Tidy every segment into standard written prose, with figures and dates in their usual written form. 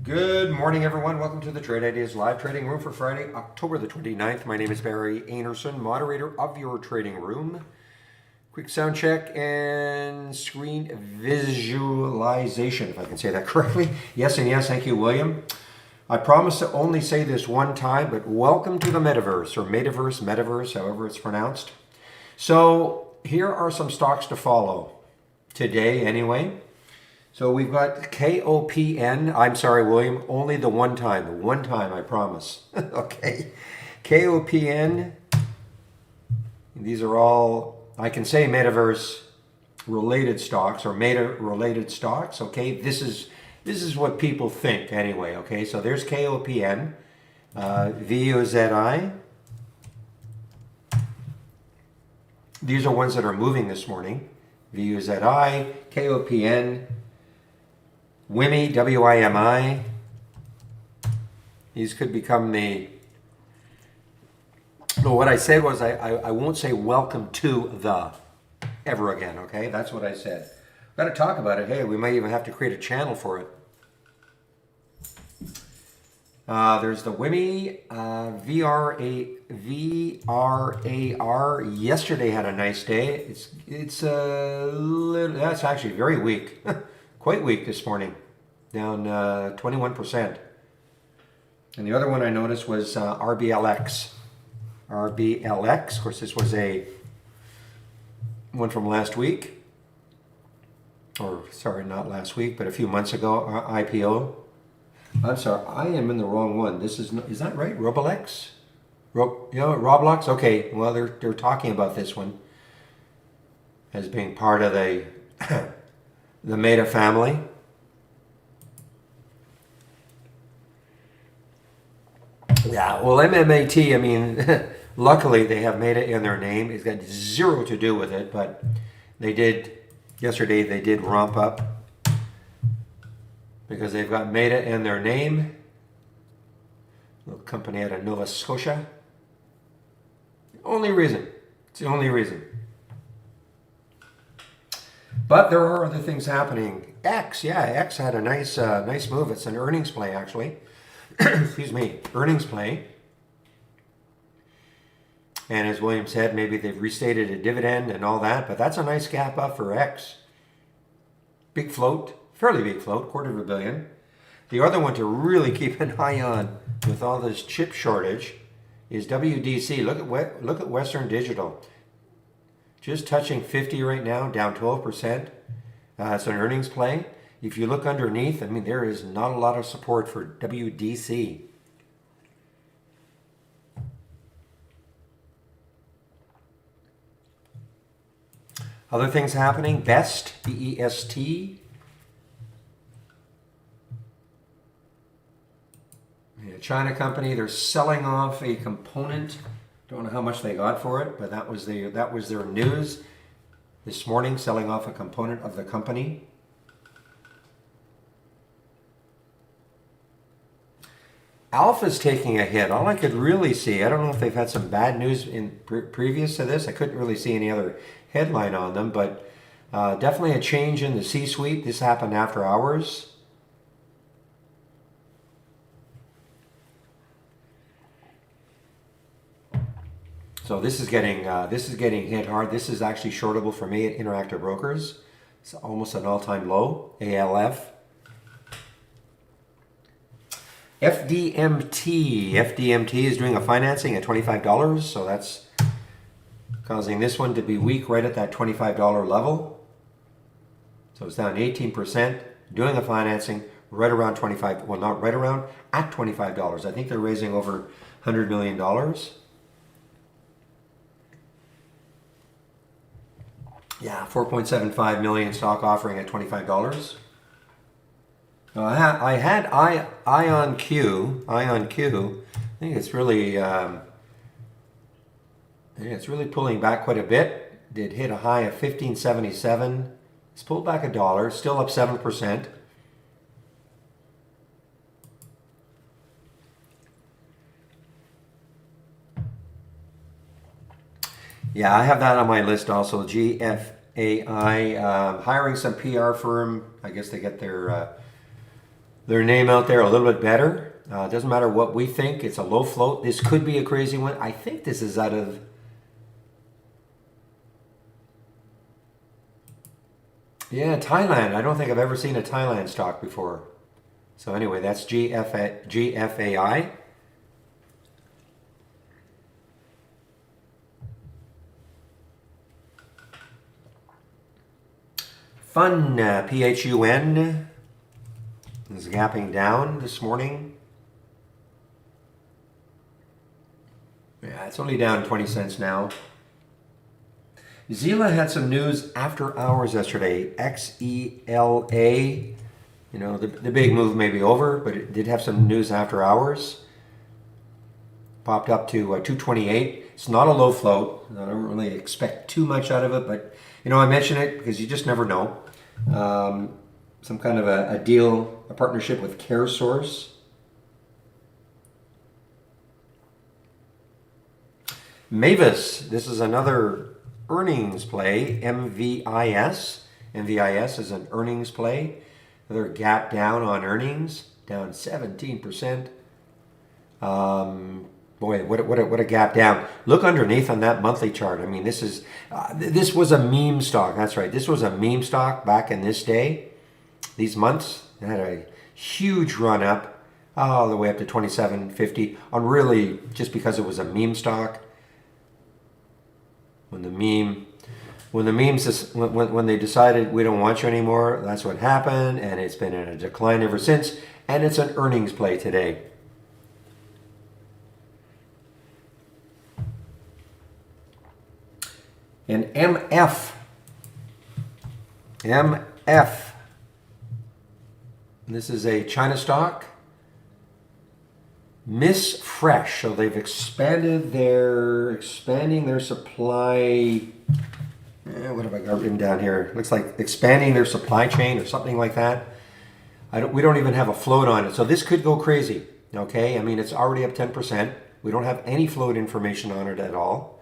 Good morning, everyone. Welcome to the Trade Ideas Live Trading Room for Friday, October the 29th. My name is Barry Anderson, moderator of your trading room. Quick sound check and screen visualization, if I can say that correctly. Yes and yes, thank you, William. I promise to only say this one time, but welcome to the metaverse, or metaverse, however it's pronounced. So here are some stocks to follow today anyway. So we've got KOPN. I'm sorry, William, only the one time, I promise. Okay. KOPN. These are all, I can say metaverse related stocks or meta related stocks. Okay. This is what people think anyway. Okay. So there's KOPN, VUZI. These are ones that are moving this morning. VUZI, KOPN, WIMI, WIMI. These could become the... No, what I said was I won't say welcome to the ever again, okay? That's what I said. Got to talk about it. Hey, we might even have to create a channel for it. There's the WIMI, VRAR. Yesterday had a nice day. It's a little, that's actually very weak. Quite weak this morning, down 21%. And the other one I noticed was RBLX. RBLX, of course, this was a one from last week. Or, sorry, not last week, but a few months ago, IPO. I'm sorry, I am in the wrong one. This is that right? Roblex? Roblox? Okay, well, they're talking about this one as being part of the the Meta family. Yeah, well, MMAT, I mean, luckily they have Meta in their name. It's got zero to do with it, but yesterday they did romp up because they've got Meta in their name. A little company out of Nova Scotia. It's the only reason. But there are other things happening. X had a nice move. It's an earnings play, actually. Excuse me, earnings play. And as William said, maybe they've restated a dividend and all that, but that's a nice gap up for X. Big float, fairly big float, $250 million. The other one to really keep an eye on with all this chip shortage is WDC. Look at Western Digital. Just touching 50 right now, down 12%. It's an earnings play. If you look underneath, I mean, there is not a lot of support for WDC. Other things happening, BEST, B-E-S-T. China company, they're selling off a component. Don't know how much they got for it, but that was their news this morning, selling off a component of the company. Alpha's taking a hit. All I could really see, I don't know if they've had some bad news in previous to this. I couldn't really see any other headline on them, but definitely a change in the C-suite. This happened after hours. So this is getting hit hard. This is actually shortable for me at Interactive Brokers. It's almost an all-time low. ALF. FDMT. FDMT is doing a financing at $25, so that's causing this one to be weak right at that $25 level. So it's down 18%, doing a financing right around 25. Well, not right around, at $25. I think they're raising over $100 million. Yeah, 4.75 million stock offering at $25. I had IonQ. I think it's really pulling back quite a bit. It hit a high of 15.77. It's pulled back $1, still up 7%. Yeah, I have that on my list also. GFAI, hiring some PR firm. I guess they get their their name out there a little bit better. It doesn't matter what we think. It's a low float. This could be a crazy one. I think this is out of... Yeah, Thailand. I don't think I've ever seen a Thailand stock before. So anyway, that's GFAI. Fun, PHUN is gapping down this morning. Yeah, it's only down 20 cents now. Zila had some news after hours yesterday. XELA, you know, the big move may be over, but it did have some news after hours. Popped up to 228. It's not a low float. I don't really expect too much out of it, but you know, I mention it because you just never know. Some kind of a deal, a partnership with CareSource. Mavis, this is another earnings play, MVIS. MVIS is an earnings play. Another gap down on earnings, down 17%. Boy, what a gap down. Look underneath on that monthly chart. I mean, this was a meme stock. That's right. This was a meme stock back in this day. These months, it had a huge run up all the way up to 27.50 on really just because it was a meme stock. When they decided we don't want you anymore, that's what happened, and it's been in a decline ever since, and it's an earnings play today. And MF. This is a China stock. Miss Fresh. So they've expanding their supply. What have I got written down here? Looks like expanding their supply chain or something like that. We don't even have a float on it. So this could go crazy. Okay. I mean, it's already up 10%. We don't have any float information on it at all.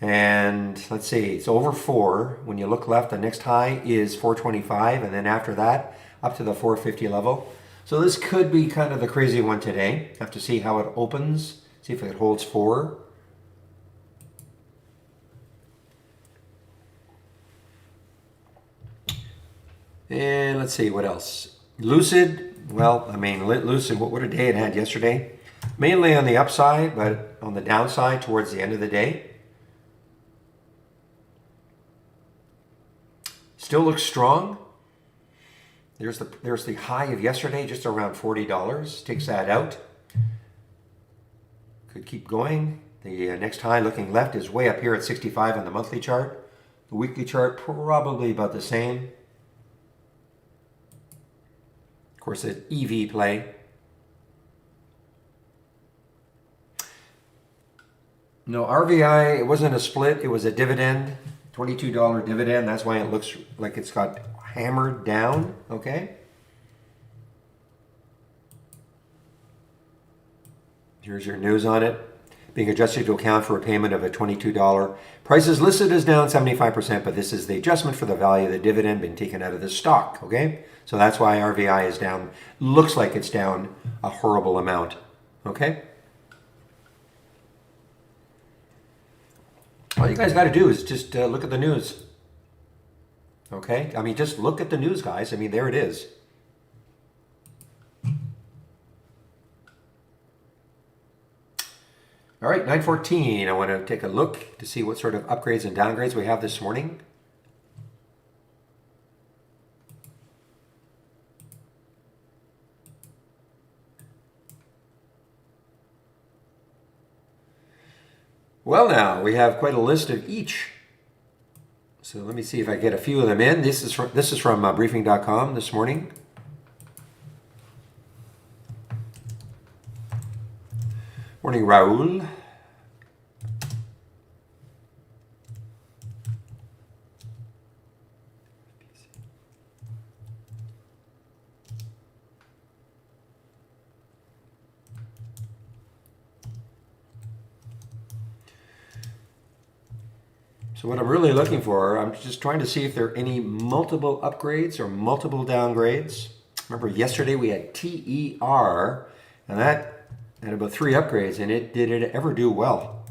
And let's see, it's over 4. When you look left, the next high is 425, and then after that, up to the 450 level. So this could be kind of the crazy one today. Have to see how it opens, see if it holds 4. And let's see, what else? Lucid, well, I mean, Lucid, what a day it had yesterday. Mainly on the upside, but on the downside towards the end of the day. Still looks strong. There's the high of yesterday, just around $40. Takes that out. Could keep going. The next high looking left is way up here at 65 on the monthly chart. The weekly chart probably about the same. Of course, an EV play. No, RVI, it wasn't a split, it was a dividend. $22 dividend. That's why it looks like it's got hammered down. Okay. Here's your news on it. Being adjusted to account for a payment of a $22. Price is listed as down 75%, but this is the adjustment for the value of the dividend being taken out of the stock. Okay. So that's why RVI is down. Looks like it's down a horrible amount. Okay. All you guys got to do is just look at the news. Okay? I mean, just look at the news, guys. I mean, there it is. All right, 9:14. I want to take a look to see what sort of upgrades and downgrades we have this morning. Well, now we have quite a list of each. So let me see if I get a few of them in. This is from briefing.com this morning. Morning, Raul. So what I'm really looking for, I'm just trying to see if there are any multiple upgrades or multiple downgrades. Remember yesterday we had TER, and that had about 3 upgrades, and did it ever do well?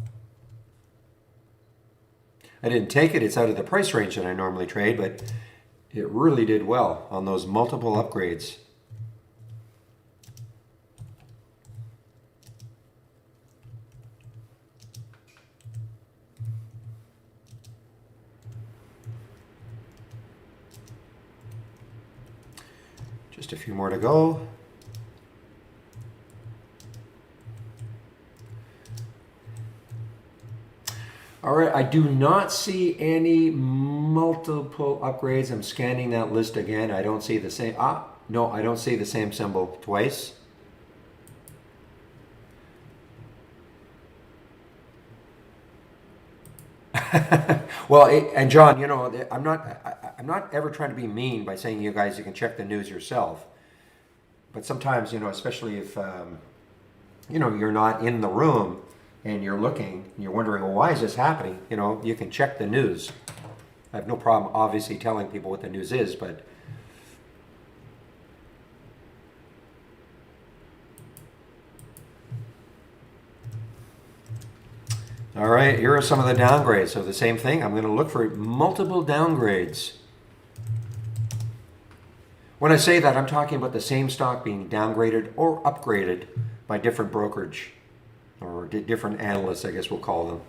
I didn't take it, it's out of the price range that I normally trade, but it really did well on those multiple upgrades. Just a few more to go. All right, I do not see any multiple upgrades. I'm scanning that list again. I don't see the same. No, I don't see the same symbol twice. Well, and John, you know, I'm not ever trying to be mean by saying you guys you can check the news yourself. But sometimes, you know, especially if you know, you're not in the room and you're looking and you're wondering, well, why is this happening? You know, you can check the news. I have no problem obviously telling people what the news is, but all right, here are some of the downgrades. So the same thing, I'm going to look for multiple downgrades. When I say that, I'm talking about the same stock being downgraded or upgraded by different brokerage or different analysts, I guess we'll call them.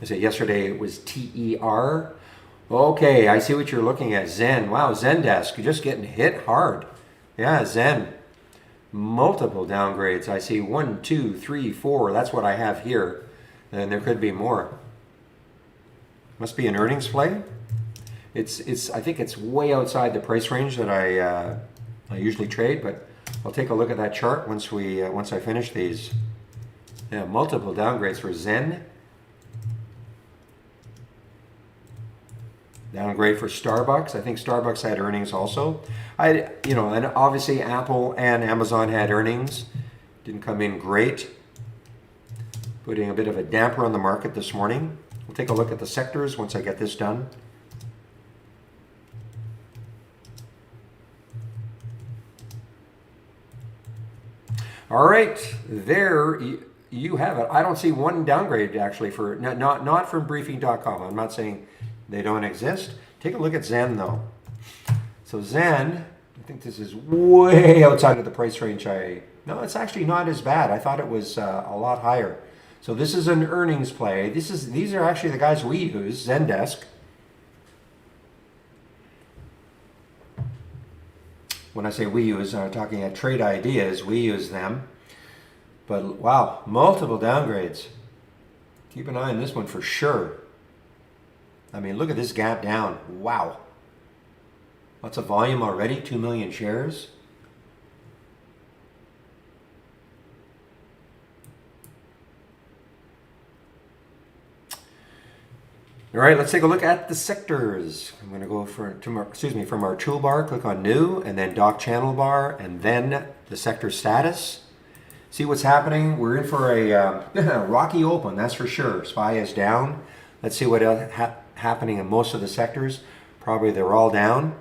I said yesterday it was TER. Okay, I see what you're looking at. Zen. Wow, Zendesk. You're just getting hit hard. Yeah, Zen. Multiple downgrades. I see 1, 2, 3, 4. That's what I have here. And there could be more. Must be an earnings play. I think it's way outside the price range that I usually trade, but I'll take a look at that chart once I finish these. Yeah, multiple downgrades for Zen. Downgrade for Starbucks. I think Starbucks had earnings also. You know, and obviously Apple and Amazon had earnings. Didn't come in great. Putting a bit of a damper on the market this morning. We'll take a look at the sectors once I get this done. All right, there you have it. I don't see one downgrade actually for not from briefing.com. I'm not saying they don't exist. Take a look at Zen though. So Zen, I think this is way outside of the price range. No, it's actually not as bad. I thought it was a lot higher. So this is an earnings play. These are actually the guys we use, Zendesk. When I say we use, I'm talking at Trade Ideas, we use them. But wow, multiple downgrades. Keep an eye on this one for sure. I mean, look at this gap down. Wow. Lots of volume already, 2 million shares. All right, let's take a look at the sectors. I'm going to go from our toolbar, click on New, and then Doc Channel Bar, and then the sector status. See what's happening. We're in for a rocky open, that's for sure. SPY is down. Let's see what else happening in most of the sectors. Probably they're all down.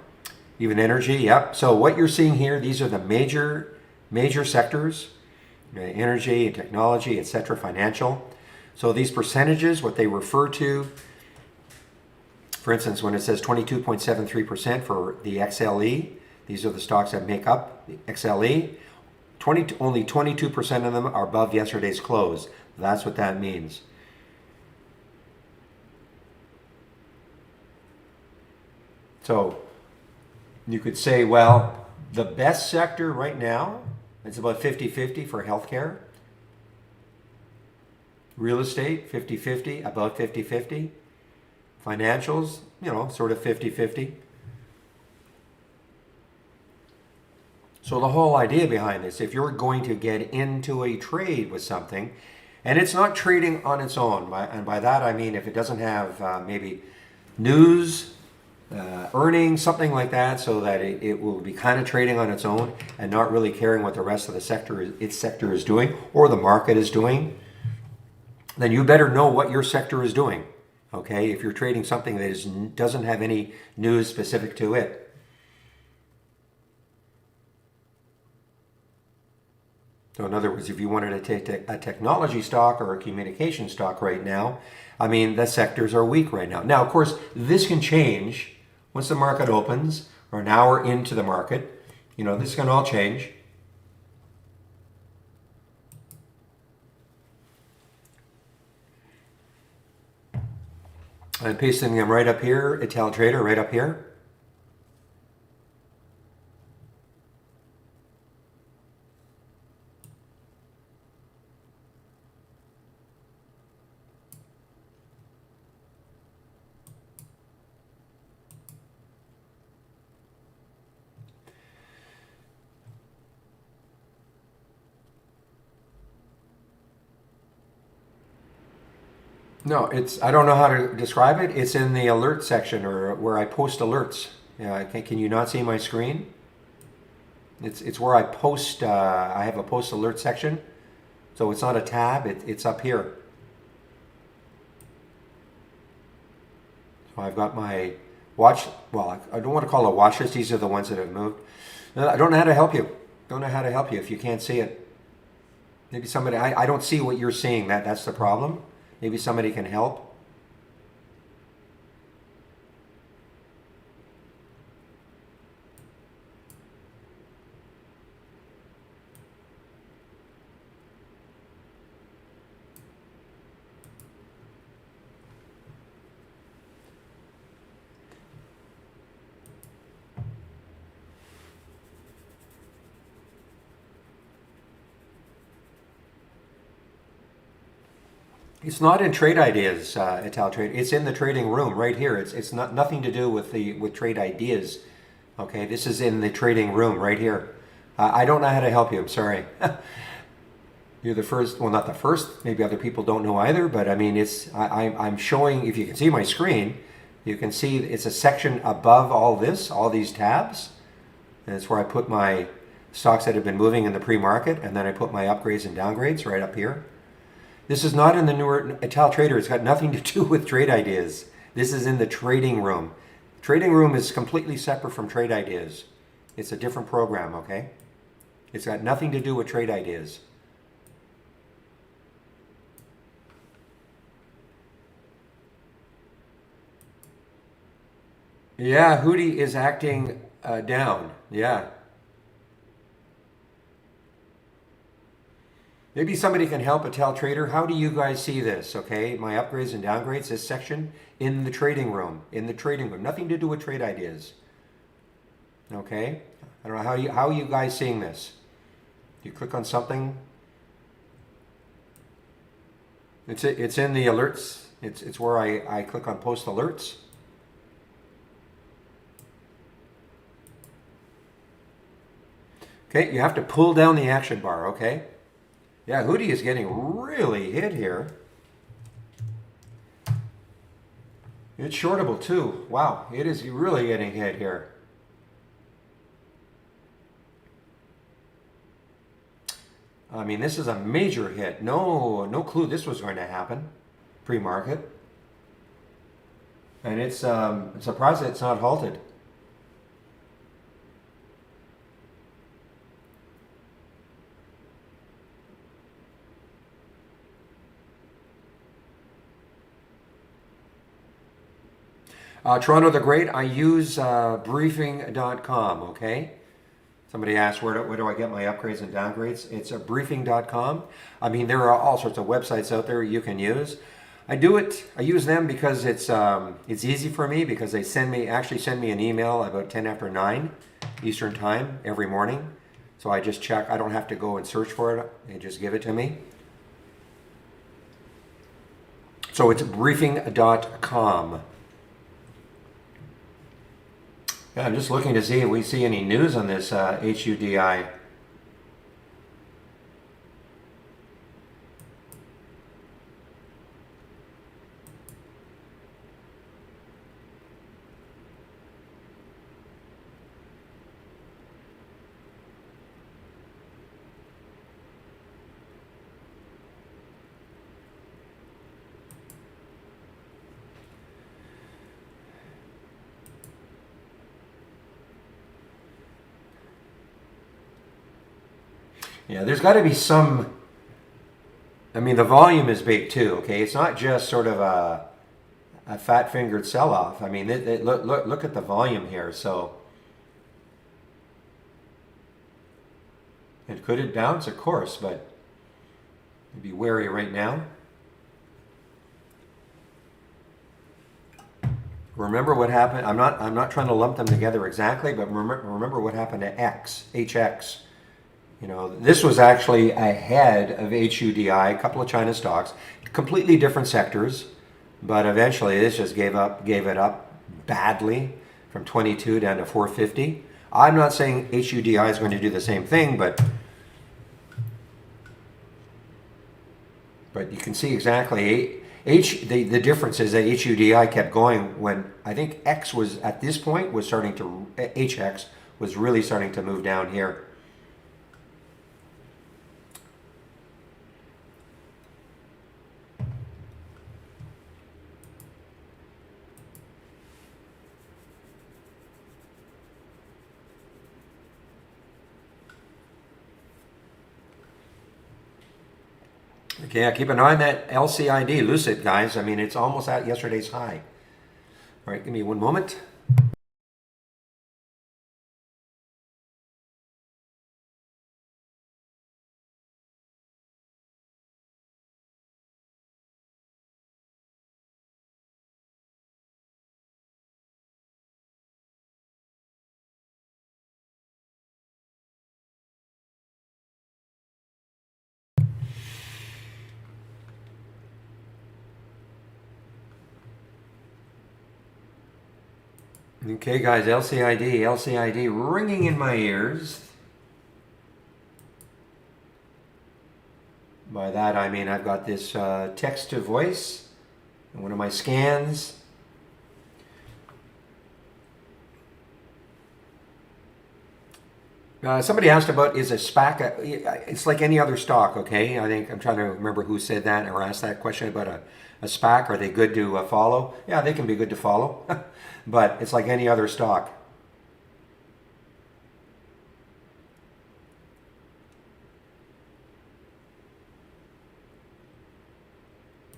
Even energy, yep. So what you're seeing here, these are the major sectors, energy and technology, etc., financial. So these percentages, what they refer to, for instance, when it says 22.73% for the XLE, these are the stocks that make up the XLE. Only 22% of them are above yesterday's close. That's what that means. So you could say, well, the best sector right now, it's about 50-50 for healthcare. Real estate, 50-50, about 50-50. Financials, you know, sort of 50-50. So the whole idea behind this, if you're going to get into a trade with something, and it's not trading on its own, and by that I mean if it doesn't have maybe news, earnings, something like that, so that it will be kind of trading on its own and not really caring what the rest of the sector is doing or the market is doing, then you better know what your sector is doing. Okay, if you're trading something that doesn't have any news specific to it. So in other words, if you wanted to take a technology stock or a communication stock right now, I mean, the sectors are weak right now. Now, of course, this can change once the market opens or an hour into the market. You know, this can all change. I'm pasting them right up here, daytrader right up here. No, I don't know how to describe it. It's in the alert section or where I post alerts. Yeah, can you not see my screen? It's where I post, I have a post alert section. So it's not a tab, it's up here. So I've got my watch, well, I don't want to call it a watch list. These are the ones that have moved. I don't know how to help you. Don't know how to help you if you can't see it. Maybe somebody, I don't see what you're seeing. That's the problem. Maybe somebody can help. It's not in trade ideas, Trade. It's in the trading room right here. It's not nothing to do with trade ideas. Okay, this is in the trading room right here. I don't know how to help you. I'm sorry. You're the first. Well, not the first. Maybe other people don't know either. But I mean, I'm showing. If you can see my screen, you can see it's a section above all this, all these tabs, and it's where I put my stocks that have been moving in the pre-market, and then I put my upgrades and downgrades right up here. This is not in the newer Trader. It's got nothing to do with trade ideas. This is in the trading room. Trading room is completely separate from trade ideas. It's a different program, okay? It's got nothing to do with trade ideas. Yeah, Hootie is acting down. Yeah. Maybe somebody can help a trader. How do you guys see this? Okay, my upgrades and downgrades, this section in the trading room. In the trading room, nothing to do with trade ideas. Okay, I don't know how are you guys seeing this? You click on something. It's in the alerts. It's where I click on post alerts. Okay, you have to pull down the action bar. Okay. Yeah, Hootie is getting really hit here. It's shortable too. Wow, it is really getting hit here. I mean, this is a major hit. No clue this was going to happen pre-market. And it's I'm surprised it's not halted. Toronto the Great, I use briefing.com, okay? Somebody asked, where do I get my upgrades and downgrades? It's briefing.com. I mean, there are all sorts of websites out there you can use. I use them because it's easy for me because they actually send me an email about 10 after 9 Eastern time every morning. So I just check, I don't have to go and search for it. They just give it to me. So it's briefing.com. Yeah, I'm just looking to see if we see any news on this HUDI. Yeah, there's got to be some. I mean, the volume is big too. Okay, it's not just sort of a fat-fingered sell-off. I mean, look at the volume here. So, and could it bounce? Of course, but be wary right now. Remember what happened. I'm not trying to lump them together exactly, but remember what happened to HX. You know, this was actually ahead of HUDI, a couple of China stocks, completely different sectors, but eventually this just gave it up badly from 22 down to 450. I'm not saying HUDI is going to do the same thing, but you can see exactly the difference is that HUDI kept going when I think X was at this point was starting to HX was really starting to move down here. Okay, keep an eye on that LCID, Lucid, guys. I mean, it's almost at yesterday's high. All right, give me one moment. Okay, guys, LCID ringing in my ears. By that, I mean I've got this text to voice in one of my scans. Somebody asked about is a SPAC, it's like any other stock, okay? I think I'm trying to remember who said that or asked that question about a SPAC. Are they good to follow? Yeah, they can be good to follow, but it's like any other stock.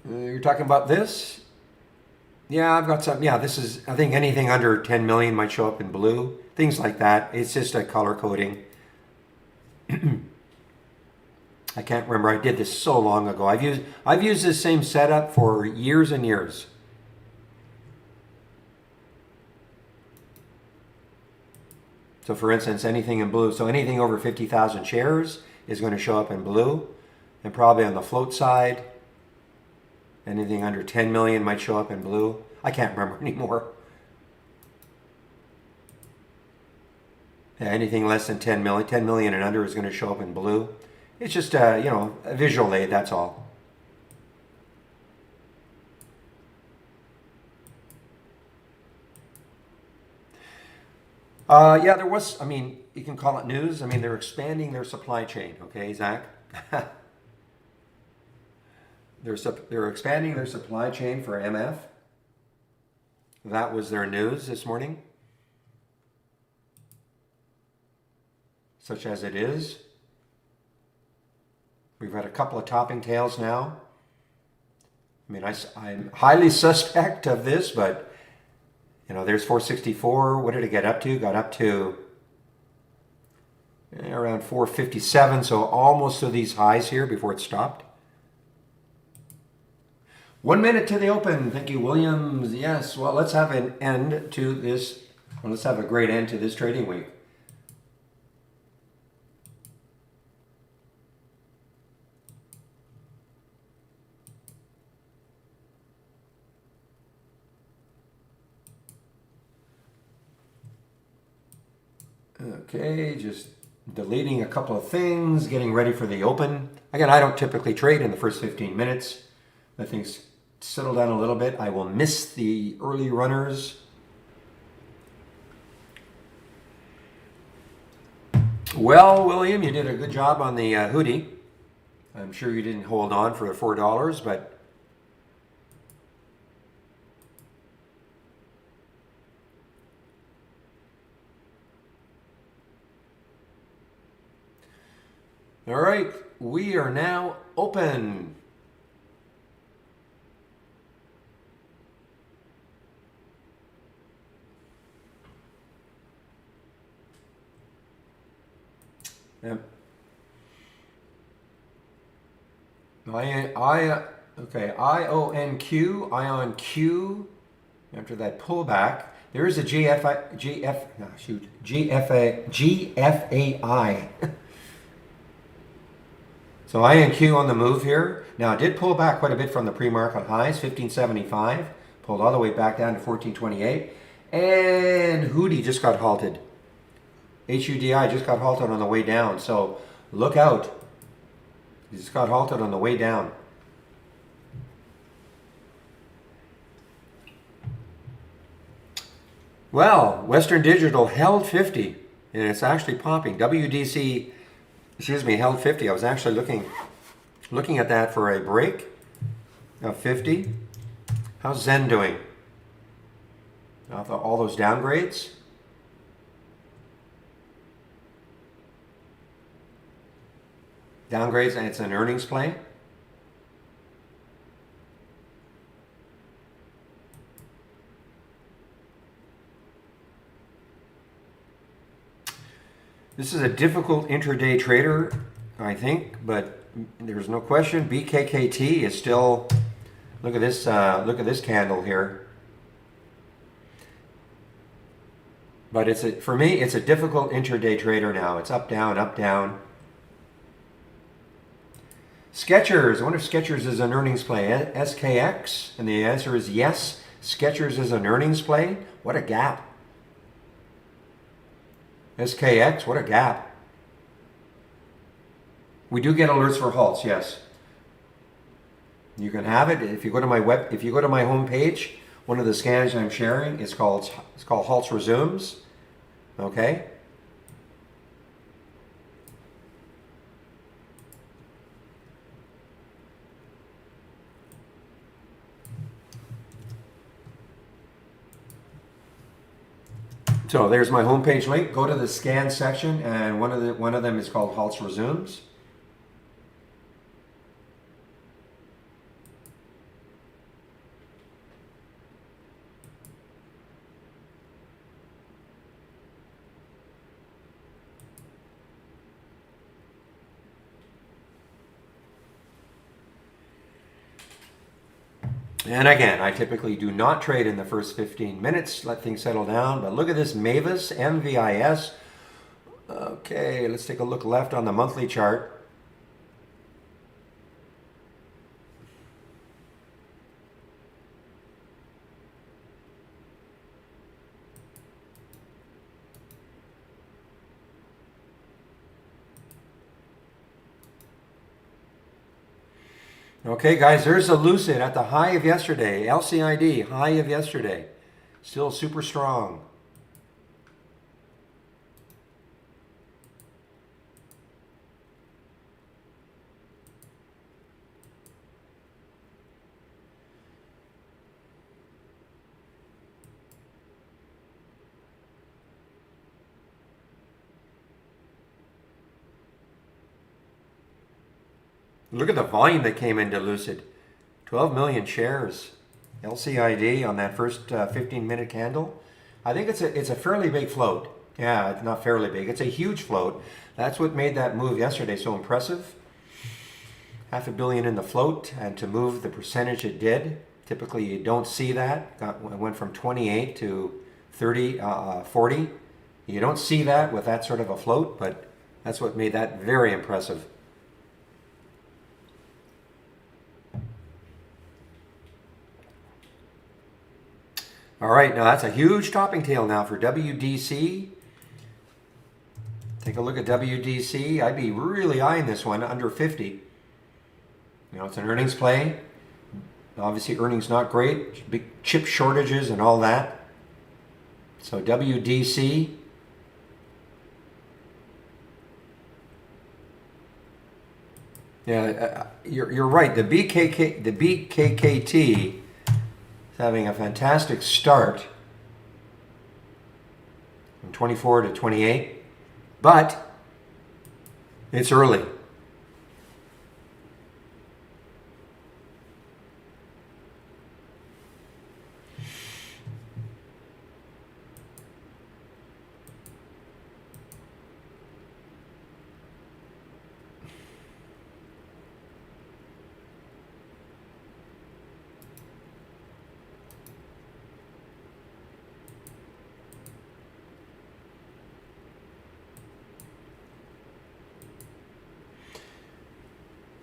You're talking about this? Yeah, I've got some. Yeah, this is, I think anything under 10 million might show up in blue. Things like that. It's just a color coding. I can't remember. I did this so long ago. I've used this same setup for years and years. So for instance, anything in blue. So anything over 50,000 shares is going to show up in blue. And probably on the float side, anything under 10 million might show up in blue. I can't remember anymore. Yeah, anything less than 10 million and under is going to show up in blue. It's just, you know, a visual aid, that's all. Yeah, there was, I mean, you can call it news. I mean, they're expanding their supply chain, okay, Zach? They're expanding their supply chain for MF. That was their news this morning. Such as it is. We've had a couple of topping tails now. I mean, I'm highly suspect of this, but, you know, there's 464. What did it get up to? Got up to around 457, so almost to these highs here before it stopped. 1 minute to the open. Thank you, Williams. Yes, well, let's have an end to this. Well, let's have a great end to this trading week. Okay, just deleting a couple of things, getting ready for the open. Again, I don't typically trade in the first 15 minutes. Let things settle down a little bit. I will miss the early runners. Well, William, you did a good job on the hoodie. I'm sure you didn't hold on for the $4, but all All right, we are now open. Yep. Okay, IONQ, ION Q. After that pullback, there is a GFAI. So INQ on the move here. Now it did pull back quite a bit from the pre-market highs, 1575, pulled all the way back down to 1428, and HUDI just got halted. HUDI just got halted on the way down, so look out. It just got halted on the way down. Well, Western Digital held 50, and it's actually popping. WDC, held 50. I was actually looking at that for a break of 50. How's Zen doing? All those downgrades? Downgrades, and it's an earnings play. This is a difficult intraday trader, I think, but there's no question. BKKT is still. Look at this candle here. But for me, it's a difficult intraday trader now. It's up, down, up, down. Skechers. I wonder if Skechers is an earnings play. SKX, and the answer is yes. Skechers is an earnings play. What a gap. SKX, what a gap. We do get alerts for halts, yes. You can have it if you go to my home page. One of the scans I'm sharing is called halts resumes. Okay. So there's my homepage link. Go to the scan section, and one of them is called halts resumes. And again, I typically do not trade in the first 15 minutes, let things settle down. But look at this Mavis, MVIS. Okay, let's take a look left on the monthly chart. Okay, guys, there's a Lucid at the high of yesterday. LCID, high of yesterday. Still super strong. Look at the volume that came into Lucid. 12 million shares. LCID on that first 15-minute candle. I think it's a fairly big float. Yeah, it's not fairly big. It's a huge float. That's what made that move yesterday so impressive. $500 million in the float, and to move the percentage it did. Typically, you don't see that. It went from 28 to 30, 40. You don't see that with that sort of a float, but that's what made that very impressive. All right, now that's a huge topping tail now for WDC. Take a look at WDC. I'd be really eyeing this one under 50. You know, it's an earnings play. Obviously, earnings not great. Big chip shortages and all that. So WDC. Yeah, you're right. The BKKT having a fantastic start from 24 to 28, but it's early.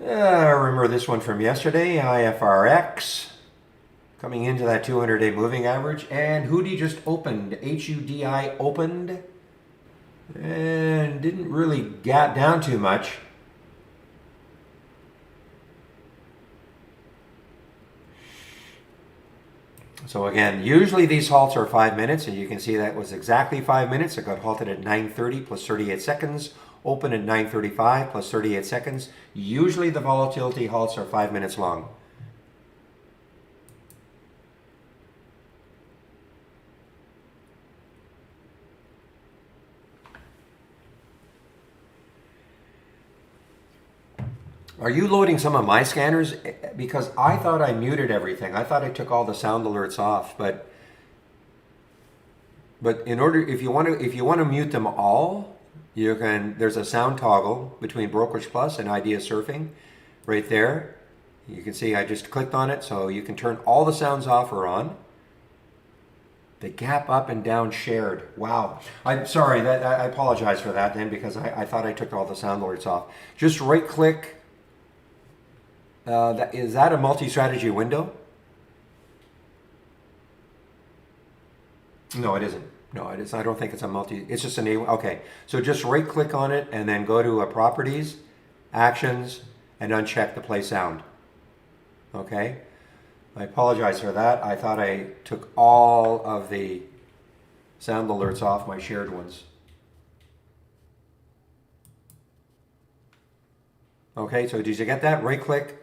I remember this one from yesterday, IFRX, coming into that 200-day moving average. And HUDI just opened, HUDI opened, and didn't really gap down too much. So again, usually these halts are 5 minutes, and you can see that was exactly 5 minutes. It got halted at 9:30 plus 38 seconds, open at 9:35 plus 38 seconds. Usually the volatility halts are 5 minutes long. Are you loading some of my scanners? Because I thought I muted everything. I thought I took all the sound alerts off, but in order, if you want to mute them all, you can. There's a sound toggle between Brokerage Plus and Idea Surfing, right there. You can see I just clicked on it, so you can turn all the sounds off or on. The gap up and down shared. Wow. I'm sorry. I apologize for that then, because I thought I took all the sound alerts off. Just right click. Is that a multi-strategy window? No, it isn't. No, it is. I don't think it's a multi. It's just an A. Okay, so just right click on it and then go to Properties, Actions, and uncheck the Play Sound. Okay, I apologize for that. I thought I took all of the sound alerts off my shared ones. Okay, so did you get that? Right click.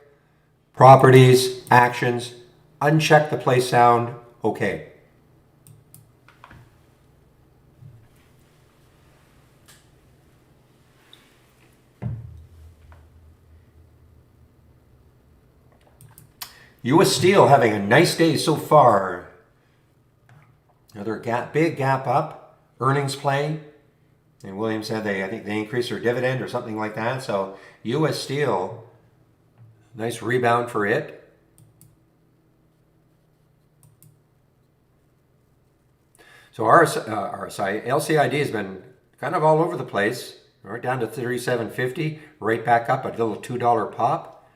Properties, Actions, uncheck the Play Sound, okay. US Steel having a nice day so far. Another big gap up, earnings play. And Williams said I think they increased their dividend or something like that. So US Steel, nice rebound for it. So RSI, LCID has been kind of all over the place. Right down to 37.50, right back up a little $2 pop.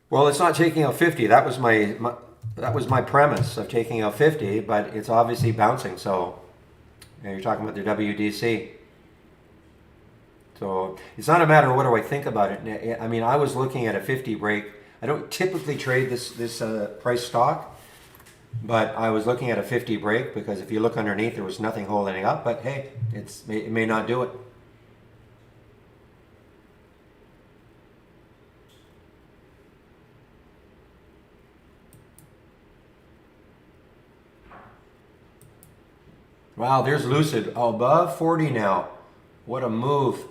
Well, it's not taking out 50. That was my premise of taking out 50, but it's obviously bouncing. So you're talking about the WDC. So it's not a matter of what do I think about it. I mean, I was looking at a 50 break. I don't typically trade this price stock, but I was looking at a 50 break because if you look underneath, there was nothing holding it up. But hey, it may not do it. Wow, there's Lucid above 40 now. What a move.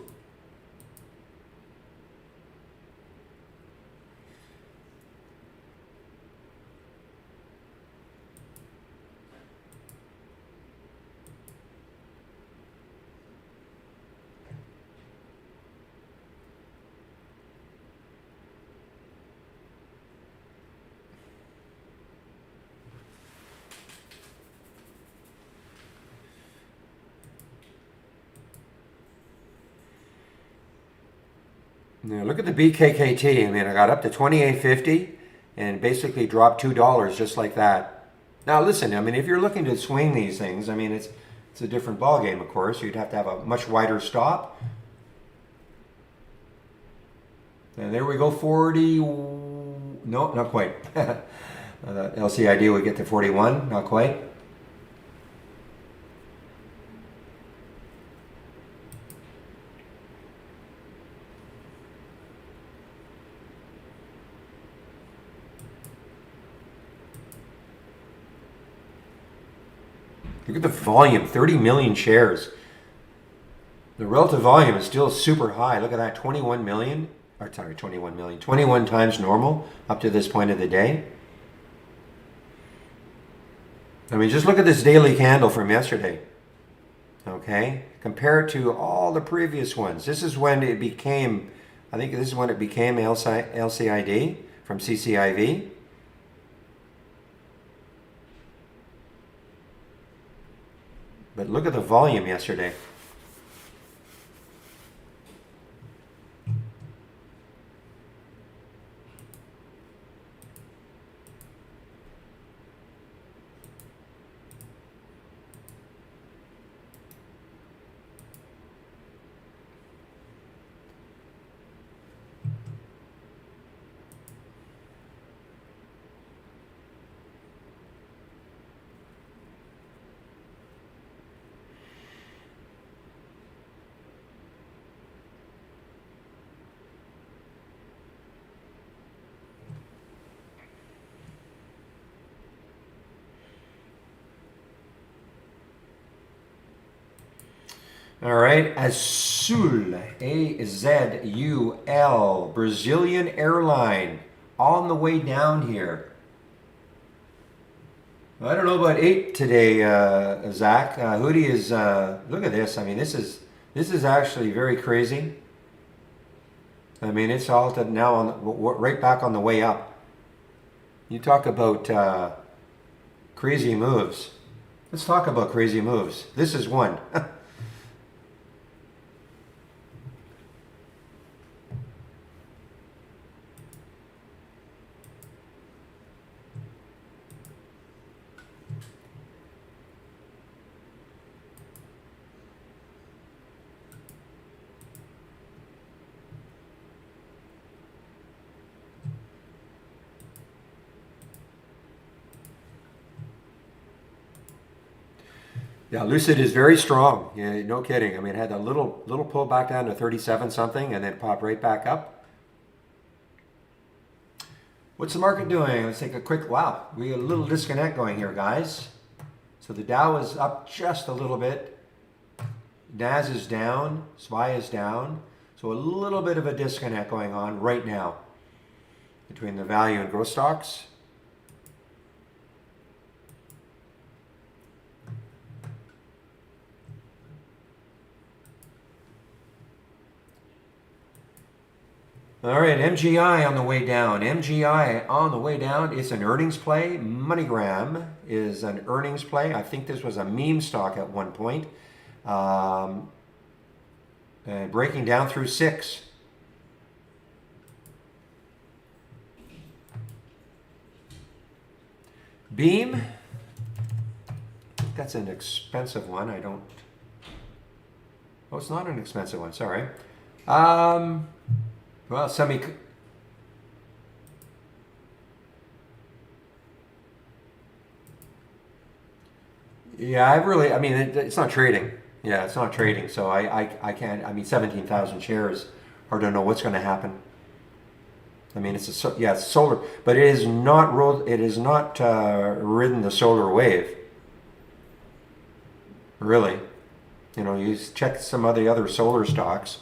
Now look at the BKKT. I mean, I got up to 28.50 and basically dropped $2 just like that. Now listen, I mean, if you're looking to swing these things, I mean, it's a different ball game, of course. You'd have to have a much wider stop. And there we go, 40. No, not quite. LCID would get to 41, not quite. Look at the volume, 30 million shares. The relative volume is still super high. Look at that, 21 million. Or sorry, 21 million. 21 times normal up to this point of the day. I mean, just look at this daily candle from yesterday. Okay? Compare it to all the previous ones. This is when it became, I think this is when it became LCID from CCIV. But look at the volume yesterday. All right, Azul, A-Z-U-L, Brazilian airline, on the way down here. I don't know about 8 today, Zach. Hoodie is, look at this. I mean, this is actually very crazy. I mean, it's halted now, right back on the way up. You talk about crazy moves. Let's talk about crazy moves. This is one. Yeah, Lucid is very strong. Yeah, no kidding. I mean, it had a little pull back down to 37 something and then pop right back up. What's the market doing? Let's take a quick, wow, we got a little disconnect going here, guys. So the Dow is up just a little bit. NAS is down, SPY is down. So a little bit of a disconnect going on right now between the value and growth stocks. All right, MGI on the way down. MGI on the way down. It's an earnings play. MoneyGram is an earnings play. I think this was a meme stock at one point. And breaking down through 6. Beam. That's an expensive one. I don't. Oh, it's not an expensive one. Sorry. Well, yeah, I mean, it's not trading. Yeah, it's not trading. So I can't, I mean, 17,000 shares. Hard to know what's going to happen. I mean, it's solar, but it is not ridden the solar wave. Really. You know, you check some of the other solar stocks.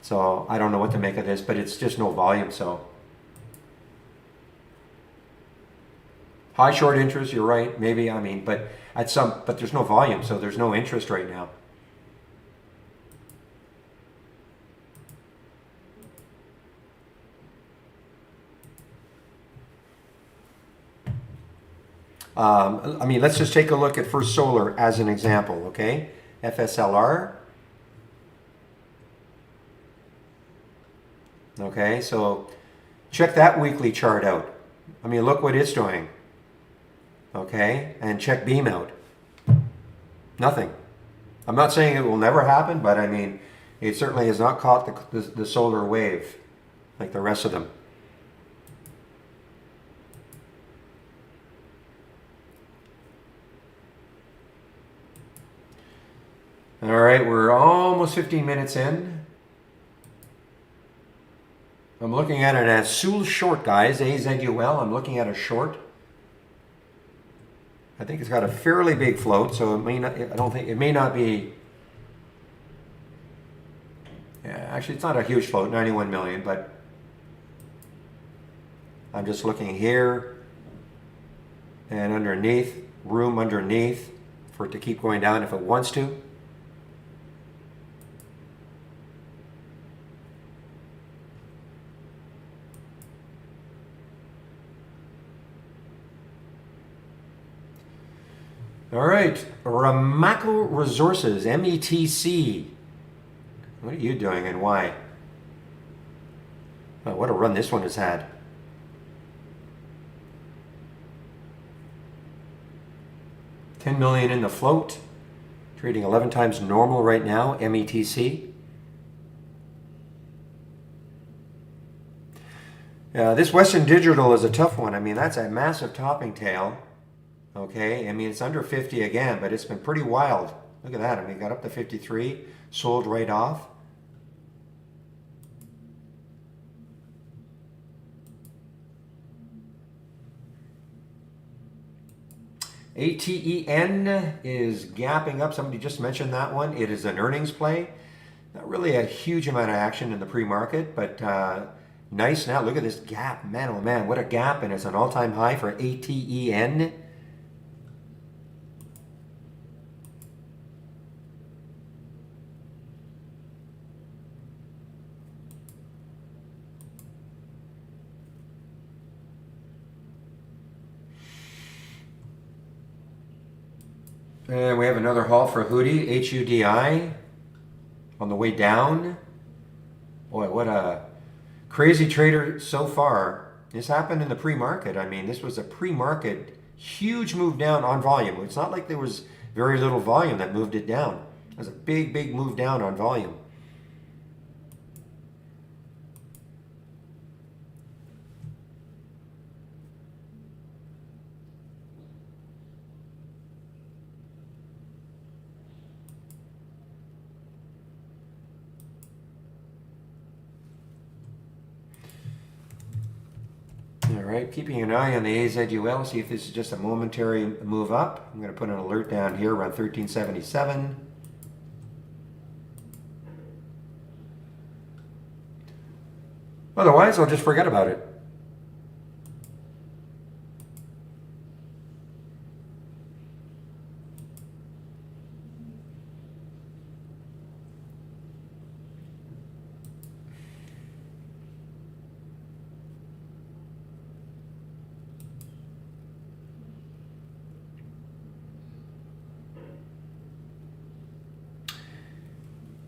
So I don't know what to make of this, but it's just no volume. So high short interest, you're right. Maybe, I mean, but there's no volume, so there's no interest right now. I mean, let's just take a look at First Solar as an example, okay? FSLR. Okay, so check that weekly chart out. I mean, look what it's doing. Okay, and check Beam out. Nothing. I'm not saying it will never happen, but I mean, it certainly has not caught the solar wave like the rest of them. All right, we're almost 15 minutes in. I'm looking at it as Azul short, guys, A-Z-U-L. I'm looking at a short. I think it's got a fairly big float, so it may not, it may not be, yeah, actually it's not a huge float, 91 million, but I'm just looking here and underneath, room underneath for it to keep going down if it wants to. All right, Ramaco Resources, METC. What are you doing and why? Oh, what a run this one has had. $10 million in the float. Trading 11 times normal right now, METC. This Western Digital is a tough one. I mean, that's a massive topping tail. Okay, I mean, it's under 50 again, but it's been pretty wild. Look at that. I mean, it got up to 53, sold right off. ATEN is gapping up. Somebody just mentioned that one. It is an earnings play. Not really a huge amount of action in the pre-market, but nice. Now look at this gap. Man, oh man, what a gap. And it's an all-time high for ATEN. And we have another haul for Hudi, HUDI, on the way down. Boy, what a crazy trader so far. This happened in the pre-market. I mean, this was a pre-market huge move down on volume. It's not like there was very little volume that moved it down. It was a big, big move down on volume. All right, keeping an eye on the AZUL, see if this is just a momentary move up. I'm going to put an alert down here around 1377. Otherwise, I'll just forget about it.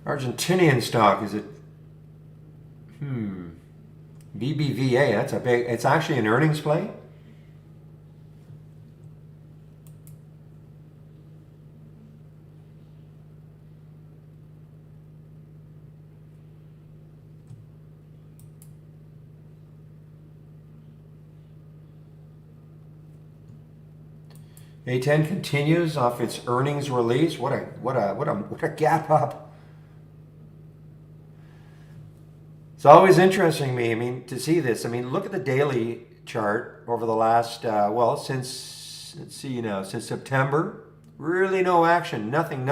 Argentinian stock, is it? BBVA, that's a big, it's actually an earnings play. A10 continues off its earnings release. What a gap up. It's always interesting me, I mean, to see this. I mean, look at the daily chart over the last, well, since, let's see now, since September. Really no action, nothing.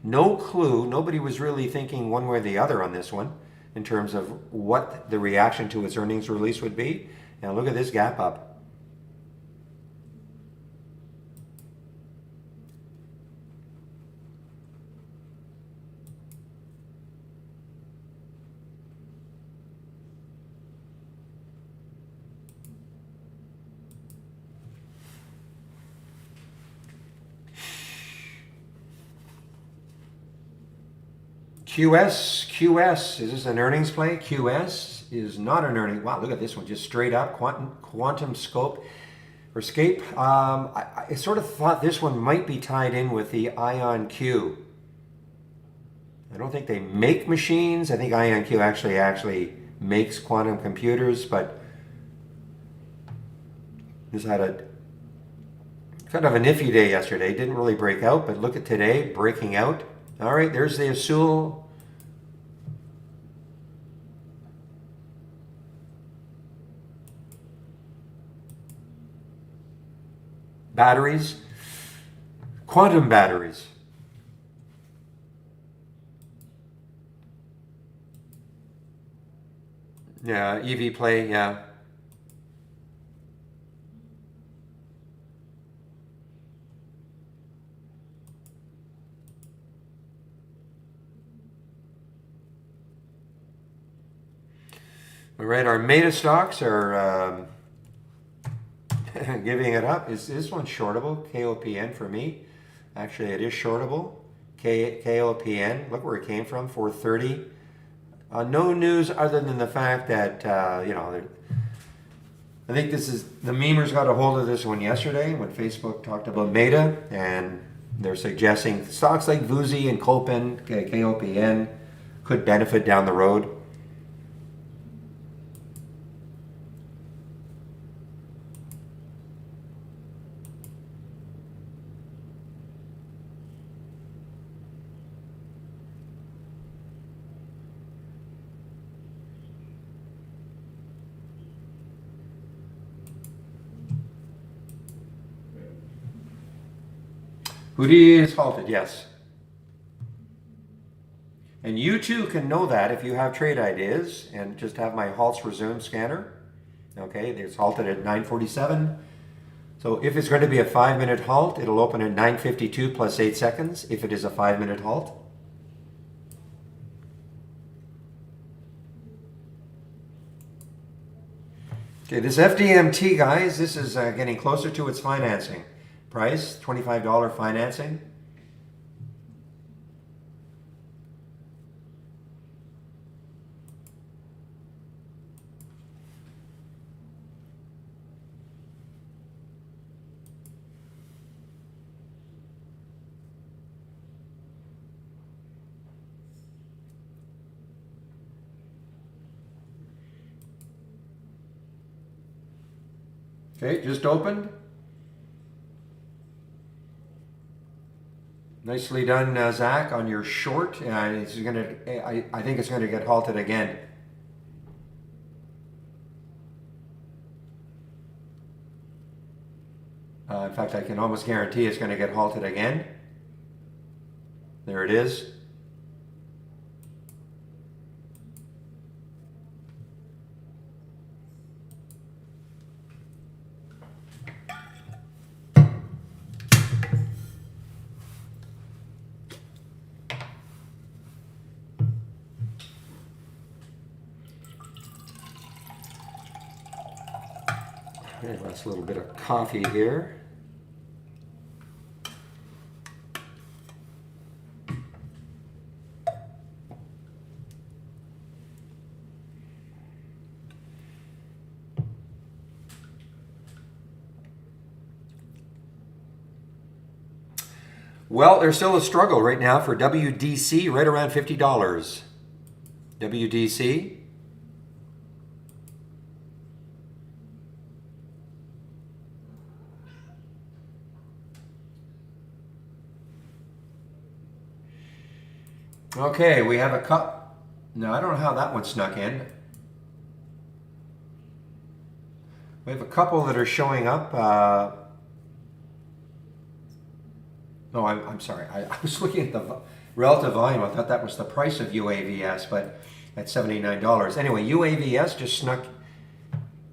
No clue, nobody was really thinking one way or the other on this one in terms of what the reaction to its earnings release would be. Now look at this gap up. QS, is this an earnings play? QS is not an earning. Wow, look at this one, just straight up, quantum scope or scape. I sort of thought this one might be tied in with the IonQ. I don't think they make machines. I think IonQ actually makes quantum computers, but this had a kind of an iffy day yesterday. Didn't really break out, but look at today, breaking out. All right, there's the Azul. Batteries, quantum batteries. Yeah, EV play, yeah. All right, our Meta stocks are giving it up. Is this one shortable? KOPN for me. Actually, it is shortable. KOPN. Look where it came from. 430. No news other than the fact that I think this is the memers got a hold of this one yesterday when Facebook talked about Meta, and they're suggesting stocks like Vuzi and Kopin, KOPN, could benefit down the road. Hoodie is halted, yes. And you too can know that if you have trade ideas, and just have my halts resume scanner. Okay, it's halted at 9:47. So if it's going to be a 5-minute halt, it'll open at 9:52 plus 8 seconds if it is a 5-minute halt. Okay, this FDMT, guys, this is getting closer to its financing price, $25 financing. Okay, just opened. Nicely done, Zach, on your short. I think it's going to get halted again. In fact, I can almost guarantee it's going to get halted again. There it is. Okay, that's a little bit of coffee here. Well, there's still a struggle right now for WDC, right around $50. WDC. Okay, we have a cup. No, I don't know how that one snuck in. We have a couple that are showing up. No, I'm sorry. I was looking at the relative volume. I thought that was the price of UAVS, but at $79. Anyway, UAVS just snuck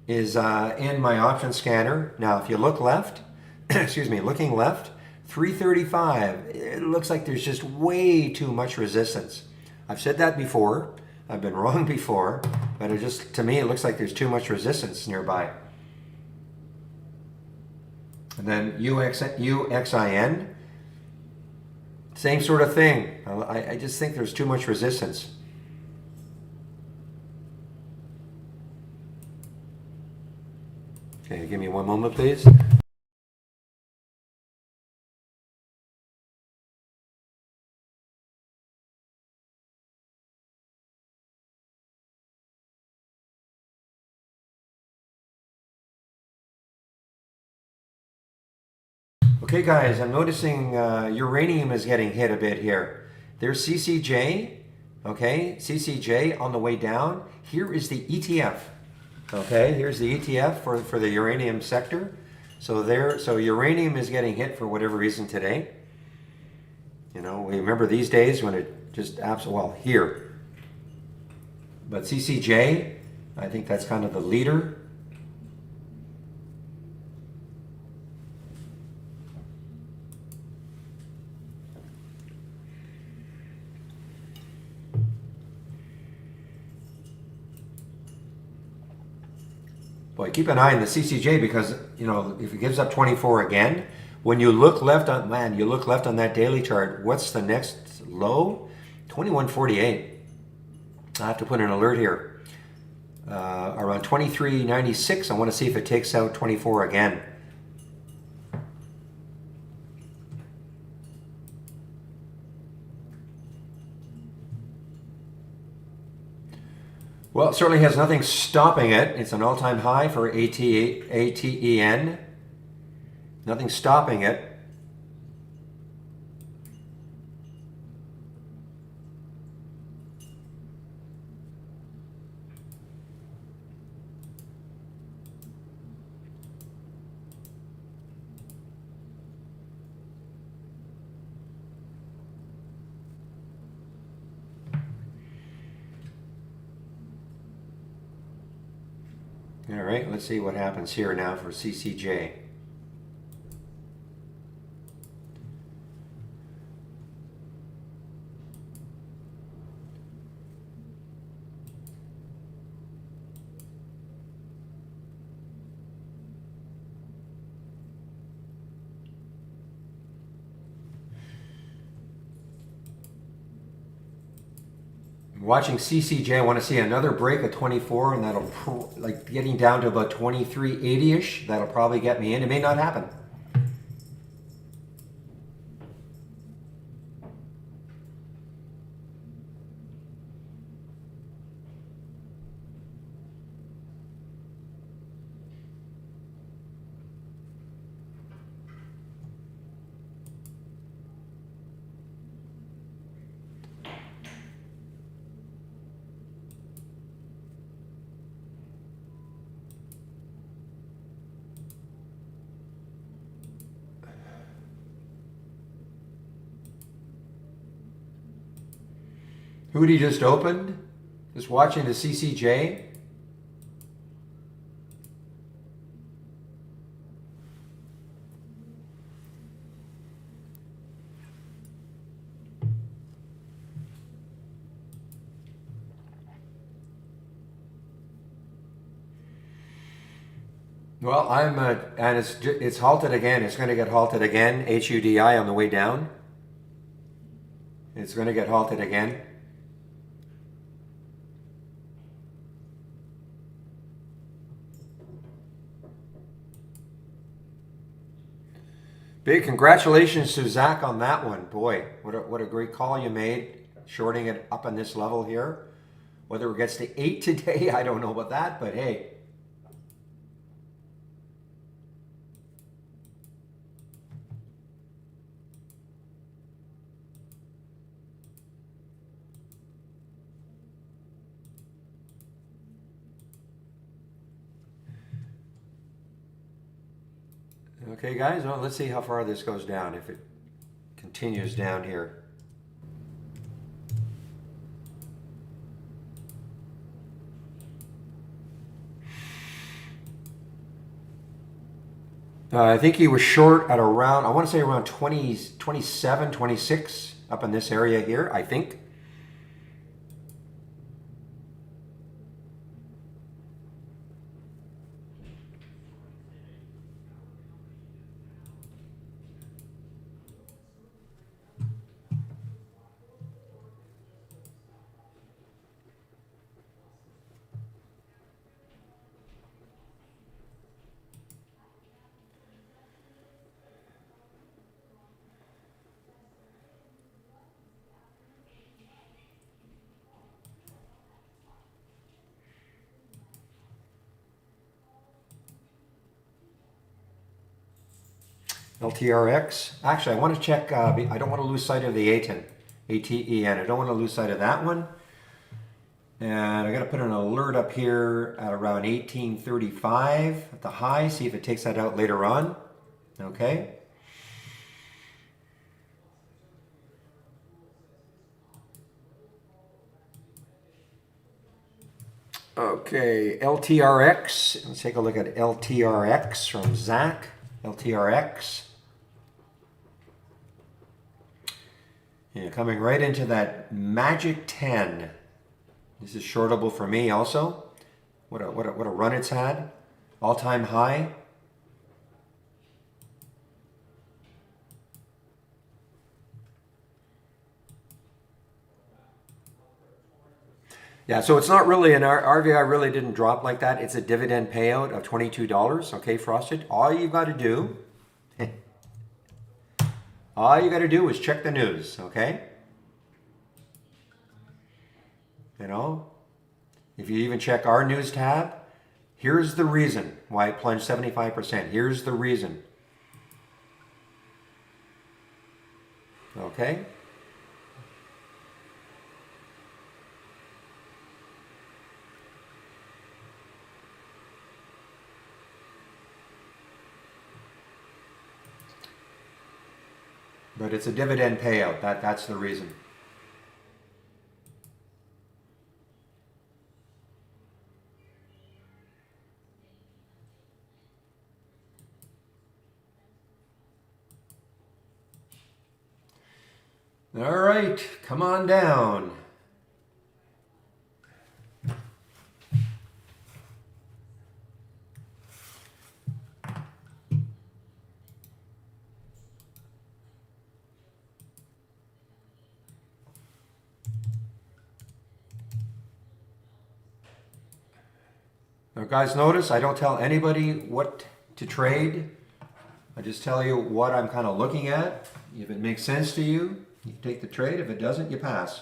is in my option scanner. Now, if you look left, excuse me, looking left, 335. It looks like there's just way too much resistance. I've said that before. I've been wrong before, but it just, to me, it looks like there's too much resistance nearby. And then UXIN, same sort of thing. I just think there's too much resistance. Okay, give me one moment, please. Okay, guys, I'm noticing uranium is getting hit a bit here. There's CCJ, okay? CCJ on the way down. Here is the ETF, okay? Here's the ETF for the uranium sector. So uranium is getting hit for whatever reason today. You know, we remember these days when it just well, here. But CCJ, I think that's kind of the leader. Boy, keep an eye on the CCJ because, you know, if it gives up 24 again, when you look left on, man, you look left on that daily chart, what's the next low? 2148. I have to put an alert here. Around 23.96, I want to see if it takes out 24 again. Well, it certainly has nothing stopping it. It's an all-time high for ATEN. Nothing stopping it. All right, let's see what happens here now for CCJ. Watching CCJ, I want to see another break of 24, and that'll, like getting down to about 23.80-ish, that'll probably get me in. It may not happen. Who did he just opened? Just watching the CCJ. Well, and it's halted again. It's going to get halted again. HUDI on the way down. It's going to get halted again. Big congratulations to Zach on that one. Boy, what a great call you made, shorting it up on this level here. Whether it gets to 8 today, I don't know about that, but hey. Okay, guys, well, let's see how far this goes down, if it continues down here. I think he was short at around, I want to say around 20, 27, 26, up in this area here, I think. LTRX. Actually, I want to check, I don't want to lose sight of the ATEN. ATEN. I don't want to lose sight of that one. And I got to put an alert up here at around 1835 at the high, see if it takes that out later on. Okay. Okay, LTRX. Let's take a look at LTRX from Zach. LTRX. Yeah, coming right into that magic 10. This is shortable for me also. What a run it's had. All-time high. Yeah, so it's not really an RVI really didn't drop like that. It's a dividend payout of $22. Okay, Frosted. All you got to do, is check the news. Okay. You know, if you even check our news tab, here's the reason why it plunged 75%. Here's the reason. Okay. But it's a dividend payout. That's the reason. All right, come on down. Now, guys, notice I don't tell anybody what to trade. I just tell you what I'm kind of looking at. If it makes sense to you, you take the trade. If it doesn't, you pass.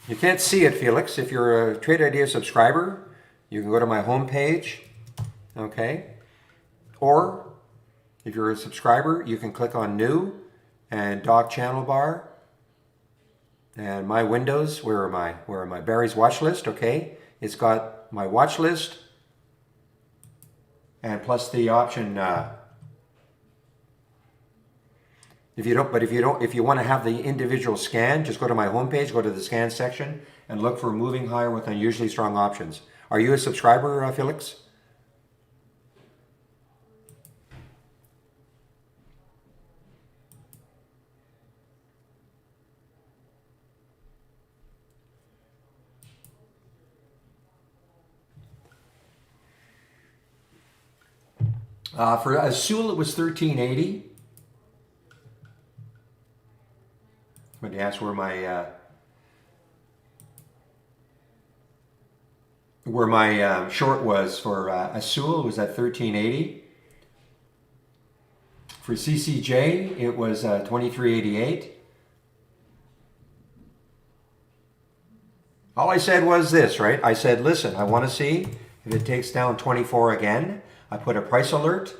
You can't see it, Felix. If you're a Trade Idea subscriber, you can go to my homepage, okay? Or if you're a subscriber, you can click on New and Dock Channel Bar. And my windows, where am I? Where am I? Barry's watch list, okay? It's got my watch list and plus the option. If you want to have the individual scan, just go to my homepage, go to the scan section, and look for moving higher with unusually strong options. Are you a subscriber, Felix? For Azul, it was 1380. But you ask where my short was for Azul was at 1380. For CCJ, it was 2388. All I said was this, right? I said, listen, I want to see if it takes down 24 again. I put a price alert.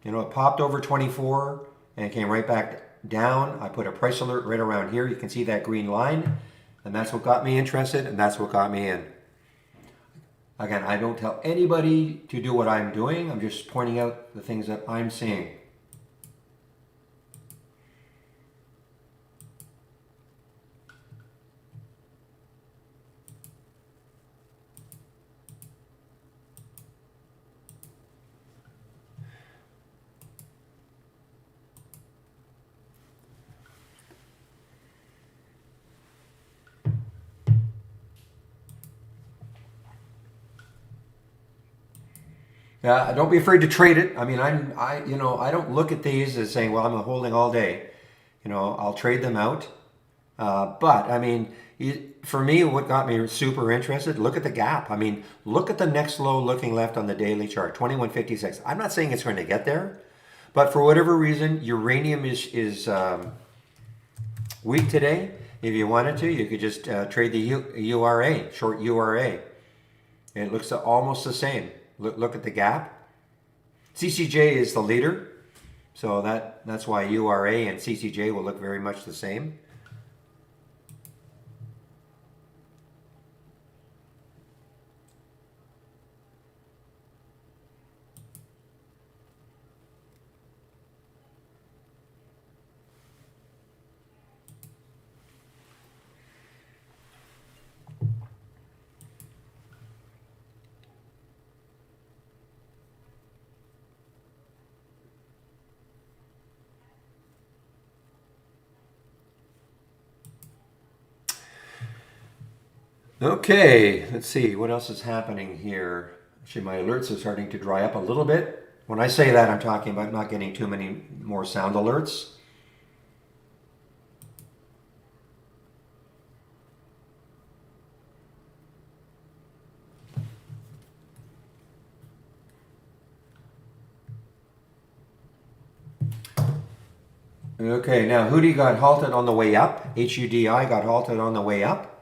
You know, it popped over 24 and it came right back down. I put a price alert right around here. You can see that green line. And that's what got me interested, and that's what got me in. Again, I don't tell anybody to do what I'm doing. I'm just pointing out the things that I'm seeing. Yeah, don't be afraid to trade it. I mean, I don't look at these as saying, well, I'm holding all day. You know, I'll trade them out. But I mean, for me, what got me super interested, look at the gap. I mean, look at the next low looking left on the daily chart, 2156. I'm not saying it's going to get there, but for whatever reason, uranium is weak today. If you wanted to, you could just trade the URA, short URA. And it looks almost the same. Look at the gap. CCJ is the leader, so that's why URA and CCJ will look very much the same. Okay, let's see what else is happening here. Actually, my alerts are starting to dry up a little bit. When I say that, I'm talking about not getting too many more sound alerts. Okay, now Hudi got halted on the way up. HUDI got halted on the way up.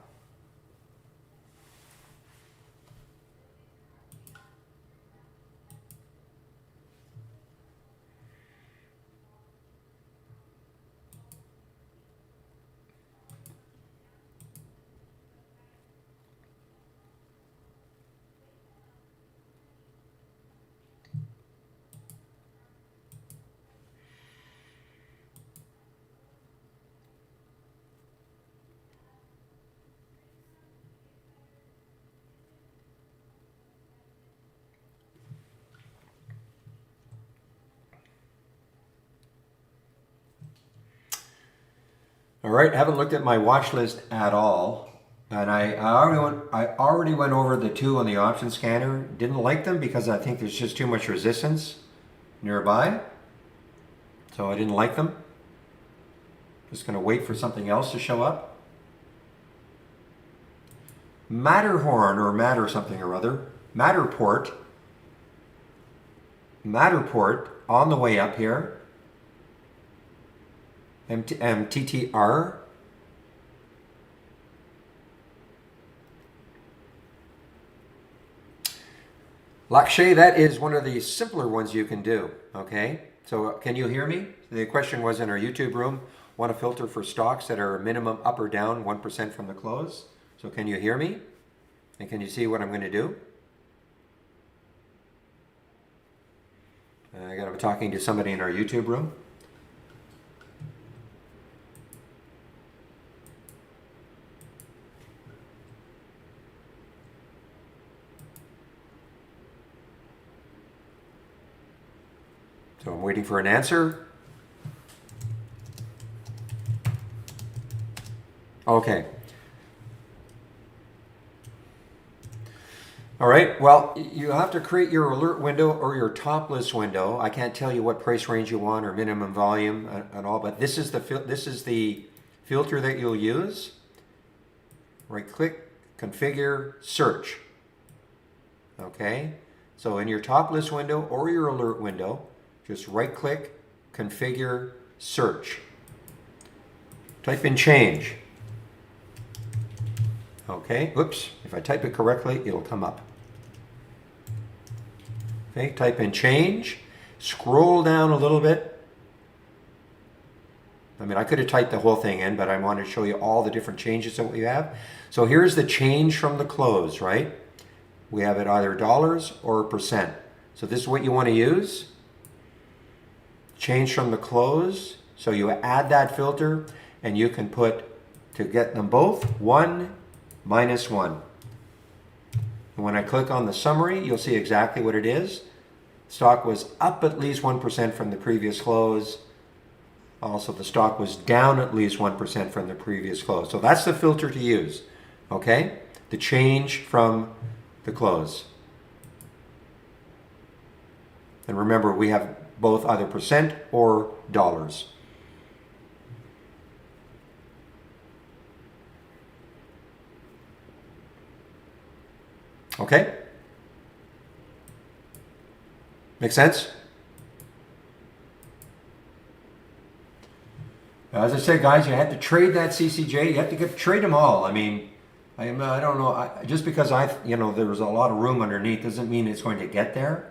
All right, haven't looked at my watch list at all. And I already went over the two on the option scanner. Didn't like them because I think there's just too much resistance nearby. So I didn't like them. Just going to wait for something else to show up. Matterhorn or Matter something or other. Matterport on the way up here. MTTR. Lakshay, that is one of the simpler ones you can do, okay? So can you hear me? The question was in our YouTube room, want to filter for stocks that are minimum up or down 1% from the close. So can you hear me? And can you see what I'm going to do? I'm talking to somebody in our YouTube room. So I'm waiting for an answer. Okay. All right, well, you have to create your alert window or your top list window. I can't tell you what price range you want or minimum volume and all, but this is the filter that you'll use. Right click, configure, search. Okay, so in your top list window or your alert window, just right click, configure, search. Type in change. Okay, oops, if I type it correctly, it'll come up. Okay, type in change, scroll down a little bit. I mean, I could have typed the whole thing in, but I wanted to show you all the different changes that we have. So here's the change from the close, right? We have it either dollars or percent. So this is what you want to use. Change from the close. So you add that filter and you can put, to get them both, 1 minus 1. And when I click on the summary, you'll see exactly what it is. Stock was up at least 1% from the previous close. Also, the stock was down at least 1% from the previous close. So that's the filter to use, okay? The change from the close. And remember, we have both either percent or dollars. Okay? Make sense? As I said, guys, you had to trade that CCJ. You have to trade them all. I mean, I don't know. Just because there was a lot of room underneath doesn't mean it's going to get there.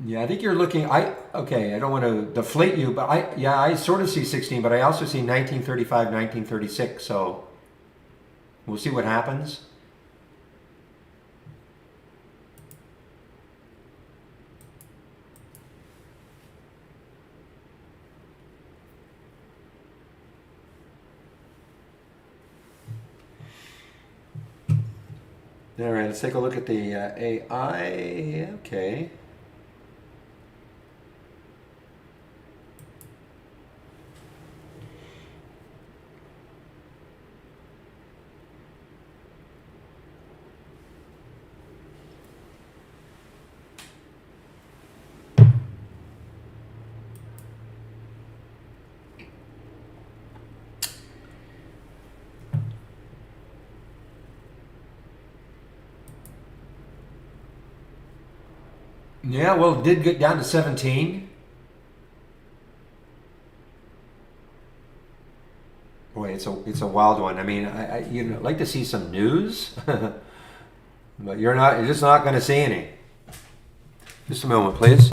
Yeah, I think you're looking. Okay, I don't want to deflate you, but I sort of see 16, but I also see 1935, 1936. So we'll see what happens. All right, let's take a look at the AI. Okay. Yeah, well, it did get down to 17. Boy, it's a wild one. I mean, you'd like to see some news, but you're just not going to see any. Just a moment, please.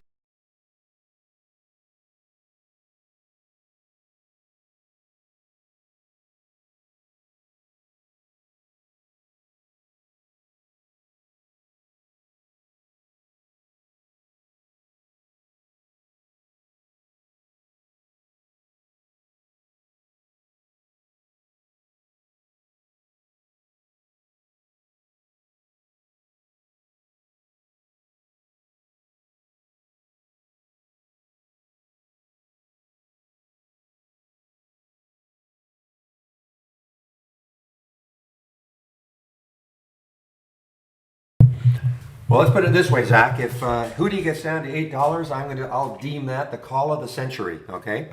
Well, let's put it this way, Zach. If Hootie gets down to $8, I'll deem that the call of the century. Okay.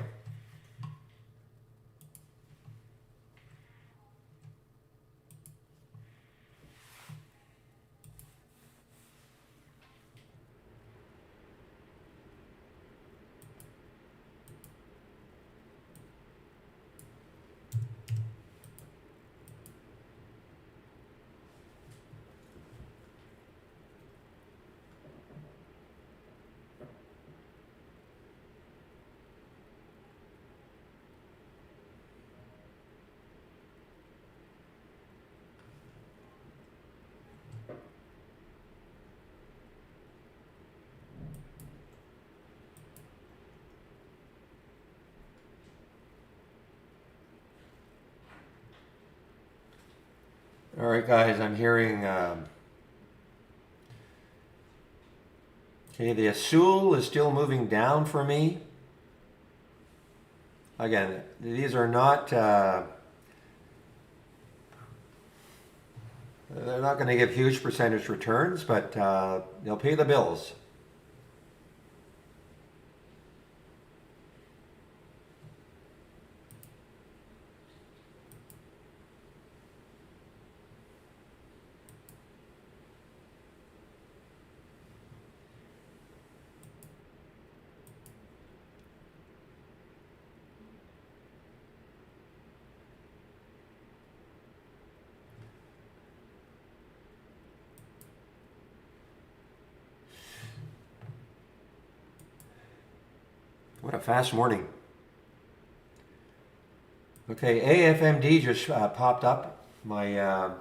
All right, guys. I'm hearing. Okay, the Azul is still moving down for me. Again, these are not. They're not going to give huge percentage returns, but they'll pay the bills. What a fast morning. Okay, AFMD just popped up. My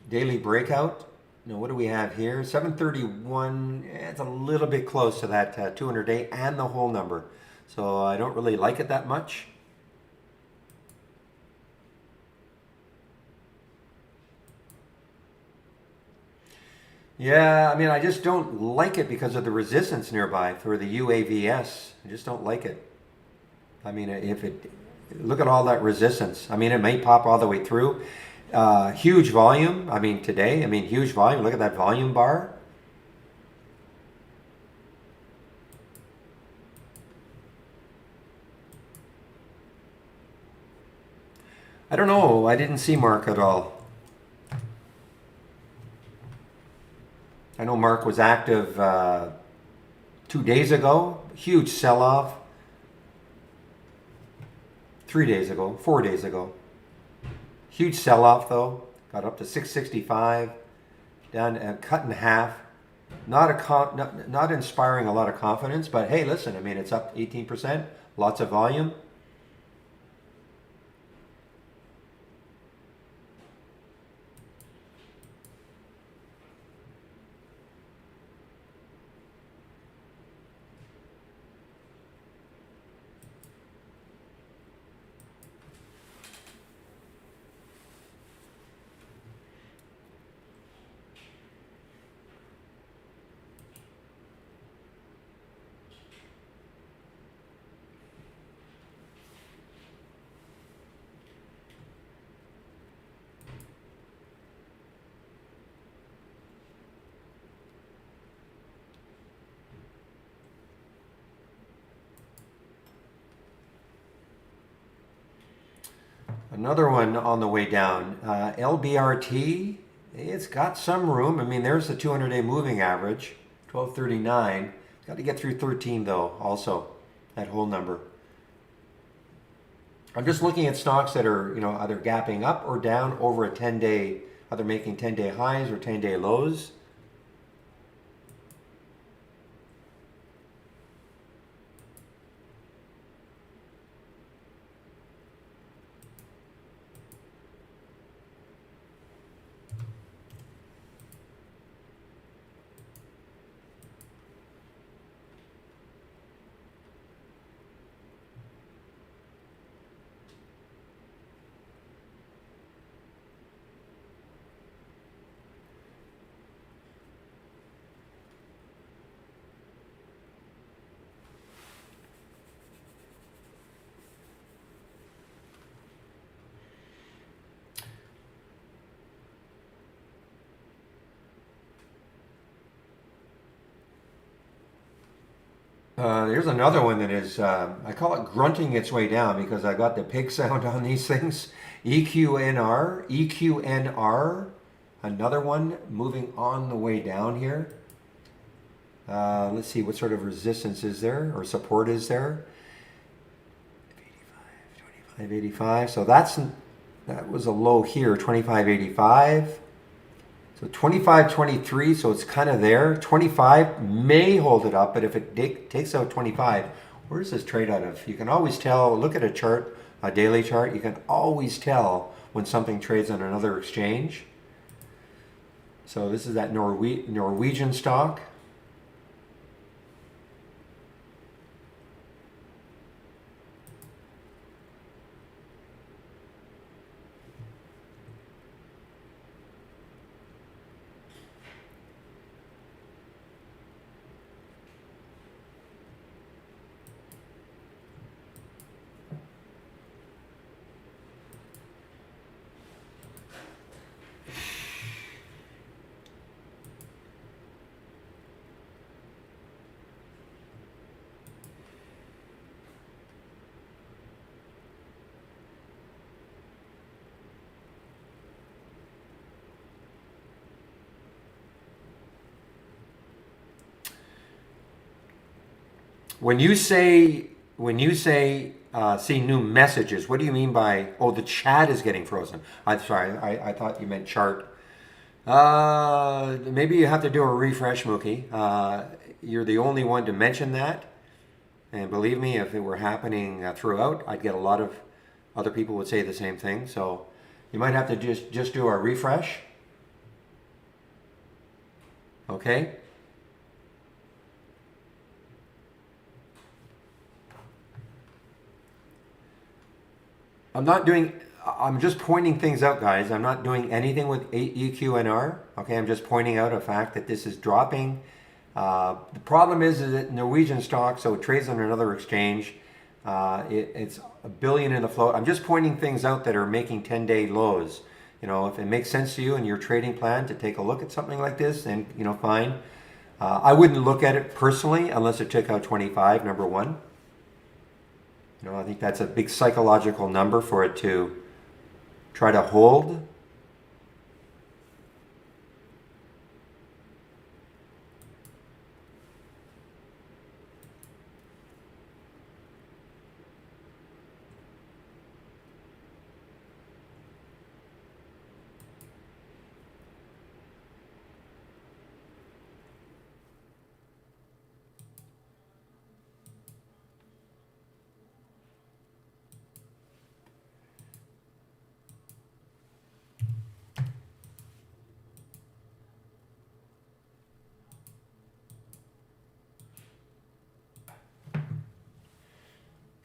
daily breakout. Now, what do we have here? 731. It's a little bit close to that 200-day and the whole number. So I don't really like it that much. Yeah, I mean, I just don't like it because of the resistance nearby for the UAVS. I just don't like it. I mean, if it look at all that resistance. I mean, it may pop all the way through. Huge volume. I mean, today. I mean, huge volume. Look at that volume bar. I don't know. I didn't see Mark at all. I know Mark was active 2 days ago. Huge sell-off. 3 days ago. 4 days ago. Huge sell-off though. Got up to 665. Down cut in half. Not inspiring a lot of confidence, but hey, listen. I mean, it's up 18%. Lots of volume. Another one on the way down. LBRT, it's got some room. I mean, there's the 200-day moving average, 1239. Got to get through 13 though, also, that whole number. I'm just looking at stocks that are, either gapping up or down over a 10-day, either making 10-day highs or 10-day lows. There's another one that is, I call it grunting its way down because I got the pig sound on these things. EQNR, another one moving on the way down here. Let's see, what sort of resistance is there or support is there? 25.85. So that was a low here, 25.85. So 25.23, so it's kind of there. 25 may hold it up, but if it takes out 25, where does this trade out of? You can always tell, look at a chart, a daily chart, you can always tell when something trades on another exchange. So this is that Norwegian stock. When you say see new messages, what do you mean by, oh, the chat is getting frozen? I'm sorry, I thought you meant chart. Maybe you have to do a refresh, Mookie. You're the only one to mention that. And believe me, if it were happening throughout, I'd get a lot of other people would say the same thing. So you might have to just do a refresh. Okay. I'm just pointing things out, guys. I'm not doing anything with EQNR. Okay, I'm just pointing out a fact that this is dropping. The problem is that Norwegian stock, so it trades on another exchange. It's $1 billion in the float. I'm just pointing things out that are making 10-day lows. If it makes sense to you in your trading plan to take a look at something like this, then, fine. I wouldn't look at it personally unless it took out 25, number one. I think that's a big psychological number for it to try to hold.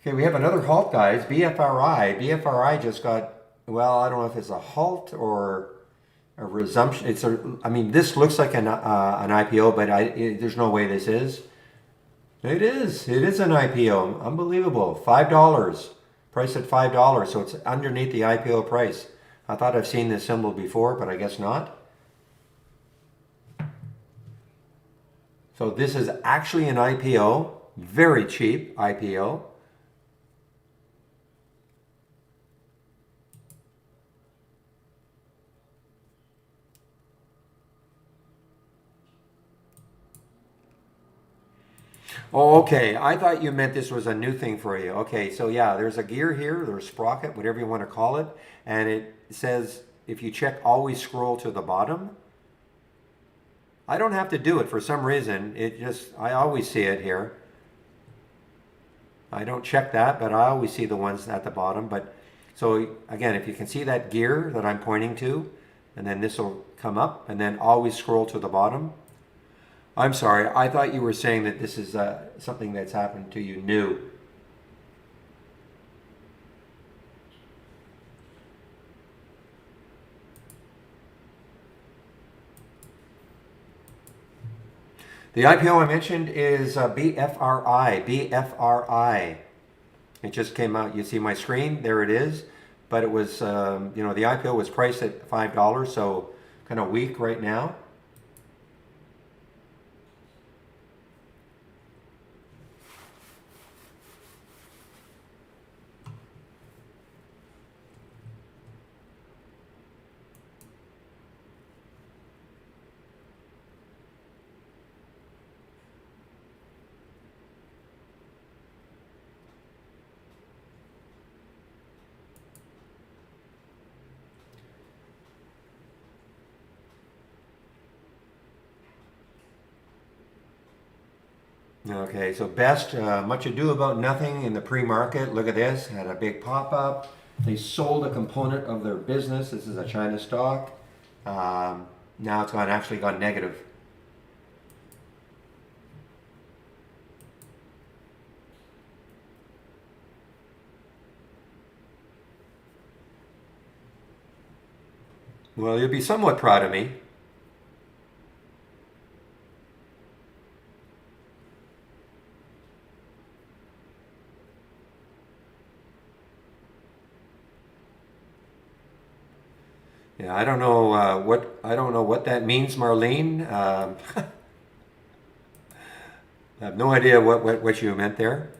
Okay, we have another halt, guys. BFRI. BFRI just got, well, I don't know if it's a halt or a resumption. This looks like an IPO, but there's no way this is. It is. It is an IPO. Unbelievable. $5. Priced at $5. So it's underneath the IPO price. I thought I've seen this symbol before, but I guess not. So this is actually an IPO. Very cheap IPO. Oh, okay. I thought you meant this was a new thing for you. Okay, so yeah, there's a gear here, there's sprocket, whatever you want to call it, and it says if you check always scroll to the bottom. I don't have to do it for some reason. I always see it here. I don't check that, but I always see the ones at the bottom. But so again, if you can see that gear that I'm pointing to, and then this will come up, and then always scroll to the bottom. I'm sorry, I thought you were saying that this is something that's happened to you new. The IPO I mentioned is BFRI. BFRI. It just came out. You see my screen? There it is. But it was, the IPO was priced at $5, so kind of weak right now. Okay, so best, much ado about nothing in the pre-market. Look at this, had a big pop-up. They sold a component of their business. This is a China stock. Now it's actually gone negative. Well, you'll be somewhat proud of me. Yeah, I don't know what that means, Marlene. I have no idea what you meant there.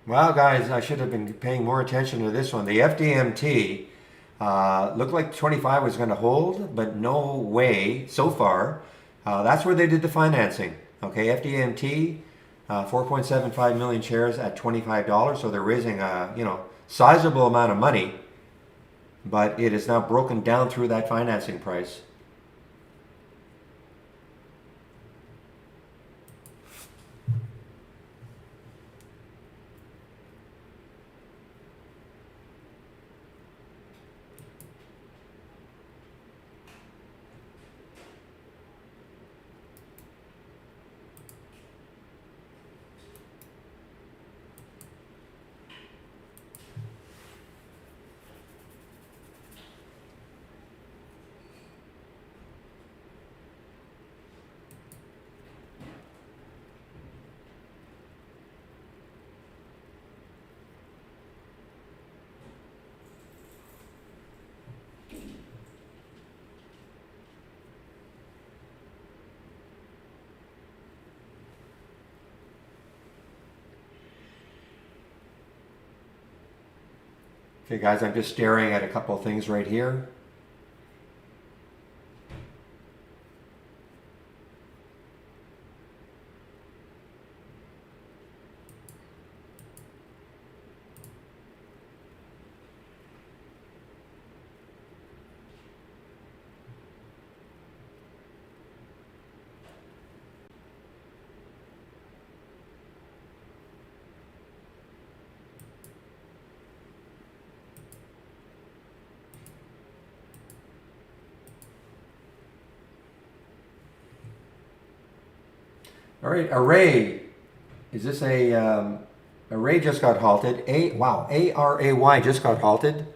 Well, guys, I should have been paying more attention to this one. The FDMT looked like 25 was going to hold, but no way so far. That's where they did the financing. Okay, FDMT, 4.75 million shares at $25, so they're raising a sizable amount of money, but it is now broken down through that financing price. Okay, guys, I'm just staring at a couple of things right here. All right, Array. Is this Array just got halted? Wow, ARAY just got halted.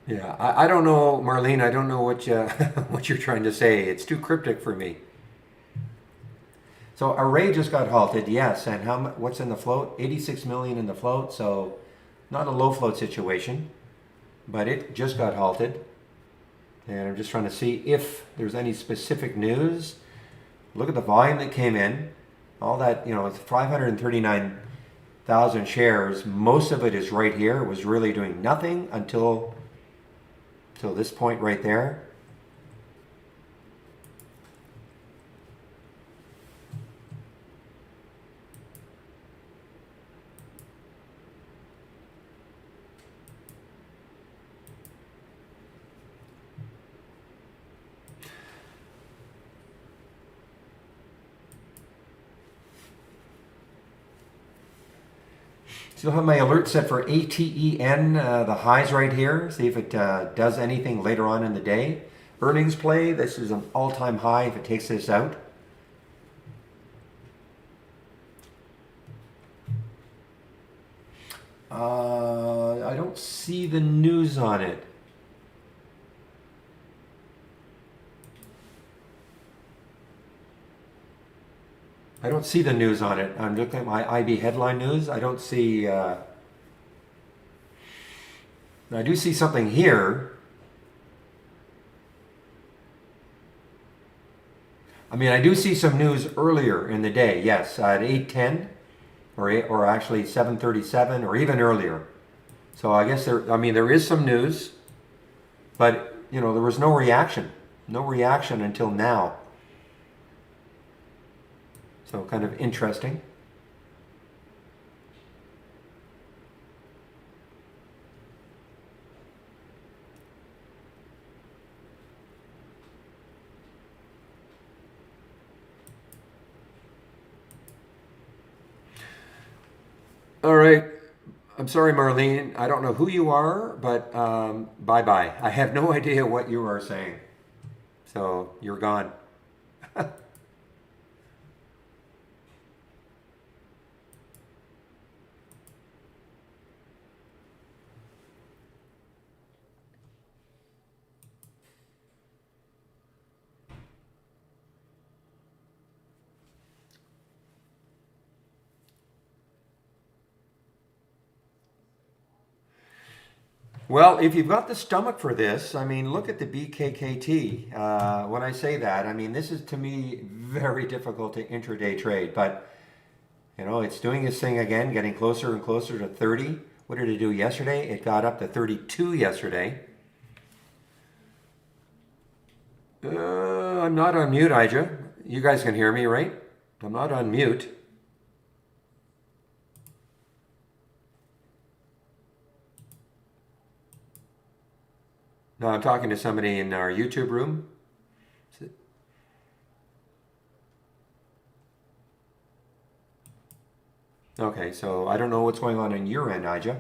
Yeah, I don't know, Marlene. I don't know what you, what you're trying to say. It's too cryptic for me. So Array just got halted, yes. And what's in the float? 86 million in the float. So not a low float situation, but it just got halted. And I'm just trying to see if there's any specific news. Look at the volume that came in. All that, it's 539,000 shares. Most of it is right here. It was really doing nothing until this point right there. Still have my alert set for ATEN, the highs right here. See if it does anything later on in the day. Earnings play, this is an all-time high if it takes this out. I don't see the news on it. I don't see the news on it. I'm looking at my IB headline news. I don't see. I do see something here. I mean, I do see some news earlier in the day. Yes, at 8:10, or actually 7:37, or even earlier. So I guess there. I mean, there is some news, but there was no reaction. No reaction until now. So kind of interesting. All right. I'm sorry, Marlene. I don't know who you are, but bye-bye. I have no idea what you are saying. So you're gone. Well, if you've got the stomach for this, I mean, look at the BKKT. When I say that, I mean, this is to me very difficult to intraday trade, but it's doing its thing again, getting closer and closer to 30. What did it do yesterday? It got up to 32 yesterday. I'm not on mute, Ija. You guys can hear me, right? I'm not on mute. No, I'm talking to somebody in our YouTube room. Okay, so I don't know what's going on your end, Ija.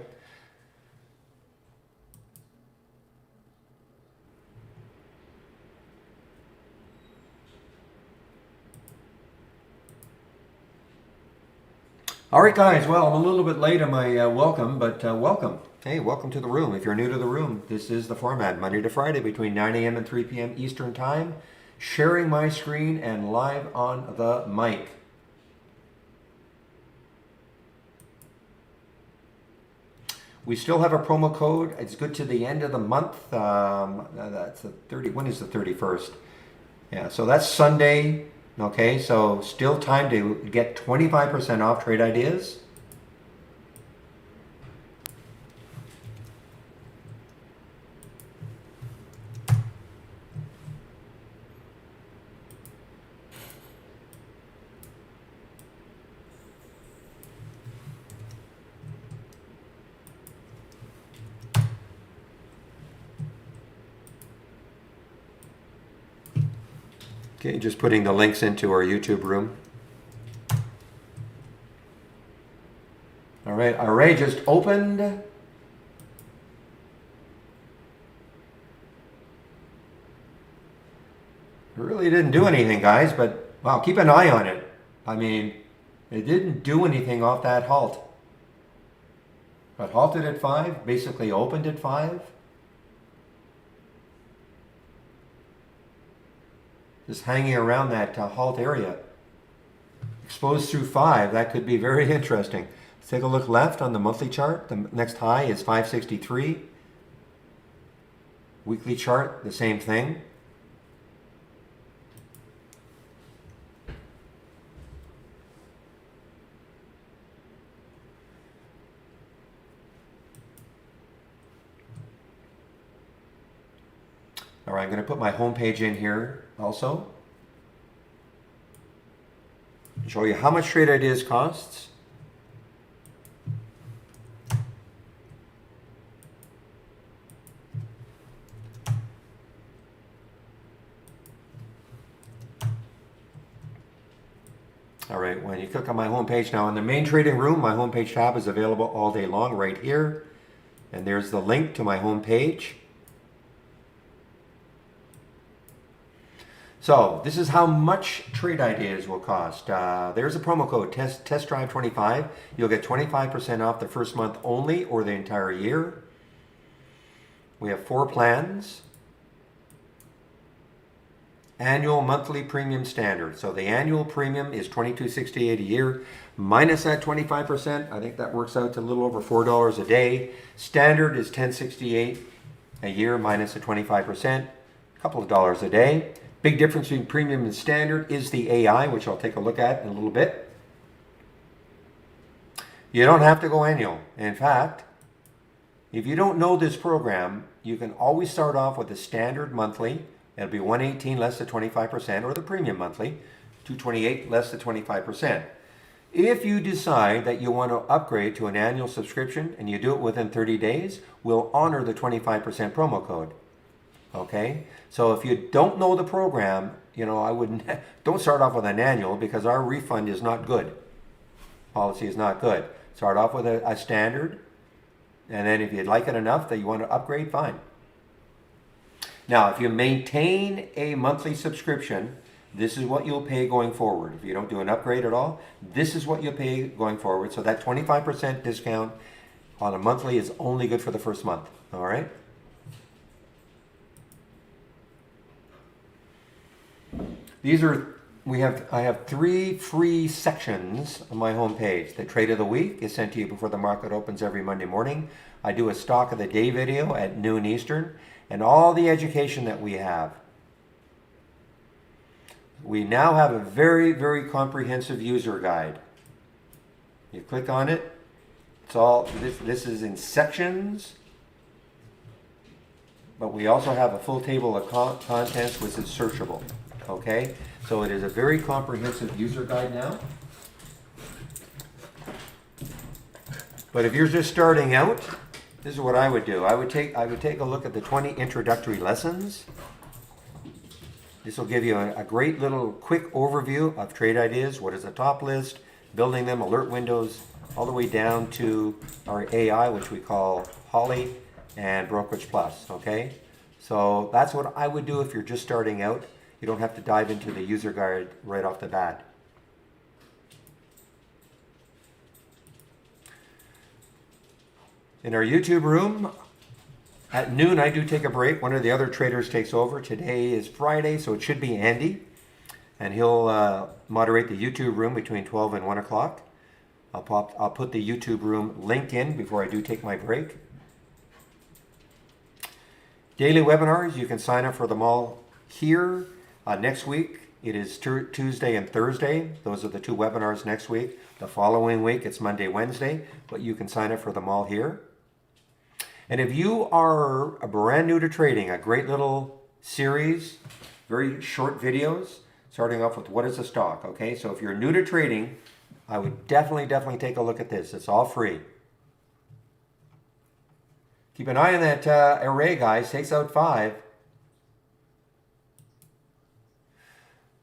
All right, guys. Well, I'm a little bit late on my welcome, but welcome. Hey, welcome to the room. If you're new to the room, this is the format, Monday to Friday between 9 a.m. and 3 p.m. Eastern Time, sharing my screen and live on the mic. We still have a promo code. It's good to the end of the month. That's the 30. When is the 31st? Yeah, so that's Sunday. Okay, so still time to get 25% off trade ideas. Okay, just putting the links into our YouTube room. All right, Array just opened. It really didn't do anything, guys, but wow, keep an eye on it. I mean, it didn't do anything off that halt. But halted at 5, basically opened at 5. just hanging around that halt area. Exposed through 5, that could be very interesting. Let's take a look left on the monthly chart. The next high is 563. Weekly chart, the same thing. All right, I'm going to put my home page in here also. Show you how much Trade Ideas costs. All right, when you click on my home page now, in the main trading room, my home page tab is available all day long right here. And there's the link to my home page. So this is how much Trade Ideas will cost. There's a promo code, test drive 25. You'll get 25% off the first month only or the entire year. We have 4 plans. Annual monthly premium standard. So the annual premium is $22.68 a year minus that 25%. I think that works out to a little over $4 a day. Standard is $10.68 a year minus the 25%, a couple of dollars a day. Big difference between premium and standard is the AI, which I'll take a look at in a little bit. You don't have to go annual. In fact, if you don't know this program, you can always start off with the standard monthly. It'll be $118 less than 25%, or the premium monthly, $228 less than 25%. If you decide that you want to upgrade to an annual subscription and you do it within 30 days, we'll honor the 25% promo code. Okay, so if you don't know the program, I wouldn't, don't start off with an annual because our refund is not good. Policy is not good. Start off with a standard, and then if you'd like it enough that you want to upgrade, fine. Now, if you maintain a monthly subscription, this is what you'll pay going forward. If you don't do an upgrade at all, this is what you'll pay going forward. So that 25% discount on a monthly is only good for the first month. All right. I have 3 free sections on my homepage. The trade of the week is sent to you before the market opens every Monday morning. I do a stock of the day video at noon Eastern, and all the education that we have. We now have a very, very comprehensive user guide. You click on it. It's all this is in sections, but we also have a full table of contents which is searchable. Okay, so it is a very comprehensive user guide now. But if you're just starting out, this is what I would do. I would take a look at the 20 introductory lessons. This will give you a great little quick overview of Trade Ideas. What is a top list, building them, alert windows, all the way down to our AI, which we call Holly, and Brokerage Plus. Okay, so that's what I would do if you're just starting out. You don't have to dive into the user guide right off the bat. In our YouTube room, at noon I do take a break. One of the other traders takes over. Today is Friday, so it should be Andy. And he'll moderate the YouTube room between 12 and 1 o'clock. I'll put the YouTube room link in before I do take my break. Daily webinars, you can sign up for them all here. Next week, it is Tuesday and Thursday. Those are the 2 webinars next week. The following week, it's Monday, Wednesday, but you can sign up for them all here. And if you are brand new to trading, a great little series, very short videos, starting off with what is a stock, okay? So if you're new to trading, I would definitely take a look at this. It's all free. Keep an eye on that array, guys. Takes out 5.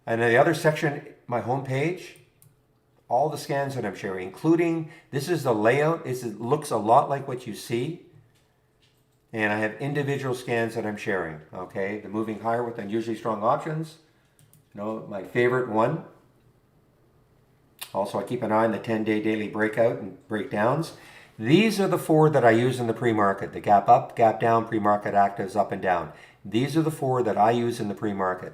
And in the other section, my home page, all the scans that I'm sharing, including, this is the layout. It looks a lot like what you see. And I have individual scans that I'm sharing, okay? The moving higher with unusually strong options, my favorite one. Also, I keep an eye on the 10-day daily breakout and breakdowns. These are the 4 that I use in the pre-market. The gap up, gap down, pre-market actives up and down. These are the 4 that I use in the pre-market.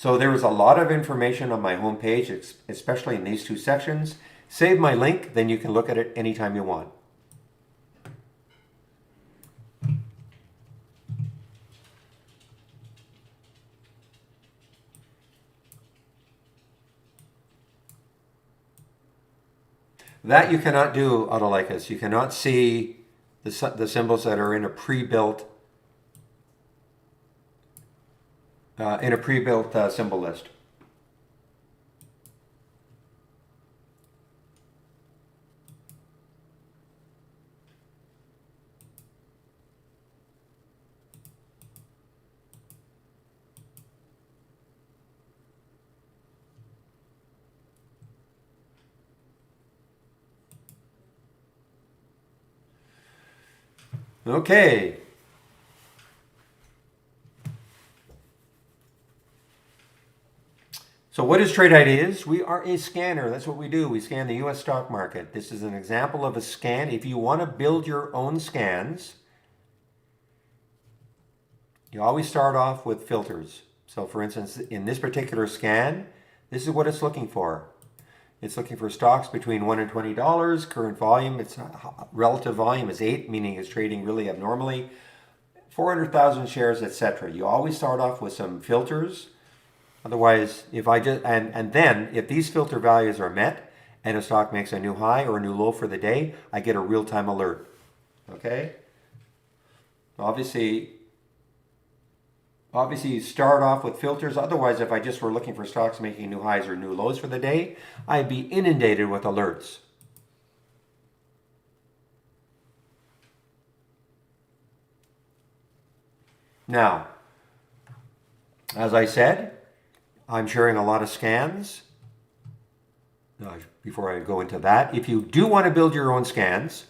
So there is a lot of information on my homepage, especially in these two sections. Save my link, then you can look at it anytime you want. That you cannot do, Autolycus. You cannot see the symbols that are in a pre-built symbol list. Okay. So what is Trade Ideas? We are a scanner. That's what we do. We scan the US stock market. This is an example of a scan. If you want to build your own scans, you always start off with filters. So for instance, in this particular scan, this is what it's looking for. It's looking for stocks between $1 and $20. Current volume, its relative volume is 8, meaning it's trading really abnormally. 400,000 shares, etc. You always start off with some filters. Otherwise, if I just and then if these filter values are met and a stock makes a new high or a new low for the day, I get a real-time alert. Okay? Obviously you start off with filters. Otherwise, if I just were looking for stocks making new highs or new lows for the day, I'd be inundated with alerts. Now, as I said, I'm sharing a lot of scans. Before I go into that, if you do want to build your own scans,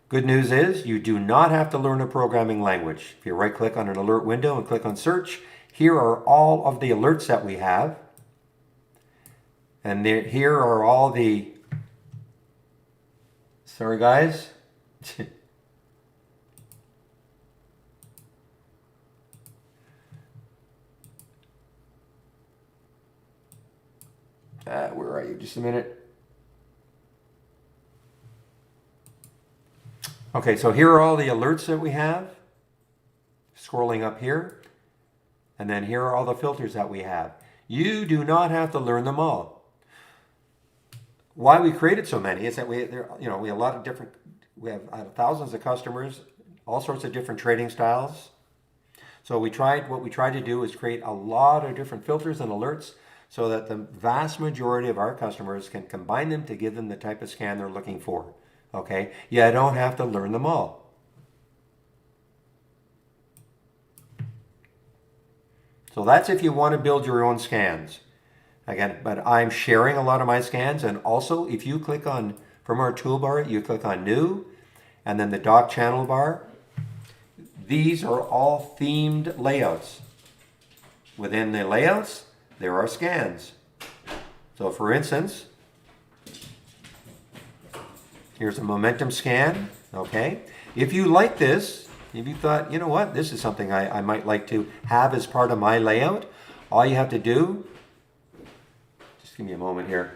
good news is you do not have to learn a programming language. If you right-click on an alert window and click on search, here are all of the alerts that we have. And here are all the... Sorry, guys. Where are you? Just a minute. Okay, so here are all the alerts that we have. Scrolling up here. And then here are all the filters that we have. You do not have to learn them all. Why we created so many is that we have a lot of different, we have thousands of customers, all sorts of different trading styles. So what we tried to do is create a lot of different filters and alerts so that the vast majority of our customers can combine them to give them the type of scan they're looking for. Okay? You don't have to learn them all. So that's if you want to build your own scans. Again, but I'm sharing a lot of my scans, and also if you click on, from our toolbar, you click on New, and then the dock channel bar, these are all themed layouts. Within the layouts, there are scans. So for instance, here's a momentum scan, okay? If you like this, if you thought, you know what, this is something I might like to have as part of my layout, all you have to do, just give me a moment here.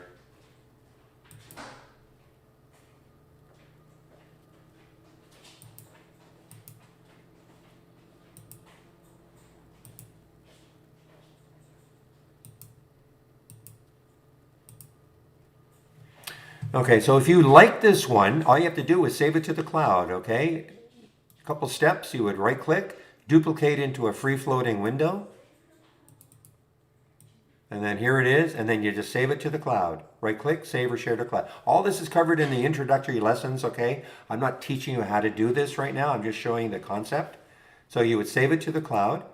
Okay, so if you like this one, all you have to do is save it to the cloud, okay? A couple steps, you would right-click, duplicate into a free-floating window, and then here it is, and then you just save it to the cloud. Right-click, save or share to cloud. All this is covered in the introductory lessons, okay? I'm not teaching you how to do this right now, I'm just showing the concept. So you would save it to the cloud.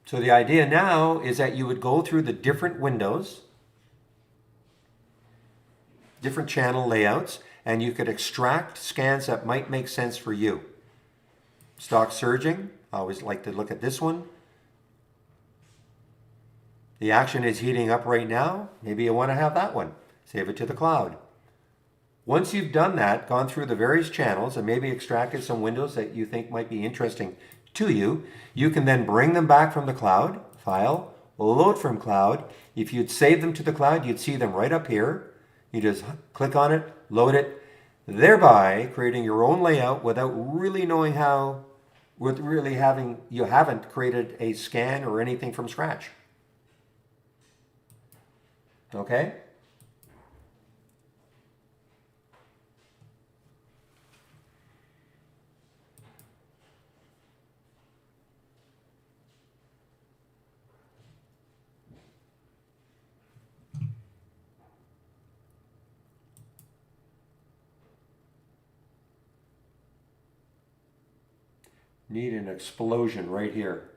So the idea now is that you would go through the different windows, different channel layouts, and you could extract scans that might make sense for you. Stock surging, I always like to look at this one. The action is heating up right now, maybe you want to have that one. Save it to the cloud. Once you've done that, gone through the various channels and maybe extracted some windows that you think might be interesting to you, you can then bring them back from the cloud, File, Load from Cloud. If you'd save them to the cloud, you'd see them right up here. You just click on it, load it, thereby creating your own layout without really knowing how, you haven't created a scan or anything from scratch. Okay? Need an explosion right here.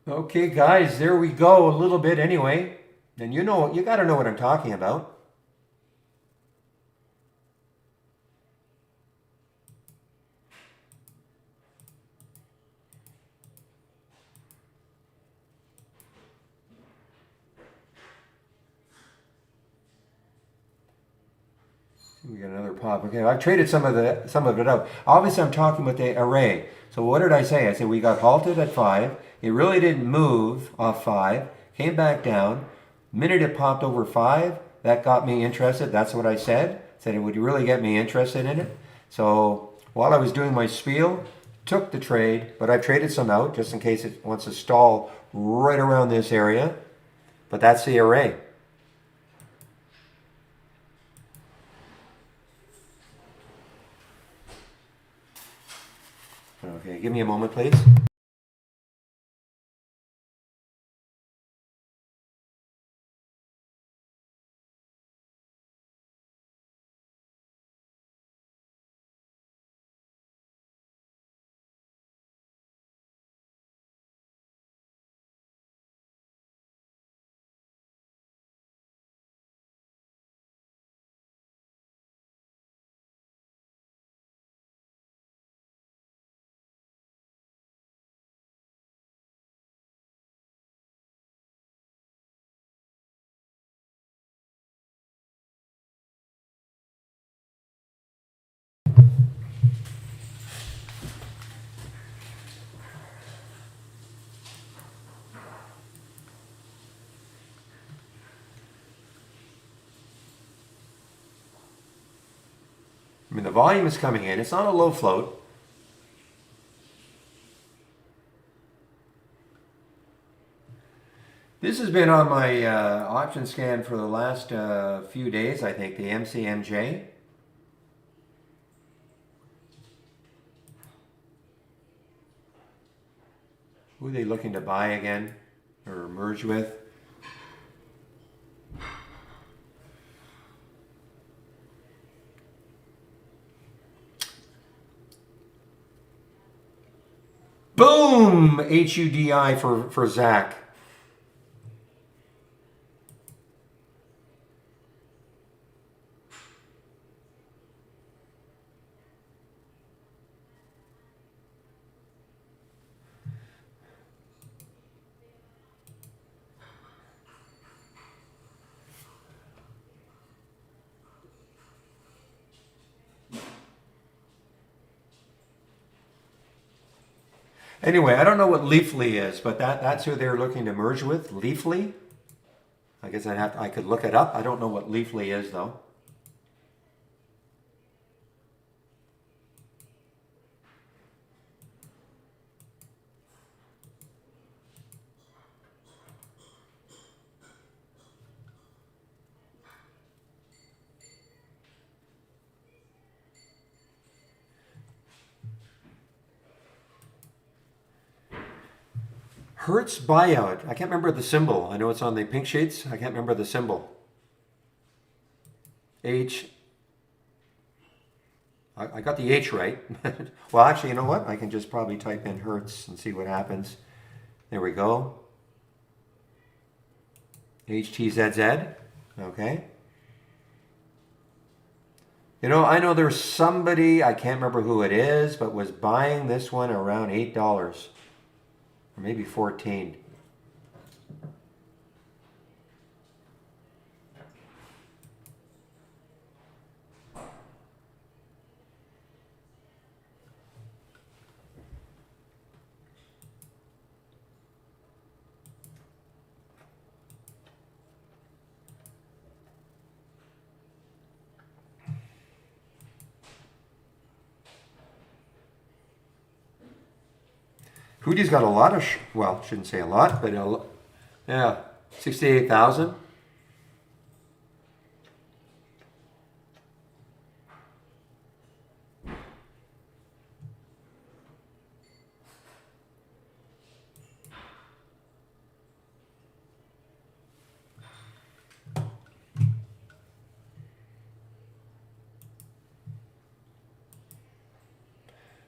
Okay, guys, there we go. A little bit anyway. And you got to know what I'm talking about. We got another pop. Okay, I've traded some of it out. Obviously, I'm talking about the array. So what did I say? I said we got halted at 5. It really didn't move off 5. Came back down. Minute it popped over 5, that got me interested. That's what I said. Said it would really get me interested in it. So while I was doing my spiel, took the trade, but I've traded some out just in case it wants to stall right around this area. But that's the array. Okay, give me a moment, please. I mean, the volume is coming in. It's not a low float. This has been on my option scan for the last few days, I think, the MCMJ. Who are they looking to buy again or merge with? Boom! HUDI for Zach. Anyway, I don't know what Leafly is, but that's who they're looking to merge with. Leafly? I guess I could look it up. I don't know what Leafly is though. Hertz buyout. I can't remember the symbol. I know it's on the pink sheets. I can't remember the symbol. I got the H right. Well, actually, you know what? I can just probably type in hertz and see what happens. There we go. HTZZ. Okay. You know, I know there's somebody, I can't remember who it is, but was buying this one around $8 or maybe 14. Hootie's got a lot of, well, shouldn't say a lot, but yeah, 68,000.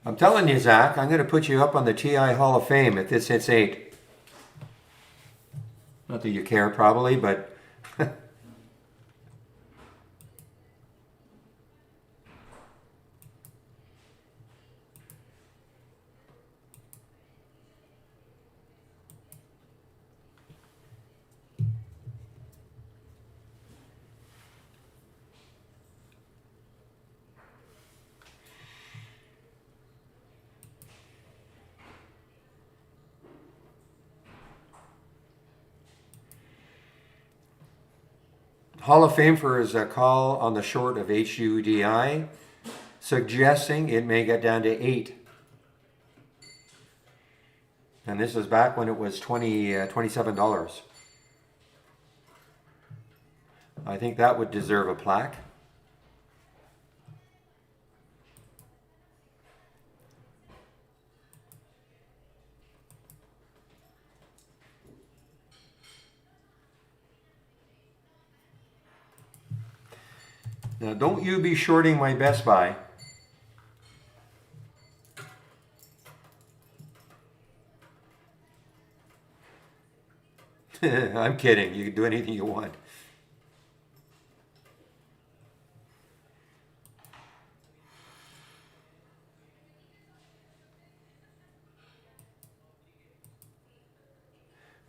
I'm telling you, Zach, I'm going to put you up on the TI Hall of Fame if this hits 8. Not that you care, probably, but Hall of Fame for his call on the short of HUDI, suggesting it may get down to 8. And this is back when it was $27. I think that would deserve a plaque. Now, don't you be shorting my Best Buy. I'm kidding. You can do anything you want.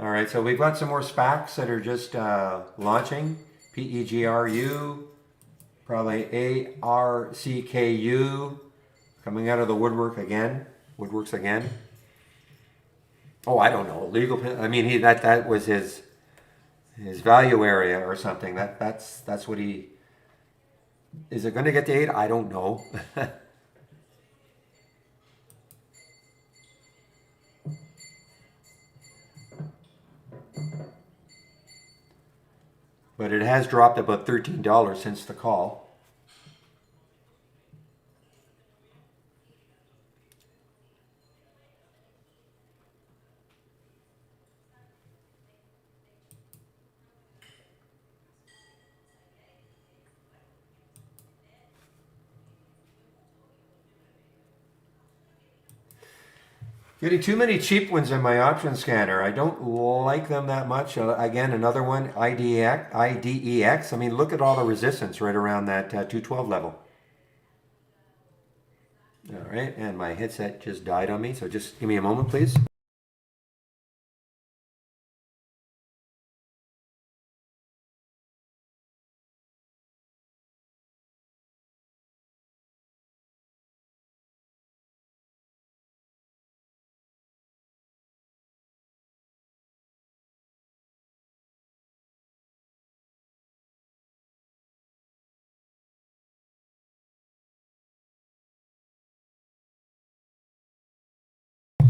All right, so we've got some more SPACs that are just launching. PEGRU, probably ARCKU, coming out of the woodworks again. Oh, I don't know. Legal. I mean, that was his value area or something. That's what he. Is it going to get to 8? I don't know. But it has dropped about $13 since the call. Getting too many cheap ones in my option scanner. I don't like them that much. Again, another one, IDEX. I mean, look at all the resistance right around that 212 level. All right, and my headset just died on me, so just give me a moment, please.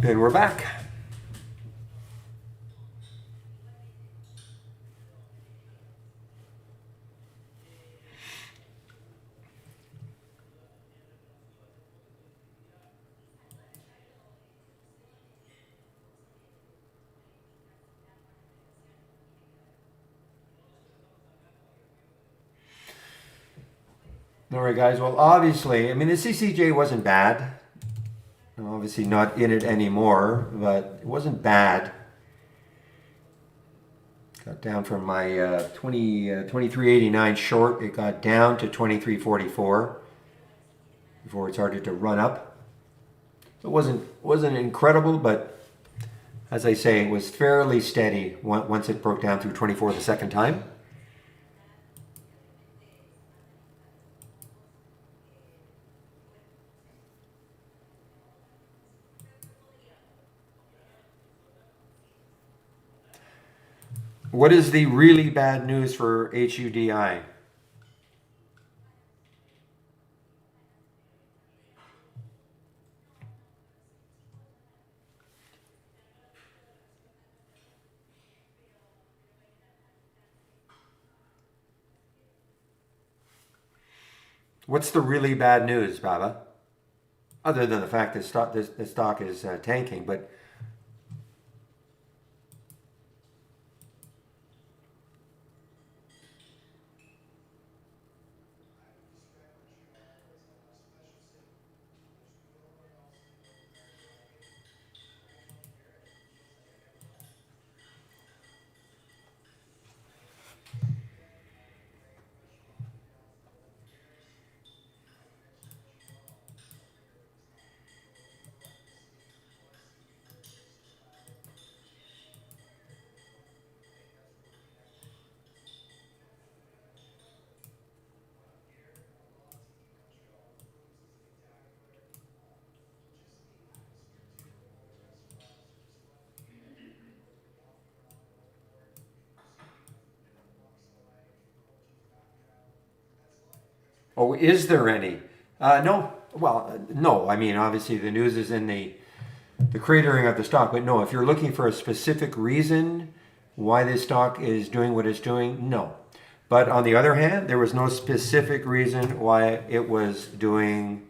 And we're back. All right, guys. Well, obviously, I mean, the CCJ wasn't bad. I'm obviously not in it anymore, but it wasn't bad. Got down from my 23.89 short. It got down to 23.44 before it started to run up. So it wasn't incredible, but as I say, it was fairly steady once it broke down through 24 the second time. What is the really bad news for HUDI? What's the really bad news, Baba? Other than the fact that the stock is tanking, but oh, is there any? No. Well, no. I mean, obviously the news is in the cratering of the stock, but no. If you're looking for a specific reason why this stock is doing what it's doing, no. But on the other hand, there was no specific reason why it was doing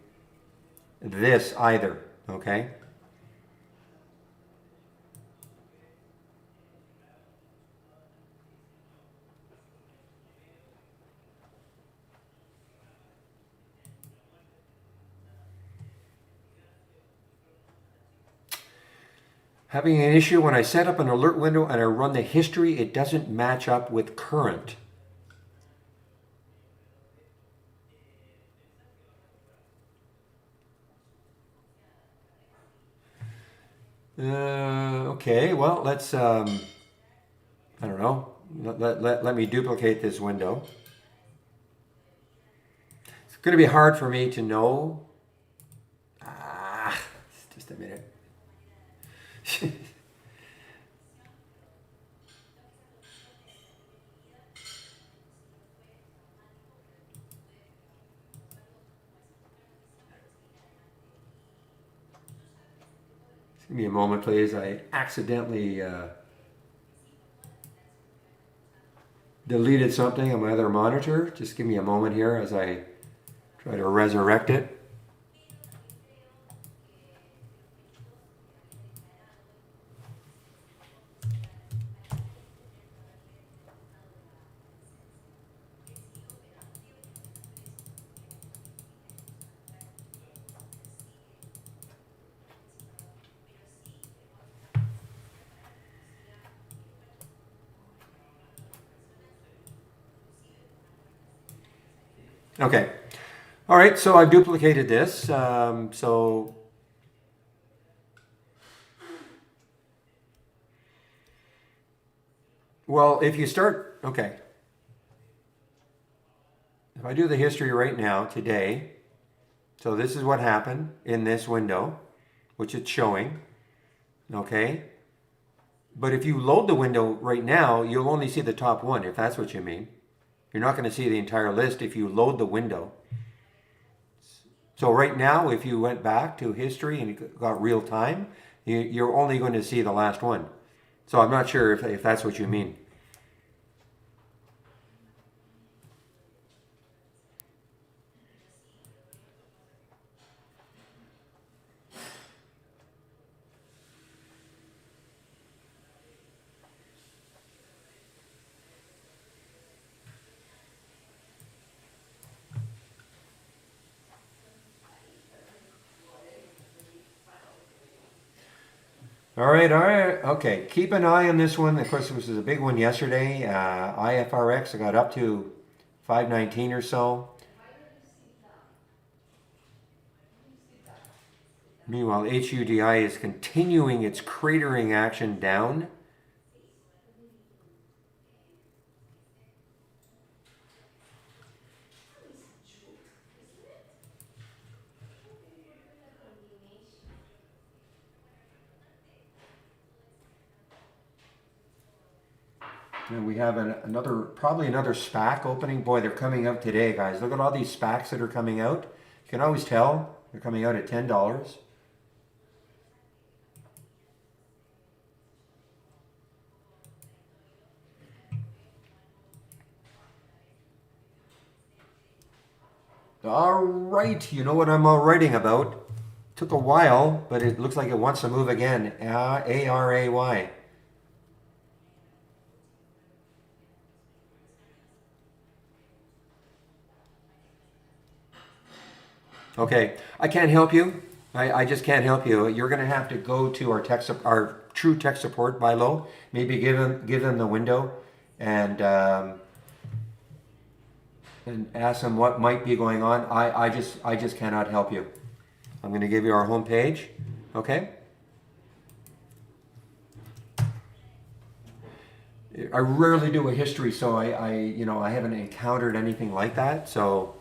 this either. Okay. Having an issue when I set up an alert window and I run the history, it doesn't match up with current. Okay, well, let's, I don't know, let me duplicate this window. It's going to be hard for me to know. Just a minute. Give me a moment, please. I accidentally deleted something on my other monitor. Just give me a moment here as I try to resurrect it. Okay. All right, so I've duplicated this. Well, if you start, okay. If I do the history right now, today, so this is what happened in this window, which it's showing, okay? But if you load the window right now, you'll only see the top one, if that's what you mean. You're not going to see the entire list if you load the window. So right now, if you went back to history and you got real time, you're only going to see the last one. So I'm not sure if that's what you mean. All right, all right. Okay, keep an eye on this one. Of course, this was a big one yesterday. IFRX, I got up to 519 or so. Meanwhile, HUDI is continuing its cratering action down. And we have probably another SPAC opening. Boy, they're coming out today, guys. Look at all these SPACs that are coming out. You can always tell they're coming out at $10. All right, you know what I'm writing about. Took a while, but it looks like it wants to move again. ARAY. Okay, I can't help you. I just can't help you. You're going to have to go to our true tech support by low. Maybe give them the window and ask them what might be going on. I just cannot help you. I'm going to give you our home page. Okay. I rarely do a history, so I haven't encountered anything like that. So.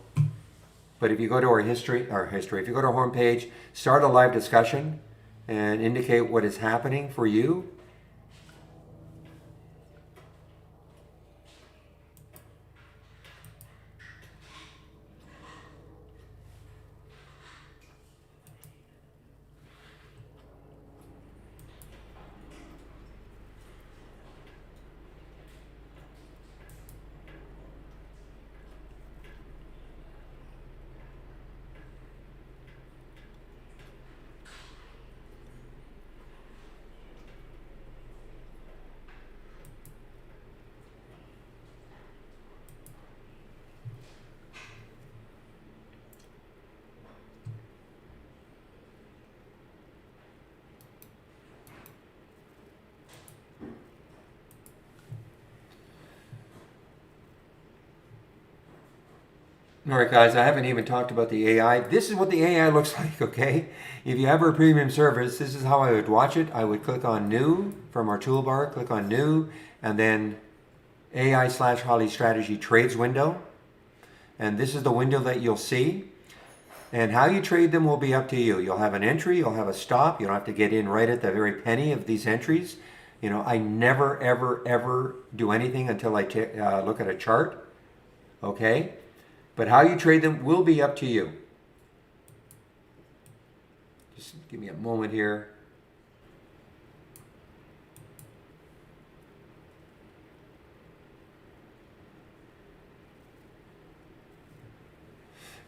But if you go to if you go to our homepage, start a live discussion and indicate what is happening for you. All right, guys, I haven't even talked about the AI. This is what the AI looks like, okay? If you have our premium service, this is how I would watch it. I would click on New from our toolbar, click on New, and then AI/Holly Strategy Trades window. And this is the window that you'll see. And how you trade them will be up to you. You'll have an entry, you'll have a stop. You don't have to get in right at the very penny of these entries. You know, I never, ever, ever do anything until I look at a chart, okay? But how you trade them will be up to you. Just give me a moment here.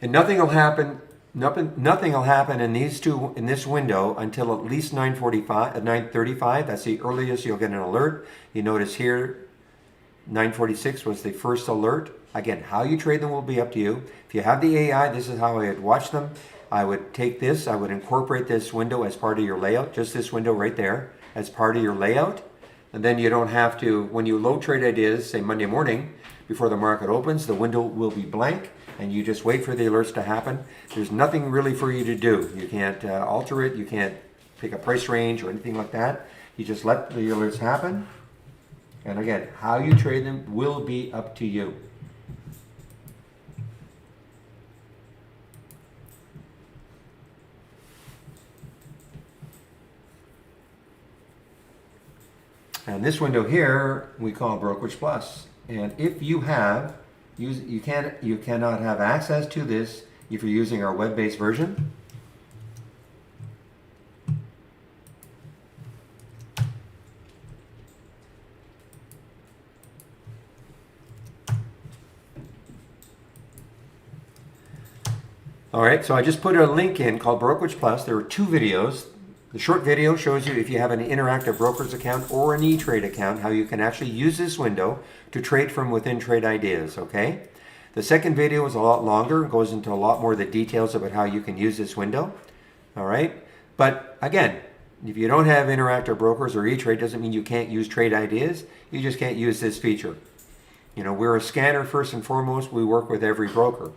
And nothing will happen. Nothing will happen in this window until at least 9:45, 9:35. That's the earliest you'll get an alert. You notice here, 9:46 was the first alert. Again, how you trade them will be up to you. If you have the AI, this is how I would watch them. I would take this, I would incorporate this window as part of your layout, just this window right there, as part of your layout. And then you don't have to, when you load trade ideas, say Monday morning, before the market opens, the window will be blank, and you just wait for the alerts to happen. There's nothing really for you to do. You can't alter it, you can't pick a price range or anything like that. You just let the alerts happen. And again, how you trade them will be up to you. And this window here we call Brokerage Plus. And if you cannot have access to this if you're using our web-based version. All right, so I just put a link in called Brokerage Plus. There are two videos. The short video shows you if you have an interactive brokerage account or an E-Trade account, how you can actually use this window to trade from within Trade Ideas, okay? The second video is a lot longer and goes into a lot more of the details about how you can use this window, all right? But again, if you don't have Interactive Brokers or E-Trade, doesn't mean you can't use trade ideas. You just can't use this feature. You know, we're a scanner first and foremost. We work with every broker.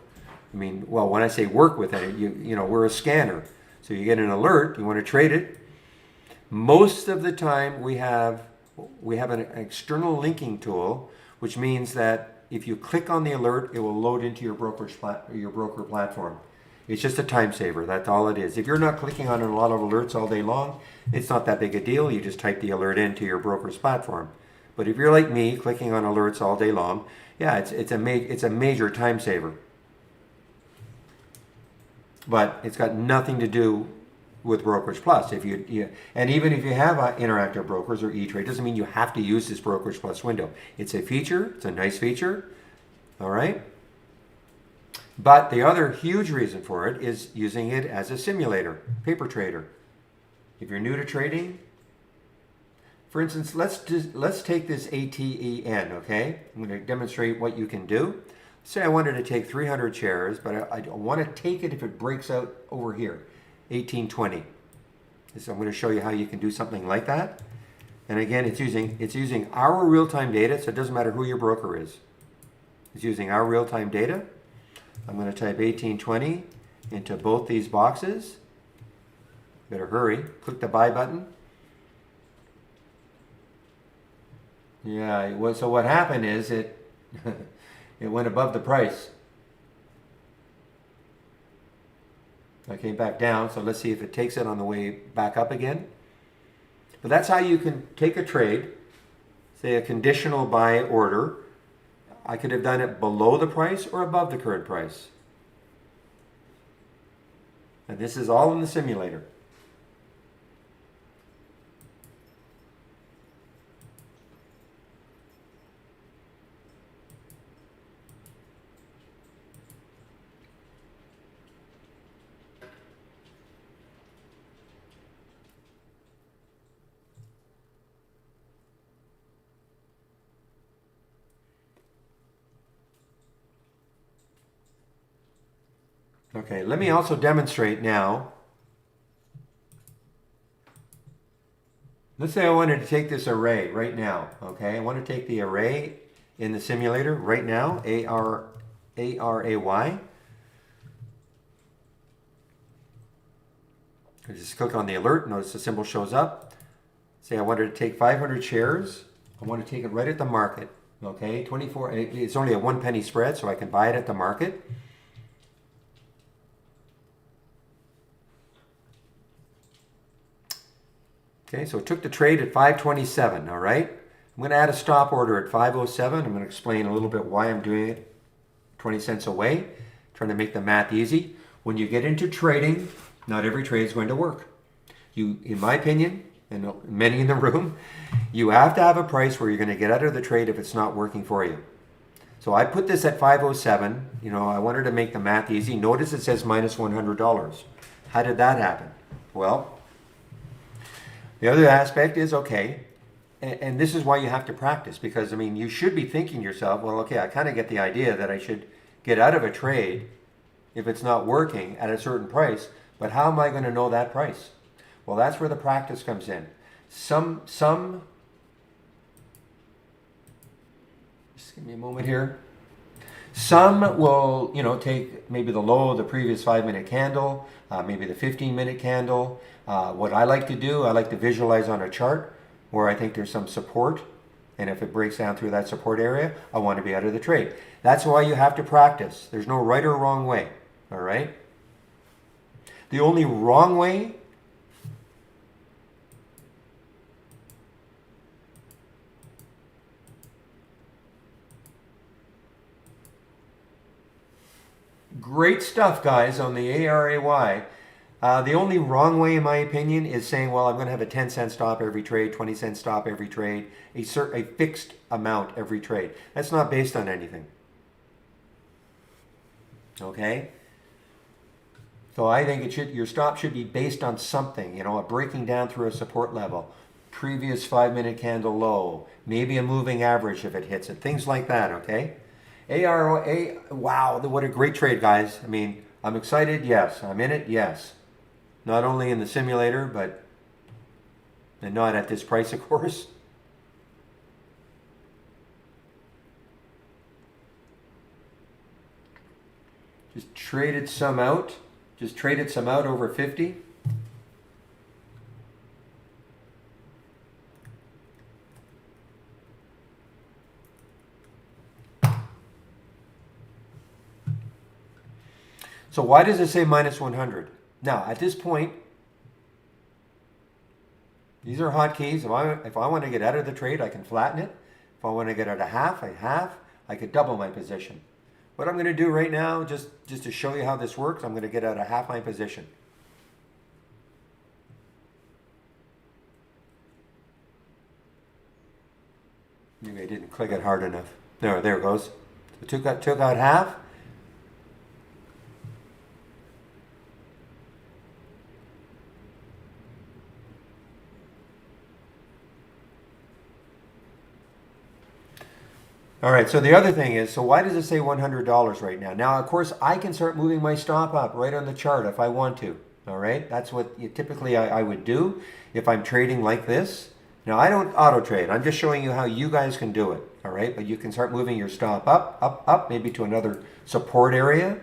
I mean, well, when I say work with it, you know, we're a scanner. So you get an alert, you want to trade it. Most of the time we have an external linking tool, which means that if you click on the alert, it will load into your broker platform. It's just a time saver, that's all it is. If you're not clicking on a lot of alerts all day long, it's not that big a deal. You just type the alert into your broker's platform. But if you're like me, clicking on alerts all day long, yeah, it's a major time saver. But it's got nothing to do with Brokerage Plus. And even if you have Interactive Brokers or E-Trade, doesn't mean you have to use this Brokerage Plus window. It's a feature. It's a nice feature. All right. But the other huge reason for it is using it as a simulator, paper trader. If you're new to trading, for instance, let's take this ATEN, okay? I'm going to demonstrate what you can do. Say I wanted to take 300 shares, but I want to take it if it breaks out over here, 1820. So I'm going to show you how you can do something like that. And again, it's using our real-time data, so it doesn't matter who your broker is. It's using our real-time data. I'm going to type 1820 into both these boxes. Better hurry. Click the buy button. Yeah, so what happened is it went above the price. I came back down, so let's see if it takes it on the way back up again. But that's how you can take a trade, say a conditional buy order. I could have done it below the price or above the current price. And this is all in the simulator. Okay, let me also demonstrate now. Let's say I wanted to take this array right now, okay? I want to take the array in the simulator right now, ARAY. I just click on the alert, notice the symbol shows up. Say I wanted to take 500 shares. I want to take it right at the market, okay? 24, it's only a 1 penny spread, so I can buy it at the market. Okay, so it took the trade at 527, all right? I'm going to add a stop order at 507. I'm going to explain a little bit why I'm doing it 20 cents away, trying to make the math easy. When you get into trading, not every trade is going to work. You, in my opinion, and many in the room, you have to have a price where you're going to get out of the trade if it's not working for you. So I put this at 507. You know, I wanted to make the math easy. Notice it says minus $100. How did that happen? Well, the other aspect is, okay, and this is why you have to practice, because, I mean, you should be thinking to yourself, well, okay, I kind of get the idea that I should get out of a trade if it's not working at a certain price, but how am I going to know that price? Well, that's where the practice comes in. Just give me a moment here. Some will, you know, take maybe the low of the previous 5-minute candle, maybe the 15-minute candle. What I like to do, I like to visualize on a chart where I think there's some support. And if it breaks down through that support area, I want to be out of the trade. That's why you have to practice. There's no right or wrong way, all right? The only wrong way great stuff, guys, on the ARAY. The only wrong way, in my opinion, is saying, well, I'm going to have a 10-cent stop every trade, 20-cent stop every trade, a fixed amount every trade. That's not based on anything. Okay? So I think your stop should be based on something, you know, a breaking down through a support level, previous 5-minute candle low, maybe a moving average if it hits it, things like that, okay? ARA, wow, what a great trade, guys. I mean, I'm excited, yes. I'm in it, yes. Not only in the simulator, but and not at this price, of course. Just traded some out. Just traded some out over 50. So why does it say minus 100? Now, at this point, these are hotkeys. If I want to get out of the trade, I can flatten it. If I want to get out a half, I could double my position. What I'm going to do right now, just to show you how this works, I'm going to get out a half my position. Maybe I didn't click it hard enough. There it goes. So took out half. All right, so the other thing is, so why does it say $100 right now? Now, of course, I can start moving my stop up right on the chart if I want to. All right, that's what typically I would do if I'm trading like this. Now, I don't auto trade. I'm just showing you how you guys can do it. All right, but you can start moving your stop up, maybe to another support area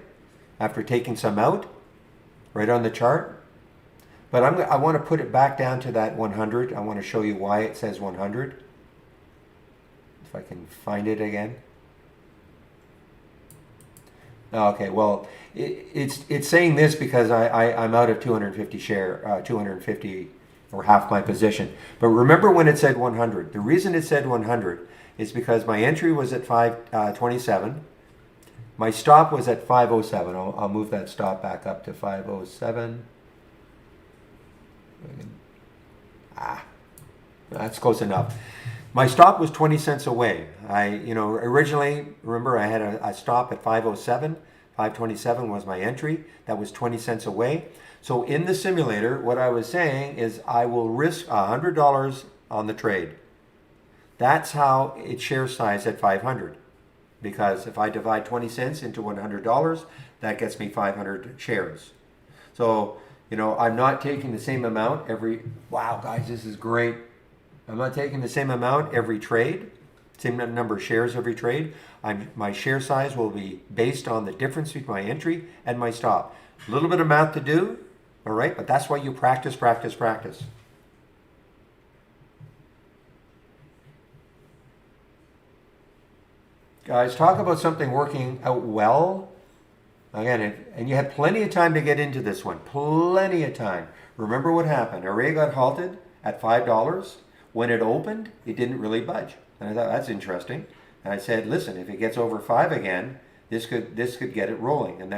after taking some out right on the chart. But I want to put it back down to that 100. I want to show you why it says 100. If I can find it again. Okay, well, it's saying this because I'm out of 250 or half my position. But remember when it said 100. The reason it said 100 is because my entry was at 527. My stop was at 507. I'll move that stop back up to 507. That's close enough. My stop was 20 cents away. Originally, remember I had a stop at 507. 527 was my entry. That was 20 cents away. So in the simulator, what I was saying is I will risk $100 on the trade. That's how it shares size at 500. Because if I divide 20 cents into $100, that gets me 500 shares. So, I'm not taking the same amount every, wow, guys, this is great. I'm not taking the same amount every trade, same number of shares every trade. My share size will be based on the difference between my entry and my stop. A little bit of math to do, all right, but that's why you practice. Guys, talk about something working out well. Again, and you had plenty of time to get into this one. Plenty of time. Remember what happened. Array got halted at $5. When it opened, it didn't really budge. And I thought, that's interesting. And I said, listen, if it gets over 5 again, this could get it rolling. And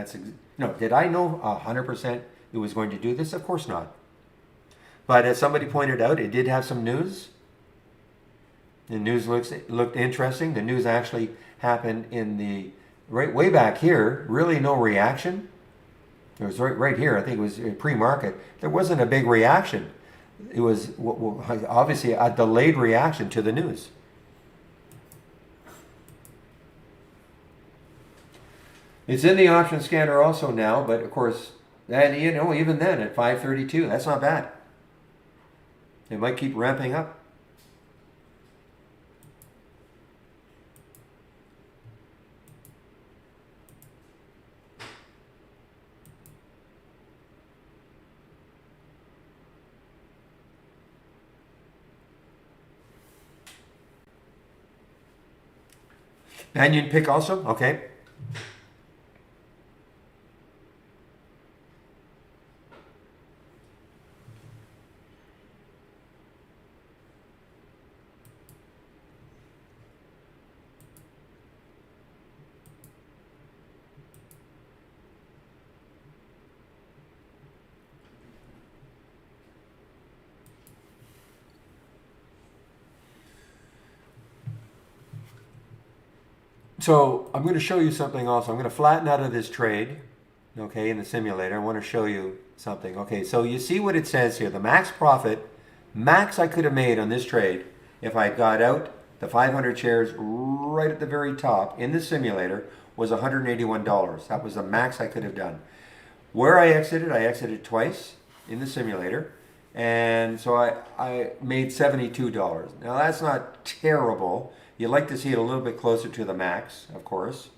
did I know 100% it was going to do this? Of course not. But as somebody pointed out, it did have some news. The news looked interesting. The news actually happened in the way back here. Really no reaction. It was right here. I think it was pre-market. There wasn't a big reaction. It was obviously a delayed reaction to the news. It's in the option scanner also now, but of course, and even then at 532, that's not bad. It might keep ramping up. Onion pick also, okay. So I'm going to show you something also. I'm going to flatten out of this trade, okay, in the simulator. I want to show you something. Okay, so you see what it says here. The max profit, max I could have made on this trade if I got out the 500 shares right at the very top in the simulator was $181. That was the max I could have done. Where I exited twice in the simulator. And so I made $72. Now that's not terrible. You'd like to see it a little bit closer to the max, of course.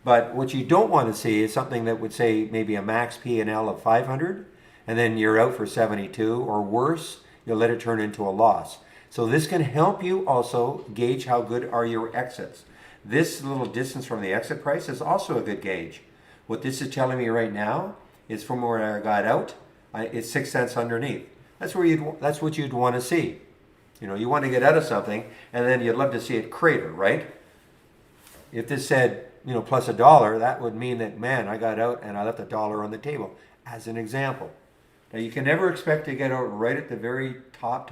But what you don't want to see is something that would say maybe a max P&L of 500, and then you're out for 72, or worse, you'll let it turn into a loss. So this can help you also gauge how good are your exits. This little distance from the exit price is also a good gauge. What this is telling me right now is from where I got out, it's 6 cents underneath. That's what you'd want to see. You know, you want to get out of something, and then you'd love to see it crater, right? If this said, you know, plus $1, that would mean that, man, I got out and I left $1 on the table, as an example. Now, you can never expect to get out right at the very top,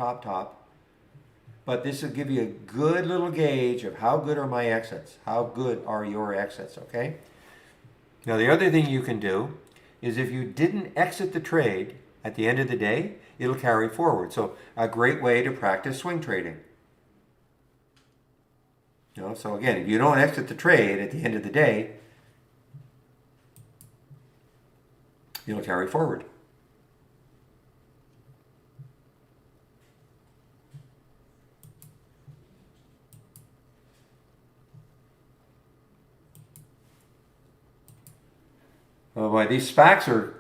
but this will give you a good little gauge of how good are my exits, how good are your exits, okay? Now, the other thing you can do is if you didn't exit the trade at the end of the day, it'll carry forward. So a great way to practice swing trading. You know, so again, if you don't exit the trade at the end of the day, it'll carry forward. Oh boy, these SPACs are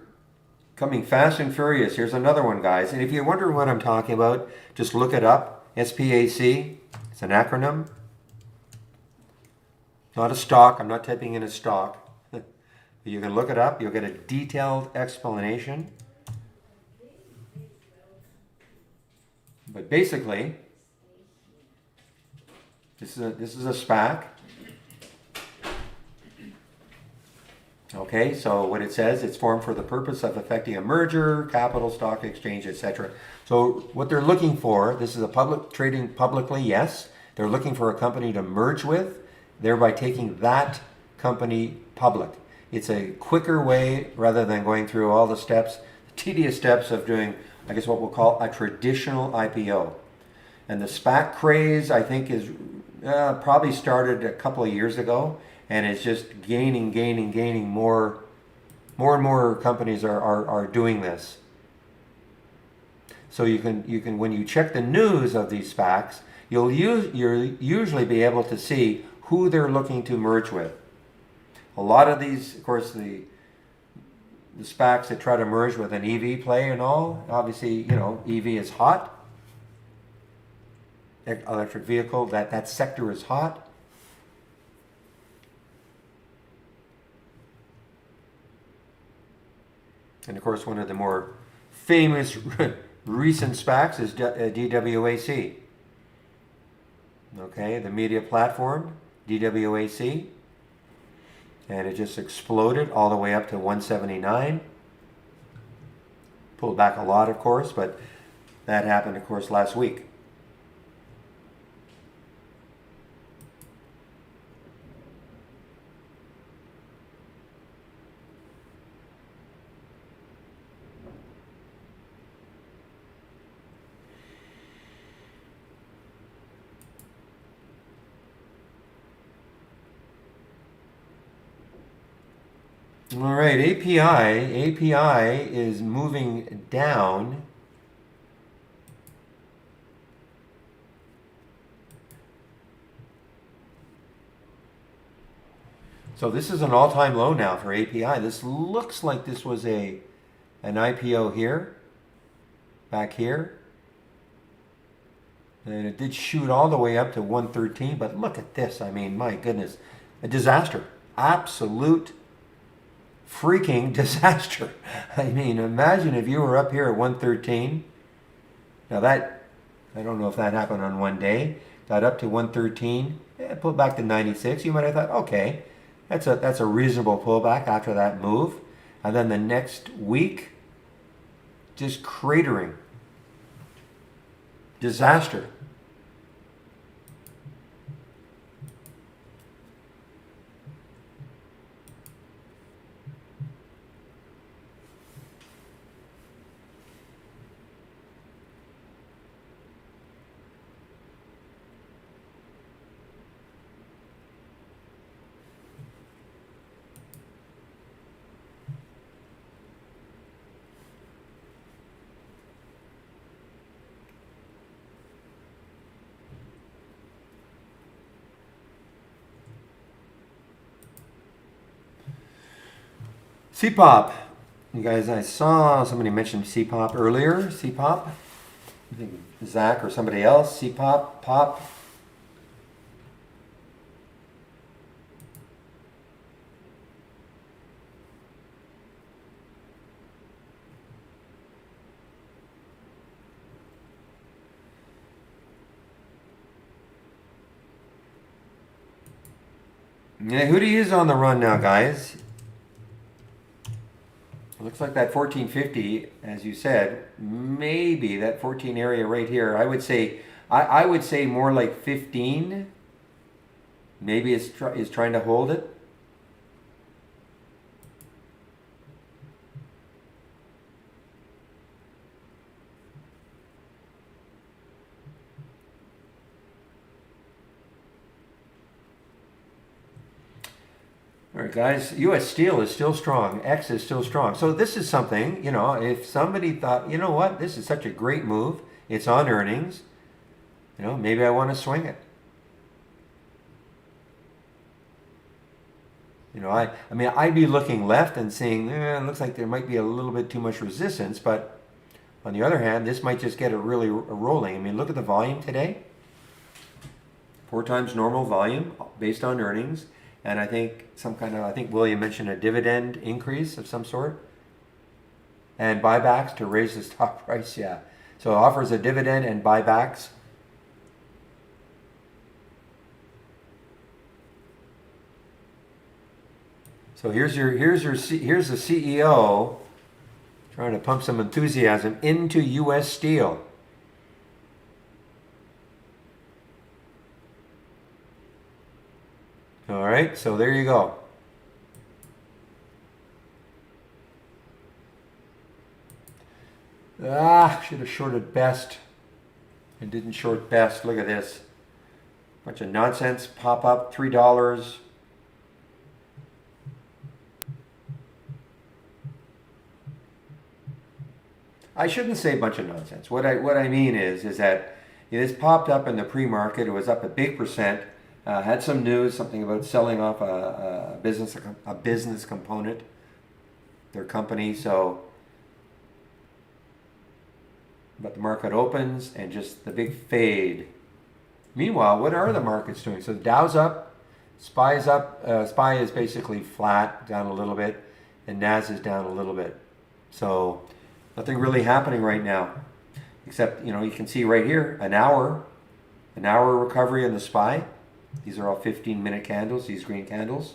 coming fast and furious. Here's another one, guys. And if you're wondering what I'm talking about, just look it up. SPAC, it's an acronym. Not a stock, I'm not typing in a stock. You can look it up, you'll get a detailed explanation. But basically, this is a SPAC. Okay, so what it says, it's formed for the purpose of effecting a merger, capital, stock exchange, etc. So what they're looking for, this is a public trading publicly, yes. They're looking for a company to merge with, thereby taking that company public. It's a quicker way rather than going through all the steps, tedious steps of doing, I guess what we'll call a traditional IPO. And the SPAC craze, I think, is probably started a couple of years ago. And it's just gaining more and more companies are doing this. So you can when you check the news of these SPACs, you'll usually be able to see who they're looking to merge with. A lot of these, of course, the SPACs that try to merge with an EV play and all, obviously, you know, EV is hot. Electric vehicle, that sector is hot. And of course, one of the more famous recent SPACs is DWAC. Okay, the media platform, DWAC. And it just exploded all the way up to 179. Pulled back a lot, of course, but that happened, of course, last week. All right, API is moving down. So this is an all-time low now for API. This looks like this was an IPO here, back here. And it did shoot all the way up to 113, but look at this. I mean, my goodness, a disaster. Absolute freaking disaster. I mean, imagine if you were up here at 113. Now that, I don't know if that happened on one day. Got up to 113, pulled back to 96. You might have thought, okay, that's a reasonable pullback after that move. And then the next week, just cratering. Disaster. CPOP. You guys, I saw somebody mention CPOP earlier. CPOP. I think Zach or somebody else. CPOP. Pop. Yeah, who do you use on the run now, guys? Looks like that 1450, as you said, maybe that 14 area right here. I would say, I would say more like 15. Maybe is trying to hold it. All right, guys, U.S. Steel is still strong. X is still strong. So this is something, you know, if somebody thought, you know what, this is such a great move. It's on earnings. You know, maybe I want to swing it. You know, I mean, I'd be looking left and saying, it looks like there might be a little bit too much resistance. But on the other hand, this might just get it really rolling. I mean, look at the volume today. 4 times normal volume based on earnings. And I think I think William mentioned a dividend increase of some sort. And buybacks to raise the stock price, yeah. So it offers a dividend and buybacks. So here's the CEO trying to pump some enthusiasm into U.S. Steel. All right, so there you go. Should have shorted best. I didn't short best. Look at this. Bunch of nonsense. Pop up, $3. I shouldn't say bunch of nonsense. What I mean is that this popped up in the pre-market. It was up a big percent. Had some news, something about selling off a business component, their company. So, but the market opens and just the big fade. Meanwhile, what are the markets doing? So the Dow's up, SPY is up. SPY is basically flat, down a little bit, and NAS is down a little bit. So nothing really happening right now, except you can see right here an hour recovery in the SPY. These are all 15-minute candles, these green candles.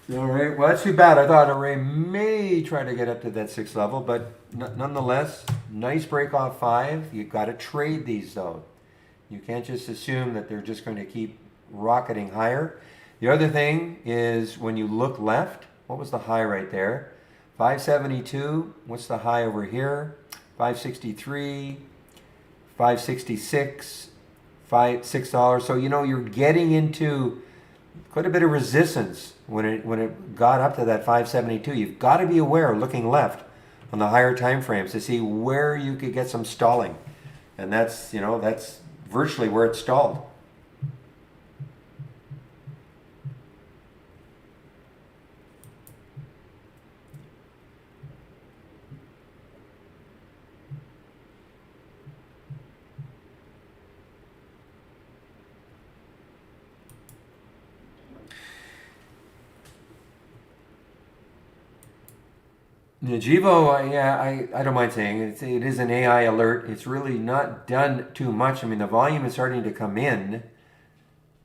All right, well, that's too bad. I thought Array may try to get up to that 6th level, but nonetheless, nice break off 5. You've got to trade these, though. You can't just assume that they're just going to keep rocketing higher. The other thing is when you look left, what was the high right there? 572. What's the high over here? 563, 566, $6. So, you're getting into quite a bit of resistance when it got up to that 572. You've got to be aware, looking left on the higher time frames, to see where you could get some stalling, and that's virtually where it stalled. Najivo, yeah, I don't mind saying it is an AI alert. It's really not done too much. I mean, the volume is starting to come in.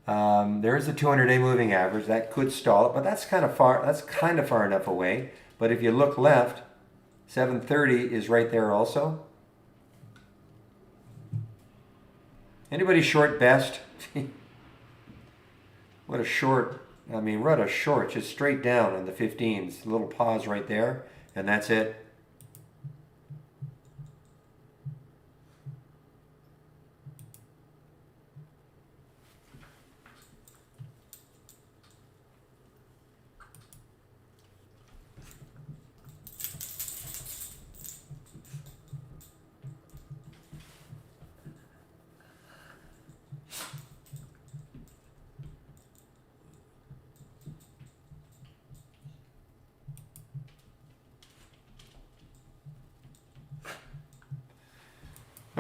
There's a 200-day moving average that could stall it, but that's kind of far. That's kind of far enough away. But if you look left, 730 is right there also. Anybody short best? What a short! I mean, what a short! Just straight down on the 15s. A little pause right there. And that's it.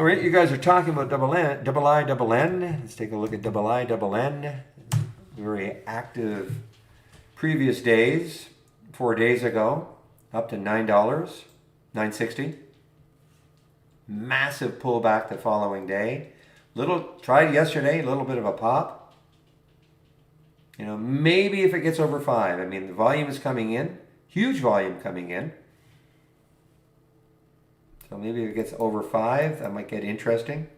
All right, you guys are talking about double I, double N. Let's take a look at double I, double N. Very active previous days. 4 days ago, up to $9, $9.60. Massive pullback the following day. Tried yesterday, a little bit of a pop. You know, maybe if it gets over 5. I mean, the volume is coming in, huge volume coming in. So maybe if it gets over 5, that might get interesting.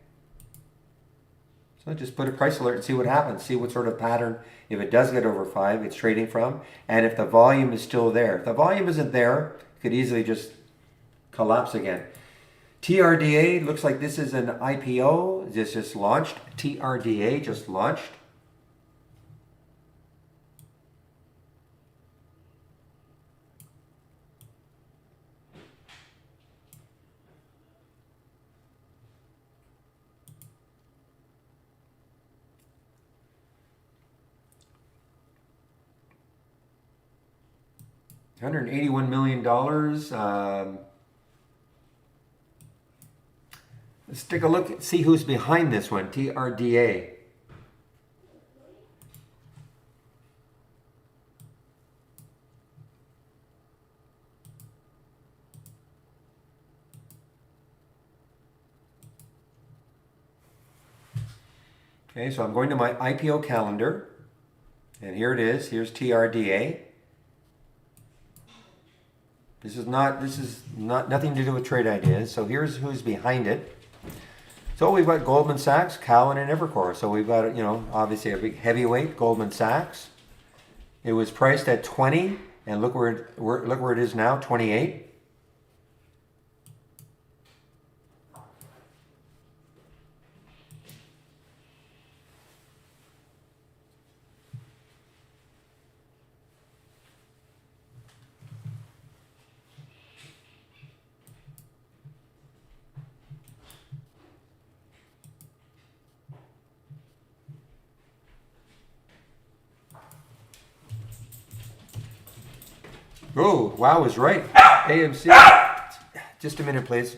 So just put a price alert and see what happens. See what sort of pattern, if it does get over 5, it's trading from. And if the volume is still there. If the volume isn't there, it could easily just collapse again. TRDA, looks like this is an IPO. This just launched. TRDA just launched. $181 million. Let's take a look and see who's behind this one, TRDA. Okay, so I'm going to my IPO calendar, and here it is. Here's TRDA. This is not nothing to do with trade ideas. So here's who's behind it. So we've got Goldman Sachs, Cowen, and Evercore. So we've got, you know, obviously a big heavyweight, Goldman Sachs. It was priced at 20, and look where it is now, 28. Oh, wow, was right. AMC. Just a minute, please.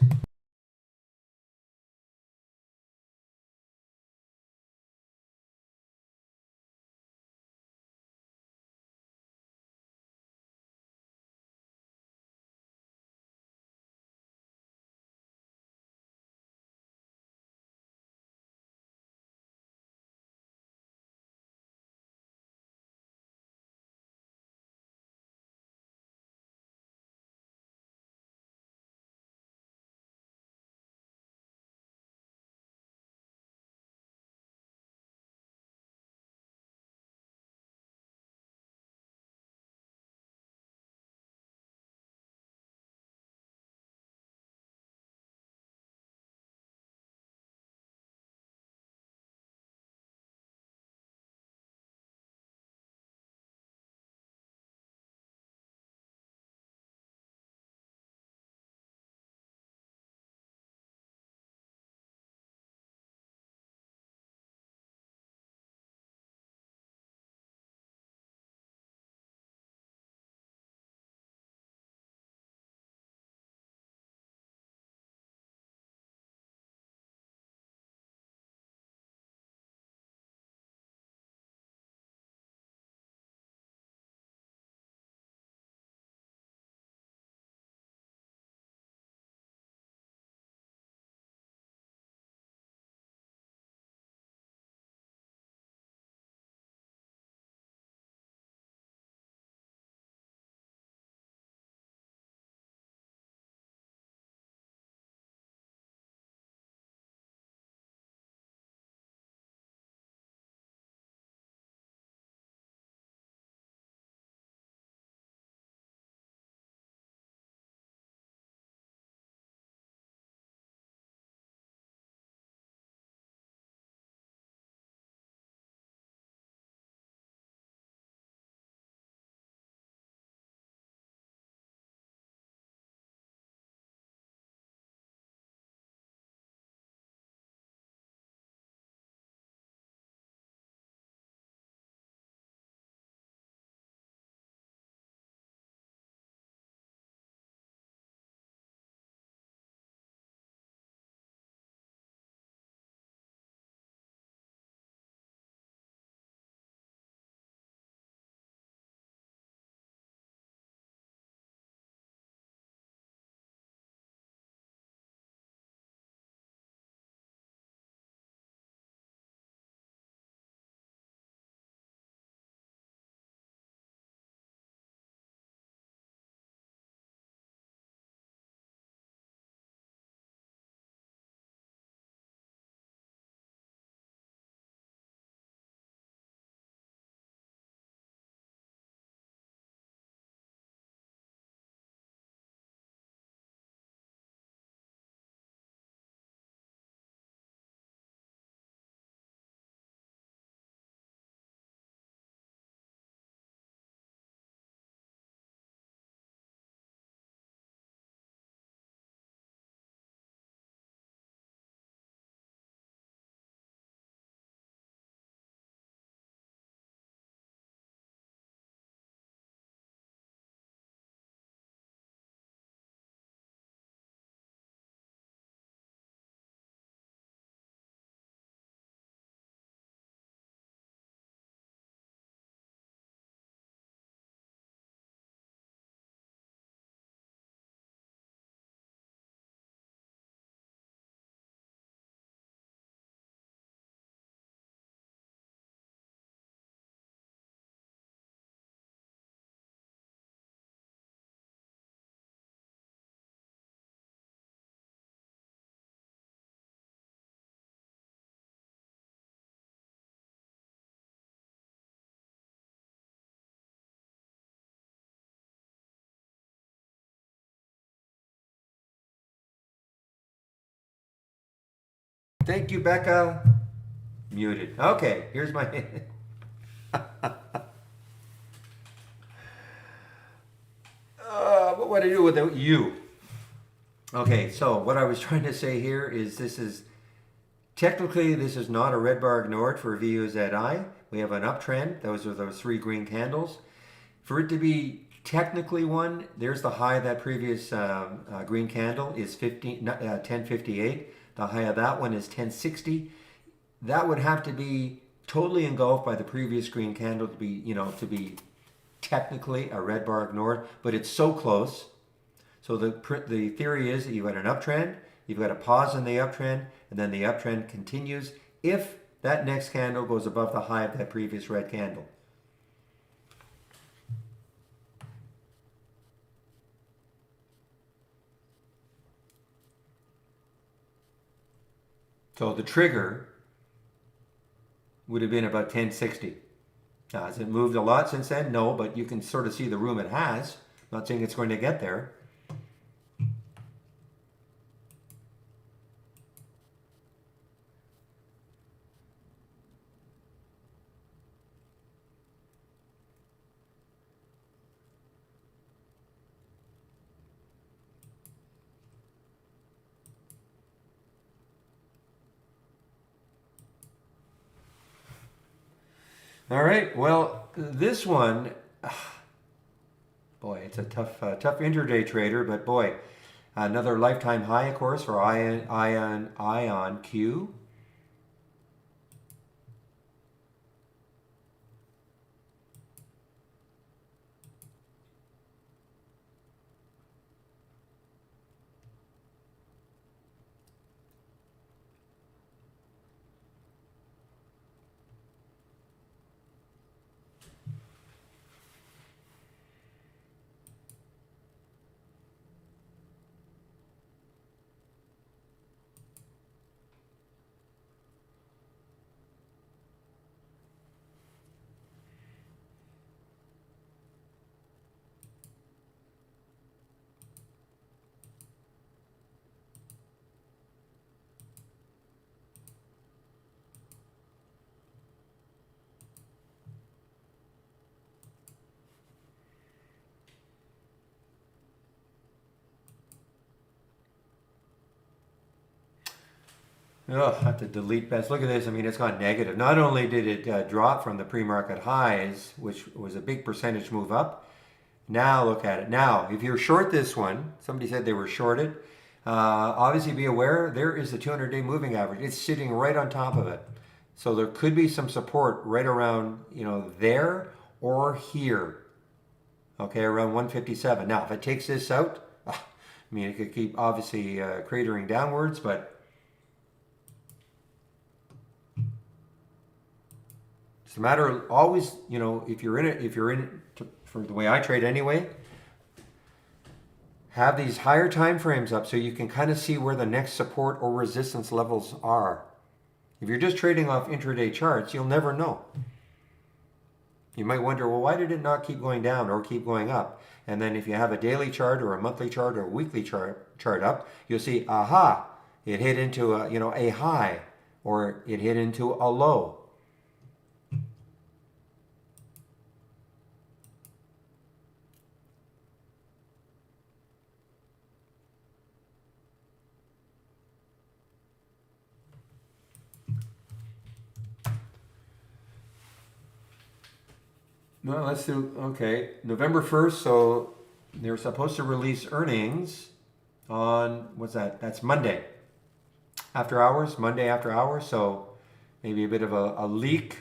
Thank you, Becca. Muted. Okay, here's my... what would I do without you? Okay, so what I was trying to say here is technically this is not a red bar ignored for VUZI. We have an uptrend. Those are those 3 green candles. For it to be technically one, there's the high of that previous green candle is 1058. The high of that one is 1060. That would have to be totally engulfed by the previous green candle to be technically a red bar ignored, but it's so close. So the theory is that you've got an uptrend, you've got a pause in the uptrend, and then the uptrend continues if that next candle goes above the high of that previous red candle. So the trigger would have been about 1060. Now, has it moved a lot since then? No, but you can sort of see the room it has. I'm not saying it's going to get there. All right, well, this one, boy, it's a tough intraday trader, but boy, another lifetime high, of course, for Ion Q. Oh, I have to delete bets. Look at this. I mean, it's gone negative. Not only did it drop from the pre-market highs, which was a big percentage move up, now look at it. Now, if you're short this one, somebody said they were shorted. Obviously, be aware, there is the 200-day moving average. It's sitting right on top of it. So there could be some support right around, there or here. Okay, around 157. Now, if it takes this out, I mean, it could keep obviously cratering downwards, but it's a matter of always, if you're in it, for the way I trade anyway, have these higher time frames up so you can kind of see where the next support or resistance levels are. If you're just trading off intraday charts, you'll never know. You might wonder, well, why did it not keep going down or keep going up? And then if you have a daily chart or a monthly chart or a weekly chart up, you'll see, aha, it hit into a high or it hit into a low. No, let's do, okay, November 1st, so they're supposed to release earnings on, what's that? That's Monday. Monday after hours, so maybe a bit of a leak.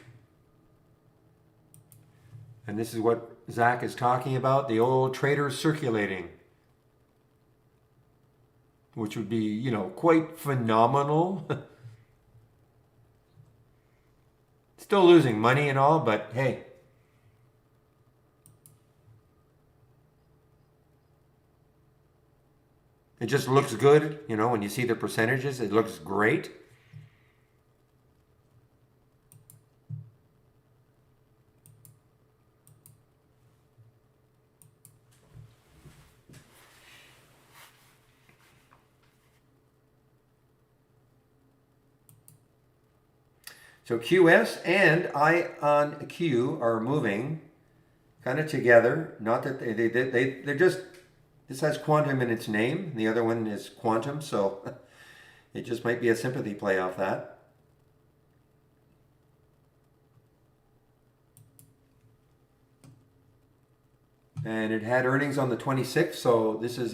And this is what Zach is talking about, the old traders circulating, which would be, quite phenomenal. Still losing money and all, but hey. It just looks good, when you see the percentages, it looks great. So QS and I on Q are moving kind of together. Not that they're just, this has quantum in its name. The other one is quantum, so it just might be a sympathy play off that. And it had earnings on the 26th, so this is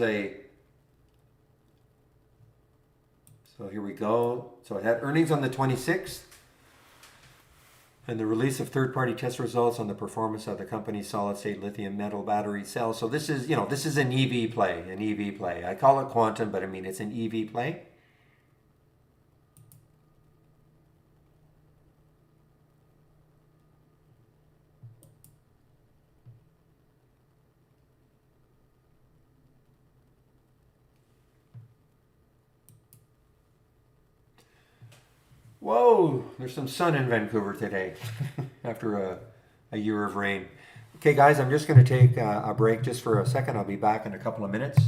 so here we go. So it had earnings on the 26th, and the release of third-party test results on the performance of the company's solid-state lithium metal battery cells. So this is, this is an EV play, I call it quantum, but I mean, it's an EV play. Whoa, there's some sun in Vancouver today after a year of rain. Okay, guys, I'm just going to take a break just for a second. I'll be back in a couple of minutes.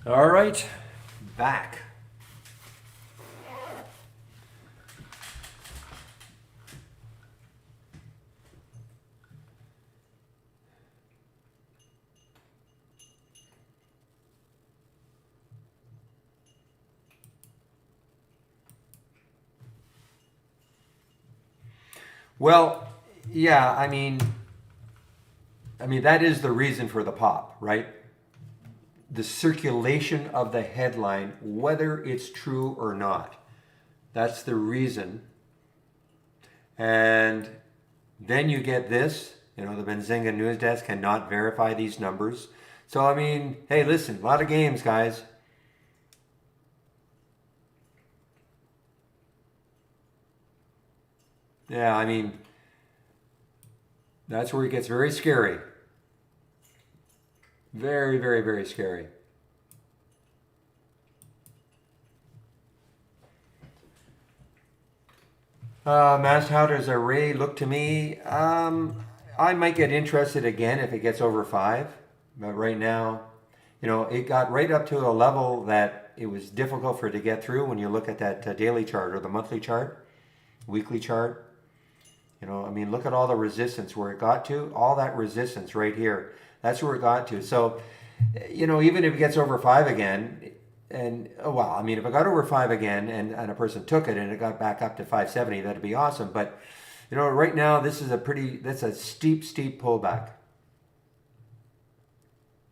All right, back. Well, yeah, I mean that is the reason for the pop, right? The circulation of the headline, whether it's true or not. That's the reason. And then you get this, the Benzinga news desk cannot verify these numbers. So, I mean, hey, listen, a lot of games, guys. Yeah, I mean, that's where it gets very scary. Very, very, very scary. Mass, how does array look to me? I might get interested again if it gets over 5. But right now, it got right up to a level that it was difficult for it to get through when you look at that daily chart or the monthly chart, weekly chart. Look at all the resistance where it got to. All that resistance right here. That's where it got to. So, even if it gets over 5 again, and if it got over 5 again and a person took it and it got back up to 570, that'd be awesome. But, right now that's a steep pullback.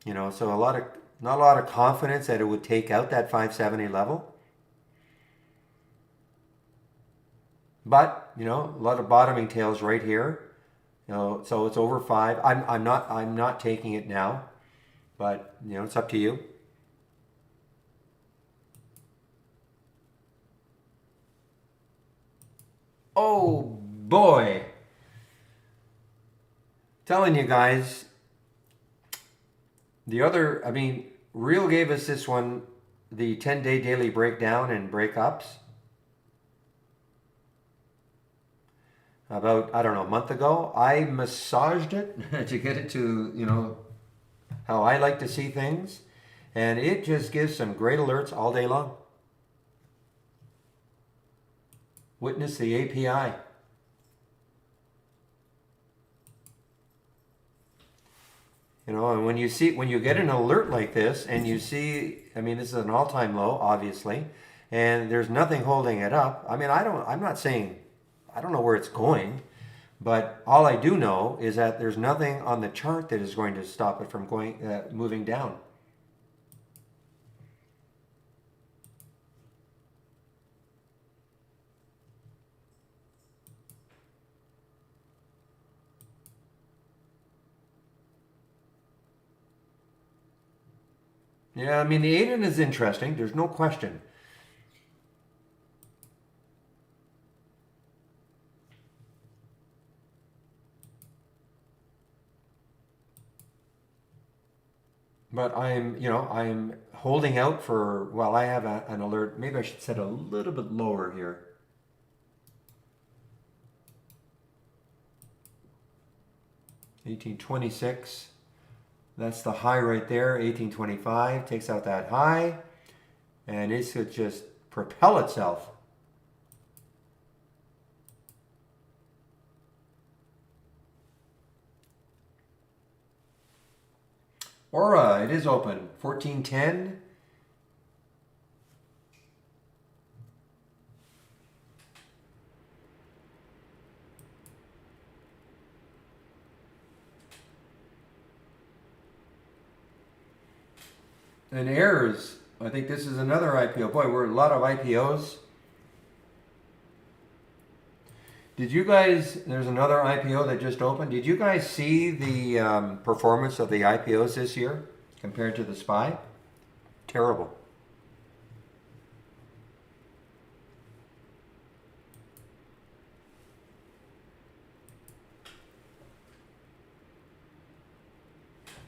So a lot Not a lot of confidence that it would take out that 570 level. But, you know, a lot of bottoming tails right here. You know, so it's over 5. I'm not taking it now. But, you know, it's up to you. Oh boy. Telling you guys, the other, I mean, Real gave us this one, the 10-day daily breakdown and breakups, about, I don't know, a month ago. I massaged it to get it to, you know, how I like to see things. And it just gives some great alerts all day long. Witness the API. You know, and when you get an alert like this and you see, I mean, this is an all-time low, obviously, and there's nothing holding it up. I mean, I'm not saying, I don't know where it's going, but all I do know is that there's nothing on the chart that is going to stop it from moving down. Yeah, I mean, the Aiden is interesting. There's no question. But I'm holding out for, well, I have an alert. Maybe I should set a little bit lower here. $18.26. That's the high right there. $18.25 takes out that high, and it should just propel itself. Aura, it is open. 14.10. And errors. I think this is another IPO. Boy, we're a lot of IPOs. Did you guys, there's another IPO that just opened. Did you guys see the performance of the IPOs this year compared to the SPY? Terrible.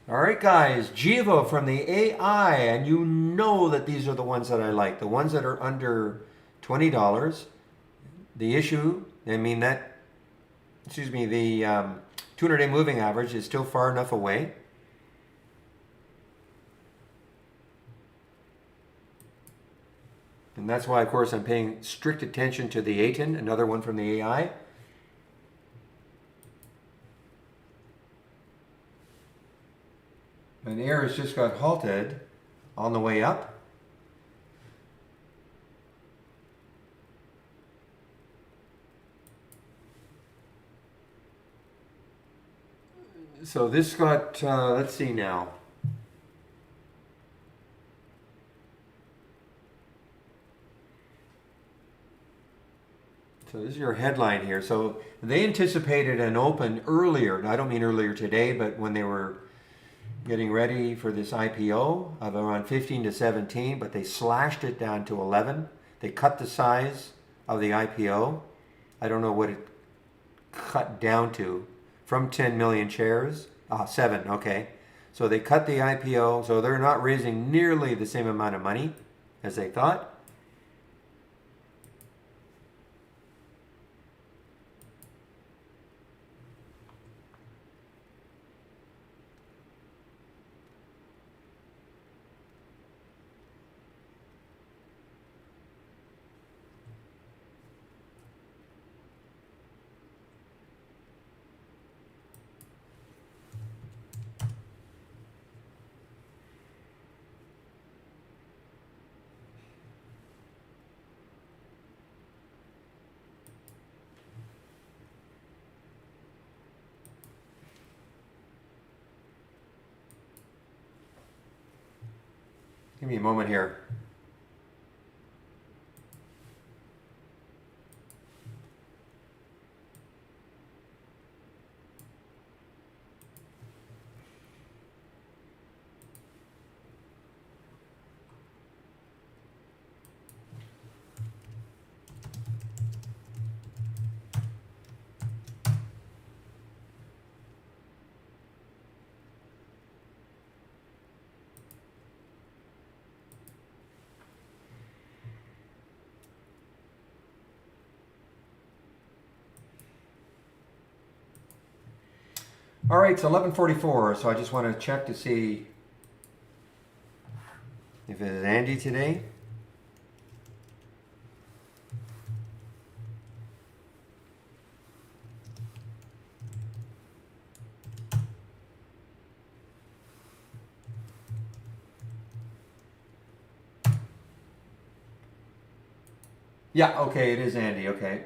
All right, guys, Jiva from the AI, and you know that these are the ones that I like, the ones that are under $20. The issue, I mean that, excuse me, the 200-day moving average is still far enough away. And that's why, of course, I'm paying strict attention to the ATN, another one from the AI. And air has just got halted on the way up. So this got, let's see now. So this is your headline here. So they anticipated an open earlier. I don't mean earlier today, but when they were getting ready for this IPO of around 15 to 17, but they slashed it down to 11. They cut the size of the IPO. I don't know what it cut down to from 10 million shares. 7, okay. So they cut the IPO, so they're not raising nearly the same amount of money as they thought. Give me a moment here. All right, it's 11:44, so I just want to check to see if it's Andy today. Yeah, okay, it is Andy, okay.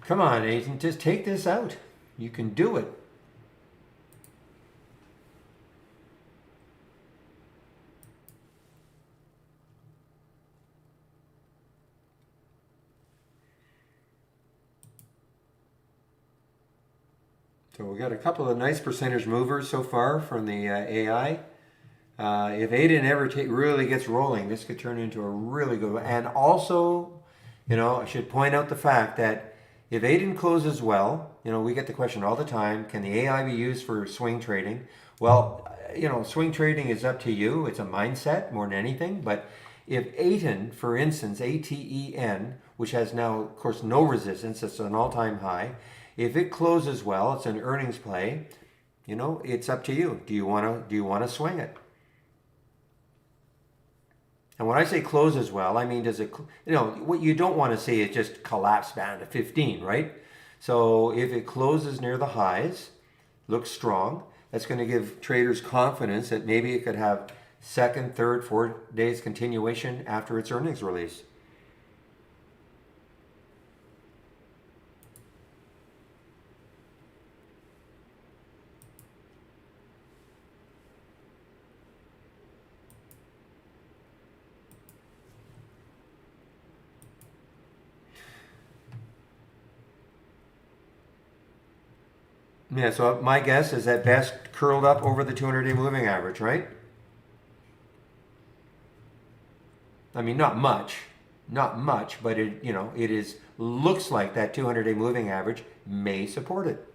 Come on, Aiton, just take this out. You can do it. So we got a couple of nice percentage movers so far from the AI. If Aiden ever really gets rolling, this could turn into a really good one. And also, I should point out the fact that if Aiden closes well, we get the question all the time, can the AI be used for swing trading? Well, swing trading is up to you. It's a mindset more than anything. But if Aiden, for instance, ATEN, which has now, of course, no resistance, it's an all-time high. If it closes well, it's an earnings play. It's up to you. Do you want to swing it? And when I say closes well, I mean, does it, what you don't want to see is just collapse down to 15, right? So if it closes near the highs, looks strong, that's going to give traders confidence that maybe it could have second, third, 4 days continuation after its earnings release. Yeah, so my guess is that best curled up over the 200-day moving average, right? I mean, not much, but it is looks like that 200-day moving average may support it.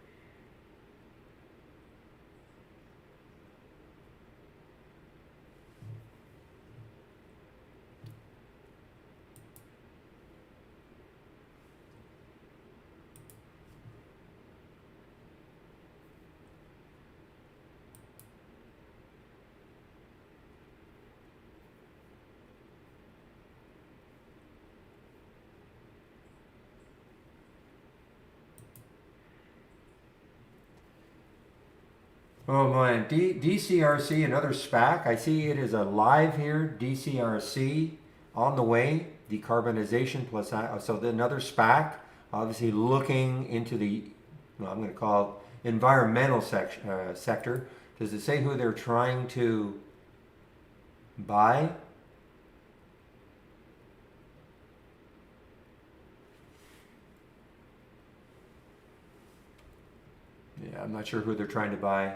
Oh man, DCRC, another SPAC. I see it is alive here. DCRC on the way. Decarbonization plus, so another SPAC. Obviously looking into the, I'm going to call it environmental sector. Does it say who they're trying to buy? Yeah, I'm not sure who they're trying to buy.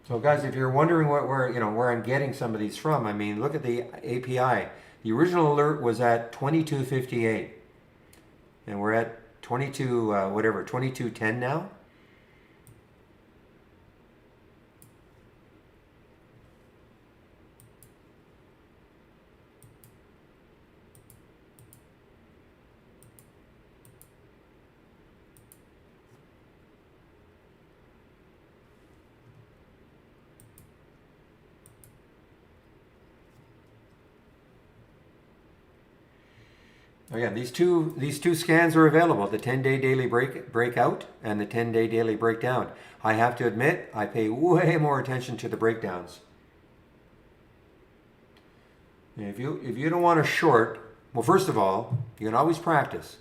So guys, if you're wondering where I'm getting some of these from, I mean, look at the API. The original alert was at 2258, and we're at 2210 now. Again, these two scans are available: the 10-day daily breakout and the 10-day daily breakdown. I have to admit, I pay way more attention to the breakdowns. And if you don't want to short, well, first of all, you can always practice.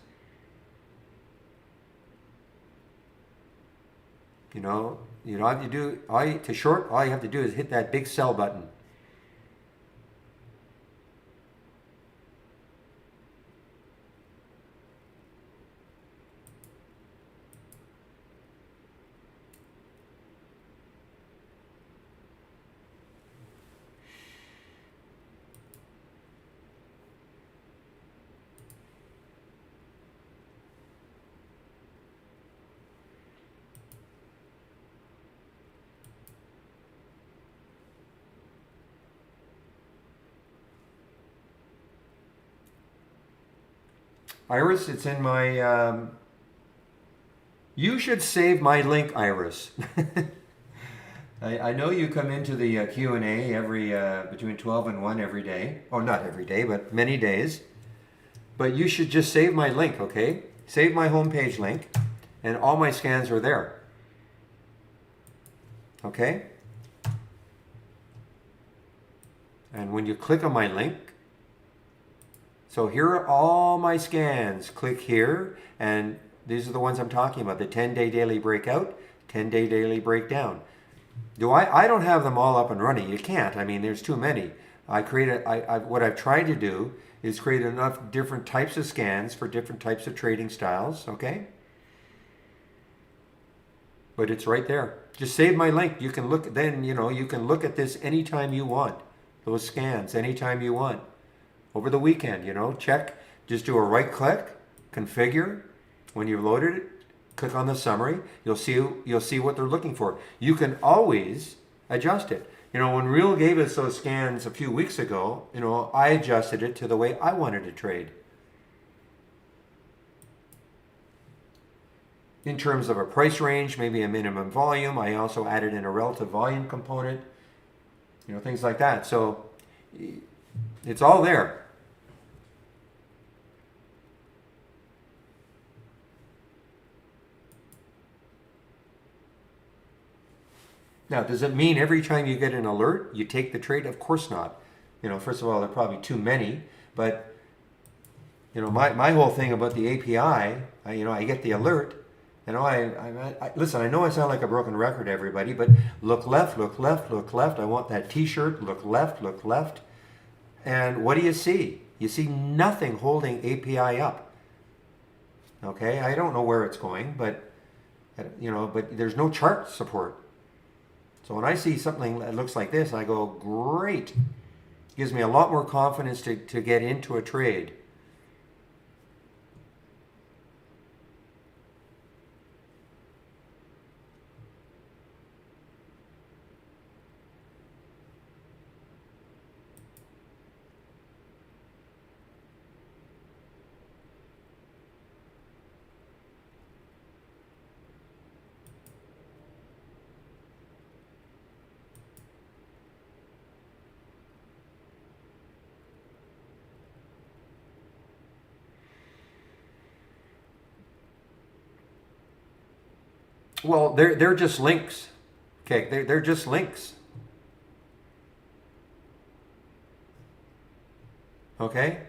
You know all you do to short. All you have to do is hit that big sell button. Iris, it's in my. You should save my link, Iris. I know you come into the Q&A every between 12 and 1 every day. Oh, not every day, but many days. But you should just save my link, okay? Save my homepage link, and all my scans are there. Okay? And when you click on my link, so here are all my scans. Click here, and these are the ones I'm talking about. The 10-day daily breakout, 10-day daily breakdown. I don't have them all up and running. You can't. I mean, there's too many. What I've tried to do is create enough different types of scans for different types of trading styles, okay? But it's right there. Just save my link. You can look, then, you can look at this anytime you want. Those scans, anytime you want. Over the weekend, check. Just do a right click, configure. When you've loaded it, click on the summary. You'll see what they're looking for. You can always adjust it. When Real gave us those scans a few weeks ago, I adjusted it to the way I wanted to trade. In terms of a price range, maybe a minimum volume, I also added in a relative volume component, things like that. So it's all there. Now, does it mean every time you get an alert, you take the trade? Of course not. First of all, there are probably too many. But, my whole thing about the API, I get the alert. Listen, I know I sound like a broken record, everybody, but look left, look left, look left. I want that T-shirt. Look left, look left. And what do you see? You see nothing holding API up. Okay, I don't know where it's going, but there's no chart support. So when I see something that looks like this, I go, great. Gives me a lot more confidence to get into a trade. Well, they're just links. Okay, they're just links. Okay?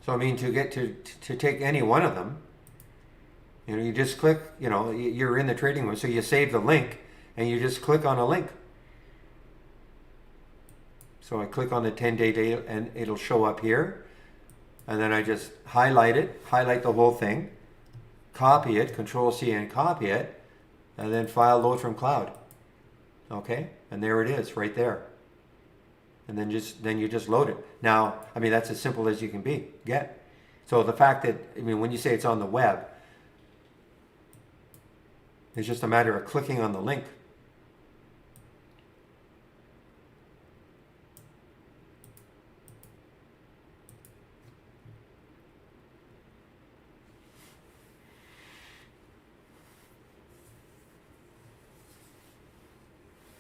So I mean, to get to take any one of them, you just click, you're in the trading room, so you save the link and you just click on a link. So I click on the 10-day data and it'll show up here. And then I just highlight the whole thing, copy it, Control-C and copy it, and then file load from cloud. Okay, and there it is, right there. And then you just load it. Now, I mean, that's as simple as you can get. So the fact that, when you say it's on the web, it's just a matter of clicking on the link.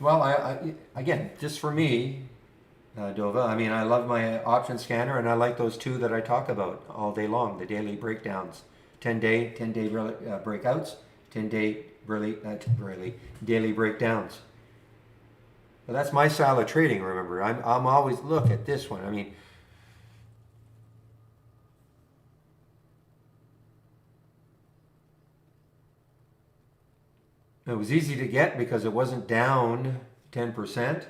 Well, again, just for me, Dova. I mean, I love my option scanner, and I like those two that I talk about all day long, the daily breakdowns. 10-day breakouts, 10-day daily breakdowns. Well, that's my style of trading, remember. I'm always, look at this one. I mean, it was easy to get because it wasn't down 10%.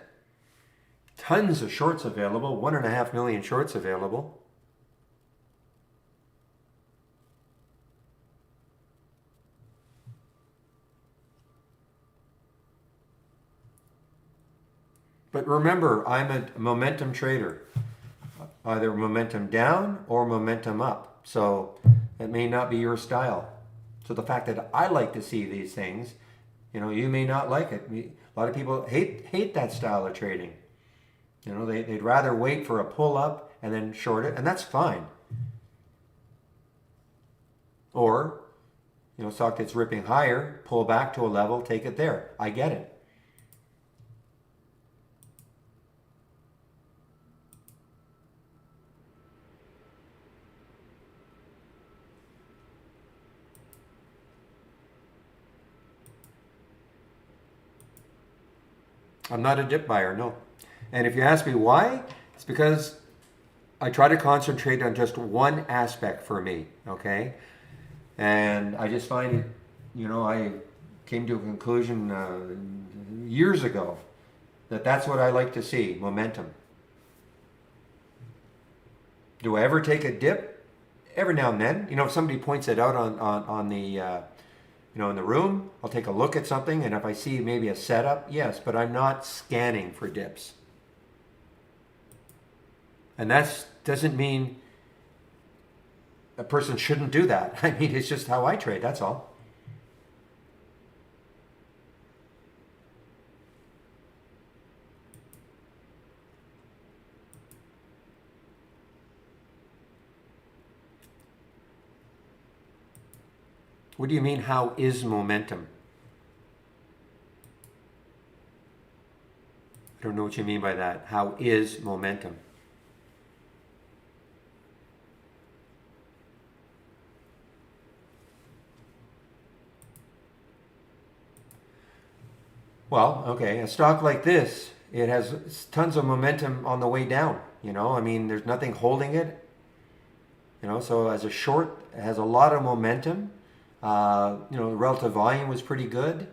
Tons of shorts available, 1.5 million shorts available. But remember, I'm a momentum trader, either momentum down or momentum up. So it may not be your style. So the fact that I like to see these things, you may not like it. A lot of people hate that style of trading. They'd rather wait for a pull up and then short it, and that's fine. Or, stock that's ripping higher, pull back to a level, take it there. I get it. I'm not a dip buyer, no. And if you ask me why, it's because I try to concentrate on just one aspect for me, okay? And I just find it, I came to a conclusion years ago that that's what I like to see, momentum. Do I ever take a dip? Every now and then. If somebody points it out on the in the room, I'll take a look at something, and if I see maybe a setup, yes, but I'm not scanning for dips. And that doesn't mean a person shouldn't do that. I mean, it's just how I trade, that's all. What do you mean, how is momentum? I don't know what you mean by that. How is momentum? Well, okay, a stock like this, it has tons of momentum on the way down. I mean, there's nothing holding it. So as a short, it has a lot of momentum. The relative volume was pretty good.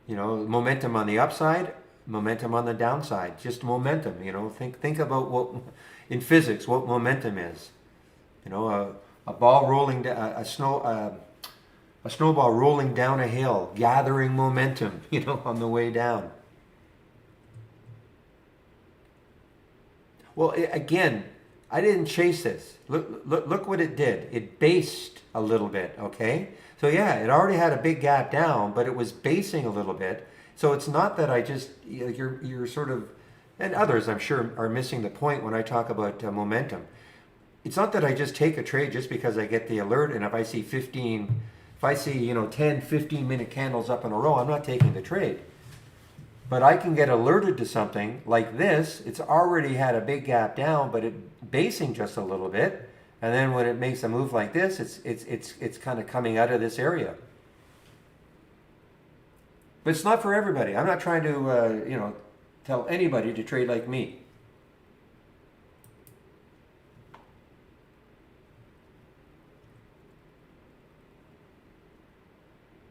Momentum on the upside, momentum on the downside, just momentum. Think about what in physics what momentum is. A ball rolling down a snowball rolling down a hill, gathering momentum. On the way down. Well, again, I didn't chase this. Look what it did. It based a little bit, okay? So yeah, it already had a big gap down, but it was basing a little bit. So it's not that I just, you're sort of, and others I'm sure are missing the point when I talk about momentum. It's not that I just take a trade just because I get the alert, and if I see 10, 15-minute candles up in a row, I'm not taking the trade. But I can get alerted to something like this. It's already had a big gap down, but it basing just a little bit. And then when it makes a move like this, it's kind of coming out of this area. But it's not for everybody. I'm not trying to tell anybody to trade like me.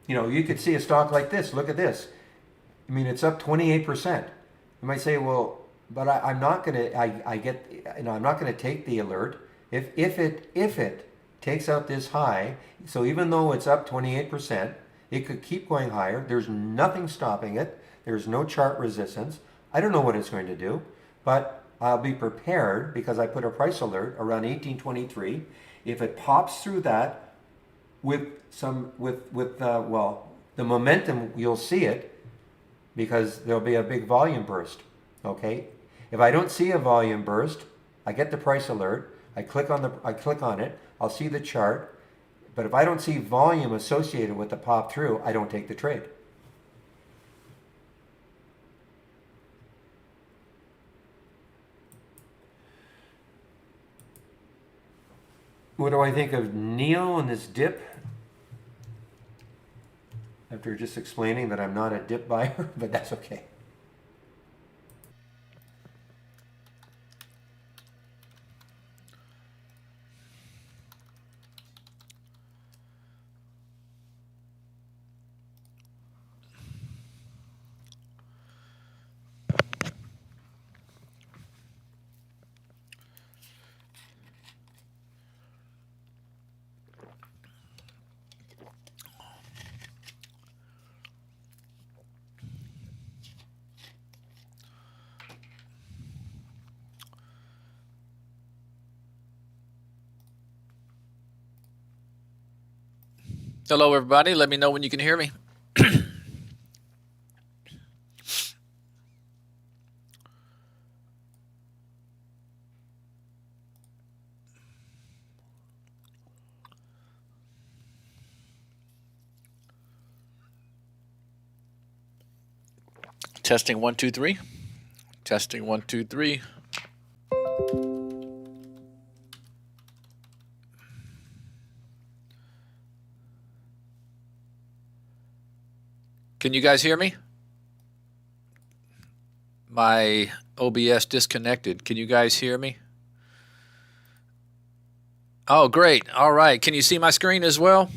You could see a stock like this. Look at this. I mean, it's up 28%. You might say, well, but I'm not going to. I'm not going to take the alert if it takes out this high. So even though it's up 28%, it could keep going higher. There's nothing stopping it. There's no chart resistance. I don't know what it's going to do, but I'll be prepared because I put a price alert around 1823. If it pops through that with the momentum, you'll see it. Because there'll be a big volume burst, okay? If I don't see a volume burst, I get the price alert, I click on it, I'll see the chart, but if I don't see volume associated with the pop through, I don't take the trade. what do I think of Neo and this dip? After just explaining that I'm not a dip buyer, but that's okay. Hello, everybody. Let me know when you can hear me. Testing 1 2 3. Testing 1 2 3. Can you guys hear me? My OBS disconnected. Can you guys hear me? Oh, great. All right. Can you see my screen as well?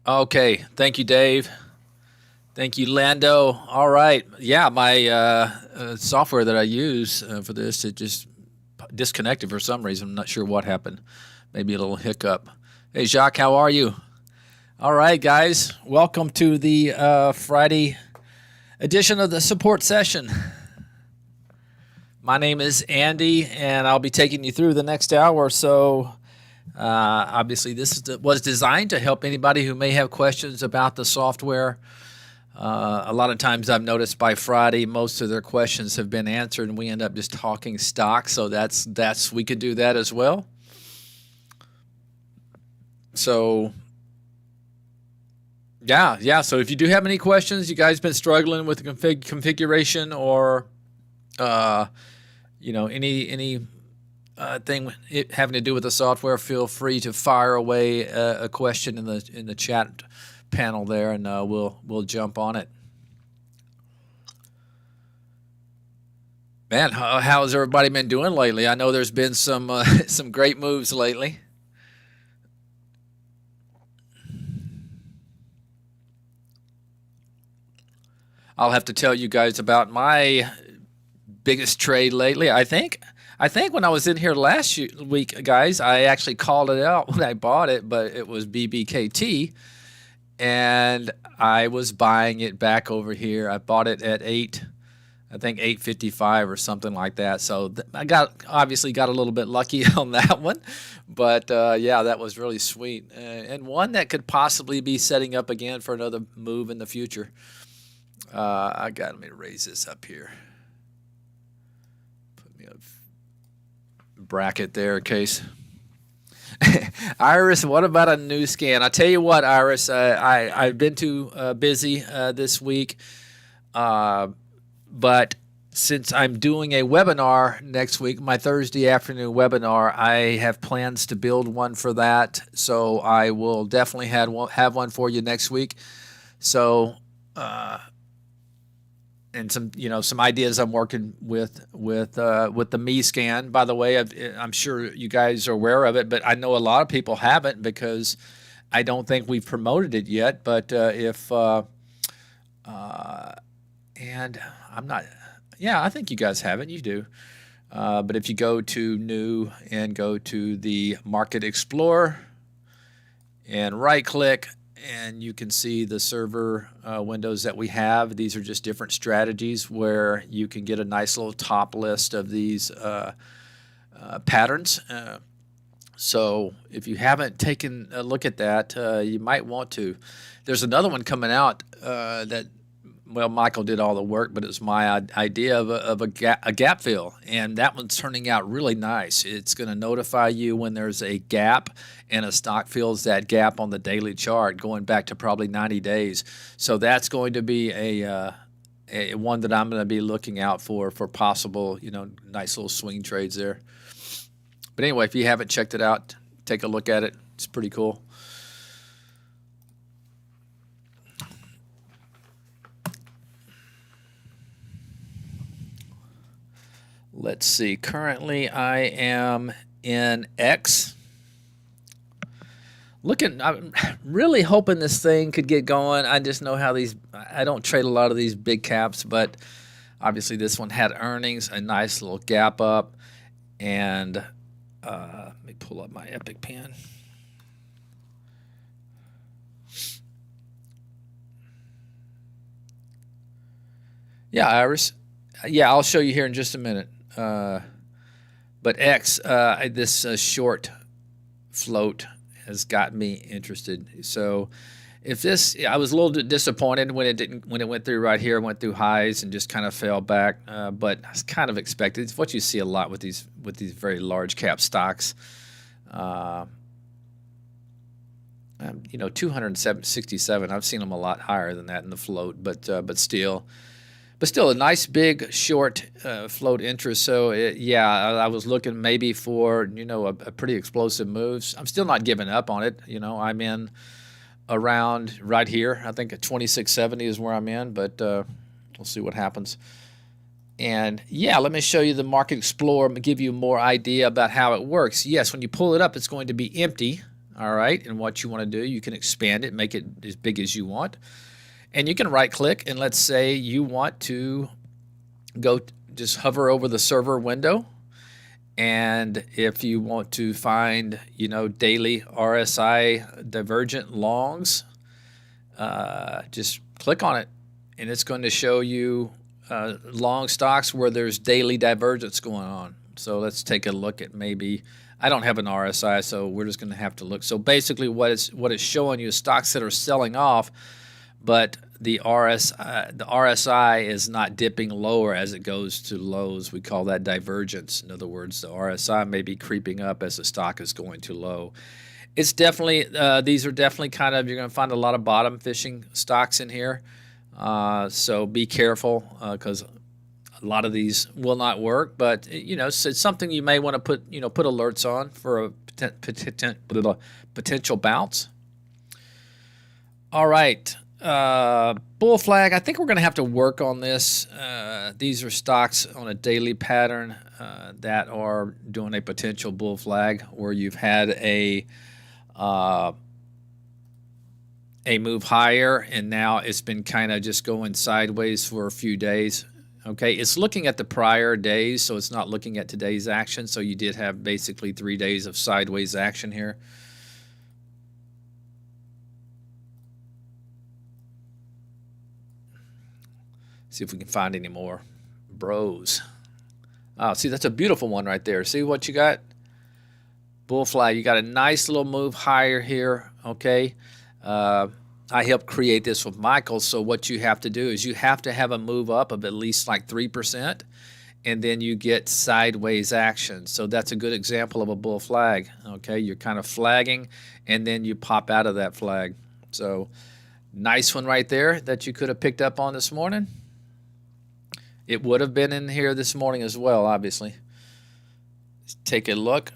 Okay. Thank you, Dave. Thank you, Lando. All right. Yeah, my software that I use for this, it just disconnected for some reason. I'm not sure what happened. Maybe a little hiccup. Hey, Jacques, how are you? All right, guys. Welcome to the Friday edition of the support session. My name is Andy, and I'll be taking you through the next hour or so. Obviously, this was designed to help anybody who may have questions about the software. A lot of times I've noticed by Friday, most of their questions have been answered, and we end up just talking stock. So that's we could do that as well. So yeah. So if you do have any questions, you guys been struggling with the configuration or any thing having to do with the software, feel free to fire away a question in the chat panel there, and we'll jump on it. Man, how has everybody been doing lately? I know there's been some great moves lately. I'll have to tell you guys about my biggest trade lately. I think when I was in here last week, guys, I actually called it out when I bought it, but it was BBKT. And I was buying it back over here. I bought it at 8.55 or something like that. So I obviously got a little bit lucky on that one, but yeah, that was really sweet, and one that could possibly be setting up again for another move in the future. Let me raise this up here. Put me a bracket there in case. Iris, what about a new scan? I tell you what, Iris, I've been too busy this week, but since I'm doing a webinar next week, my Thursday afternoon webinar, I have plans to build one for that, so I will definitely have one for you next week. So, and some ideas I'm working with the Me Scan. By the way, I'm sure you guys are aware of it, but I know a lot of people haven't because I don't think we've promoted it yet. But and I'm not. Yeah, I think you guys have it. You do. But if you go to New and go to the Market Explorer and right-click, and you can see the server windows that we have. These are just different strategies where you can get a nice little top list of these patterns. So if you haven't taken a look at that, you might want to. There's another one coming out Michael did all the work, but it was my idea of a gap fill, and that one's turning out really nice. It's going to notify you when there's a gap and a stock fills that gap on the daily chart going back to probably 90 days. So that's going to be a one that I'm going to be looking out for possible, nice little swing trades there. But anyway, if you haven't checked it out, take a look at it. It's pretty cool. Let's see. Currently, I am in X. I'm really hoping this thing could get going. I just know how I don't trade a lot of these big caps, but obviously this one had earnings, a nice little gap up, and let me pull up my Epic pen. Yeah, Iris. Yeah, I'll show you here in just a minute. But X, this short float has got me interested. So if this, I was a little bit disappointed when it went through right here, went through highs and just kind of fell back. But it's kind of expected. It's what you see a lot with these very large cap stocks. 267. I've seen them a lot higher than that in the float, but still a nice big short float interest. So I was looking maybe for a pretty explosive moves. I'm still not giving up on it. I'm in around right here. I think at 2670 is where I'm in, but we'll see what happens. And let me show you the Market Explorer and give you more idea about how it works. Yes, when you pull it up, it's going to be empty. All right, and what you want to do, you can expand it, make it as big as you want. And you can right click and let's say you want to just hover over the server window. And if you want to find, daily RSI divergent longs, just click on it and it's going to show you long stocks where there's daily divergence going on. So let's take a look at maybe, I don't have an RSI, so we're just going to have to look. So basically what it's showing you is stocks that are selling off, but the RSI is not dipping lower as it goes to lows. We call that divergence. In other words, the RSI may be creeping up as the stock is going to low. It's definitely these are definitely you're going to find a lot of bottom fishing stocks in here. So be careful because a lot of these will not work. But it's something you may want to put alerts on for a potential bounce. All right. Bull flag, I think we're going to have to work on this. These are stocks on a daily pattern that are doing a potential bull flag where you've had a move higher and now it's been kind of just going sideways for a few days. Okay, it's looking at the prior days, so it's not looking at today's action. So you did have basically 3 days of sideways action here. See if we can find any more bros. Oh, see, that's a beautiful one right there. See what you got? Bull flag. You got a nice little move higher here. Okay. I helped create this with Michael. So what you have to do is you have to have a move up of at least like 3%, and then you get sideways action. So that's a good example of a bull flag. Okay. You're kind of flagging, and then you pop out of that flag. So nice one right there that you could have picked up on this morning. It would have been in here this morning as well, obviously. Let's take a look.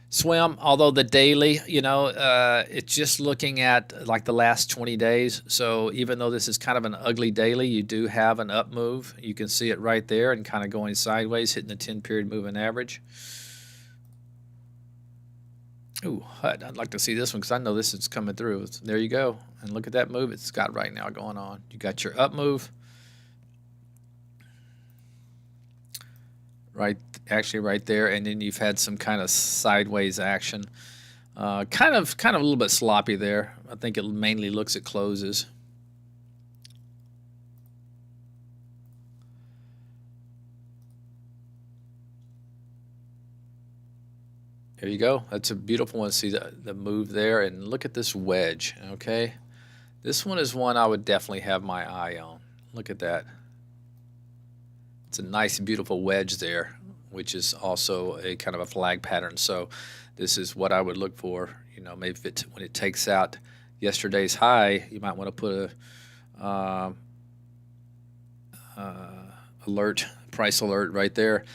Swim, although the daily, it's just looking at like the last 20 days. So even though this is kind of an ugly daily, you do have an up move. You can see it right there and kind of going sideways, hitting the 10-period moving average. Ooh, I'd like to see this one because I know this is coming through. There you go. And look at that move it's got right now going on. You got your up move. Actually right there. And then you've had some kind of sideways action. Kind of a little bit sloppy there. I think it mainly looks at closes. There you go. That's a beautiful one. See the move there, and look at this wedge, okay? This one is one I would definitely have my eye on. Look at that. It's a nice, beautiful wedge there. which is also a kind of a flag pattern. So this is what I would look for. Maybe when it takes out yesterday's high, you might want to put a price alert right there.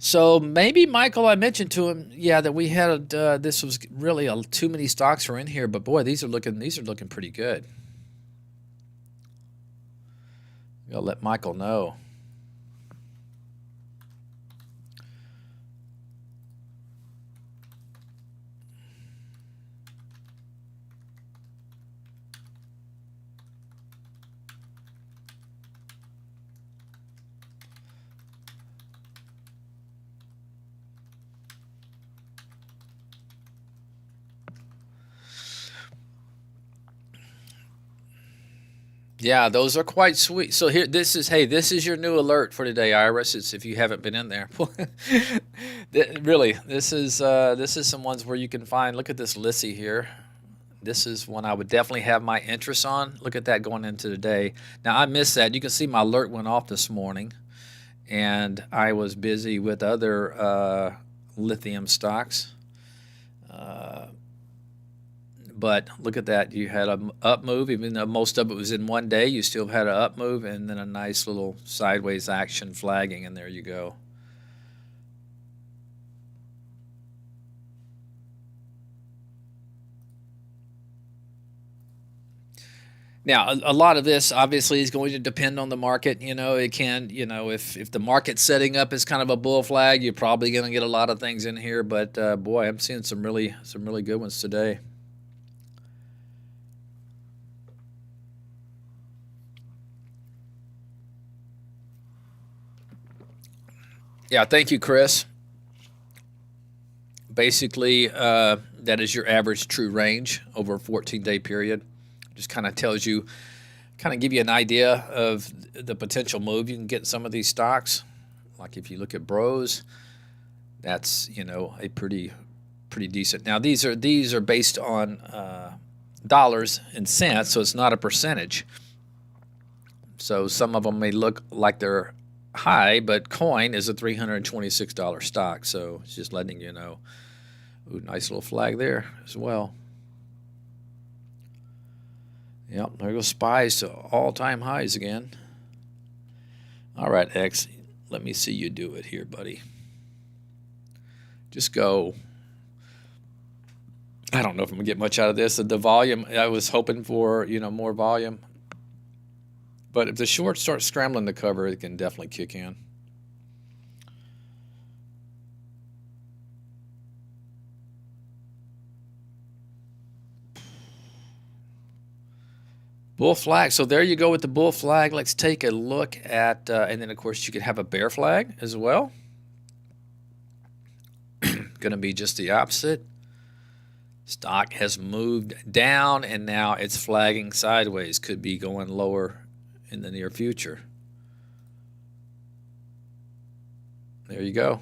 So maybe, Michael, I mentioned to him, that we had this was really too many stocks were in here, but boy, these are looking pretty good. I'll let Michael know. Yeah, those are quite sweet. So this is your new alert for today, Iris. It's if you haven't been in there. Really, this is some ones where you can find. Look at this Lissy here. This is one I would definitely have my interest on. Look at that going into today. Now I missed that. You can see my alert went off this morning, and I was busy with other lithium stocks. But look at that. You had an up move, even though most of it was in one day. You still had an up move and then a nice little sideways action flagging, and there you go. Now, a lot of this obviously is going to depend on the market. It can, if the market's setting up as kind of a bull flag, you're probably going to get a lot of things in here. But boy, I'm seeing some really good ones today. Yeah, thank you, Chris. Basically, that is your average true range over a 14-day period. Just kind of tells you, give you an idea of the potential move you can get in some of these stocks. Like if you look at Bros, that's a pretty decent. Now these are based on dollars and cents, so it's not a percentage. So some of them may look like they're high, but Coin is a $326 stock, so it's just letting you know. Ooh, nice little flag there as well. Yep, there goes Spies to all-time highs again. All right, X, let me see you do it here, buddy. Just go. I don't know if I'm going to get much out of this. The volume, I was hoping for, more volume. But if the shorts start scrambling the cover, it can definitely kick in. Bull flag. So there you go with the bull flag. Let's take a look at, and then of course you could have a bear flag as well. Going to be just the opposite. Stock has moved down and now it's flagging sideways. Could be going lower in the near future. There you go.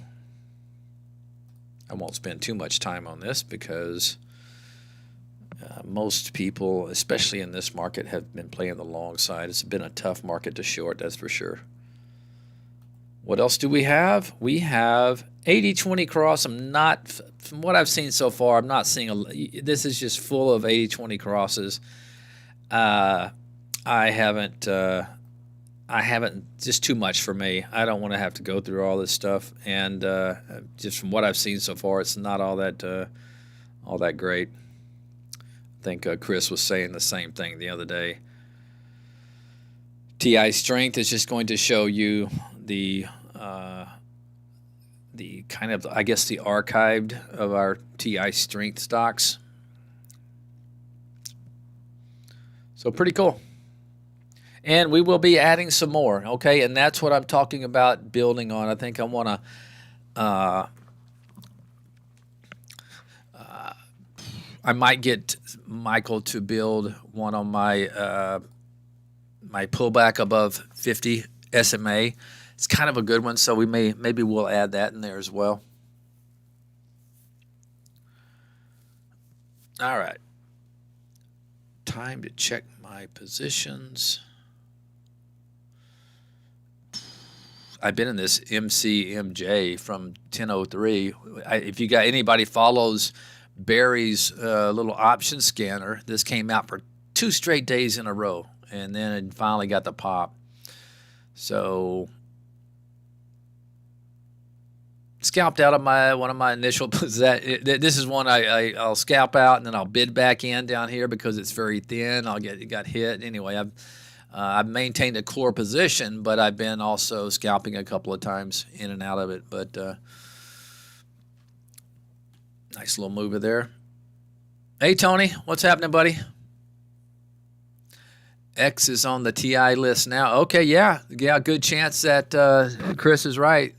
I won't spend too much time on this because most people, especially in this market, have been playing the long side. It's been a tough market to short, that's for sure. What else do we have? We have 80-20 cross. From what I've seen so far, I'm not seeing this is just full of 80-20 crosses. I haven't, just too much for me. I don't want to have to go through all this stuff. And just from what I've seen so far, it's not all that great. I think Chris was saying the same thing the other day. TI strength is just going to show you the kind of, I guess, the archived of our TI strength stocks. So pretty cool. And we will be adding some more, okay? And that's what I'm talking about building on. I think I want to I might get Michael to build one on my my pullback above 50 SMA. It's kind of a good one, so maybe we'll add that in there as well. All right. Time to check my positions. I've been in this MCMJ from 1003. If you got anybody follows Barry's little option scanner, this came out for 2 straight days in a row, and then it finally got the pop. So scalped out of one of my initial this is one I'll scalp out and then I'll bid back in down here because it's very thin. It got hit anyway. I've maintained a core position, but I've been also scalping a couple of times in and out of it. But nice little mover there. Hey Tony, what's happening, buddy? X is on the TI list now. Okay, yeah, good chance that Chris is right.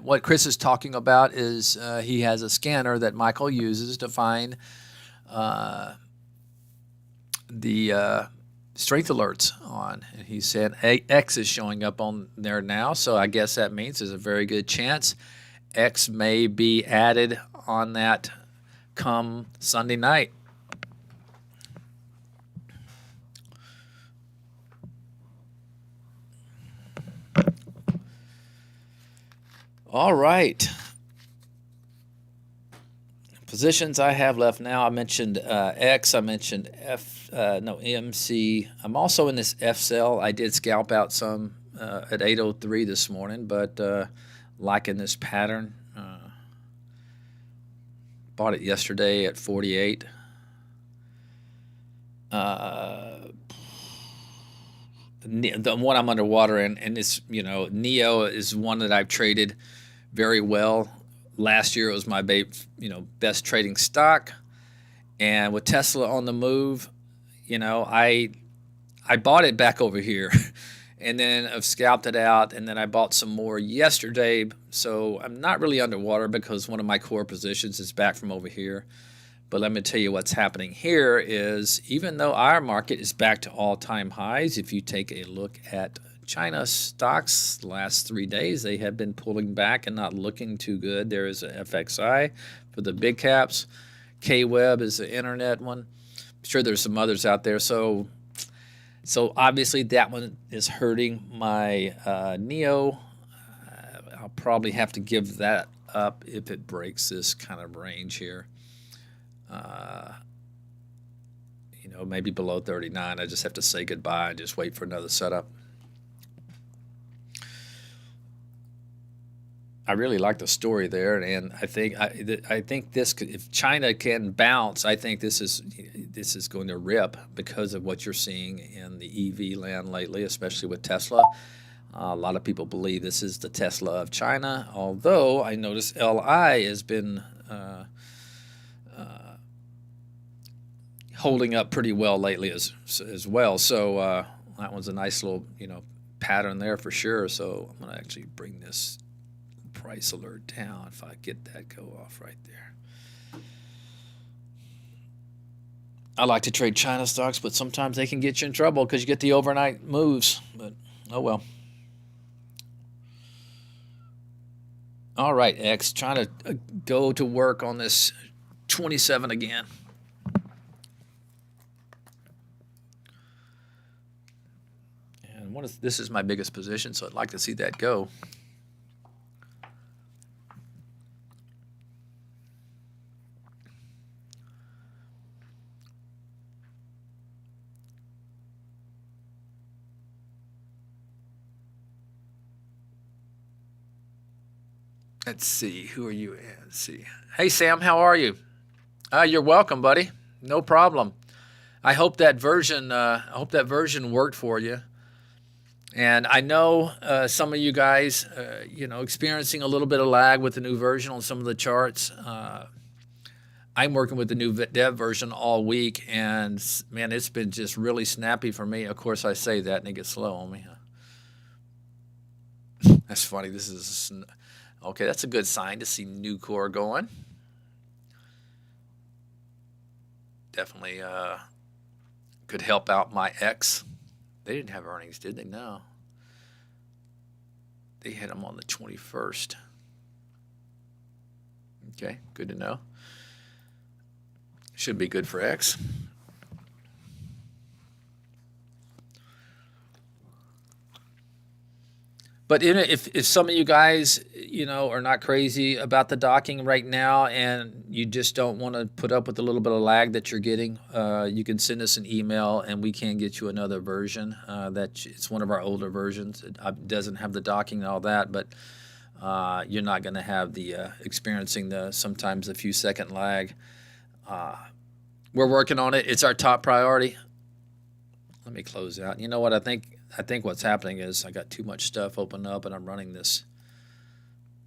What Chris is talking about is he has a scanner that Michael uses to find the strength alerts on. And he said X is showing up on there now, so I guess that means there's a very good chance X may be added on that come Sunday night. All right. Positions I have left now. I mentioned X. I mentioned MC. I'm also in this F cell. I did scalp out some at 8:03 this morning, but liking this pattern. Bought it yesterday at 48. The one I'm underwater in, and it's, Neo is one that I've traded very well. Last year it was my best trading stock, and with Tesla on the move, I bought it back over here, and then I've scalped it out, and then I bought some more yesterday. So I'm not really underwater because one of my core positions is back from over here. But let me tell you what's happening here is, even though our market is back to all-time highs, if you take a look at China stocks the last 3 days, they have been pulling back and not looking too good. There is a FXI for the big caps. K-Web is the internet one. I'm sure there's some others out there. So obviously that one is hurting my Neo. I'll probably have to give that up if it breaks this kind of range here. Maybe below 39. I just have to say goodbye and just wait for another setup. I really like the story there, and I think this, if China can bounce, I think this is going to rip because of what you're seeing in the EV land lately, especially with Tesla. A lot of people believe this is the Tesla of China, although I notice LI has been holding up pretty well lately as well. So that one's a nice little pattern there for sure. So I'm going to actually bring this price alert down if I get that go off right there. I like to trade China stocks, but sometimes they can get you in trouble because you get the overnight moves. But oh well. All right, X, trying to go to work on this 27 again. This is my biggest position, so I'd like to see that go. Let's see, who are you? Let's see. Hey Sam, how are you? You're welcome, buddy. No problem. I hope that version worked for you. And I know some of you guys, experiencing a little bit of lag with the new version on some of the charts. I'm working with the new dev version all week, and man, it's been just really snappy for me. Of course, I say that, and it gets slow on me. That's funny. Okay. That's a good sign to see new core going. Definitely could help out my X. They didn't have earnings, did they? No. They had them on the 21st. Okay, good to know. Should be good for X. But if some of you guys, are not crazy about the docking right now, and you just don't want to put up with a little bit of lag that you're getting, you can send us an email, and we can get you another version. It's one of our older versions. It doesn't have the docking and all that, but you're not going to have the experiencing the sometimes a few second lag. We're working on it. It's our top priority. Let me close out. You know what I think? I think what's happening is I got too much stuff open up and I'm running this.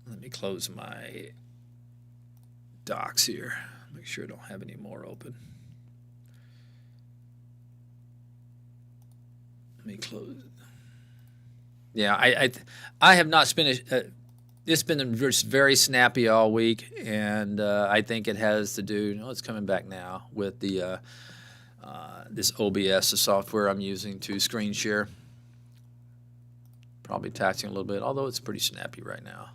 Let me close my docs here. Make sure I don't have any more open. Let me close it. Yeah, I have not spent it's been just very snappy all week, and I think it has to do, it's coming back now with the this OBS, the software I'm using to screen share. Probably taxing a little bit, although it's pretty snappy right now.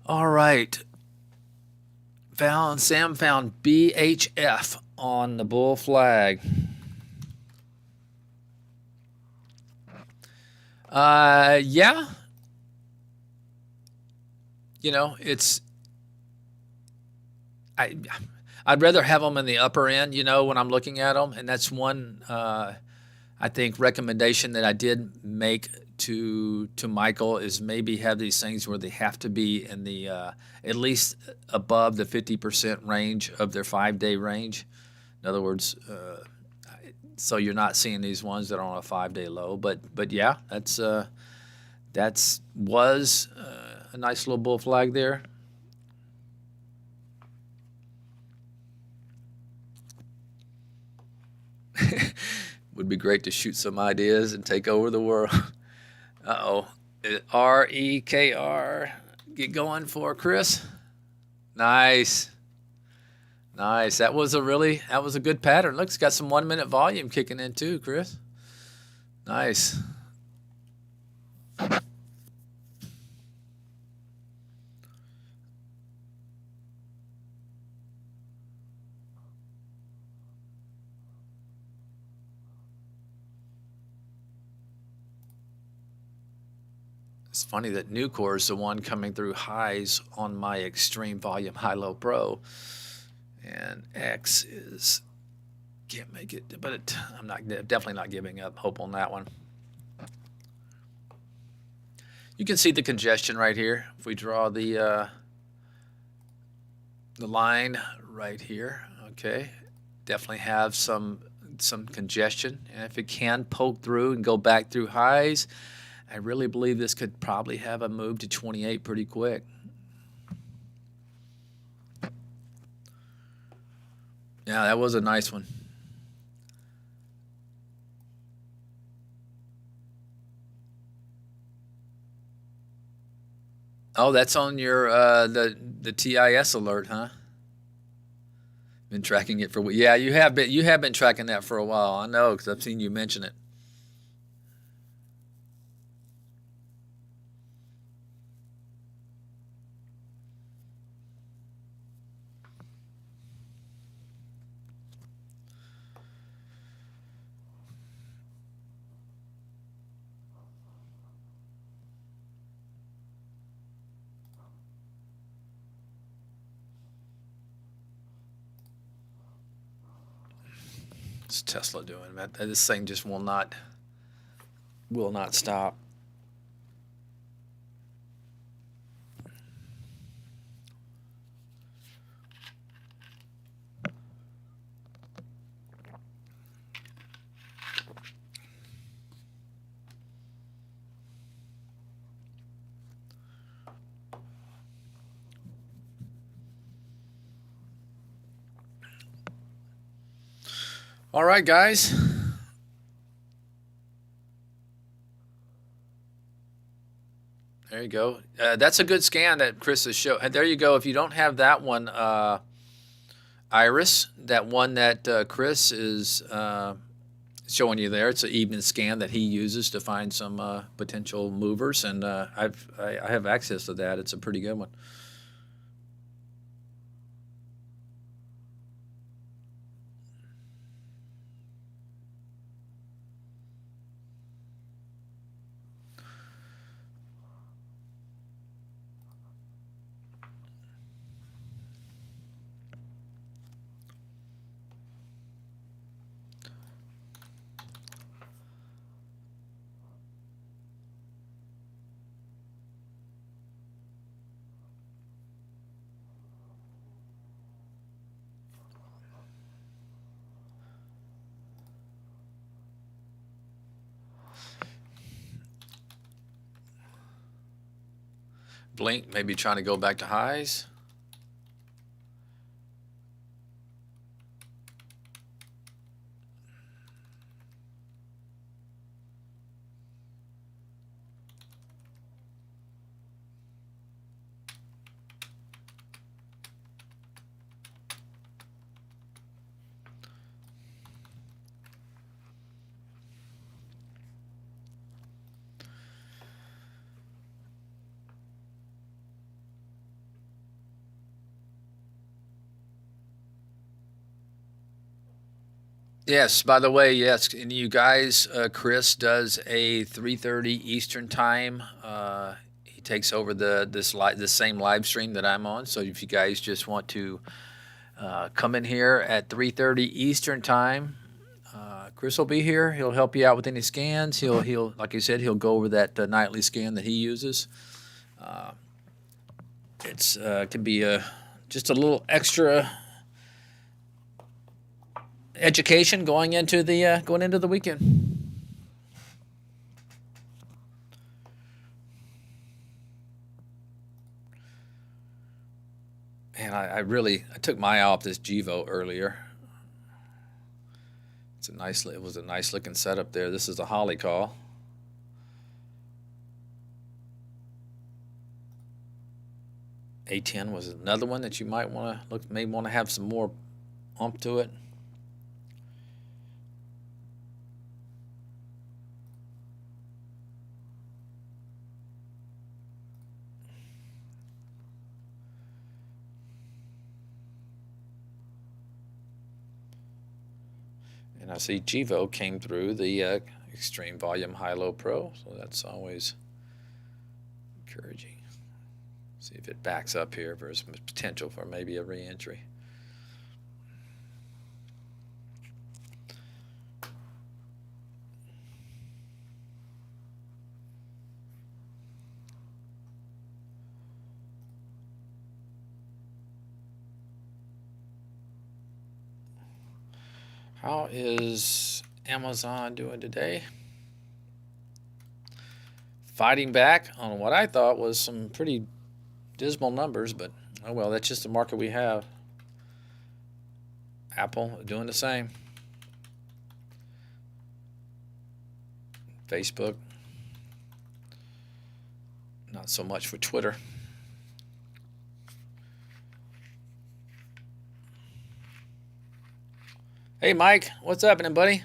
All right. Sam found BHF on the bull flag. Yeah. It's I'd rather have them in the upper end, when I'm looking at them, and that's one I think recommendation that I did make to Michael is maybe have these things where they have to be in the at least above the 50% range of their 5-day range. In other words, so you're not seeing these ones that are on a 5-day low. But yeah, that's was a nice little bull flag there. Would be great to shoot some ideas and take over the world. Uh-oh. REKR. Get going for Chris. Nice. Nice. That was a good pattern. Look, it's got some 1-minute volume kicking in too, Chris. Nice. It's funny that Nucor is the one coming through highs on my extreme volume high-low pro, and X can't make it, but I'm definitely not giving up hope on that one. You can see the congestion right here. If we draw the line right here, okay, definitely have some congestion, and if it can poke through and go back through highs, I really believe this could probably have a move to 28 pretty quick. Yeah, that was a nice one. Oh, that's on your the TIS alert, huh? Been tracking it for yeah, you have been tracking that for a while. I know because I've seen you mention it. What's Tesla doing, man? This thing just will not stop. All right, guys. There you go. That's a good scan that Chris has shown. And there you go. If you don't have that one, Iris, that one that Chris is showing you there, it's an evening scan that he uses to find some potential movers, and I have access to that. It's a pretty good one. blink, maybe trying to go back to highs. Yes, by the way, yes, and you guys, Chris does a 3:30 Eastern time. He takes over the same live stream that I'm on. So if you guys just want to come in here at 3:30 Eastern time, Chris will be here. He'll help you out with any scans. He'll like I said, he'll go over that nightly scan that he uses. It's can be just a little extra education going into the weekend. And I took my eye off this Givo earlier. It was a nice looking setup there. This is a Holly call. A10 was another one that you might want to look, may want to have some more ump to it. And I see Givo came through the Extreme Volume High-Low Pro, so that's always encouraging. See if it backs up here. There's potential for maybe a re-entry. How is Amazon doing today? Fighting back on what I thought was some pretty dismal numbers, but oh well, that's just the market we have. Apple doing the same. Facebook, not so much for Twitter. Hey, Mike, what's happening, buddy?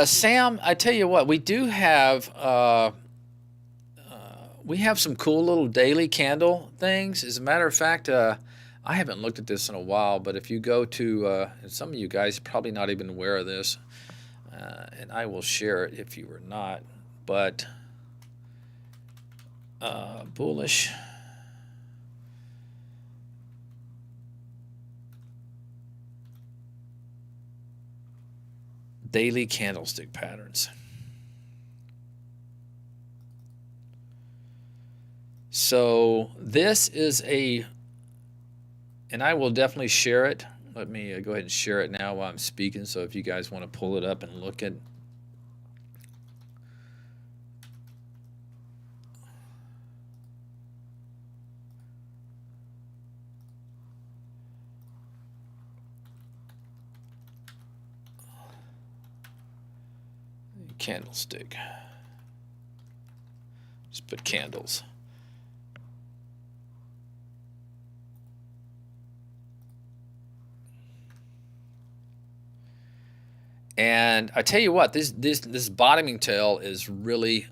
Sam, I tell you what, we do have some cool little daily candle things. As a matter of fact, I haven't looked at this in a while, but if you go to, and some of you guys are probably not even aware of this, and I will share it if you were not, but bullish. Daily candlestick patterns. So this is and I will definitely share it. Let me go ahead and share it now while I'm speaking. So if you guys want to pull it up and look at candlestick. Just put candles. And I tell you what, this bottoming tail is really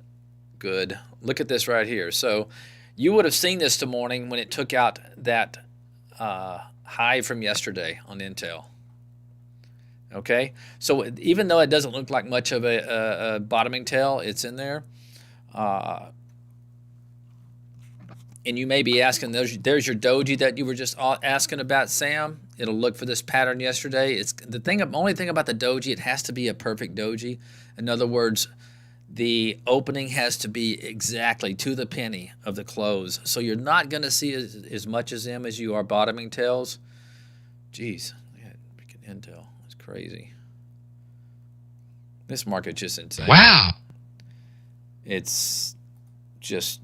good. Look at this right here. So you would have seen this this morning when it took out that high from yesterday on Intel. Okay, so even though it doesn't look like much of a bottoming tail, it's in there. And you may be asking, there's your doji that you were just asking about, Sam. It'll look for this pattern yesterday. It's the only thing about the doji, it has to be a perfect doji. In other words, the opening has to be exactly to the penny of the close. So you're not going to see as much as them as you are bottoming tails. Jeez, yeah, freaking Intel. It's crazy. This market's just insane. Wow. It's just,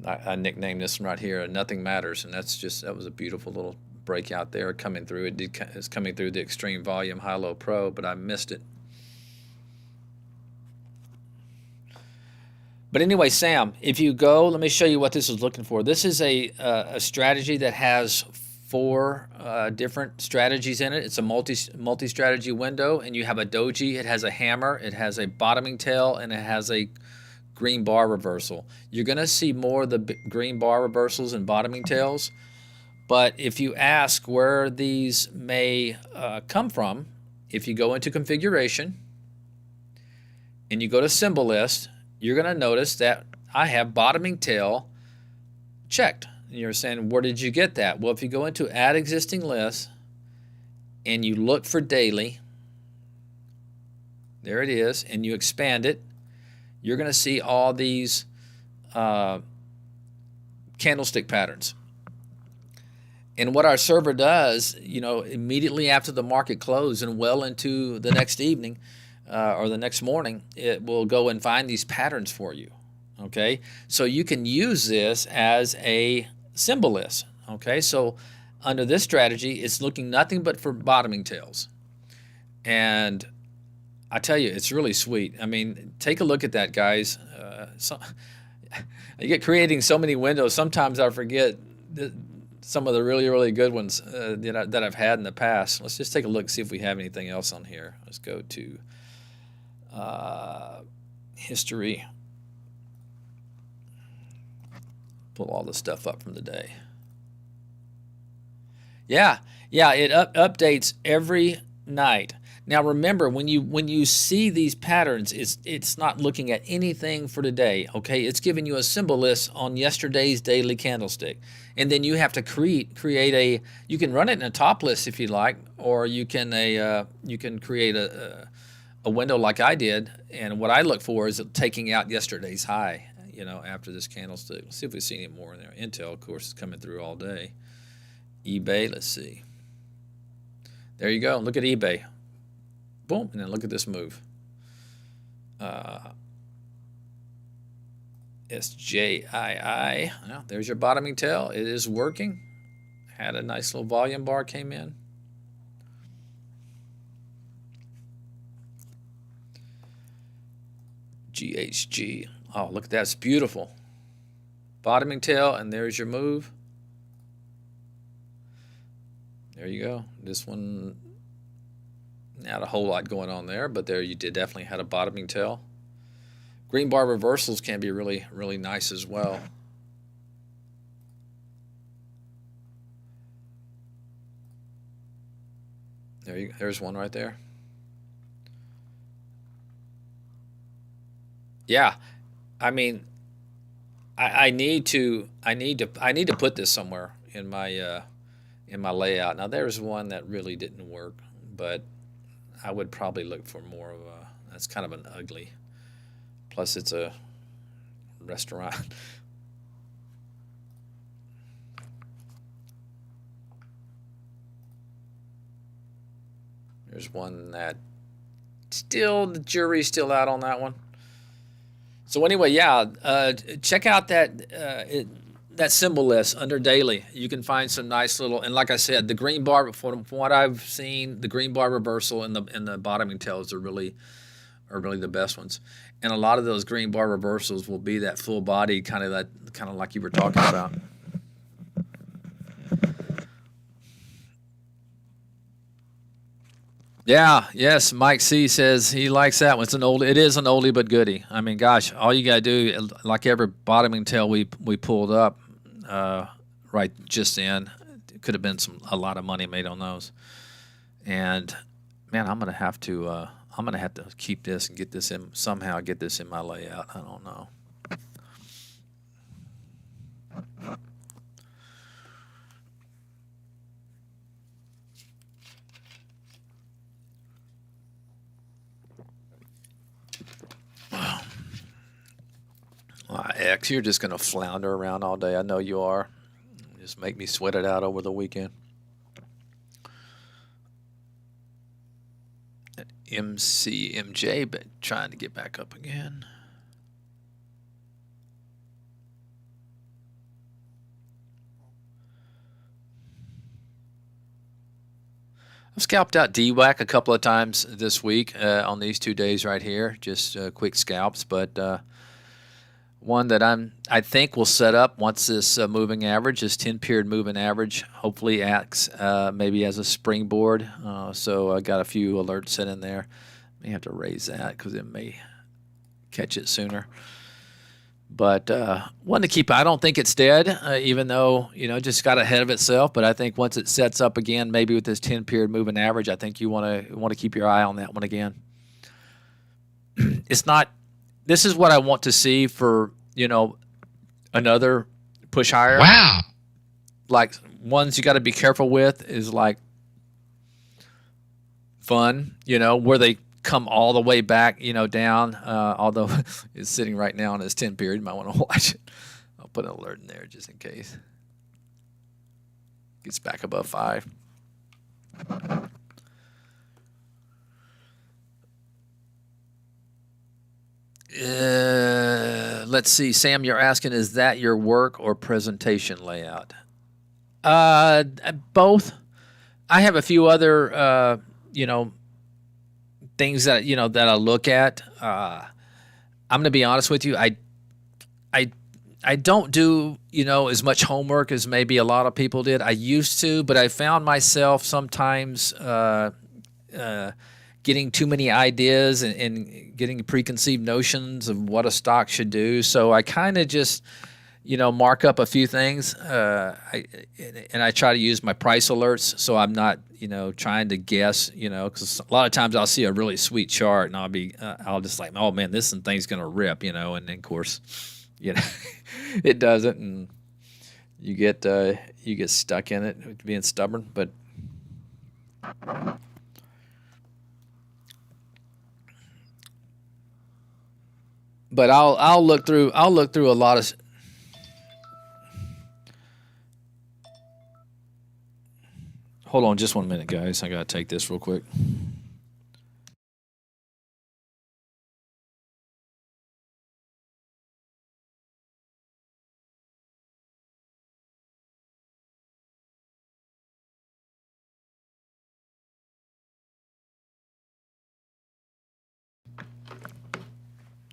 I nicknamed this one right here, Nothing Matters, and that was a beautiful little breakout there coming through. It's coming through the extreme volume high-low pro, but I missed it. But anyway, Sam, if you go, let me show you what this is looking for. This is a strategy that has 4 different strategies in it. It's a multi-strategy window, and you have a doji. It has a hammer, it has a bottoming tail, and it has a green bar reversal. You're going to see more of the green bar reversals and bottoming tails. But if you ask where these may come from, if you go into configuration and you go to symbol list, you're going to notice that I have bottoming tail checked. And you're saying, where did you get that? Well, if you go into add existing list and you look for daily, there it is, and you expand it, you're going to see all these candlestick patterns. And what our server does, immediately after the market closes and well into the next evening or the next morning, it will go and find these patterns for you. Okay, so you can use this as a symbol list. Okay, so under this strategy, it's looking nothing but for bottoming tails. And I tell you, it's really sweet. I mean, take a look at that, guys. I get creating so many windows. Sometimes I forget some of the really, really good ones that I've had in the past. Let's just take a look, see if we have anything else on here. Let's go to history. Pull all the stuff up from the day. Yeah, it updates every night. Now remember, when you see these patterns, it's not looking at anything for today. Okay, it's giving you a symbol list on yesterday's daily candlestick, and then you have to create a. You can run it in a top list if you like, or you can create a window like I did. And what I look for is taking out yesterday's high. After this candlestick. Let's see if we see any more in there. Intel, of course, is coming through all day. eBay, let's see. There you go. Look at eBay. Boom, and then look at this move. SJII. Well, there's your bottoming tail. It is working. Had a nice little volume bar came in. GHG. Oh, look at that. It's beautiful. Bottoming tail, and there's your move. There you go. This one, not a whole lot going on there, but there you definitely had a bottoming tail. Green bar reversals can be really, really nice as well. There's one right there. Yeah. I mean, I need to put this somewhere in my layout. Now there's one that really didn't work, but I would probably look for more of a. That's kind of an ugly. Plus, it's a restaurant. There's one that the jury's still out on that one. So anyway, yeah, check out that symbol list under daily. You can find some nice little, and like I said, the green bar, from what I've seen, the green bar reversal and the bottoming tails are really the best ones. And a lot of those green bar reversals will be that full body kind of like you were talking about. Yeah, yes, Mike C says he likes that one. It is an oldie but goodie. I mean, gosh, all you got to do, like every bottoming tail we pulled up right just then, it could have been a lot of money made on those. And man, I'm gonna have to keep this and get this in my layout. I don't know. X, you're just going to flounder around all day. I know you are. Just make me sweat it out over the weekend. MCMJ, but trying to get back up again. I've scalped out DWAC a couple of times this week on these 2 days right here, just quick scalps, but one that I think will set up once this moving average, this 10-period moving average, hopefully acts maybe as a springboard. So I got a few alerts set in there. May have to raise that because it may catch it sooner. But one to keep. I don't think it's dead, even though just got ahead of itself. But I think once it sets up again, maybe with this 10-period moving average, I think you want to keep your eye on that one again. It's not. This is what I want to see for another push higher. Wow. Like ones you got to be careful with is like fun, where they come all the way back, down. Although it's sitting right now on its 10 period, you might want to watch it. I'll put an alert in there just in case. Gets back above 5. Let's see, Sam, you're asking, is that your work or presentation layout? Both. I have a few other, things that that I look at. I'm going to be honest with you. I don't do as much homework as maybe a lot of people did. I used to, but I found myself sometimes getting too many ideas and getting preconceived notions of what a stock should do. So I kind of just mark up a few things. I try to use my price alerts, so I'm not trying to guess, because a lot of times I'll see a really sweet chart and I'll just like, oh man, this thing's gonna rip, and then of course, it doesn't, and you get stuck in it being stubborn. But I'll look through a lot of. Hold on just 1 minute, guys. I gotta take this real quick.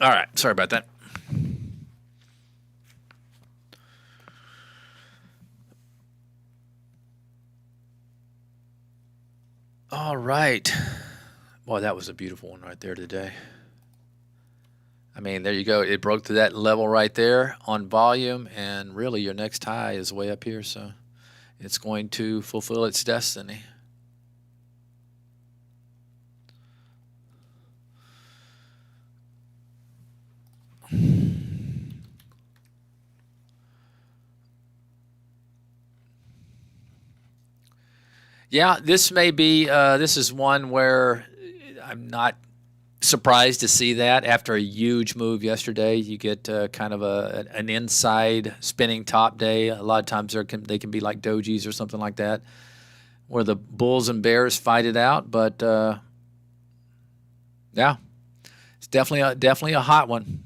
All right, sorry about that. All right. Boy, that was a beautiful one right there today. I mean, there you go. It broke to that level right there on volume, and really your next high is way up here, so it's going to fulfill its destiny. Yeah, this may be, this is one where I'm not surprised to see that after a huge move yesterday. You get kind of an inside spinning top day. A lot of times they can be like dojis or something like that, where the bulls and bears fight it out. But yeah, it's definitely a hot one.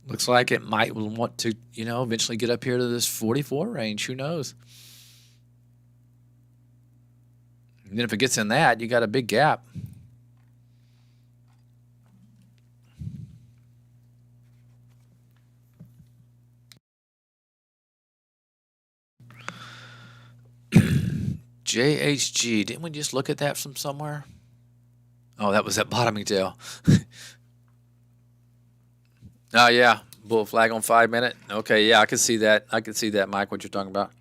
Looks like it might want to, eventually get up here to this 44 range. Who knows? And then if it gets in that, you got a big gap. JHG, didn't we just look at that from somewhere? Oh, that was that bottoming tail. Oh, yeah. Bull flag on 5 minute. Okay, yeah, I can see that. I can see that, Mike, what you're talking about.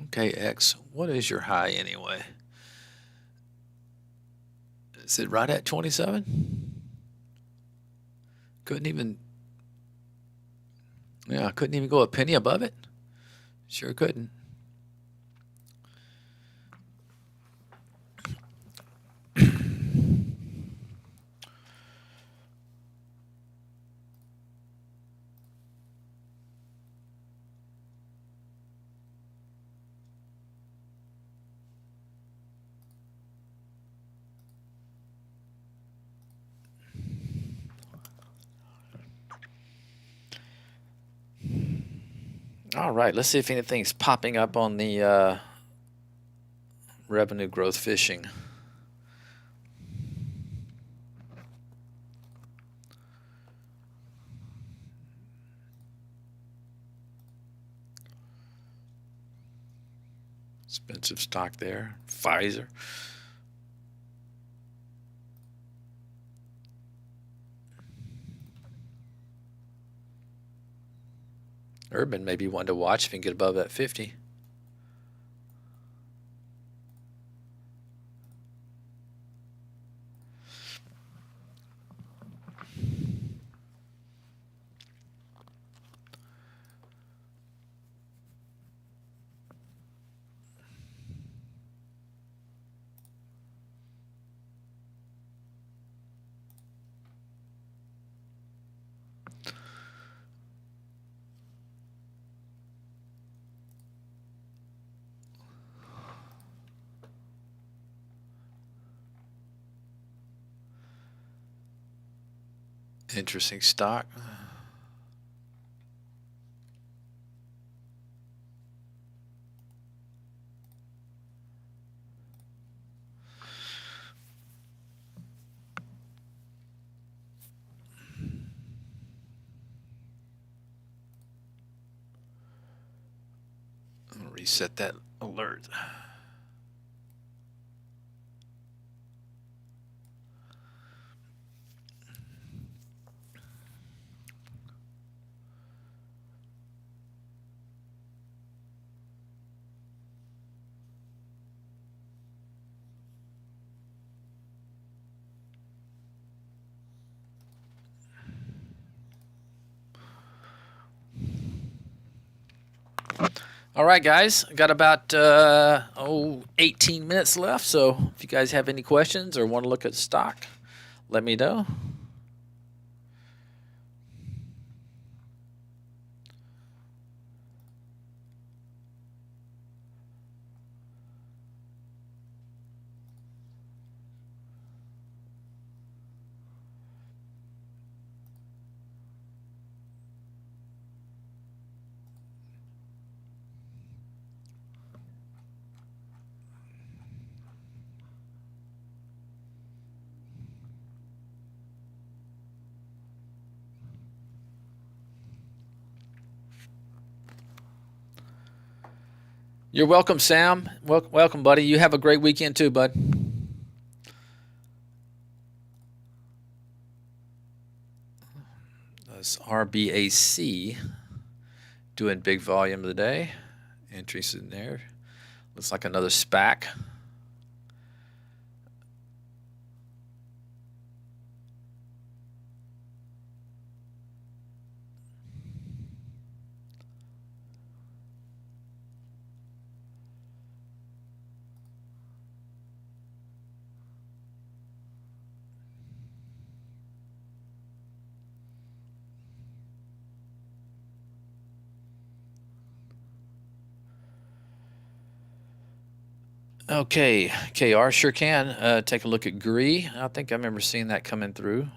Okay, X, what is your high anyway? Is it right at 27? Couldn't even go a penny above it. Sure couldn't. All right, let's see if anything's popping up on the revenue growth fishing. Expensive stock there. Pfizer. Urban may be one to watch if you can get above that 50. Interesting stock. I'll reset that alert. All right, guys, got about 18 minutes left. So if you guys have any questions or want to look at stock, let me know. You're welcome, Sam. Welcome, buddy. You have a great weekend too, bud. That's RBAC doing big volume of the day. Entries in there. Looks like another SPAC. Okay, KR sure can. Take a look at GREE. I think I remember seeing that coming through.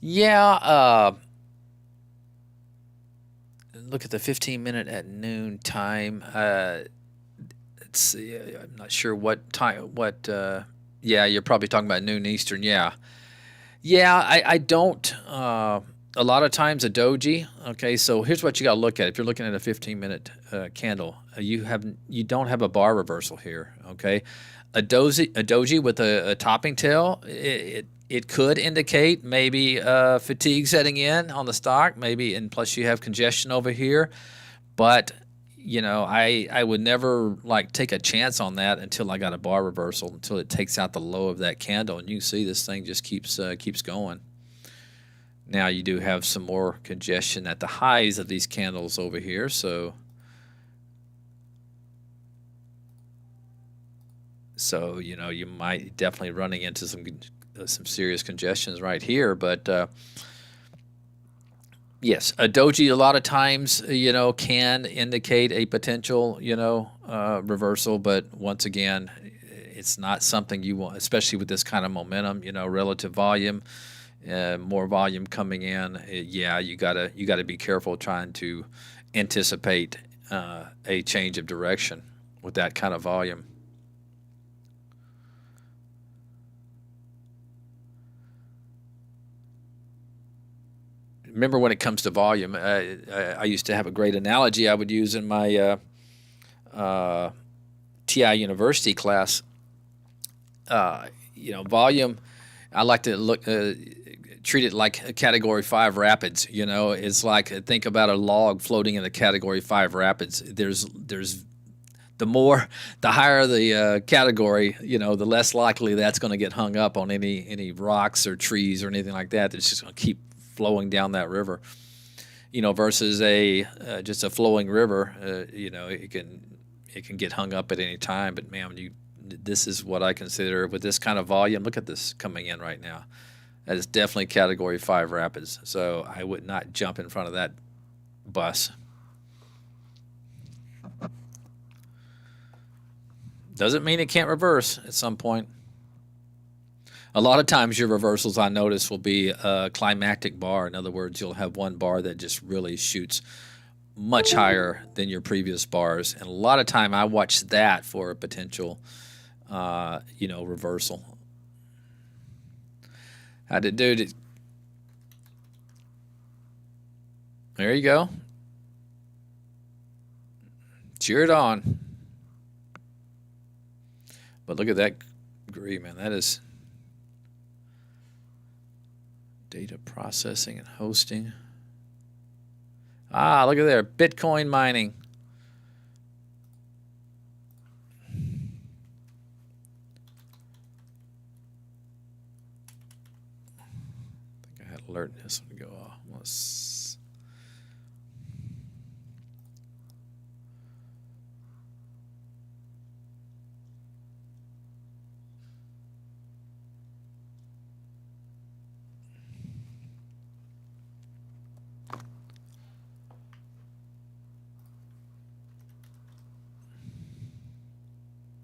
Yeah, look at the 15-minute at noon time. Let's see. I'm not sure what time. Yeah, you're probably talking about noon Eastern. Yeah. I don't. A lot of times a doji. Okay, so here's what you got to look at. If you're looking at a 15-minute candle, you don't have a bar reversal here. Okay, a doji with a topping tail. it could indicate maybe fatigue setting in on the stock, maybe, and plus you have congestion over here. But I would never like take a chance on that until I got a bar reversal, until it takes out the low of that candle, and you can see this thing just keeps going. Now you do have some more congestion at the highs of these candles over here, so you might definitely running into some serious congestions right here, but yes, a doji a lot of times, can indicate a potential, reversal, but once again, it's not something you want, especially with this kind of momentum, relative volume, more volume coming in. You gotta be careful trying to anticipate a change of direction with that kind of volume. Remember, when it comes to volume, I used to have a great analogy I would use in my TI University class. Volume, I like to treat it like a Category 5 rapids. It's like, think about a log floating in the Category 5 rapids. There's the higher the category, the less likely that's going to get hung up on any rocks or trees or anything like that. It's just going to keep flowing down that river, versus just a flowing river. It can get hung up at any time. But man, this is what I consider, with this kind of volume. Look at this coming in right now. That is definitely Category 5 rapids. So I would not jump in front of that bus. Doesn't mean it can't reverse at some point. A lot of times your reversals, I notice, will be a climactic bar. In other words, you'll have one bar that just really shoots much higher than your previous bars. And a lot of time I watch that for a potential, reversal. How'd it do? There you go. Cheer it on. But look at that green, man. That is data processing and hosting. Look at there. Bitcoin mining. I think I had alert this one go off.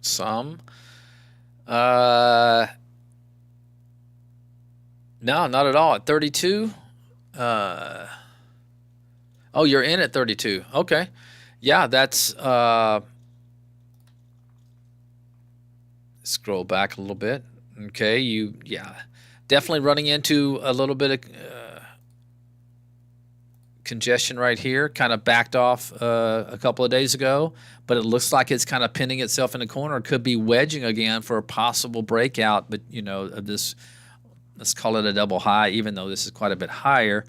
Some. No, not at all. At 32. Oh, you're in at 32. Okay. Yeah, that's scroll back a little bit. Okay, definitely running into a little bit of congestion right here. Kind of backed off a couple of days ago, but it looks like it's kind of pinning itself in the corner. It could be wedging again for a possible breakout, but of this, let's call it a double high, even though this is quite a bit higher.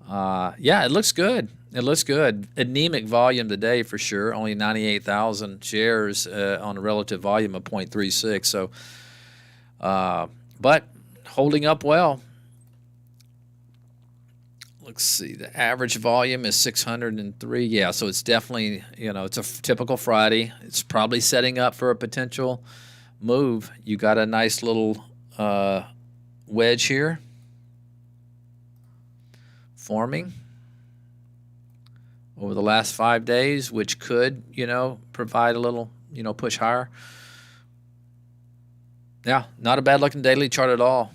It looks good. It looks good. Anemic volume today for sure. Only 98,000 shares on a relative volume of 0.36. So, but holding up well. Let's see. The average volume is 603. Yeah, so it's definitely, it's a typical Friday. It's probably setting up for a potential move. You got a nice little wedge here forming over the last 5 days, which could, provide a little, push higher. Yeah, not a bad looking daily chart at all.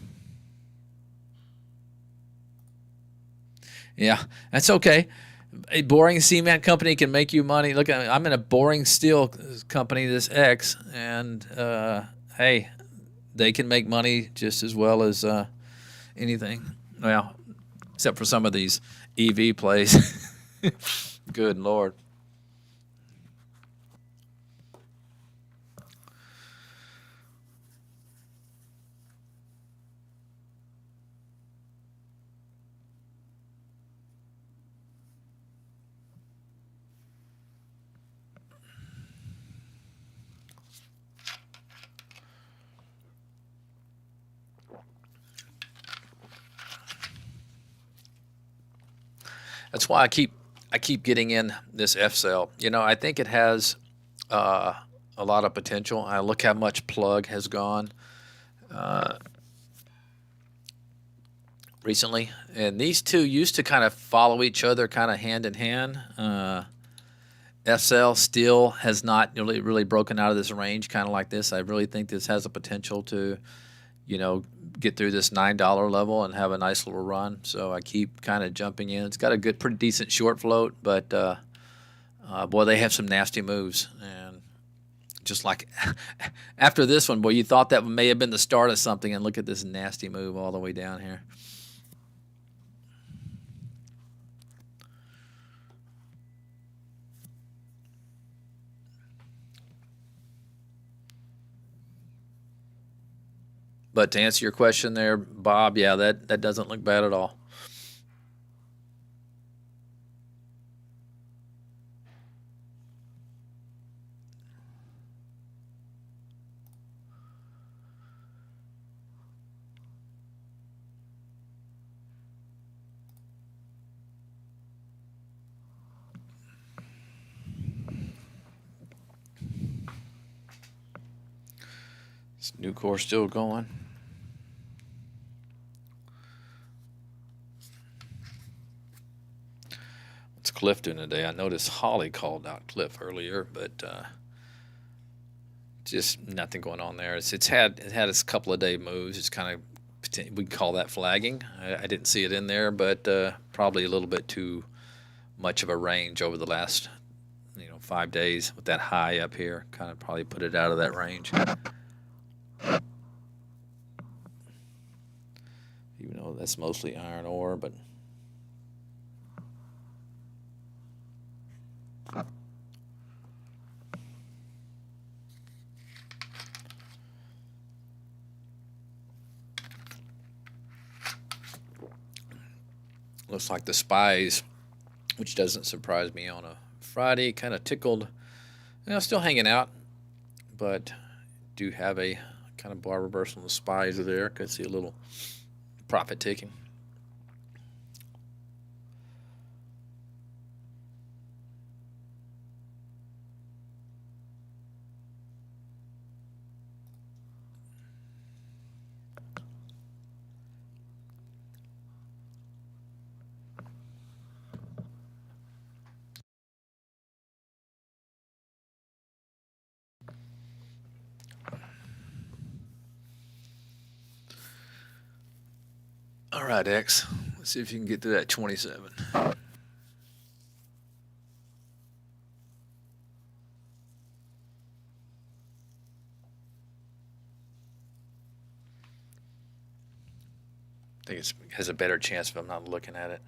Yeah, that's okay. A boring cement company can make you money. Look, I'm in a boring steel company, this X, and hey, they can make money just as well as anything. Well, except for some of these EV plays. Good Lord. That's why I keep getting in this F cell. You know, I think it has a lot of potential. I look how much plug has gone recently, and these two used to kind of follow each other, kind of hand in hand. SL still has not really broken out of this range, kind of like this. I really think this has a potential to, you know, get through this $9 level and have a nice little run. So I keep kind of jumping in. It's got a pretty decent short float, but boy, they have some nasty moves. And just like after this one, boy, you thought that may have been the start of something, and look at this nasty move all the way down here. But to answer your question there, Bob, yeah, that doesn't look bad at all. This new core still going. What's Cliff doing today? I noticed Holly called out Cliff earlier, but just nothing going on there. It had its couple of day moves. It's kind of, we call that flagging. I didn't see it in there, but probably a little bit too much of a range over the last 5 days with that high up here. Kind of probably put it out of that range. Even though that's mostly iron ore, but looks like the spies, which doesn't surprise me on a Friday, kind of tickled. Still hanging out, but do have a kind of bar reversal on the spies are there. Could see a little profit taking. All right, X. Let's see if you can get to that 27. I think it has a better chance if I'm not looking at it.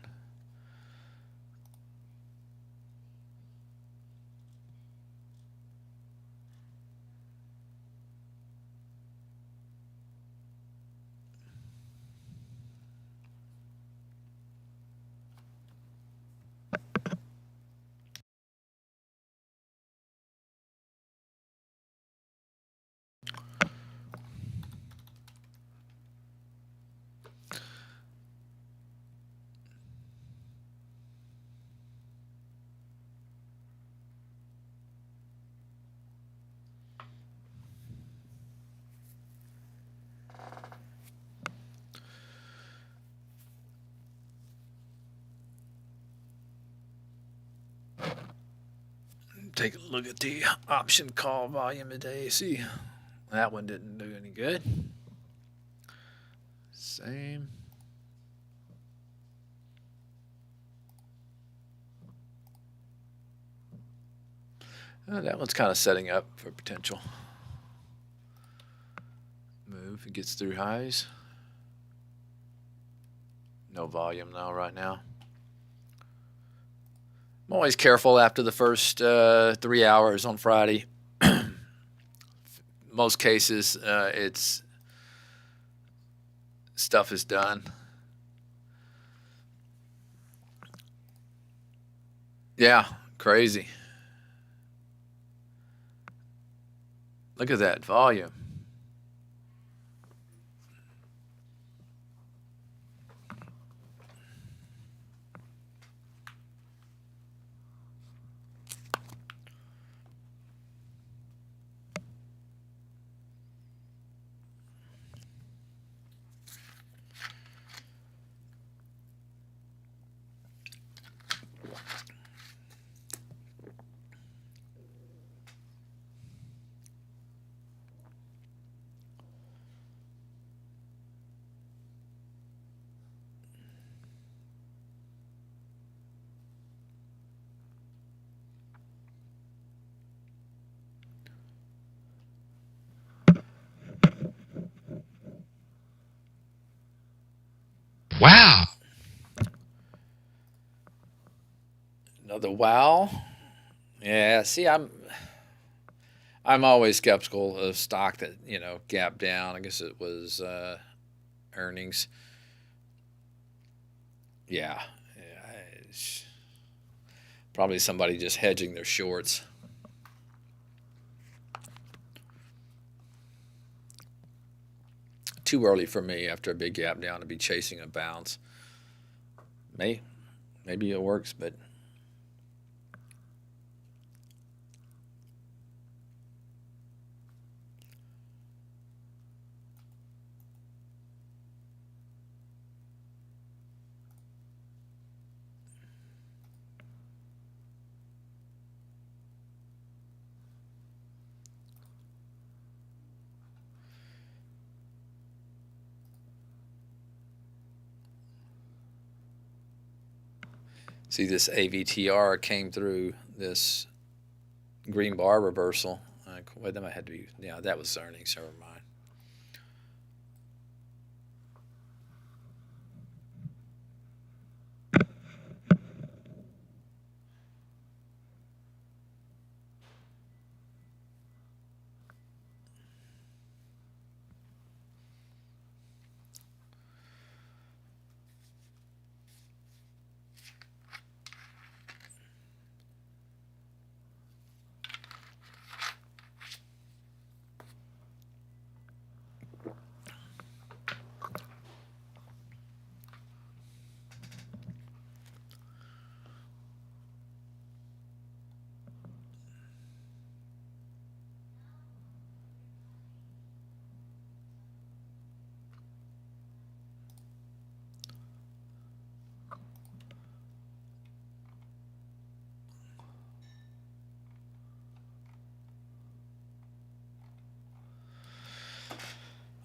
Take a look at the option call volume today. See, that one didn't do any good. Same. That one's kind of setting up for potential move. It gets through highs. No volume now, right now. I'm always careful after the first 3 hours on Friday. Most cases, it's stuff is done. Yeah, crazy. Look at that volume. Wow. Another wow. Yeah, see, I'm always skeptical of stock that, gap down. I guess it was earnings. Yeah. It's probably somebody just hedging their shorts. Too early for me after a big gap down to be chasing a bounce. Maybe it works, but see, this AVTR came through this green bar reversal. Wait, that might have to be, yeah, that was earnings. Never mind.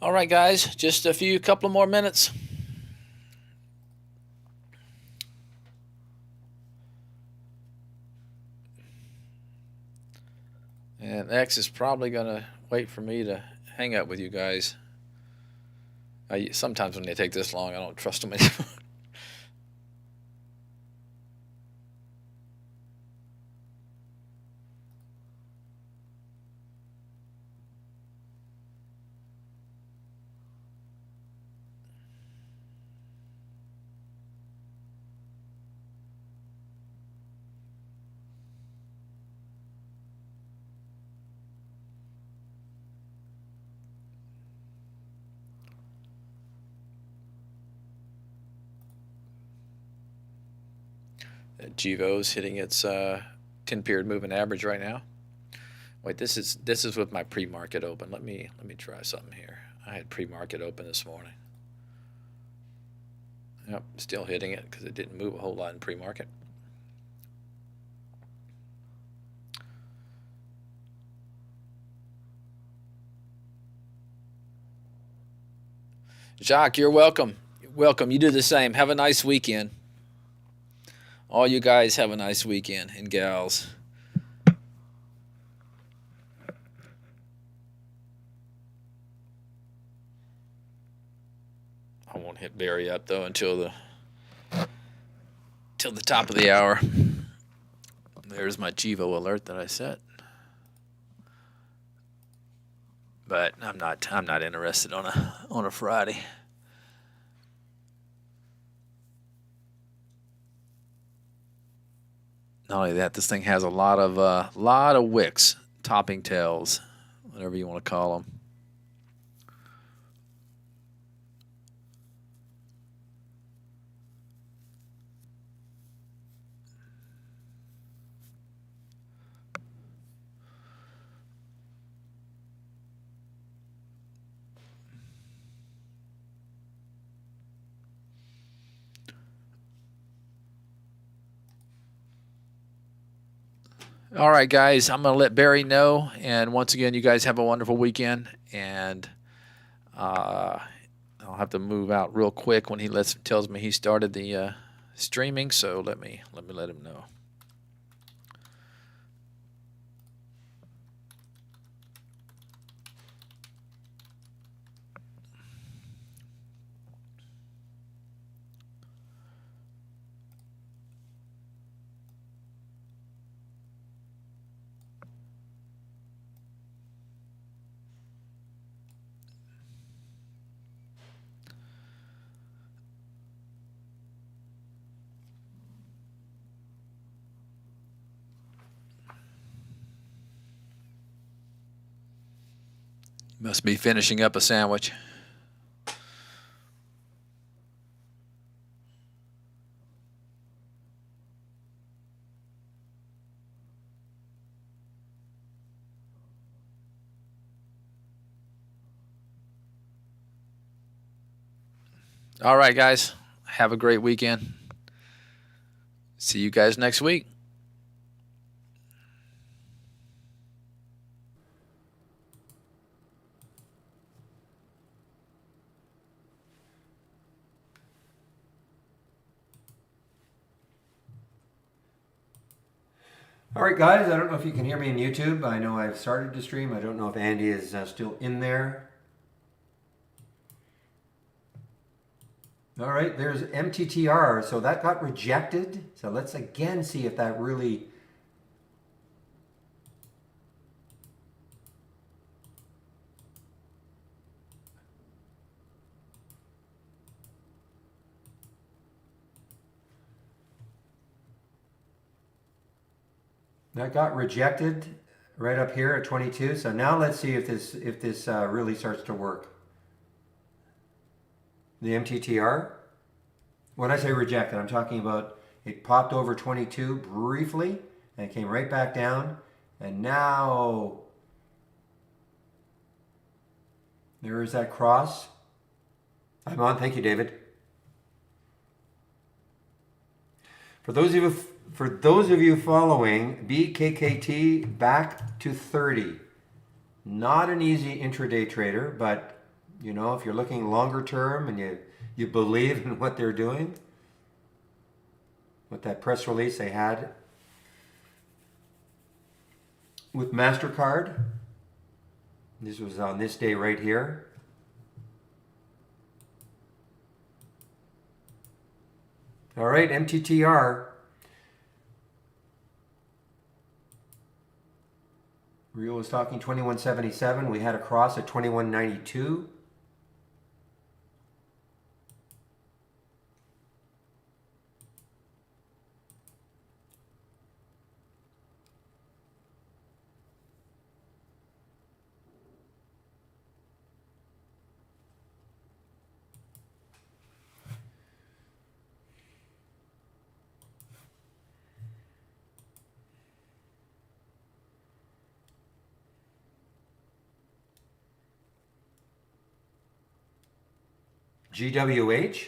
All right, guys, just a couple more minutes. And X is probably going to wait for me to hang up with you guys. Sometimes when they take this long, I don't trust them anymore. Givo's hitting its 10-period moving average right now. Wait, this is with my pre-market open. Let me try something here. I had pre-market open this morning. Yep, still hitting it because it didn't move a whole lot in pre-market. Jacques, you're welcome. You're welcome. You do the same. Have a nice weekend. All you guys have a nice weekend, and gals. I won't hit Barry up though until the top of the hour. There's my Givo alert that I set. But I'm not interested on a Friday. Not only that, this thing has a lot of wicks, topping tails, whatever you want to call them. All right, guys, I'm going to let Barry know. And once again, you guys have a wonderful weekend. And I'll have to move out real quick when he tells me he started the streaming. So let me let him know. Must be finishing up a sandwich. All right, guys. Have a great weekend. See you guys next week. All right, guys, I don't know if you can hear me on YouTube. I know I've started to stream. I don't know if Andy is still in there. All right, there's MTTR. So that got rejected. So let's again see if that really... That got rejected right up here at 22. So now let's see if this really starts to work. The MTTR. When I say rejected, I'm talking about it popped over 22 briefly and it came right back down. And now there is that cross. I'm on. Thank you, David. For those of you following, BKKT back to 30. Not an easy intraday trader, but you know, if you're looking longer term and you believe in what they're doing, with that press release they had with MasterCard. This was on this day right here. All right, MTTR. Rio was talking 2177. We had a cross at 2192. GWH.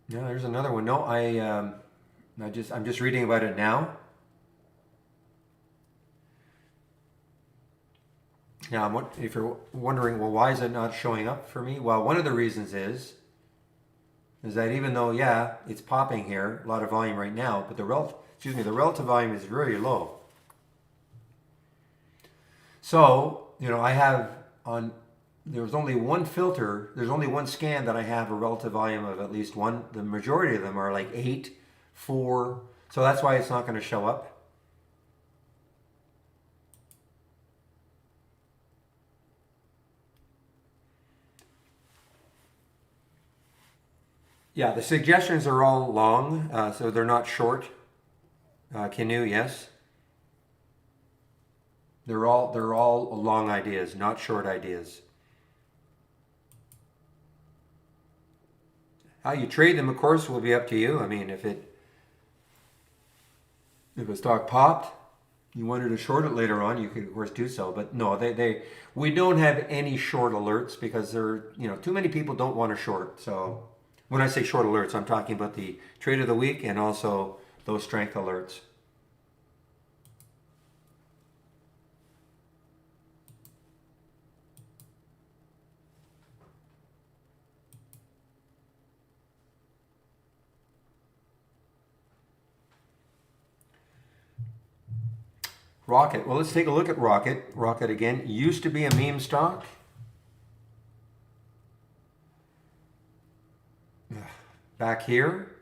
No, there's another one. No, I'm just reading about it now. Now, if you're wondering, well, why is it not showing up for me? Well, one of the reasons is that even though, yeah, it's popping here, a lot of volume right now, but the relative volume is very low. So, you know, there's only one filter, there's only one scan that I have a relative volume of at least one. The majority of them are like 8, 4, so that's why it's not going to show up. Yeah, the suggestions are all long, so they're not short. Canoe, yes. They're all long ideas, not short ideas. How you trade them, of course, will be up to you. I mean, if a stock popped, you wanted to short it later on, you could of course do so. But no, we don't have any short alerts because too many people don't want to short. So when I say short alerts, I'm talking about the trade of the week and also those strength alerts. Rocket. Well, let's take a look at Rocket. Rocket again used to be a meme stock. Back here,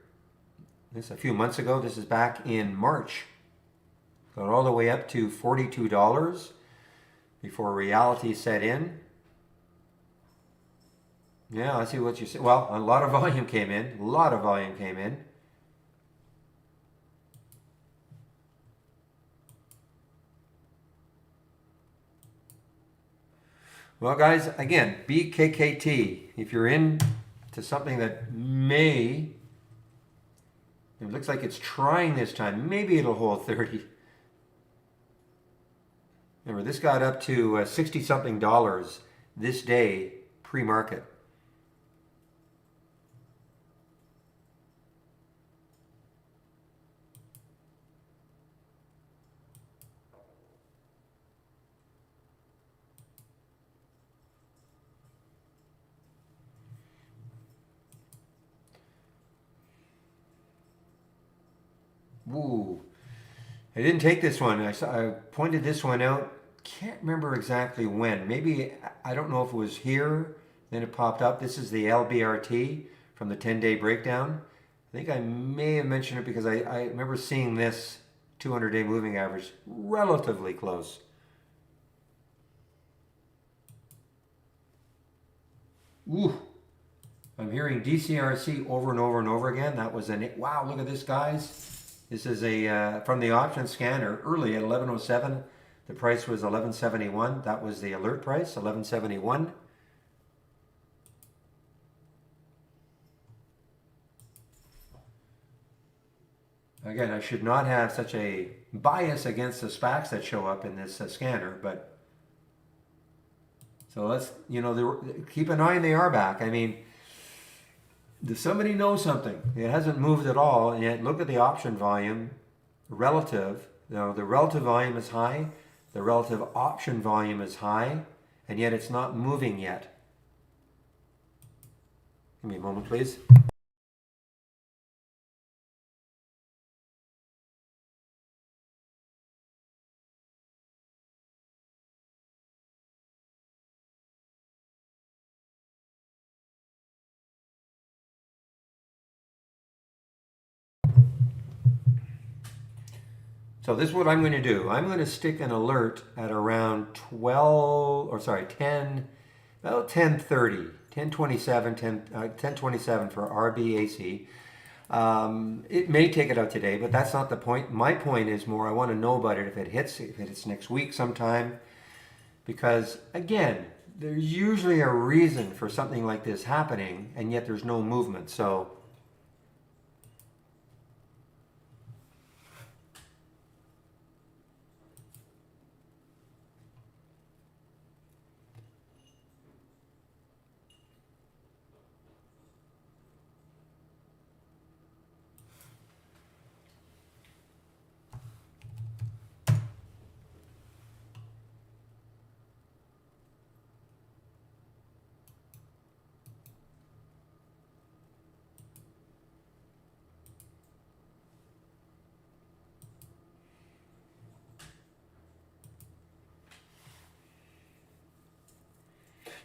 this a few months ago. This is back in March. Got all the way up to $42 before reality set in. Yeah, I see what you say. Well, a lot of volume came in. A lot of volume came in. Well, guys, again, BKKT. If you're in to something that may, it looks like it's trying this time. Maybe it'll hold 30. Remember, this got up to 60 something dollars this day pre-market. Ooh, I didn't take this one. I pointed this one out. Can't remember exactly when. Maybe, I don't know if it was here, then it popped up. This is the LBRT from the 10-day breakdown. I think I may have mentioned it because I remember seeing this 200-day moving average relatively close. Ooh, I'm hearing DCRC over and over and over again. That was wow, look at this, guys. This is a from the option scanner early at 11:07. The price was 11.71. That was the alert price, 11.71. Again, I should not have such a bias against the SPACs that show up in this scanner, but so let's, keep an eye on the RBAC. I mean, does somebody know something? It hasn't moved at all, and yet look at the option volume relative. The relative volume is high, the relative option volume is high, and yet it's not moving yet. Give me a moment, please. So this is what I'm going to do. I'm going to stick an alert at around 10:30, 10:27, 10:27 for RBAC. It may take it out today, but that's not the point. My point is more, I want to know about it if it hits next week sometime, because again, there's usually a reason for something like this happening, and yet there's no movement. So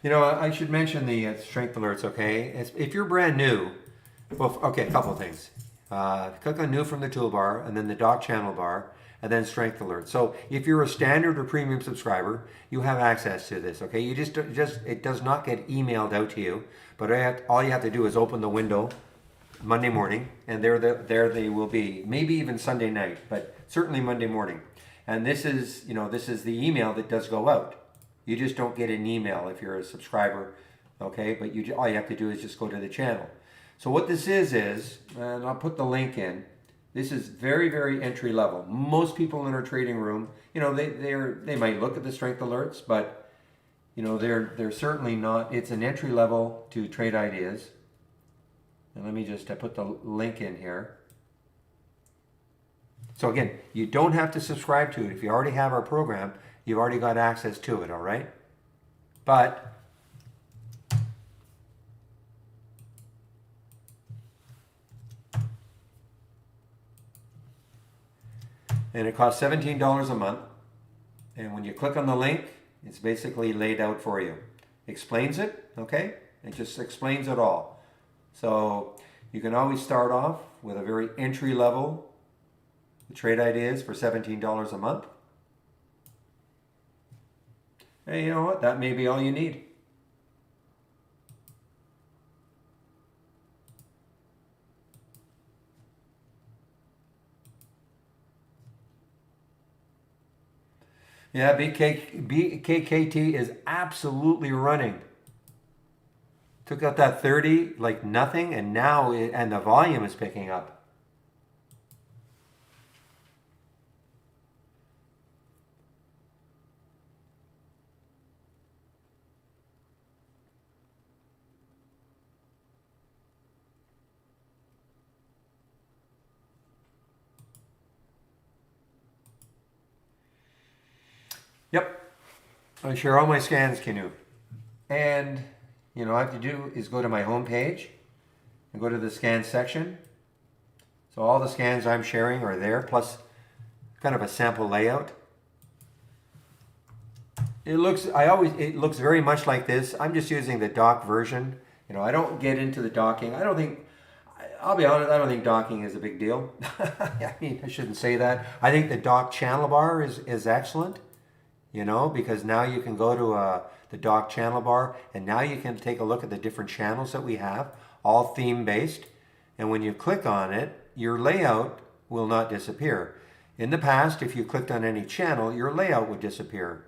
I should mention the strength alerts, okay? If you're brand new, well, okay, a couple of things. Click on new from the toolbar, and then the dock channel bar, and then strength alert. So if you're a standard or premium subscriber, you have access to this, okay? You just it does not get emailed out to you, but all you have to do is open the window Monday morning, and there they will be. Maybe even Sunday night, but certainly Monday morning. And this is the email that does go out. You just don't get an email if you're a subscriber, okay? But all you have to do is just go to the channel. So what this is, and I'll put the link in, this is very, very entry level. Most people in our trading room, they might look at the strength alerts, but they're certainly not. It's an entry level to trade ideas. And let me just put the link in here. So again, you don't have to subscribe to it. If you already have our program, you've already got access to it, all right? But and it costs $17 a month. And when you click on the link, it's basically laid out for you. Explains it, okay? It just explains it all. So you can always start off with a very entry level trade ideas for $17 a month. And you know what? That may be all you need. Yeah, BKKT is absolutely running. Took out that 30 like nothing, and now and the volume is picking up. Yep, I share all my scans, Canoe. And, all I have to do is go to my home page and go to the scan section. So all the scans I'm sharing are there, plus kind of a sample layout. It looks very much like this. I'm just using the dock version. I don't get into the docking. I'll be honest, I don't think docking is a big deal. I mean, I shouldn't say that. I think the dock channel bar is excellent, because now you can go to the dock channel bar, and now you can take a look at the different channels that we have, all theme based. And when you click on it, your layout will not disappear. In the past, if you clicked on any channel, your layout would disappear.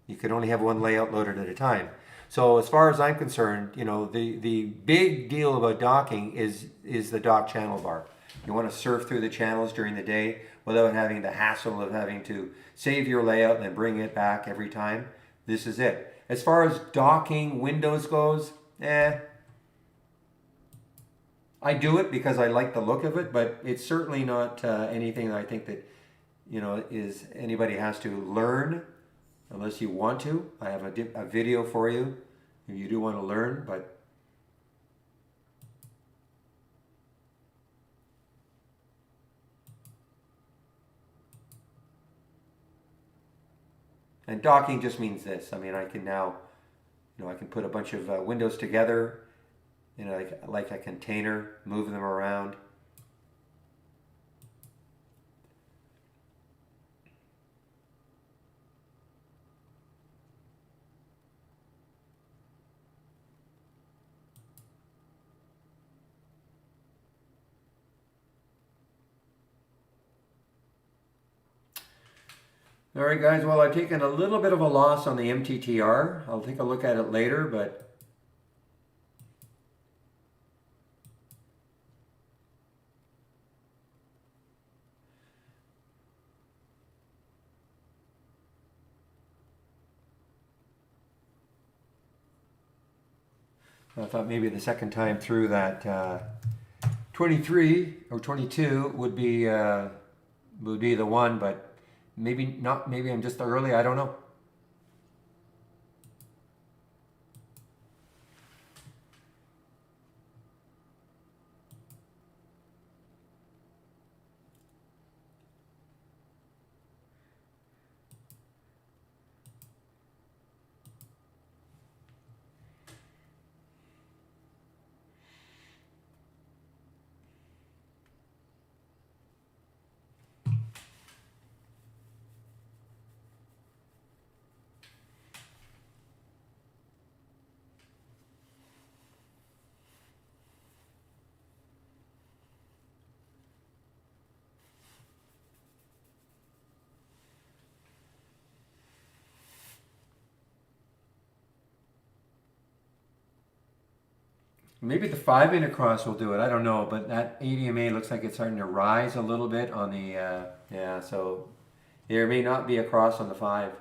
You could only have one layout loaded at a time. So as far as I'm concerned, the big deal about docking is the dock channel bar. You want to surf through the channels during the day without having the hassle of having to save your layout and then bring it back every time. This is it. As far as docking Windows goes, I do it because I like the look of it, but it's certainly not anything that I think that is anybody has to learn unless you want to. I have a video for you if you do want to learn, but and docking just means this. I mean, I can now, I can put a bunch of windows together, like a container, move them around. All right, guys. Well, I've taken a little bit of a loss on the MTTR. I'll take a look at it later, but I thought maybe the second time through that 23 or 22 would be the one, but maybe not. Maybe I'm just early. I don't know. Maybe the 5-minute cross will do it. I don't know, but that ADMA looks like it's starting to rise a little bit on the yeah. So there may not be a cross on the 5.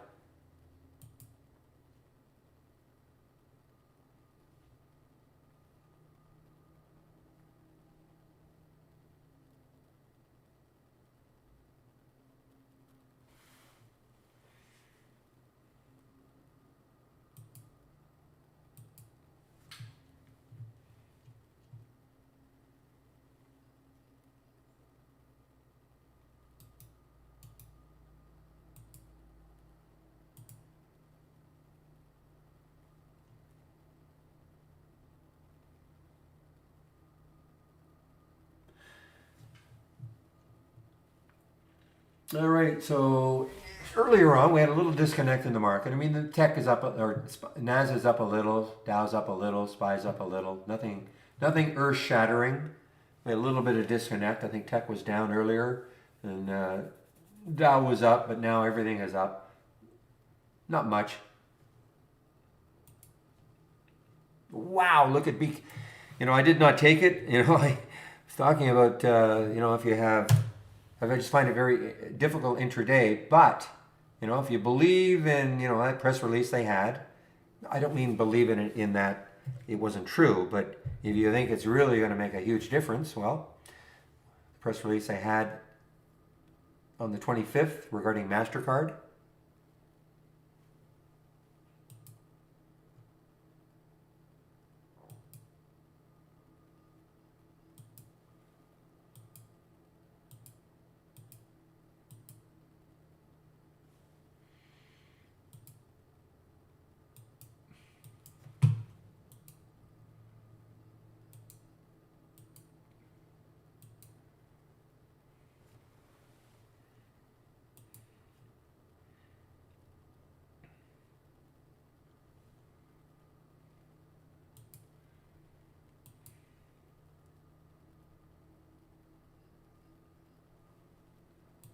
All right, so earlier on we had a little disconnect in the market. I mean, the tech is up, or NAS is up a little, Dow's up a little, SPY's up a little. Nothing earth-shattering. We had a little bit of disconnect. I think tech was down earlier, and Dow was up, but now everything is up. Not much. Wow, look at B. I did not take it. I was talking about, if you have, I just find it very difficult intraday. But, if you believe in, that press release they had, I don't mean believe in it in that it wasn't true, but if you think it's really going to make a huge difference, well, the press release they had on the 25th regarding MasterCard.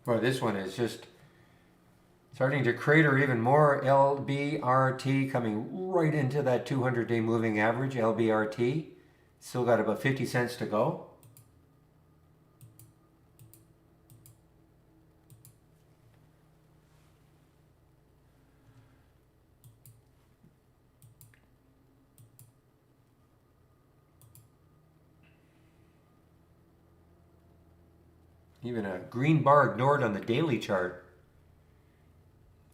Boy, this one is just starting to crater even more. LBRT coming right into that 200-day moving average. LBRT still got about 50 cents to go. Even a green bar ignored on the daily chart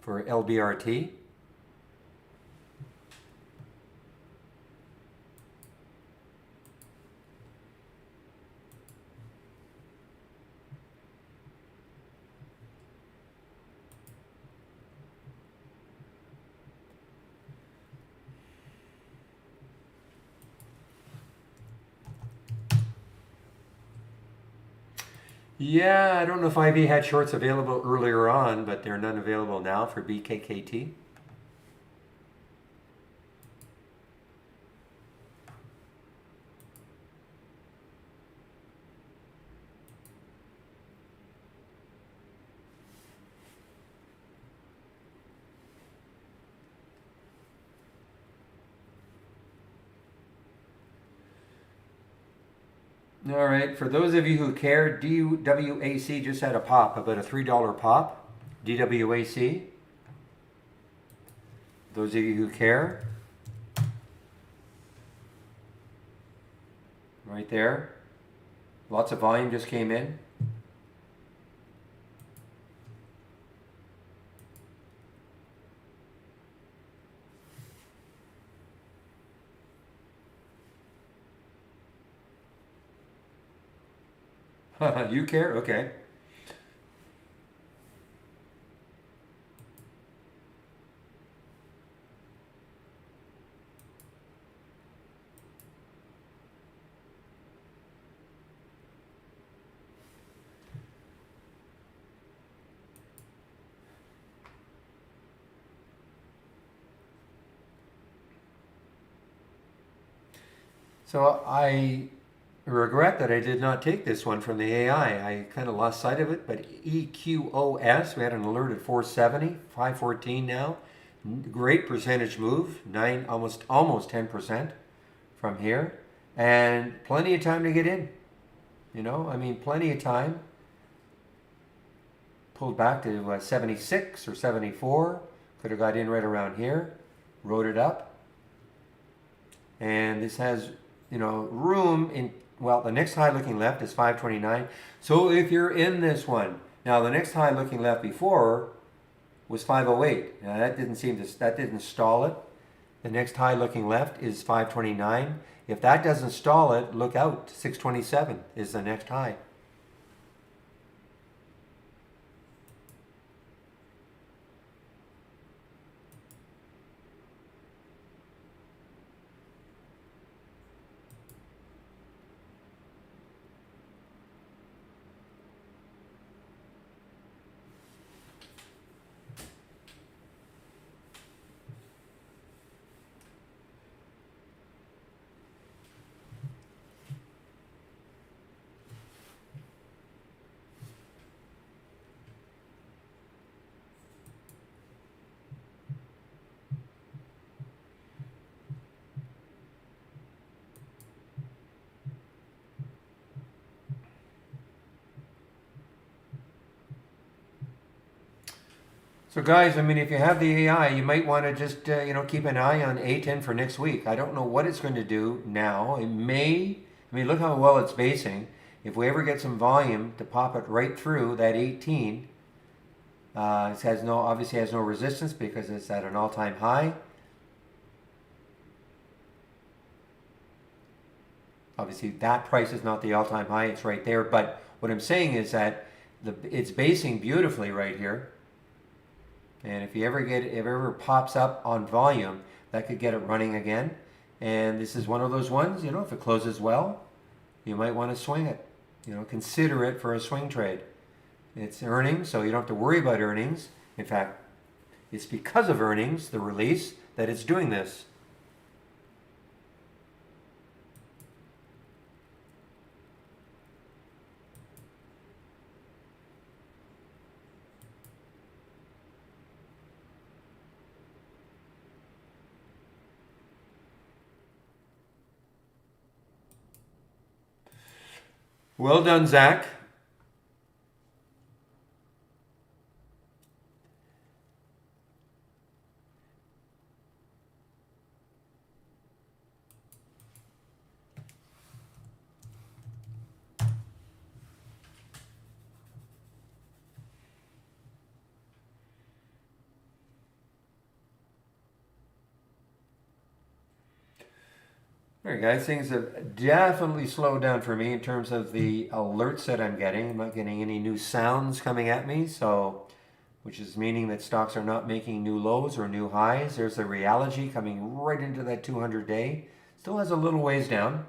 for LBRT. Yeah, I don't know if IB had shorts available earlier on, but there are none available now for BKKT. All right, for those of you who care, DWAC just had a pop, about a $3 pop. DWAC. Those of you who care. Right there. Lots of volume just came in. You care? Okay. So I regret that I did not take this one from the AI. I kind of lost sight of it, but EQOS, we had an alert at 470, 514 now. Great percentage move, almost 10% from here, and plenty of time to get in. Plenty of time. Pulled back to 76 or 74. Could have got in right around here, rode it up, and this has room in. Well, the next high looking left is 529. So if you're in this one, now the next high looking left before was 508. Now that didn't stall it. The next high looking left is 529. If that doesn't stall it, look out. 627 is the next high. So guys, I mean, if you have the AI, you might want to just, keep an eye on A10 for next week. I don't know what it's going to do now. It may, I mean, look how well it's basing. If we ever get some volume to pop it right through that 18, it obviously has no resistance because it's at an all-time high. Obviously, that price is not the all-time high. It's right there. But what I'm saying is that it's basing beautifully right here. And if it ever pops up on volume, that could get it running again. And this is one of those ones, if it closes well, you might want to swing it. Consider it for a swing trade. It's earnings, so you don't have to worry about earnings. In fact, it's because of earnings, the release, that it's doing this. Well done, Zach. All right, guys, things have definitely slowed down for me in terms of the alerts that I'm getting. I'm not getting any new sounds coming at me, which is meaning that stocks are not making new lows or new highs. There's the reality coming right into that 200-day. Still has a little ways down.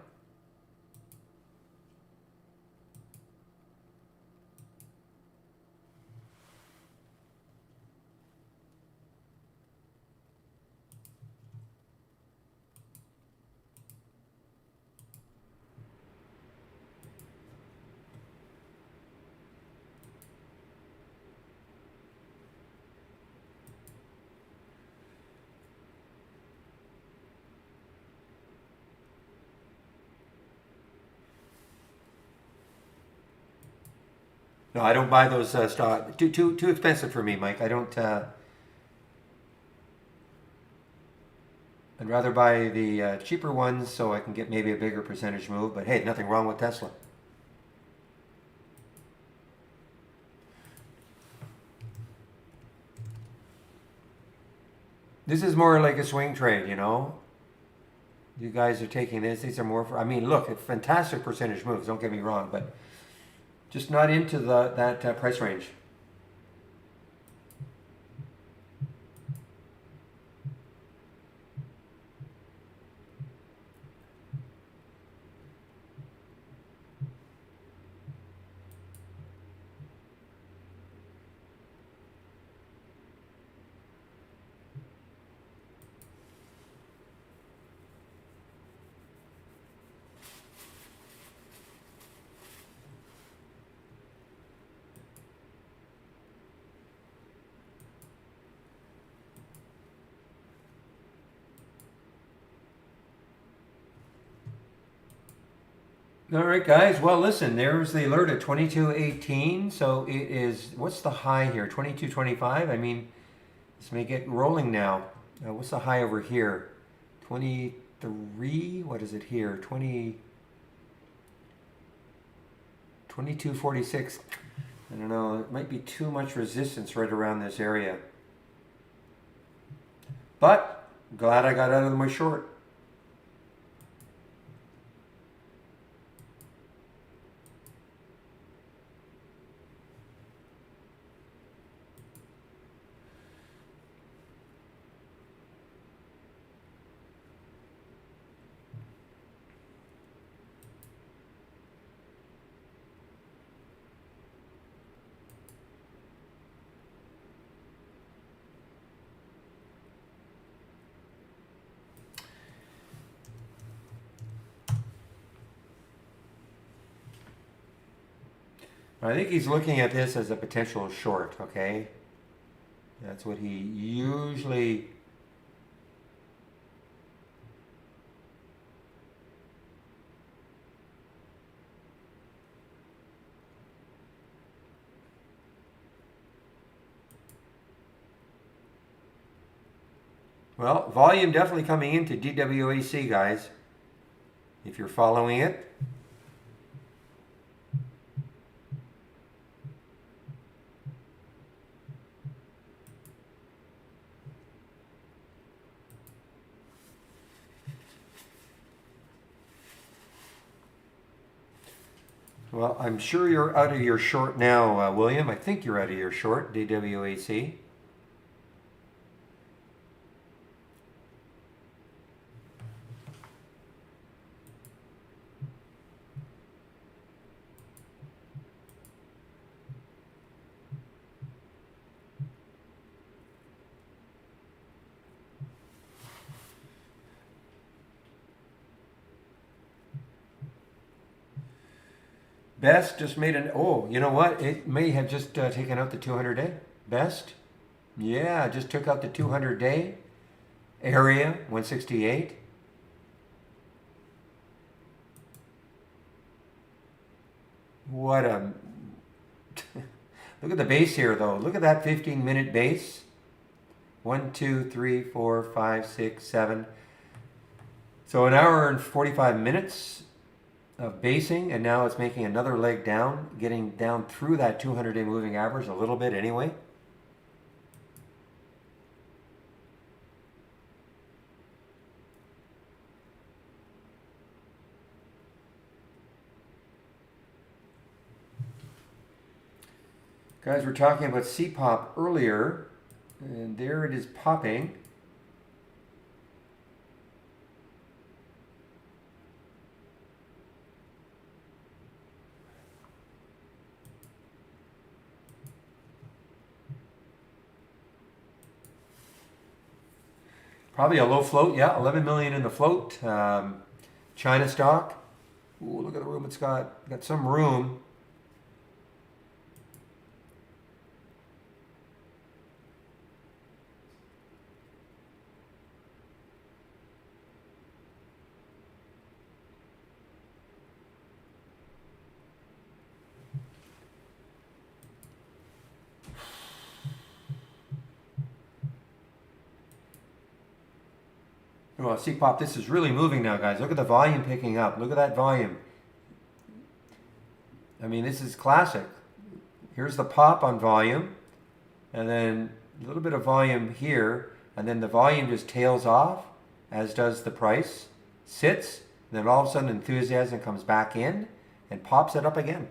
No, I don't buy those stocks. Too expensive for me, Mike. I don't. I'd rather buy the cheaper ones so I can get maybe a bigger percentage move. But hey, nothing wrong with Tesla. This is more like a swing trade, You guys are taking this. These are more for. I mean, look, it's fantastic percentage moves. Don't get me wrong, but just not into that price range. All right, guys. Well, listen, there's the alert at 22.18. So it is, what's the high here? 22.25? I mean, this may get rolling now. What's the high over here? 23? What is it here? 22.46. I don't know. It might be too much resistance right around this area. But glad I got out of my short. I think he's looking at this as a potential short, okay? That's what he usually... Well, volume definitely coming into DWAC, guys. If you're following it. Well, I'm sure you're out of your short now, William. I think you're out of your short, DWAC. Best just made an, oh, you know what? It may have just taken out the 200 day. Best? Yeah, just took out the 200 day area, 168. What a, look at the base here though. Look at that 15-minute base. 1, 2, 3, 4, 5, 6, 7. So an hour and 45 minutes of basing, and now it's making another leg down, getting down through that 200-day moving average a little bit anyway. Guys, we're talking about C-pop earlier, and there it is popping. Probably a low float, yeah, 11 million in the float. China stock. Ooh, look at the room it's got. Got some room. Well, C-pop, this is really moving now, guys. Look at the volume picking up. Look at that volume. I mean, this is classic. Here's the pop on volume, and then a little bit of volume here, and then the volume just tails off, as does the price. Sits, and then all of a sudden enthusiasm comes back in and pops it up again.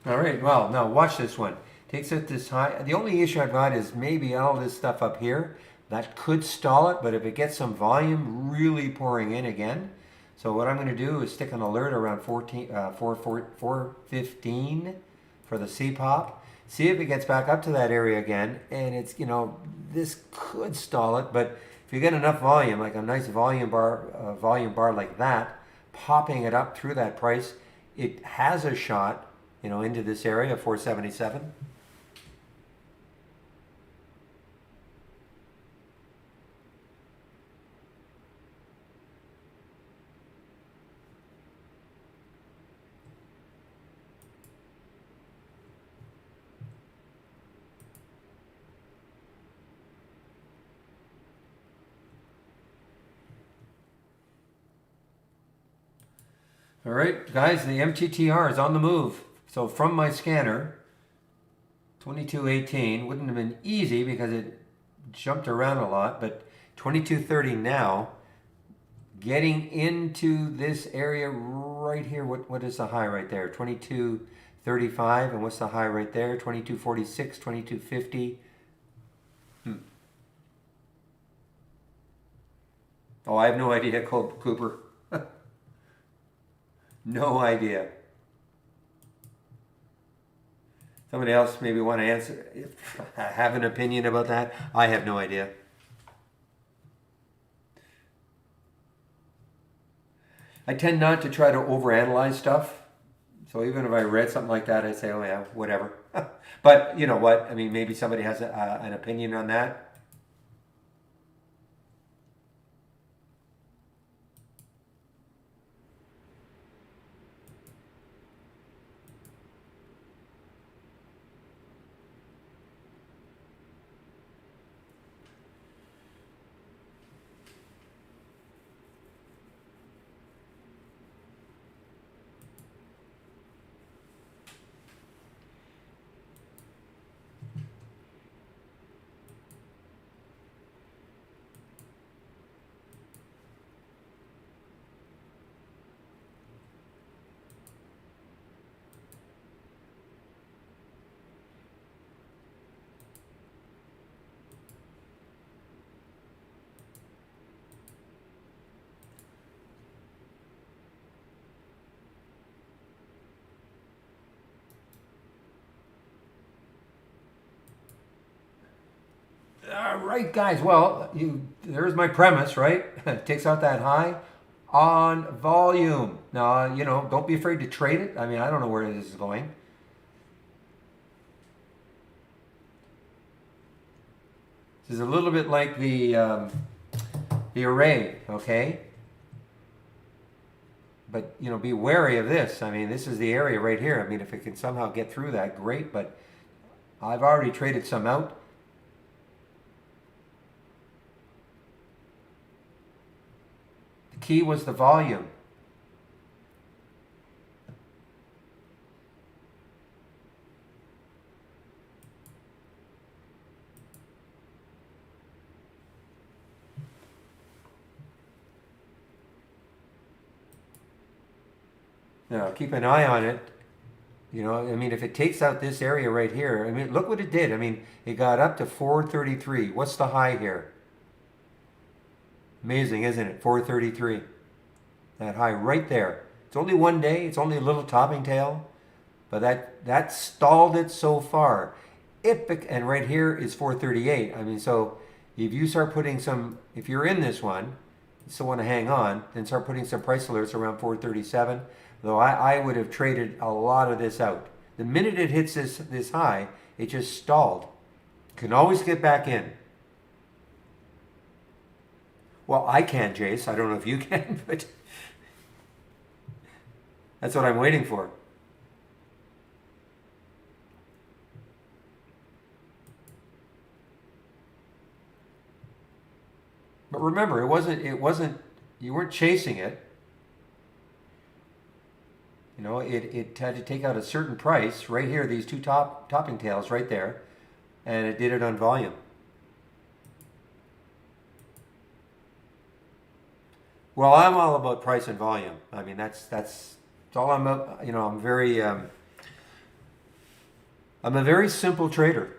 All right, well, now watch this one. Takes it this high. The only issue I've got is maybe all this stuff up here. That could stall it, but if it gets some volume really pouring in again. So what I'm going to do is stick an alert around 415 for the C-pop. See if it gets back up to that area again. And it's, you know, this could stall it, but if you get enough volume, like a nice volume bar like that, popping it up through that price, it has a shot, you know, into this area, 477. All right, guys, the MTTR is on the move. So from my scanner, 22.18 wouldn't have been easy because it jumped around a lot, but 22.30 now. Getting into this area right here, what is the high right there? 22.35, and what's the high right there? 22.46, 22.50. Oh, I have no idea, Cooper. No idea. Somebody else maybe want to answer, have an opinion about that? I have no idea. I tend not to try to overanalyze stuff. So even if I read something like that, I'd say, oh yeah, whatever. But you know what? I mean, maybe somebody has an opinion on that. All right, guys. Well, there's my premise, right? It takes out that high on volume. Now, don't be afraid to trade it. I mean, I don't know where this is going. This is a little bit like the array, okay? But, be wary of this. I mean, this is the area right here. I mean, if it can somehow get through that, great. But I've already traded some out. The key was the volume. Now, keep an eye on it. I mean, if it takes out this area right here, I mean, look what it did. I mean, it got up to 433. What's the high here? Amazing, isn't it? 433. That high right there. It's only one day. It's only a little topping tail. But that stalled it so far. And right here is 438. I mean, so if you start putting if you're in this one, you still want to hang on, then start putting some price alerts around 437. Though I would have traded a lot of this out. The minute it hits this high, it just stalled. You can always get back in. Well, I can, Jace. I don't know if you can, but that's what I'm waiting for. But remember, it wasn't, you weren't chasing it. It had to take out a certain price right here, these two topping tails right there, and it did it on volume. Well, I'm all about price and volume. I mean, that's all I'm. I'm a very simple trader.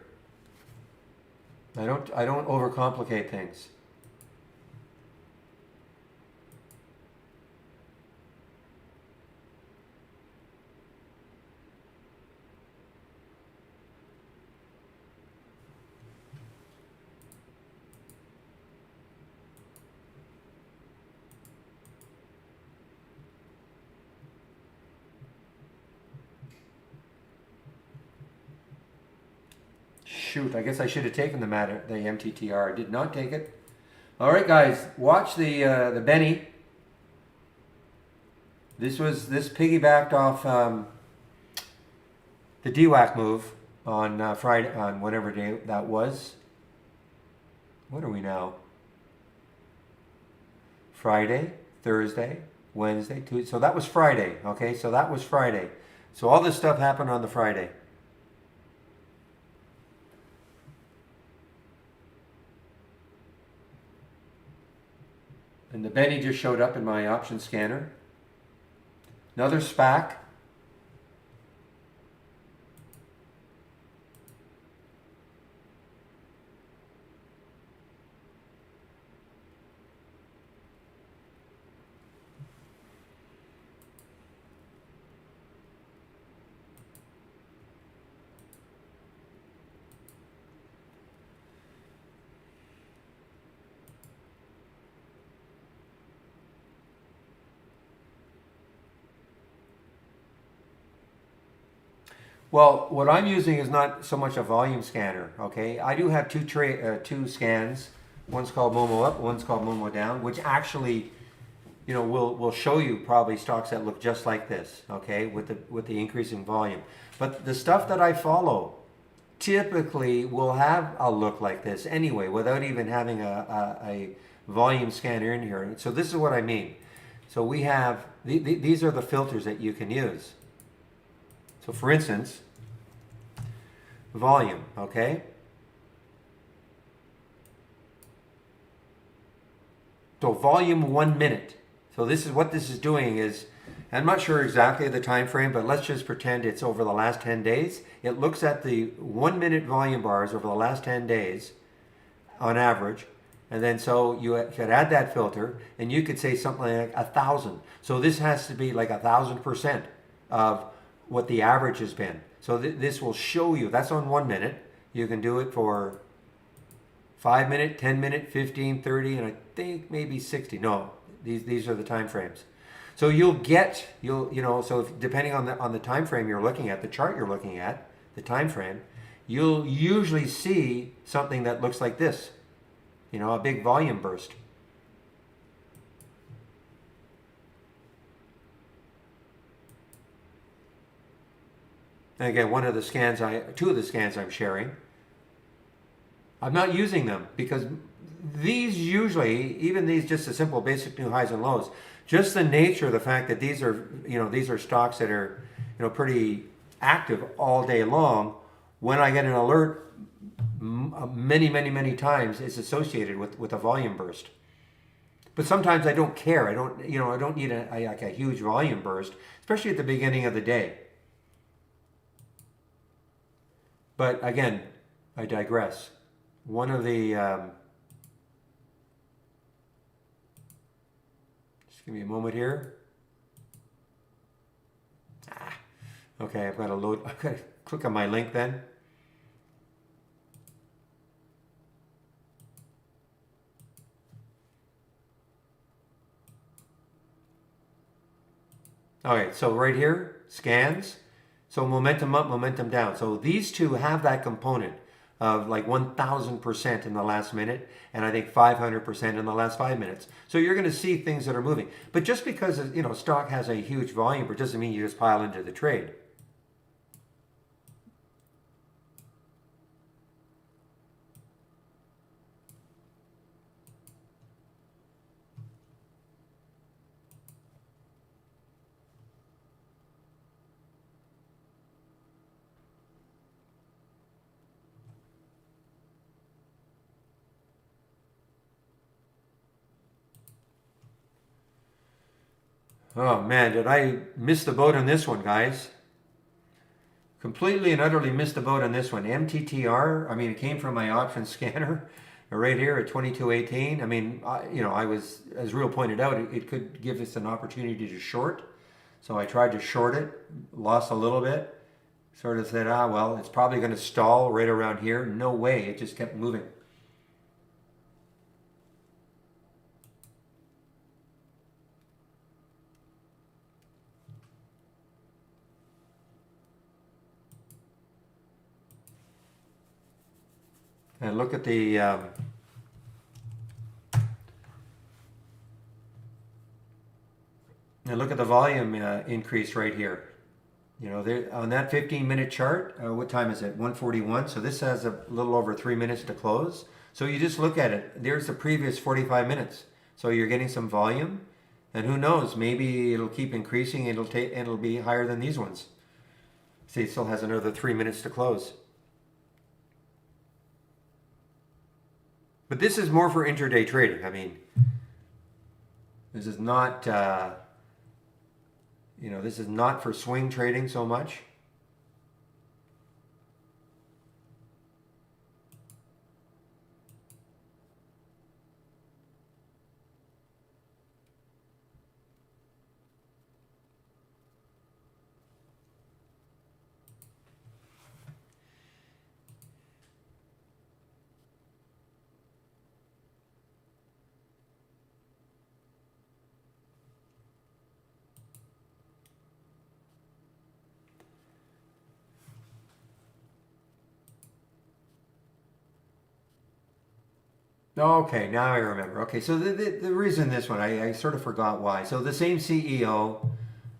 I don't overcomplicate things. Shoot, I guess I should have taken the MTTR. I did not take it. All right, guys, watch the Benny. This piggybacked off the DWAC move on Friday, on whatever day that was. What are we now? Friday, Thursday, Wednesday, Tuesday. So that was Friday. Okay, so that was Friday. So all this stuff happened on the Friday. And the Benny just showed up in my option scanner. Another SPAC. Well, what I'm using is not so much a volume scanner, okay? I do have two scans. One's called Momo up, one's called Momo down, which actually, will show you probably stocks that look just like this, okay, with the increase in volume. But the stuff that I follow typically will have a look like this anyway, without even having a volume scanner in here. So this is what I mean. So we have these are the filters that you can use. So for instance, volume, okay? So volume 1 minute. So this is what this is doing is, I'm not sure exactly the time frame, but let's just pretend it's over the last 10 days. It looks at the 1 minute volume bars over the last 10 days on average. And then so you could add that filter and you could say something like 1,000. So this has to be like 1,000% of what the average has been. So this will show you, that's on 1 minute. You can do it for 5 minute, 10 minute, 15, 30, and I think maybe 60. No, these are the time frames. So so if, depending on the time frame you're looking at, the chart you're looking at, the time frame, you'll usually see something that looks like this. A big volume burst. And again, two of the scans I'm sharing, I'm not using them because these usually, even these just the simple basic new highs and lows, just the nature of the fact that these are stocks that are, pretty active all day long. When I get an alert, many times it's associated with a volume burst. But sometimes I don't care. I don't need a huge volume burst, especially at the beginning of the day. But again, I digress. One of the, just give me a moment here. Okay, I've got to click on my link then. Okay, so right here, scans. So momentum up, momentum down. So these two have that component of like 1,000% in the last minute, and I think 500% in the last 5 minutes. So you're going to see things that are moving. But just because stock has a huge volume, it doesn't mean you just pile into the trade. Oh man, did I miss the boat on this one, guys? Completely and utterly missed the boat on this one. MTTR, I mean, it came from my option scanner right here at 22.18. I mean, I was, as Real pointed out, it could give us an opportunity to short. So I tried to short it, lost a little bit. Sort of said, well, it's probably going to stall right around here. No way, it just kept moving. And look at the volume increase right here. On that 15-minute chart, what time is it? 1:41. So this has a little over 3 minutes to close. So you just look at it. There's the previous 45 minutes. So you're getting some volume, and who knows? Maybe it'll keep increasing. It'll be higher than these ones. See, it still has another 3 minutes to close. But this is more for intraday trading. I mean, This is not, this is not for swing trading so much. Okay, now I remember. Okay, so the reason this one, I sort of forgot why. So the same CEO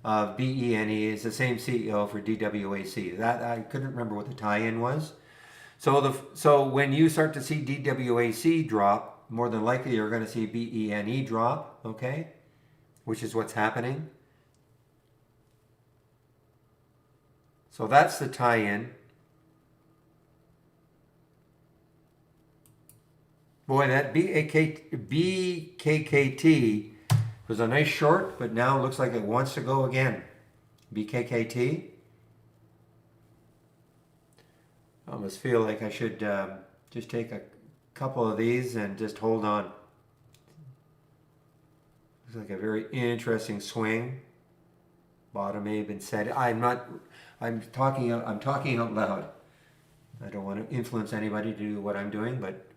of BENE is the same CEO for DWAC. That I couldn't remember what the tie-in was. So when you start to see DWAC drop, more than likely you're going to see BENE drop, okay? Which is what's happening. So that's the tie-in. Boy, that BKKT was a nice short, but now it looks like it wants to go again. BKKT. I almost feel like I should just take a couple of these and just hold on. Looks like a very interesting swing. Bottom may have been set. I'm talking out loud. I don't want to influence anybody to do what I'm doing, but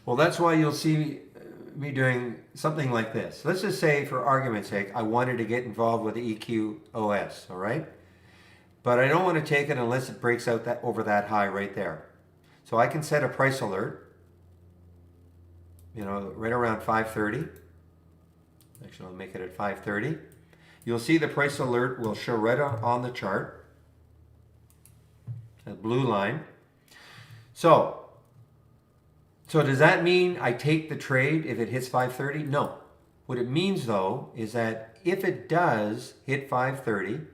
well, that's why you'll see me doing something like this. Let's just say, for argument's sake, I wanted to get involved with the EQOS, all right? But I don't want to take it unless it breaks out that over that high right there. So I can set a price alert, right around 5:30. Actually, I'll make it at 5:30. You'll see the price alert will show right on the chart, a blue line. So does that mean I take the trade if it hits 5:30? No. What it means, though, is that if it does hit 5:30,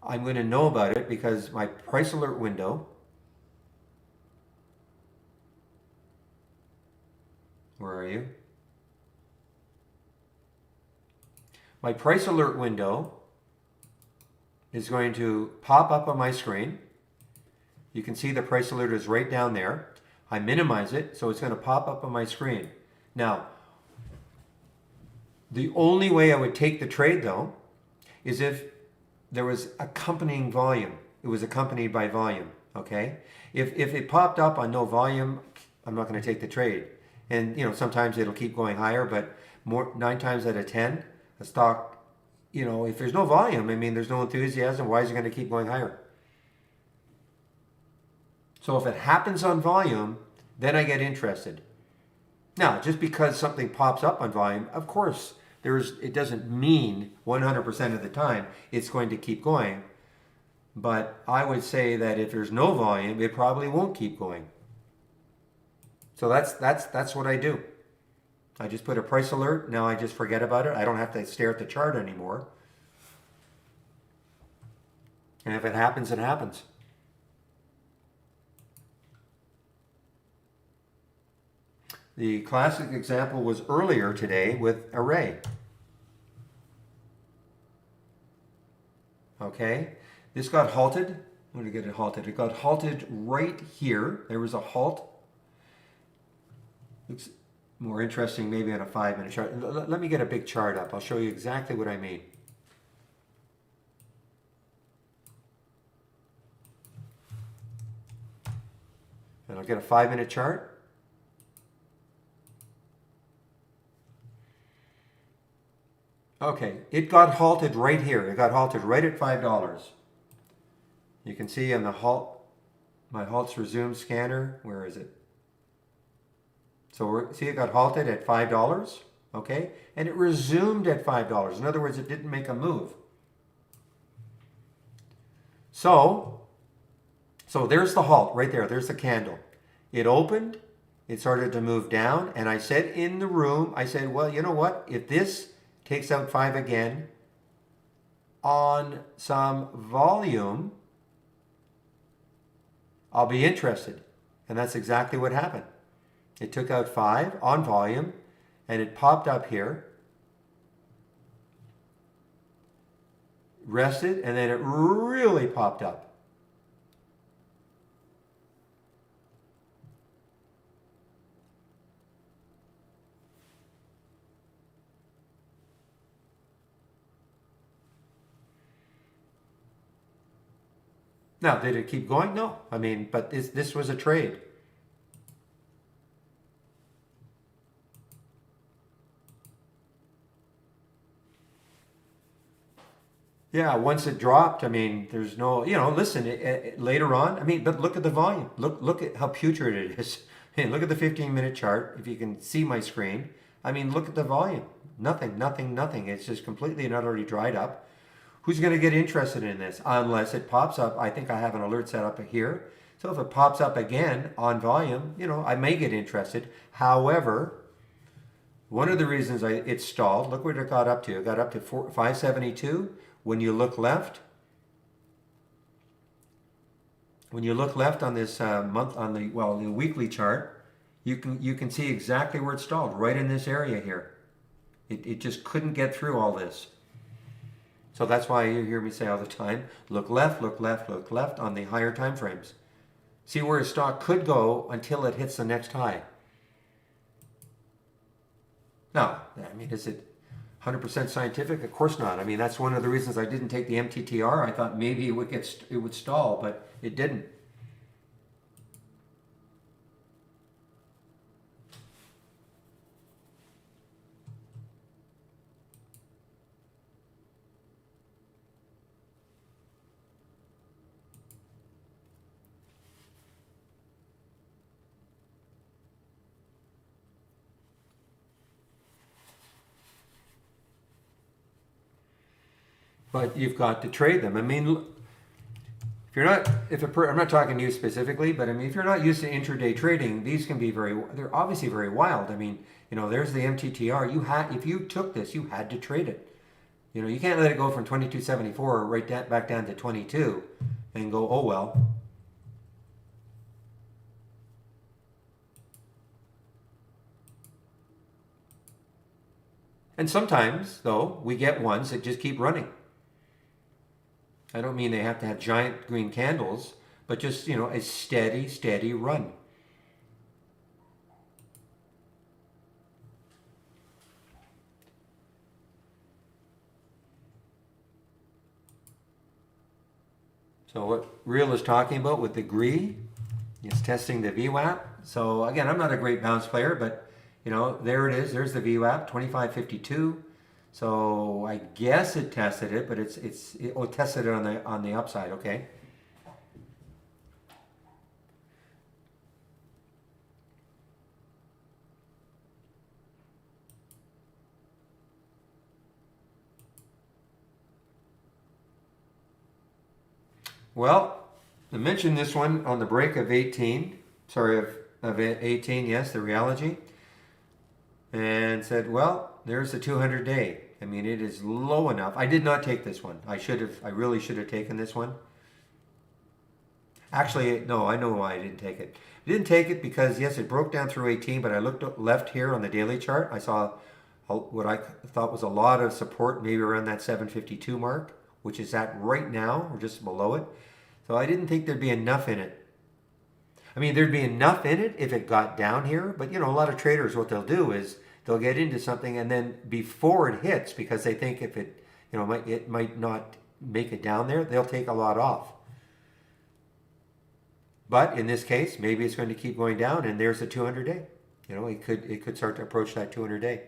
I'm going to know about it because my price alert window, where are you? My price alert window is going to pop up on my screen. You can see the price alert is right down there. I minimize it, so it's going to pop up on my screen. Now, the only way I would take the trade, though, is if there was accompanying volume. It was accompanied by volume, okay? If it popped up on no volume, I'm not going to take the trade. And, sometimes it'll keep going higher, but 9 times out of 10, a stock, if there's no volume, there's no enthusiasm, why is it going to keep going higher? So if it happens on volume, then I get interested. Now, just because something pops up on volume, of course, it doesn't mean 100% of the time it's going to keep going. But I would say that if there's no volume, it probably won't keep going. So that's what I do. I just put a price alert. Now I just forget about it. I don't have to stare at the chart anymore. And if it happens, it happens. The classic example was earlier today with Array. Okay, this got halted. I'm going to get it halted. It got halted right here. There was a halt. Looks more interesting maybe on a 5-minute chart. Let me get a big chart up. I'll show you exactly what I mean. And I'll get a 5-minute chart. Okay, it got halted right here. It got halted right at $5. You can see on the halt, my halts resume scanner. Where is it? So see, it got halted at $5, okay? And it resumed at $5. In other words, it didn't make a move. So there's the halt right there. There's the candle. It opened, it started to move down, and I said in the room, I said, well, you know what? If this takes out 5 again on some volume, I'll be interested. And that's exactly what happened. It took out 5 on volume, and it popped up here, rested, and then it really popped up. Now, did it keep going? No. I mean, but this was a trade. Yeah, once it dropped, I mean, there's no, listen, later on, I mean, but look at the volume. Look at how putrid it is. Hey, look at the 15-minute chart, if you can see my screen. I mean, look at the volume. Nothing, nothing, nothing. It's just completely and utterly dried up. Who's going to get interested in this? Unless it pops up. I think I have an alert set up here. So if it pops up again on volume, I may get interested. However, one of the reasons it stalled, look what it got up to. It got up to 572. When you look left on this month on the weekly chart, you can see exactly where it stalled, right in this area here. It just couldn't get through all this. So that's why you hear me say all the time, look left, look left, look left on the higher time frames. See where a stock could go until it hits the next high. Now, I mean, is it 100% scientific? Of course not. I mean, that's one of the reasons I didn't take the MTTR. I thought maybe it would stall, but it didn't. But you've got to trade them. I mean, I'm not talking to you specifically, but I mean, if you're not used to intraday trading, these can be they're obviously very wild. I mean, there's the MTTR. If you took this, you had to trade it. You can't let it go from 2274 back down to 22 and go, oh well. And sometimes, though, we get ones that just keep running. I don't mean they have to have giant green candles, but just, a steady, steady run. So what Real is talking about with the GREE is testing the VWAP. So again, I'm not a great bounce player, but there it is. There's the VWAP, 2552. So I guess it tested it, but it tested it on the upside, okay? Well, I mentioned this one on the break of 18, of 18, yes, the reality, and said, well, there's the 200-day. I mean, it is low enough. I did not take this one. I really should have taken this one. Actually, no, I know why I didn't take it. I didn't take it because, yes, it broke down through 18, but I looked left here on the daily chart. I saw what I thought was a lot of support, maybe around that 752 mark, which is at right now, or just below it. So I didn't think there'd be enough in it. I mean, there'd be enough in it if it got down here, but a lot of traders, what they'll do is they'll get into something and then before it hits, because they think if it, it might not make it down there, they'll take a lot off. But in this case, maybe it's going to keep going down, and there's a 200-day. It could start to approach that 200-day.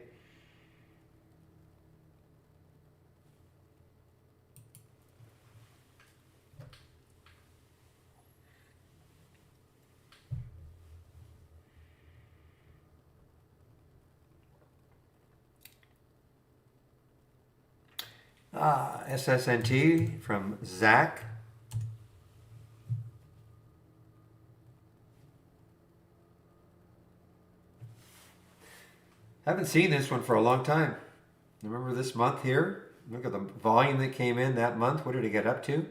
SSNT from Zach. Haven't seen this one for a long time. Remember this month here? Look at the volume that came in that month. What did it get up to?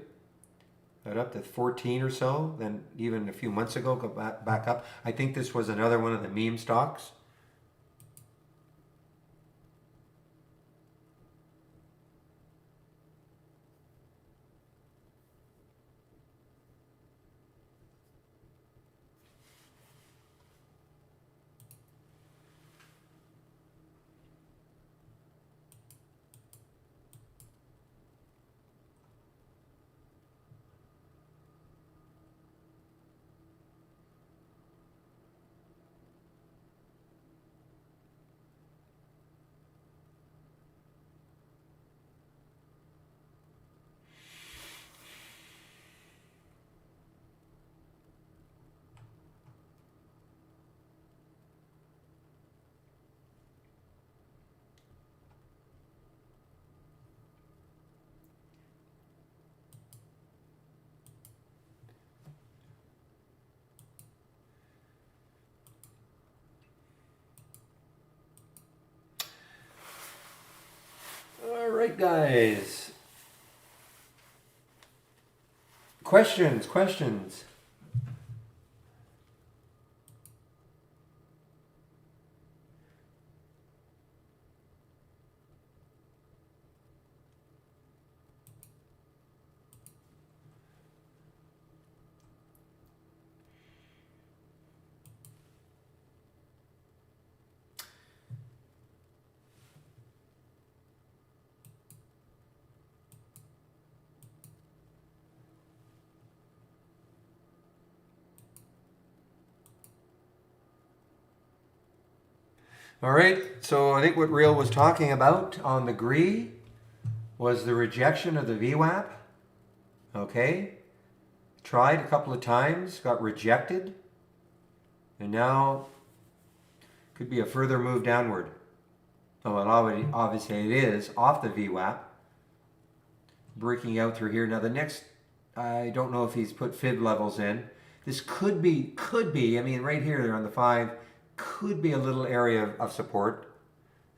Got up to 14 or so. Then even a few months ago, go back up. I think this was another one of the meme stocks. All right, guys. Questions. All right, so I think what Real was talking about on the GRE was the rejection of the VWAP. Okay, tried a couple of times, got rejected, and now could be a further move downward. Oh, and obviously it is off the VWAP, breaking out through here. Now the next, I don't know if he's put fib levels in. This could be, I mean, right here, they're on the 5, could be a little area of support.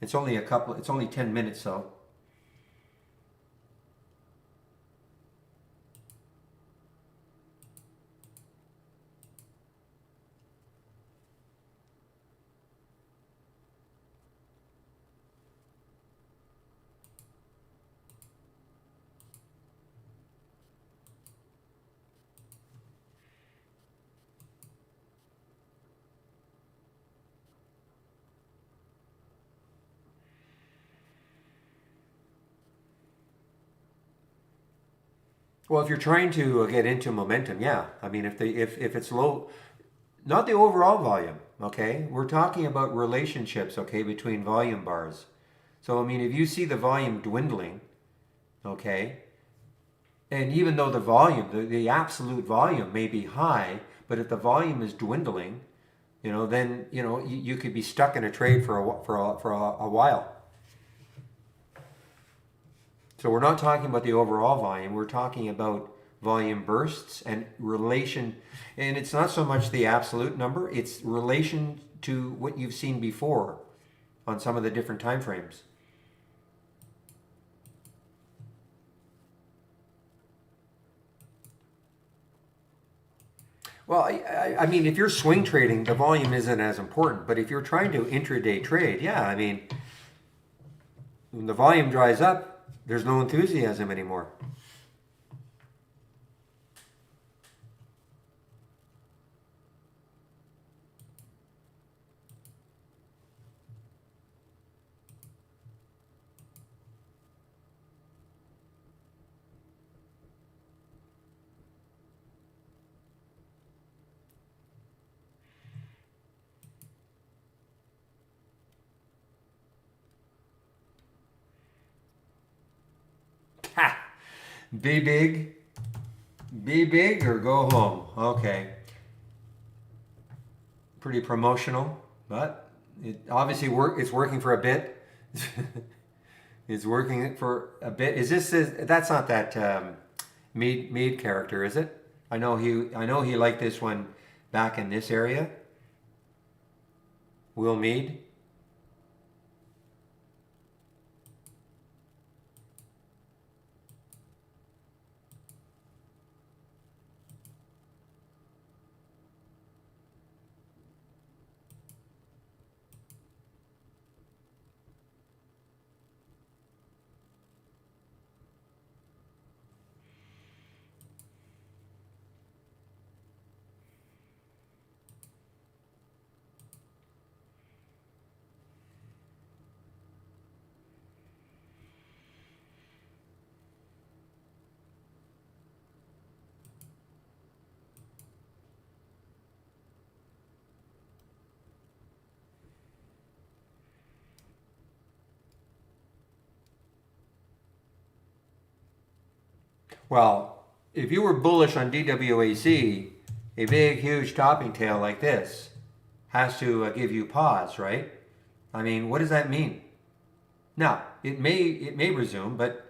It's only it's only 10 minutes though. Well, if you're trying to get into momentum, yeah. I mean, if it's low, not the overall volume, okay? We're talking about relationships, okay, between volume bars. So, I mean, if you see the volume dwindling, okay, and even though the volume, the absolute volume may be high, but if the volume is dwindling, then, you could be stuck in a trade for a while. So we're not talking about the overall volume, we're talking about volume bursts and relation, and it's not so much the absolute number, it's relation to what you've seen before on some of the different time frames. Well, I mean, if you're swing trading, the volume isn't as important, but if you're trying to intraday trade, yeah, I mean, when the volume dries up, there's no enthusiasm anymore. Ha! Be big or go home. Okay. Pretty promotional, but it obviously it's working for a bit. Is working it for a bit. That's not that Mead character, is it? I know he liked this one back in this area. Will Mead. Well, if you were bullish on DWAC, a big, huge topping tail like this has to give you pause, right? I mean, what does that mean? Now, it may resume, but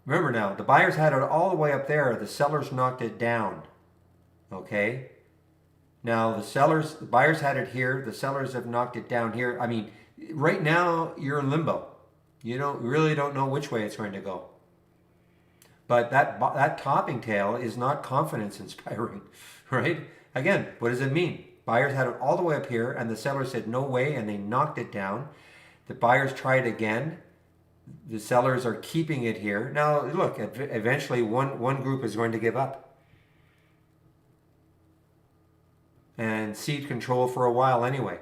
remember now, the buyers had it all the way up there. The sellers knocked it down. Okay? Now, the buyers had it here. The sellers have knocked it down here. I mean, right now, you're in limbo. You really don't know which way it's going to go. But that topping tail is not confidence inspiring, right? Again, what does it mean? Buyers had it all the way up here and the sellers said no way and they knocked it down. The buyers tried again. The sellers are keeping it here. Now, look, eventually one group is going to give up and cede control for a while anyway.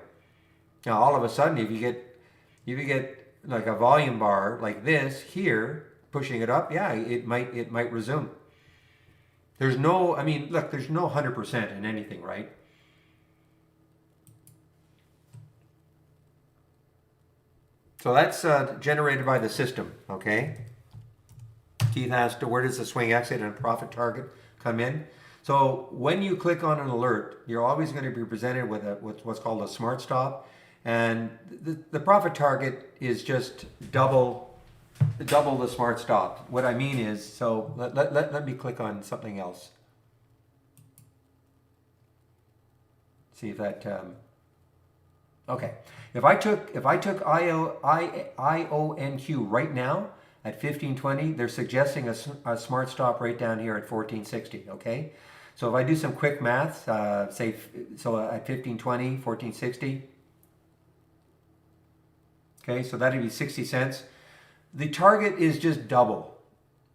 Now, all of a sudden, if you get like a volume bar like this here, pushing it up, yeah, it might resume. There's no 100% in anything, right? So that's generated by the system, okay? Keith asked, where does the swing exit and profit target come in? So when you click on an alert, you're always going to be presented with what's called a smart stop, and the profit target is just double the smart stop. What I mean is, so let me click on something else. See if that, okay. If I took IONQ right now at 1520, they're suggesting a smart stop right down here at 1460, okay? So if I do some quick math, at 1520, 1460, okay, so that'd be 60 cents. The target is just double.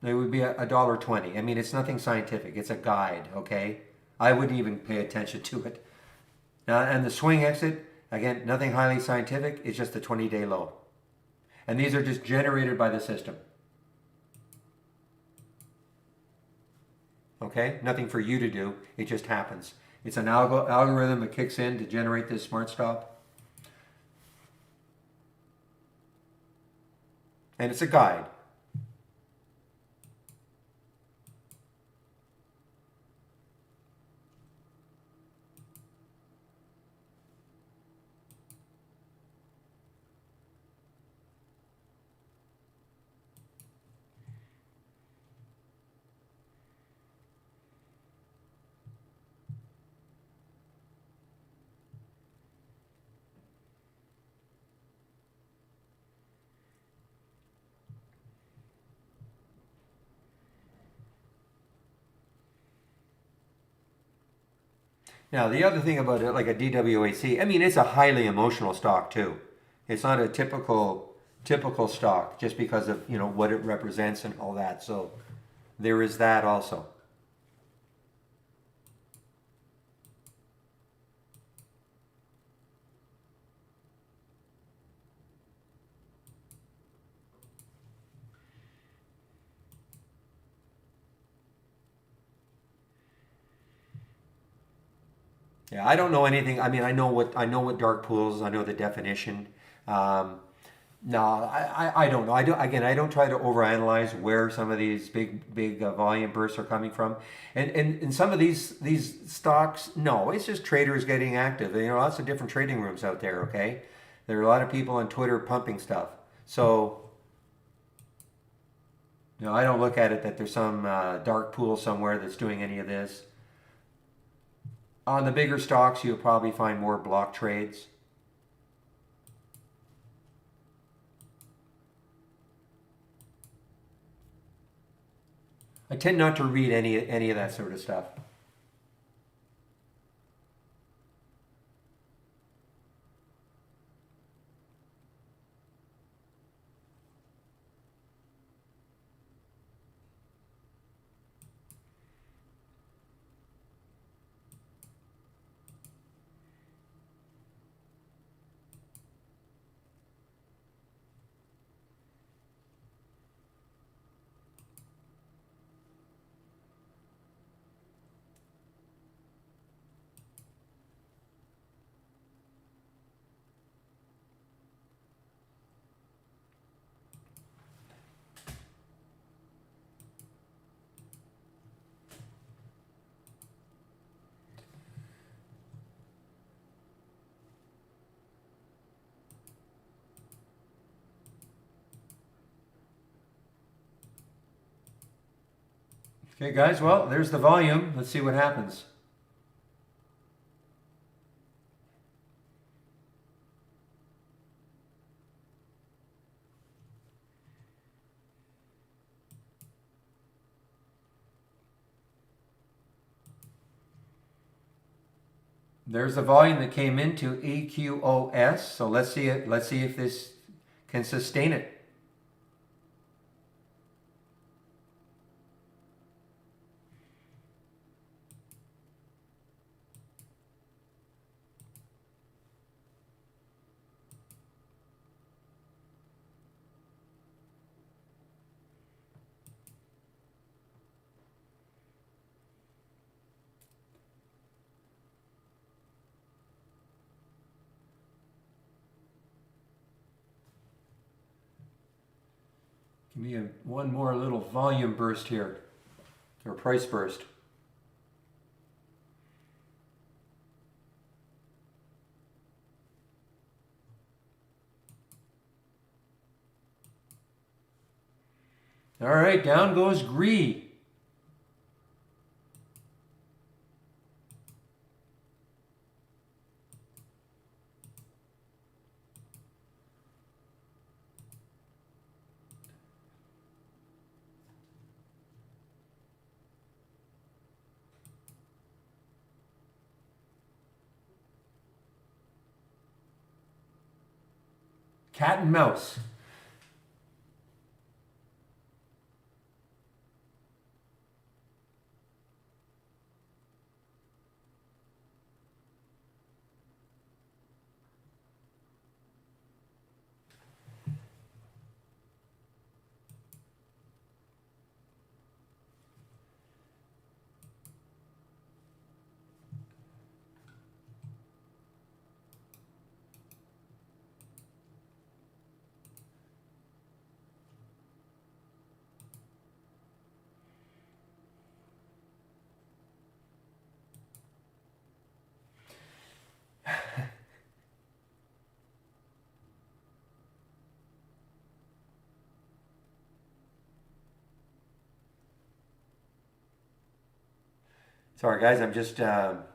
It would be $1.20. I mean, it's nothing scientific. It's a guide, okay? I wouldn't even pay attention to it. Now, and the swing exit, again, nothing highly scientific. It's just the 20-day low. And these are just generated by the system. Okay? Nothing for you to do. It just happens. It's an algorithm that kicks in to generate this smart stop. And it's a guide. Now, the other thing about it, like a DWAC, I mean, it's a highly emotional stock too. It's not a typical stock just because of, what it represents and all that. So there is that also. Yeah, I don't know anything. I mean, I know what dark pools. I know the definition. No, I don't know. I don't try to overanalyze where some of these big volume bursts are coming from, and some of these stocks. No, it's just traders getting active. Lots of different trading rooms out there. Okay, there are a lot of people on Twitter pumping stuff. So, I don't look at it that there's some dark pool somewhere that's doing any of this. On the bigger stocks, you'll probably find more block trades. I tend not to read any of that sort of stuff. Okay, guys, well, there's the volume. Let's see what happens. There's the volume that came into EQOS. So let's see it. Let's see if this can sustain it. Give me one more little volume burst here, or price burst. All right, down goes GREE. Cat and mouse. Sorry, guys, I'm just... No,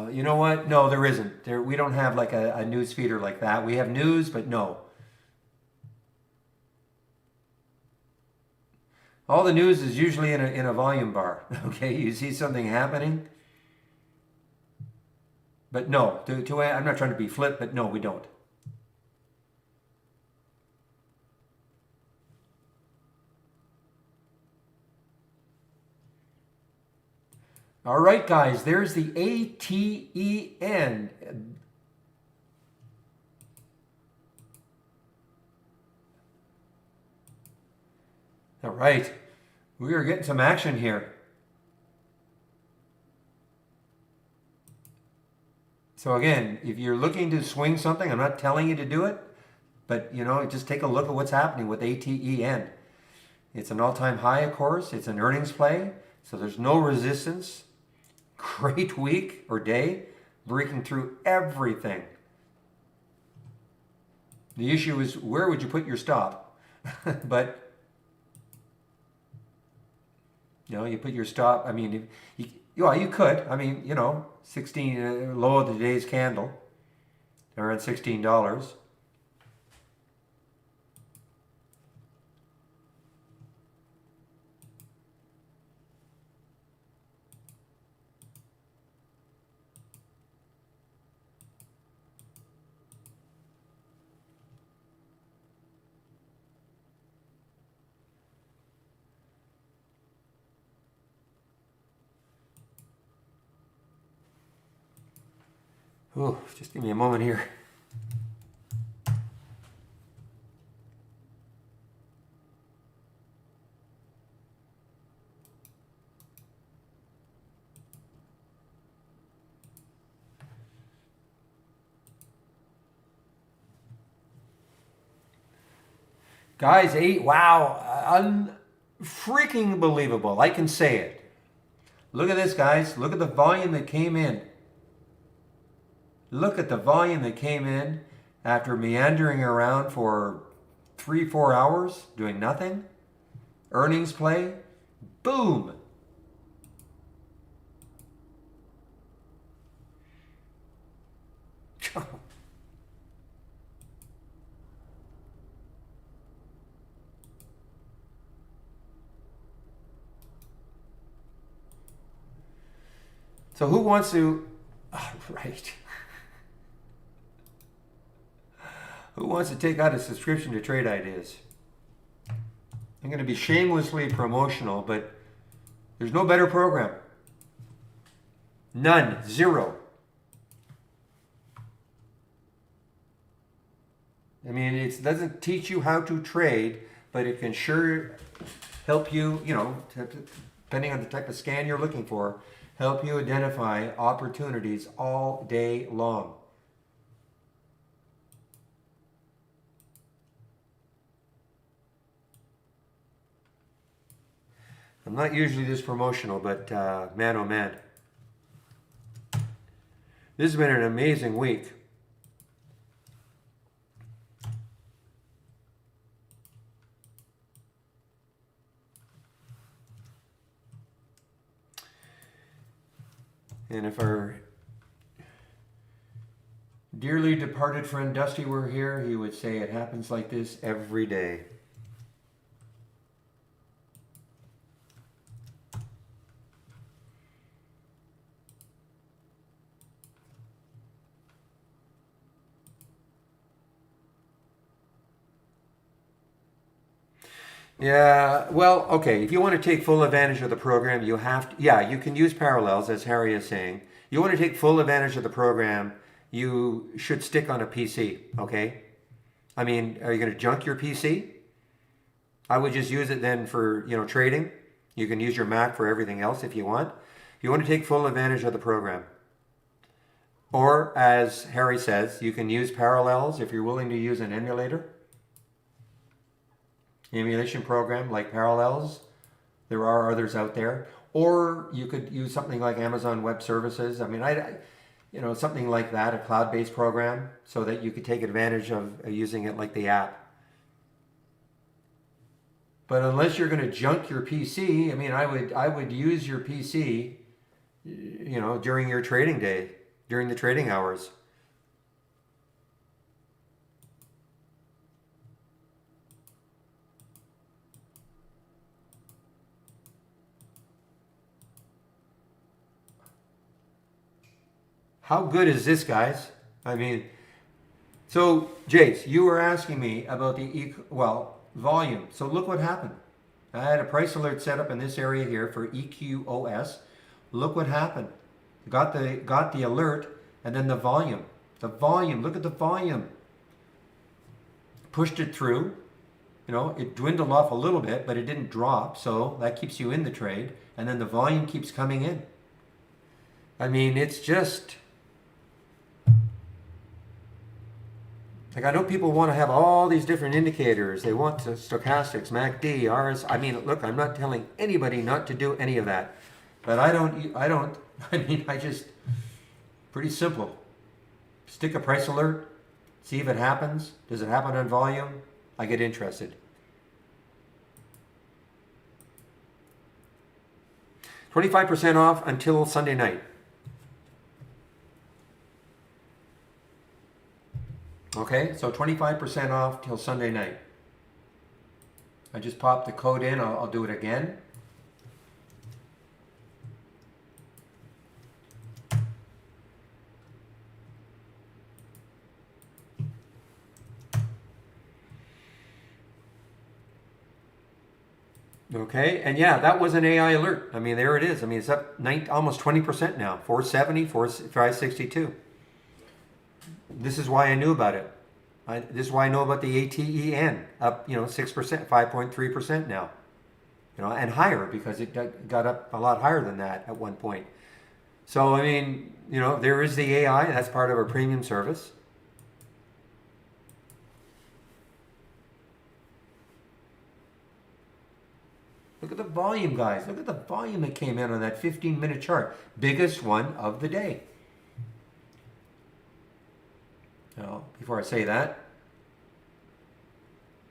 you know what? No, there isn't. We don't have like a news feeder like that. We have news, but no. All the news is usually in a volume bar. Okay, you see something happening, but no. I'm not trying to be flip, but no, we don't. All right, guys, there's the ATEN. All right, we are getting some action here. So again, if you're looking to swing something, I'm not telling you to do it, but just take a look at what's happening with ATEN. It's an all-time high, of course. It's an earnings play, so there's no resistance. Great week or day, breaking through everything. The issue is where would you put your stop? But you put your stop. I mean, you could. I mean, 16 low of today's candle, around $16. Oh, just give me a moment here. Guys, wow, freaking believable. I can say it. Look at this, guys. Look at the volume that came in. Look at the volume that came in after meandering around for 3-4 hours doing nothing. Earnings play. Boom. So who wants to, right. Who wants to take out a subscription to Trade Ideas? I'm going to be shamelessly promotional, but there's no better program. None. Zero. I mean, it doesn't teach you how to trade, but it can sure help you, depending on the type of scan you're looking for, help you identify opportunities all day long. I'm not usually this promotional, but man, oh man. This has been an amazing week. And if our dearly departed friend Dusty were here, he would say it happens like this every day. Yeah, well, okay. If you want to take full advantage of the program, you have to, you can use parallels, as Harry is saying. You want to take full advantage of the program, you should stick on a PC, okay? I mean, are you going to junk your PC? I would just use it then for, trading. You can use your Mac for everything else if you want. You want to take full advantage of the program. Or, as Harry says, you can use parallels if you're willing to use an emulator. Emulation program like Parallels. There are others out there. Or you could use something like Amazon Web Services. I mean, something like that, a cloud-based program, so that you could take advantage of using it like the app. But unless you're going to junk your PC, I mean, I would use your PC, during your trading day, during the trading hours. How good is this, guys? I mean, so Jace, you were asking me about the volume. So look what happened. I had a price alert set up in this area here for EQOS. Look what happened. Got the alert, and then the volume. The volume. Look at the volume. Pushed it through. It dwindled off a little bit, but it didn't drop. So that keeps you in the trade, and then the volume keeps coming in. I mean, it's just. Like, I know people want to have all these different indicators. They want stochastics, MACD, RS. I mean, look, I'm not telling anybody not to do any of that. But I just, pretty simple. Stick a price alert, See if it happens. Does it happen on volume? I get interested. 25% off until Sunday night. Okay, so 25% off till Sunday night. I just popped the code in. I'll do it again. Okay, and yeah, that was an AI alert. I mean, there it is. I mean, it's up almost 20% now. 470, 562. This is why I knew about it. This is why I know about the ATEN up, 6%, 5.3% now, and higher because it got up a lot higher than that at one point. So I mean, there is the AI. That's part of our premium service. Look at the volume, guys. Look at the volume that came in on that 15-minute chart. Biggest one of the day. Now, before I say that,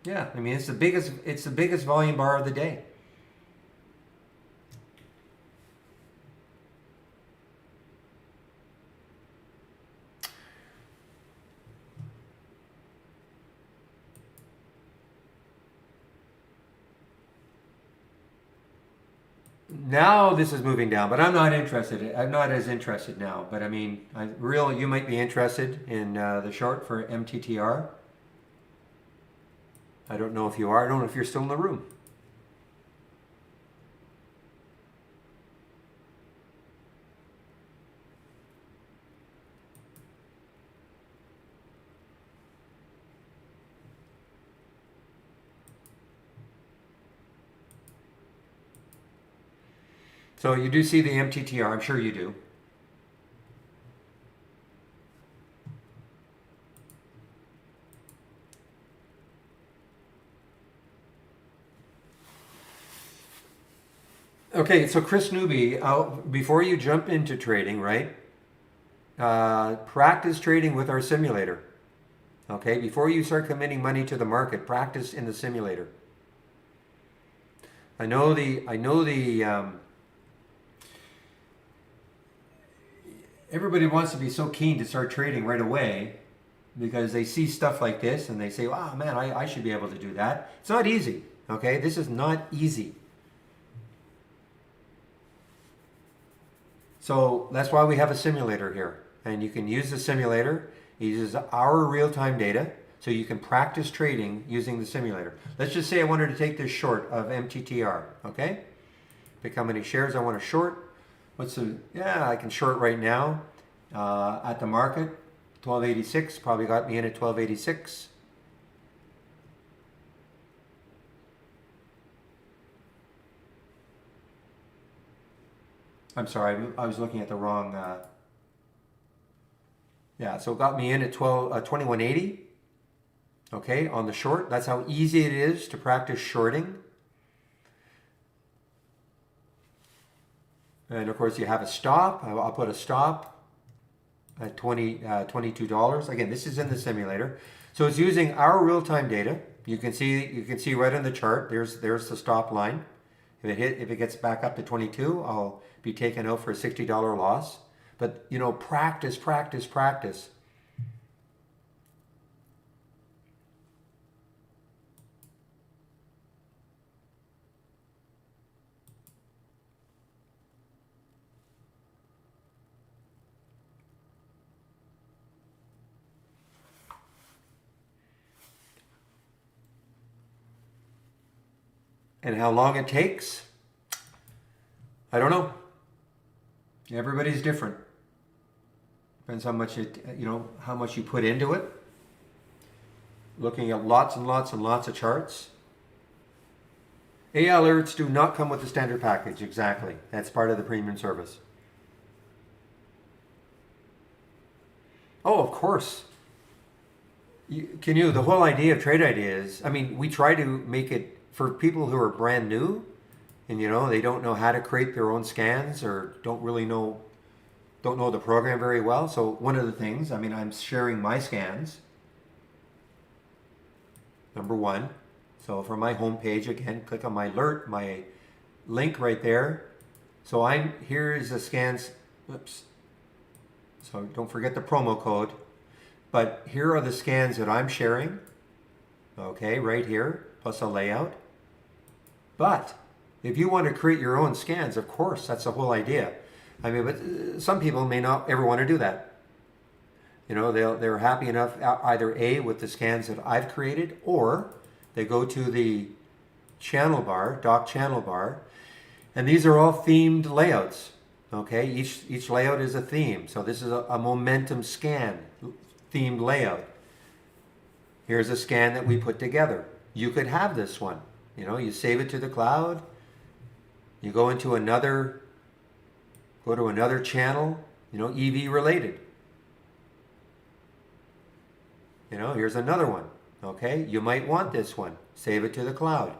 yeah, I mean it's the biggest volume bar of the day. Now this is moving down, but I'm not interested. I'm not as interested now. But I mean, you might be interested in the short for MTTR. I don't know if you are. I don't know if you're still in the room. So you do see the MTTR, I'm sure you do. Okay, so Chris Newby, before you jump into trading, right? Practice trading with our simulator. Okay, before you start committing money to the market, practice in the simulator. I know the everybody wants to be so keen to start trading right away because they see stuff like this and they say, wow, man, I should be able to do that. It's not easy, okay? This is not easy. So that's why we have a simulator here. And you can use the simulator. It uses our real-time data, so you can practice trading using the simulator. Let's just say I wanted to take this short of MTTR, okay? Pick how many shares I want to short. I can short right now at the market, 1286, probably got me in at 1286. I'm sorry, I was looking at the wrong, so it got me in at 2180, okay, on the short. That's how easy it is to practice shorting. And of course you have a stop. I'll put a stop at $22. Again, this is in the simulator. So it's using our real-time data. You can see right on the chart, there's the stop line. If it gets back up to 22, I'll be taken out for a $60 loss. But practice, practice, practice. And how long it takes, I don't know. Everybody's different. Depends how much how much you put into it. Looking at lots and lots and lots of charts. AI alerts do not come with the standard package, exactly. That's part of the premium service. Oh, of course. The whole idea of Trade Ideas, I mean, we try to make it for people who are brand new and they don't know how to create their own scans or don't know the program very well. So one of the things, I'm sharing my scans number one. So from my home page, again, click on my alert, my link right there. So here is the scans, oops. So don't forget the promo code. But here are the scans that I'm sharing. Okay, right here, plus a layout. But if you want to create your own scans, of course, that's the whole idea. I mean, but some people may not ever want to do that. You know, they're happy enough either A, with the scans that I've created, or they go to the channel bar, dock channel bar, and these are all themed layouts. Okay, each layout is a theme. So this is a momentum scan themed layout. Here's a scan that we put together. You could have this one. You know, you save it to the cloud. You go to another channel, you know, EV related. You know, here's another one. Okay, you might want this one. Save it to the cloud.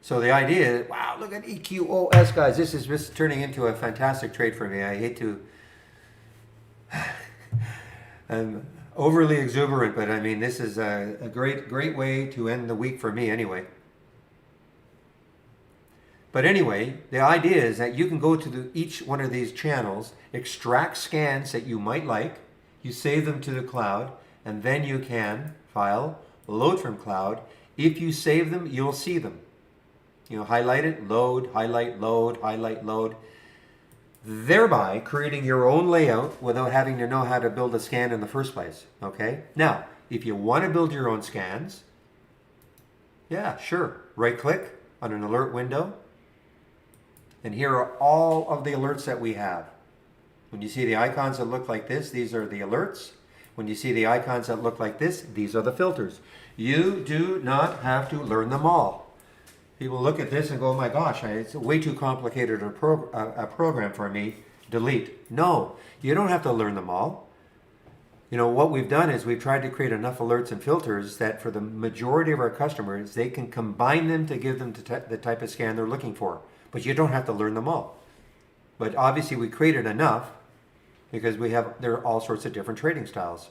So the idea is, wow, look at EQOS, guys. This is just turning into a fantastic trade for me. I hate to... I'm overly exuberant, but I mean, this is a great way to end the week for me anyway. But anyway, the idea is that you can go to each one of these channels, extract scans that you might like, you save them to the cloud, and then you can file, load from cloud. If you save them, you'll see them. You know, highlight it, load, highlight, load, thereby creating your own layout without having to know how to build a scan in the first place. Okay? Now, if you want to build your own scans, yeah, sure. Right click on an alert window. And here are all of the alerts that we have. When you see the icons that look like this, these are the alerts. When you see the icons that look like this, these are the filters. You do not have to learn them all. People look at this and go, oh my gosh, it's way too complicated a program for me. Delete. No, you don't have to learn them all. You know, what we've done is we've tried to create enough alerts and filters that for the majority of our customers, they can combine them to give them the type of scan they're looking for. But you don't have to learn them all. But obviously we created enough because there are all sorts of different trading styles.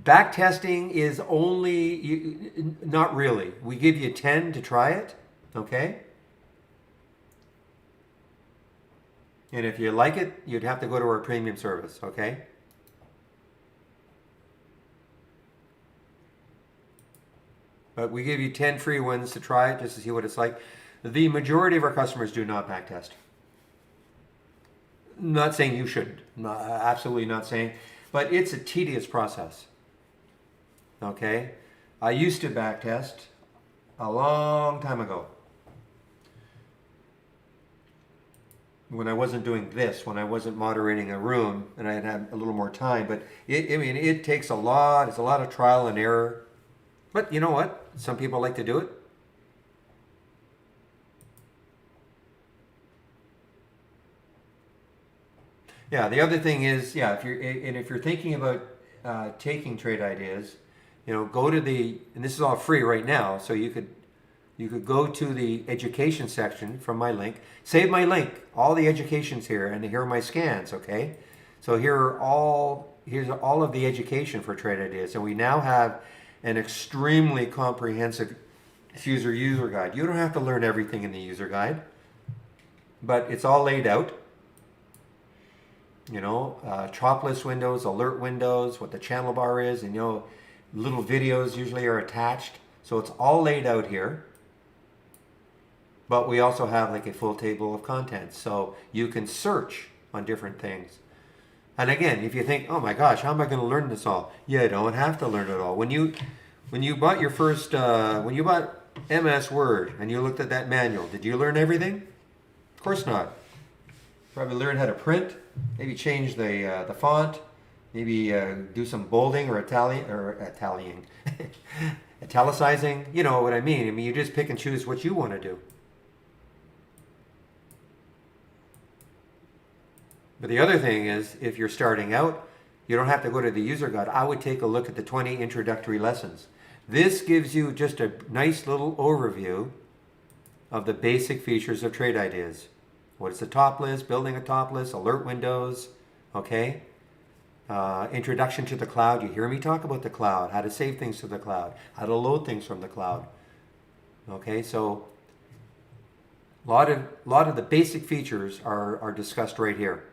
Back testing is not really. We give you 10 to try it, okay? And if you like it, you'd have to go to our premium service, okay? But we give you 10 free ones to try it just to see what it's like. The majority of our customers do not backtest. Not saying you shouldn't. Absolutely not saying. But it's a tedious process. Okay? I used to backtest a long time ago. When I wasn't doing this, when I wasn't moderating a room and I had a little more time. But it takes a lot. It's a lot of trial and error. But you know what? Some people like to do it. Yeah, the other thing is, yeah, if you're thinking about taking trade ideas, you know, go to and this is all free right now, so you could go to the education section from my link. Save my link. All the education's here, and here are my scans. Okay, so here's all of the education for trade ideas, and we now have an extremely comprehensive user guide. You don't have to learn everything in the user guide, but it's all laid out. You know, chop list windows, alert windows, what the channel bar is, and you know, little videos usually are attached. So it's all laid out here. But we also have like a full table of contents, so you can search on different things. And again, if you think, oh my gosh, how am I going to learn this all? You don't have to learn it all. When you bought your first, when you bought MS Word and you looked at that manual, did you learn everything? Of course not. Probably learn how to print, maybe change the font, maybe do some bolding or italicizing. You know what I mean? I mean, you just pick and choose what you want to do. But the other thing is, if you're starting out, you don't have to go to the user guide. I would take a look at the 20 introductory lessons. This gives you just a nice little overview of the basic features of trade ideas. What is a top list? Building a top list, alert windows, okay? Introduction to the cloud. You hear me talk about the cloud, how to save things to the cloud, how to load things from the cloud. Okay, so a lot of the basic features are discussed right here.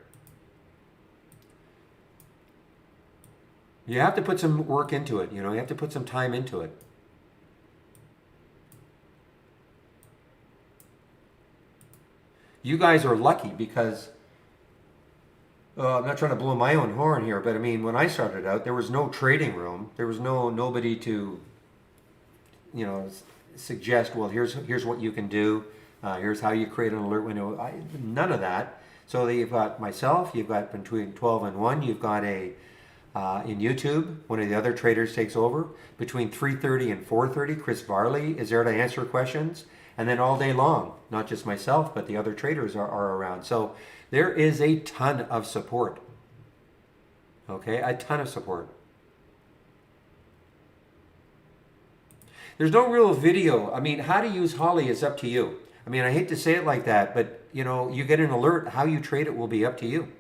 You have to put some work into it, you have to put some time into it. You guys are lucky because I'm not trying to blow my own horn here, but I mean, when I started out, there was no trading room. There was nobody to, suggest. Well, here's what you can do. Here's how you create an alert window. None of that. So you've got myself. You've got between 12 and 1. You've got in YouTube, one of the other traders takes over. Between 3:30 and 4:30, Chris Varley is there to answer questions. And then all day long, not just myself, but the other traders are around. So there is a ton of support. Okay, a ton of support. There's no real video. I mean, how to use Holly is up to you. I mean, I hate to say it like that, but you get an alert. How you trade it will be up to you.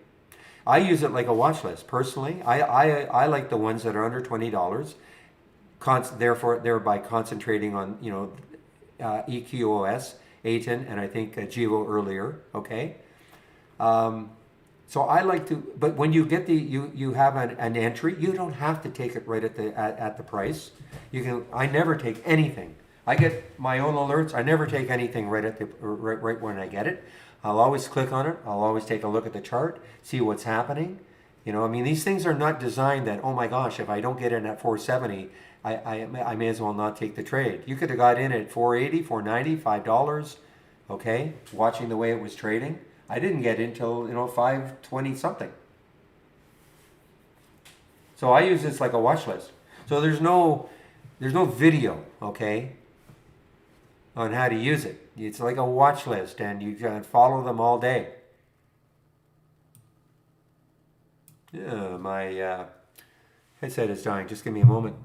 I use it like a watch list personally. I like the ones that are under $20. Therefore, thereby concentrating on EQOS, ATON, and I think GEVO earlier. Okay. So I like to, but when you get you have an entry, you don't have to take it right at the price. I never take anything. I get my own alerts. I never take anything right when I get it. I'll always click on it. I'll always take a look at the chart, see what's happening. I mean, these things are not designed that, oh my gosh, if I don't get in at 470, I may as well not take the trade. You could have got in at 480, 490, $5, okay, watching the way it was trading. I didn't get in till 520 something. So I use this like a watch list. So there's no video, okay, on how to use it. It's like a watch list, and you can follow them all day. Yeah, my headset is dying. Just give me a moment.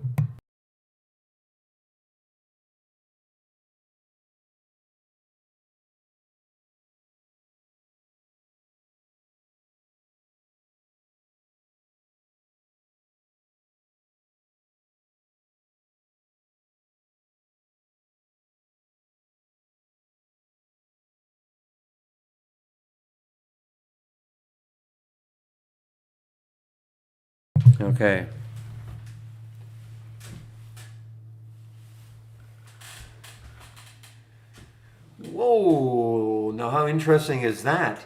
Okay. Whoa, now how interesting is that?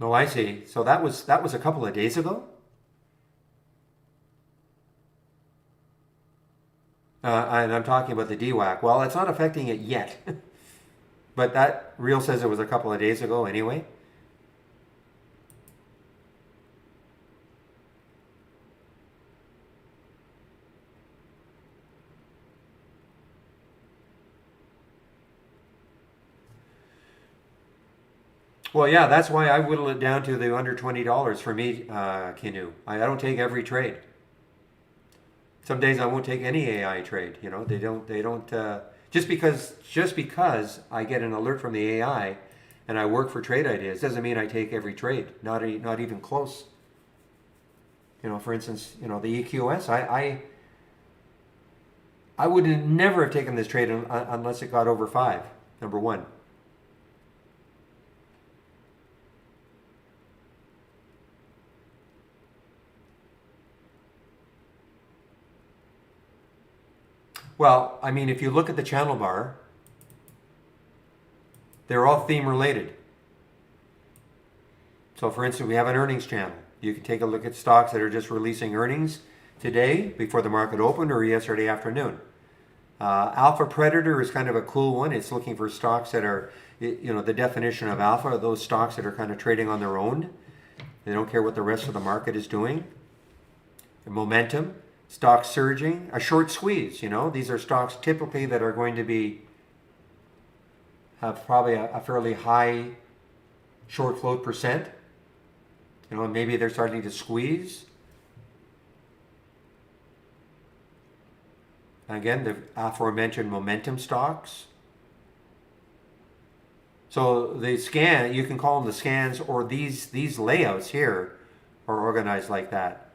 Oh, I see. So that was a couple of days ago? And I'm talking about the DWAC. Well, it's not affecting it yet. But that reel says it was a couple of days ago anyway. Well, yeah, that's why I whittle it down to the under $20 for me, Kinu. I don't take every trade. Some days I won't take any AI trade. They don't. Just because I get an alert from the AI, and I work for Trade Ideas, doesn't mean I take every trade. Not even close. For instance, the EQS, I would never have taken this trade unless it got over 5. Number one. Well, I mean, if you look at the channel bar, they're all theme related. So for instance, we have an earnings channel. You can take a look at stocks that are just releasing earnings today before the market opened or yesterday afternoon. Alpha Predator is kind of a cool one. It's looking for stocks that are, the definition of alpha, those stocks that are kind of trading on their own. They don't care what the rest of the market is doing. Momentum. Stocks surging, a short squeeze, these are stocks typically that are going to have probably a fairly high short float percent. Maybe they're starting to squeeze. Again, the aforementioned momentum stocks. So the scan, you can call them the scans, or these layouts here are organized like that.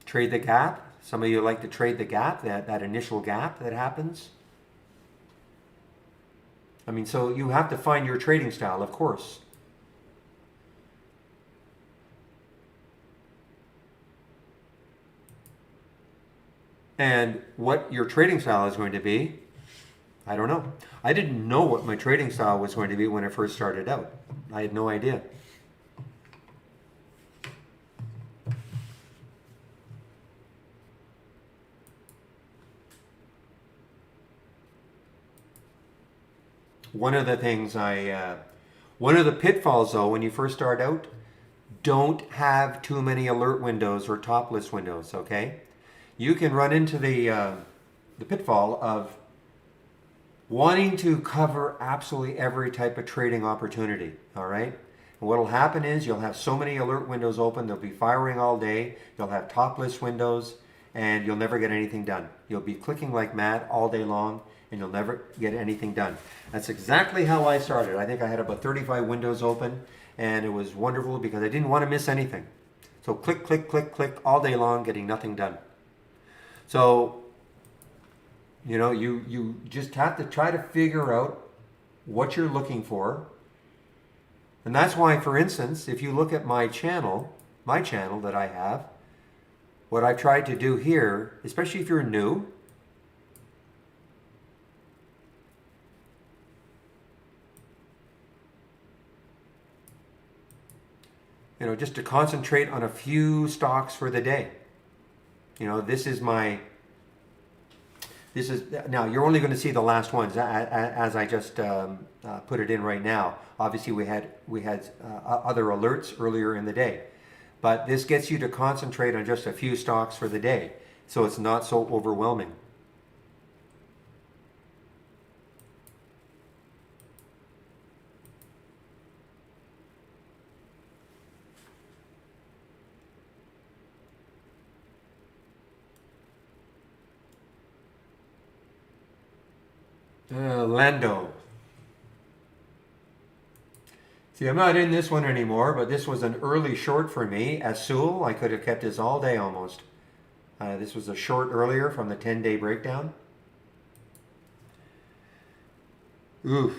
Trade the gap. Some of you like to trade the gap, that initial gap that happens. I mean, so you have to find your trading style, of course. And what your trading style is going to be, I don't know. I didn't know what my trading style was going to be when I first started out. I had no idea. One of the pitfalls though, when you first start out, don't have too many alert windows or top list windows, okay? You can run into the pitfall of wanting to cover absolutely every type of trading opportunity, all right? And what will happen is you'll have so many alert windows open, they'll be firing all day, you'll have top list windows, and you'll never get anything done. You'll be clicking like mad all day long, and you'll never get anything done. That's exactly how I started. I think I had about 35 windows open, and it was wonderful because I didn't want to miss anything. So click, click, click, click all day long, getting nothing done. So, you know, you just have to try to figure out what you're looking for. And that's why, for instance, if you look at my channel that I have, what I've tried to do here, especially if you're new, you know, just to concentrate on a few stocks for the day. You know, now you're only going to see the last ones as I just put it in right now. Obviously we had other alerts earlier in the day, but this gets you to concentrate on just a few stocks for the day, so it's not so overwhelming. Lando. See, I'm not in this one anymore, but this was an early short for me. Azul, I could have kept this all day almost. This was a short earlier from the 10-day breakdown. Oof.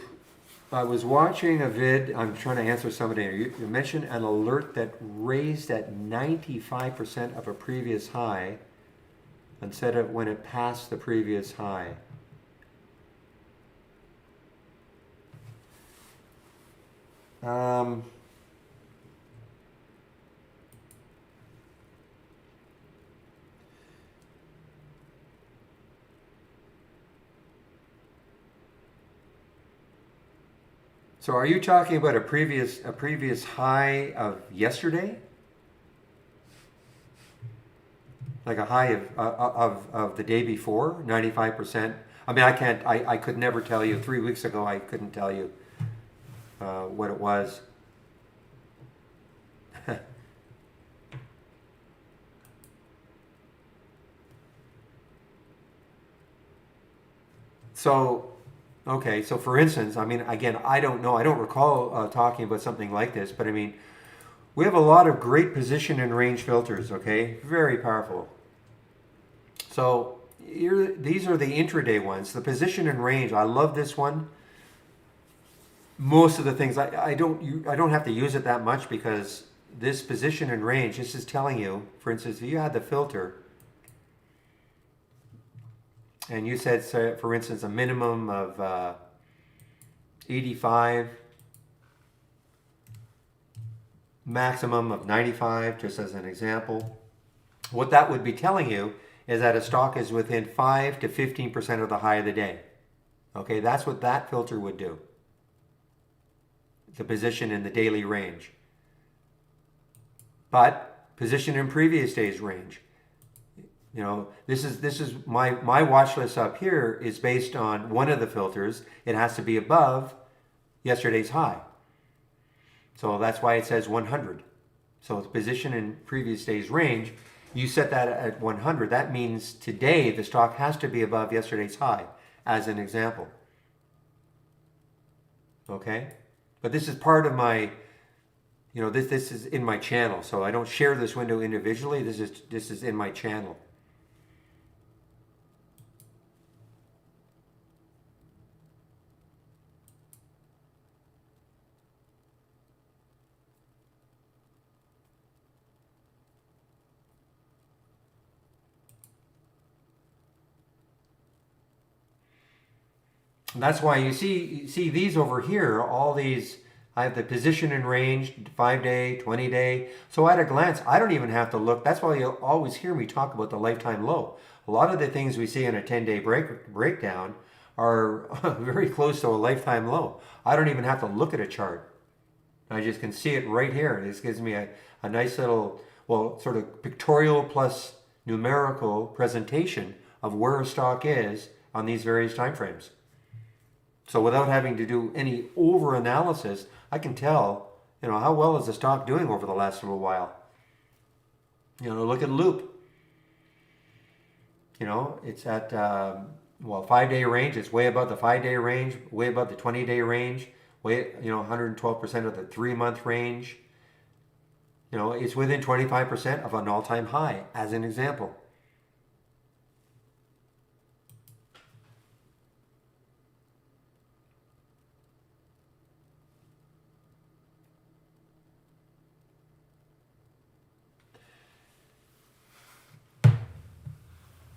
I was watching a vid. I'm trying to answer somebody. You mentioned an alert that raised at 95% of a previous high instead of when it passed the previous high. So are you talking about a previous high of yesterday? Like a high of the day before, 95%? I mean, I could never tell you. 3 weeks ago, I couldn't tell you what it was. So, okay, so for instance, I mean, again, I don't know, I don't recall talking about something like this, but I mean, we have a lot of great position and range filters, okay? Very powerful. So these are the intraday ones. The position and range, I love this one. Most of the things, I don't have to use it that much because this position and range, this is telling you, for instance, if you had the filter, and you said, for instance, a minimum of 85, maximum of 95, just as an example. What that would be telling you is that a stock is within 5 to 15% of the high of the day. Okay, that's what that filter would do. The position in the daily range. But position in previous day's range. You know, this is my watch list up here is based on one of the filters. It has to be above yesterday's high. So that's why it says 100. So it's position in previous day's range. You set that at 100. That means today the stock has to be above yesterday's high, as an example. Okay? But this is part of my, this is in my channel. So I don't share this window individually. This is in my channel. That's why you see these over here, all these, I have the position and range, 5-day, 20-day. So at a glance, I don't even have to look. That's why you'll always hear me talk about the lifetime low. A lot of the things we see in a 10-day breakdown are very close to a lifetime low. I don't even have to look at a chart. I just can see it right here. This gives me a nice little, well, sort of pictorial plus numerical presentation of where a stock is on these various time frames. So without having to do any over analysis, I can tell, how well is the stock doing over the last little while. Look at Loop. It's at 5-day range. It's way above the 5-day range, way above the 20-day range, 112% of the 3-month range. It's within 25% of an all-time high, as an example.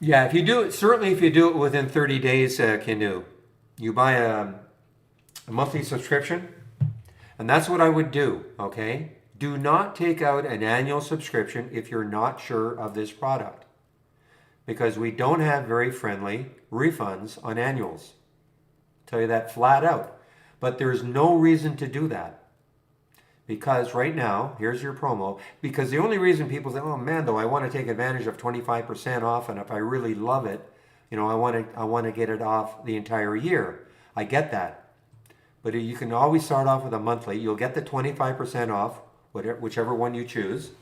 Yeah, if you do it, certainly if you do it within 30 days, Canoe, you buy a monthly subscription, and that's what I would do, okay? Do not take out an annual subscription if you're not sure of this product, because we don't have very friendly refunds on annuals. I'll tell you that flat out. But there's no reason to do that. Because right now, here's your promo, because the only reason people say, oh man, though, I want to take advantage of 25% off, and if I really love it, I want to get it off the entire year. I get that. But you can always start off with a monthly. You'll get the 25% off, whichever one you choose.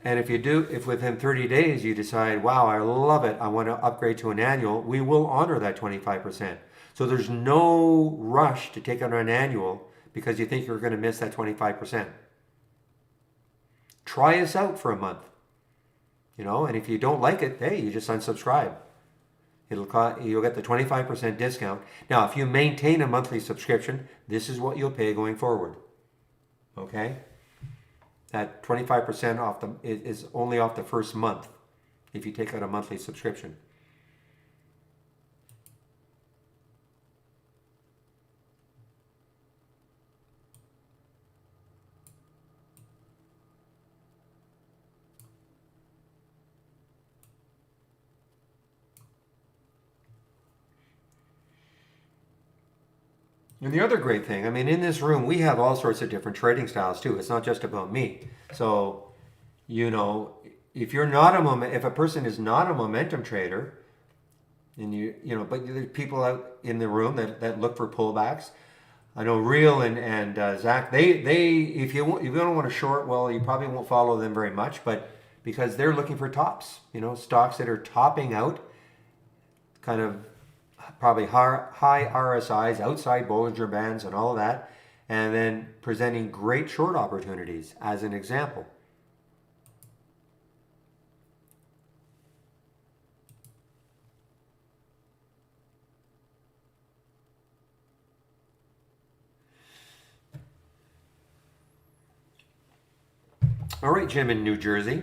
And if within 30 days you decide, wow, I love it, I want to upgrade to an annual, we will honor that 25%. So there's no rush to take on an annual because you think you're going to miss that 25%. Try us out for a month. And if you don't like it, hey, you just unsubscribe. You'll get the 25% discount. Now, if you maintain a monthly subscription, this is what you'll pay going forward. Okay? That 25% off is only off the first month if you take out a monthly subscription. And the other great thing, in this room, we have all sorts of different trading styles too. It's not just about me. So, if a person is not a momentum trader, and but there's people out in the room that look for pullbacks. I know Real and Zach, if you don't want to short, well, you probably won't follow them very much, but because they're looking for tops, stocks that are topping out, kind of probably high RSIs, outside Bollinger Bands and all of that, and then presenting great short opportunities as an example. All right, Jim in New Jersey.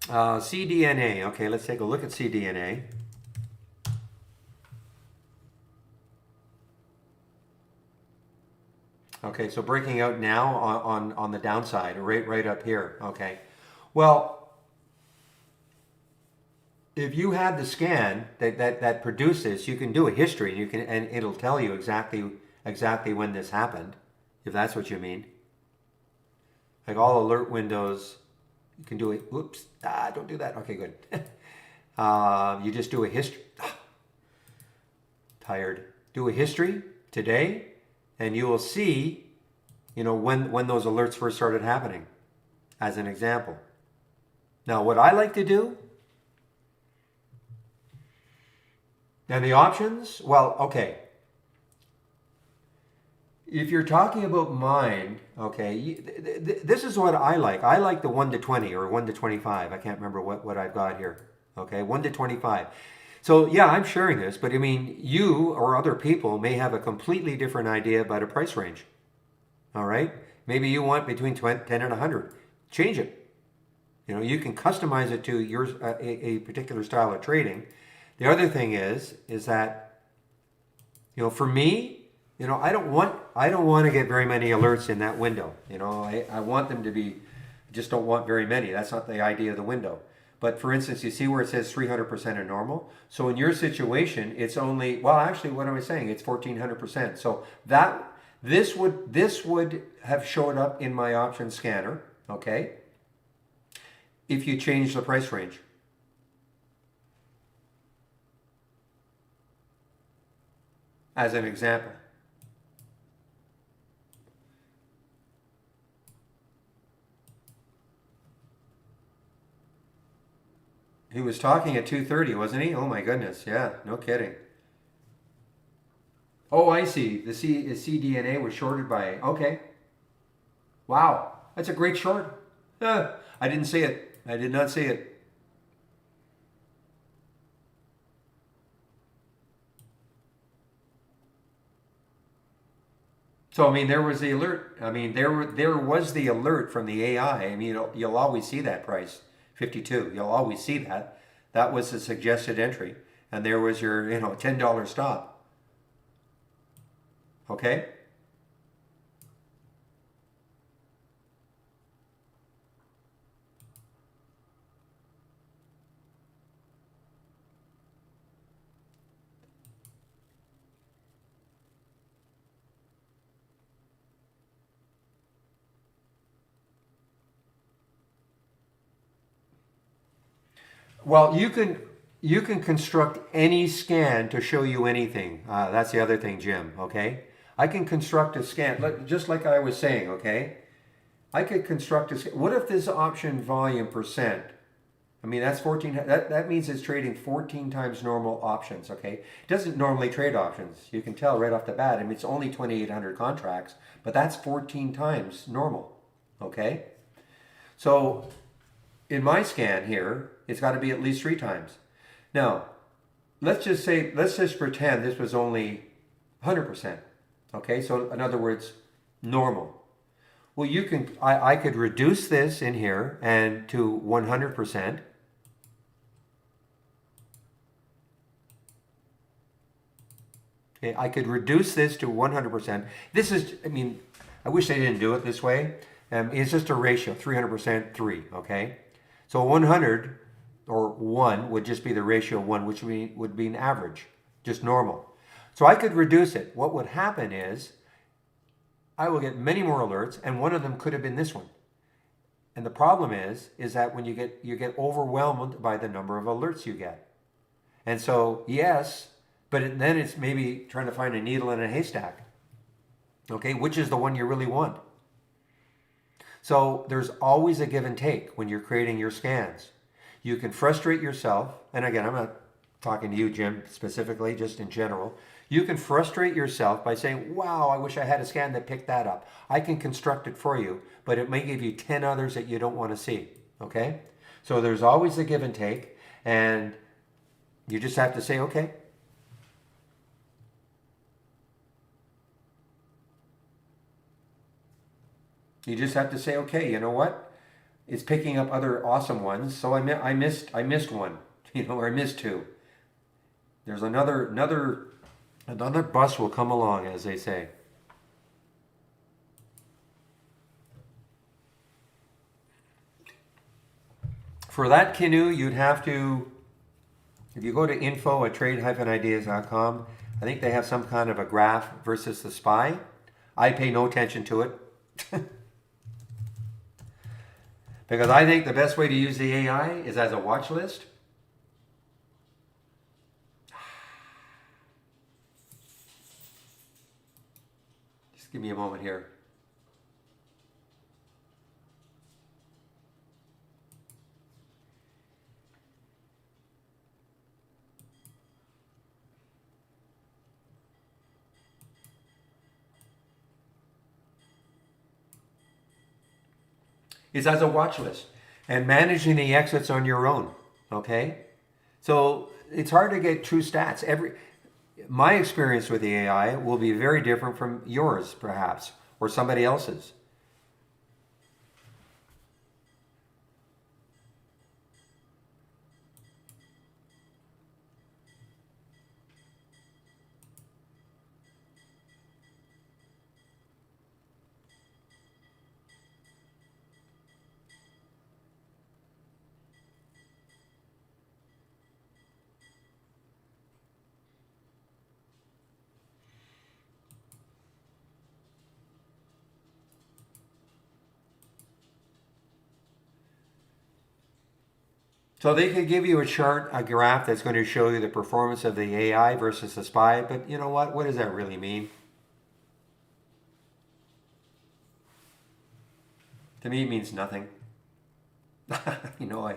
CDNA. Okay, let's take a look at CDNA. Okay, so breaking out now on the downside, right up here. Okay, well, if you had the scan that produced this, you can do a history, and it'll tell you exactly when this happened, if that's what you mean. Like all alert windows, you can do it. Oops, don't do that. Okay, good. You just do a history. Tired. Do a history today, and you will see, when those alerts first started happening, as an example. Now, what I like to do, and the options, well, okay. If you're talking about mine, okay, this is what I like. I like the 1 to 20 or 1 to 25. I can't remember what I've got here. Okay, 1 to 25. So yeah, I'm sharing this, but I mean, you or other people may have a completely different idea about a price range. All right, maybe you want between 10 and 100. Change it. You know, you can customize it to your a particular style of trading. The other thing is that, you know, for me, you know, I don't want to get very many alerts in that window. You know, I want them to be, just don't want very many. That's not the idea of the window. But for instance, you see where it says 300% of normal. So in your situation, it's only, well, actually, what am I saying? It's 1400%. So that this would have showed up in my option scanner, okay? If you change the price range. As an example. He was talking at 2:30, wasn't he? Oh my goodness, yeah, no kidding. Oh, I see. The CDNA was shorted by, okay. Wow, that's a great short. I didn't see it. I did not see it. So I mean, there was the alert. I mean, there was the alert from the AI. I mean, you'll always see that price, 52. You'll always see that. That was the suggested entry, and there was your $10 stop. Okay. Well, you can construct any scan to show you anything. That's the other thing, Jim. Okay, I can construct a scan just like I was saying. Okay, I could construct a. What if this option volume percent? I mean, that's 14. That means it's trading 14 times normal options. Okay, it doesn't normally trade options. You can tell right off the bat. I mean, it's only 2,800 contracts, but that's 14 times normal. Okay, so in my scan here, it's got to be at least 3 times. Now, let's just pretend this was only 100%. Okay, so in other words, normal. Well, I could reduce this in here and to 100%. Okay, I could reduce this to 100%. This is, I mean, I wish they didn't do it this way. It's just a ratio, 300%, 3, okay? So 100 or 1 would just be the ratio 1, which would be an average, just normal. So I could reduce it. What would happen is I will get many more alerts, and one of them could have been this one. And the problem is that when you get overwhelmed by the number of alerts you get. And so, yes, but then it's maybe trying to find a needle in a haystack. Okay, which is the one you really want? So there's always a give and take when you're creating your scans. You can frustrate yourself, and again, I'm not talking to you, Jim, specifically, just in general. You can frustrate yourself by saying, wow, I wish I had a scan that picked that up. I can construct it for you, but it may give you 10 others that you don't want to see, okay? So there's always a give and take, and you just have to say, okay. You just have to say, okay, you know what? It's picking up other awesome ones, so I missed one, or I missed 2. There's another bus will come along, as they say. For that canoe, you'd have to, if you go to info@trade-ideas.com, I think they have some kind of a graph versus the SPY. I pay no attention to it. Because I think the best way to use the AI is as a watch list. Just give me a moment here. is as a watch list and managing the exits on your own. Okay? So it's hard to get true stats. My experience with the AI will be very different from yours, perhaps, or somebody else's. So they could give you a chart, a graph that's going to show you the performance of the AI versus the SPY, but you know what? What does that really mean? To me, it means nothing. you know, I,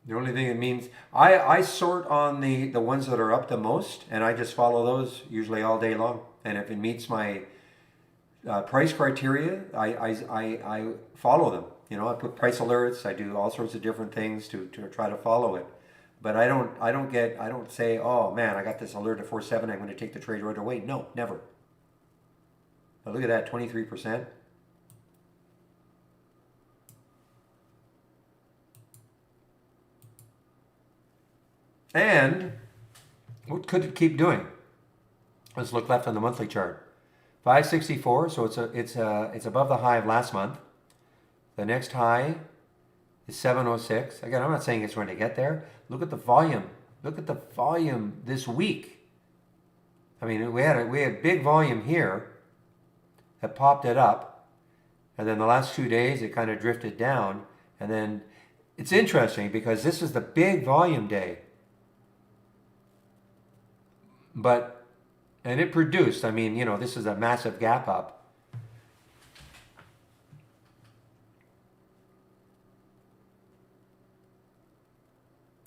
The only thing it means, I sort on the ones that are up the most, and I just follow those usually all day long. And if it meets my price criteria, I follow them. You know, I put price alerts. I do all sorts of different things to try to follow it. But I don't say, oh man, I got this alert at 4.7. I'm going to take the trade right away. No, never. But look at that, 23%. And what could it keep doing? Let's look left on the monthly chart. 564, so it's above the high of last month. The next high is 706. Again, I'm not saying it's going to get there. Look at the volume. Look at the volume this week. I mean, we had big volume here that popped it up, and then the last 2 days it kind of drifted down, and then it's interesting because this is the big volume day. And it produced, I mean, you know, this is a massive gap up.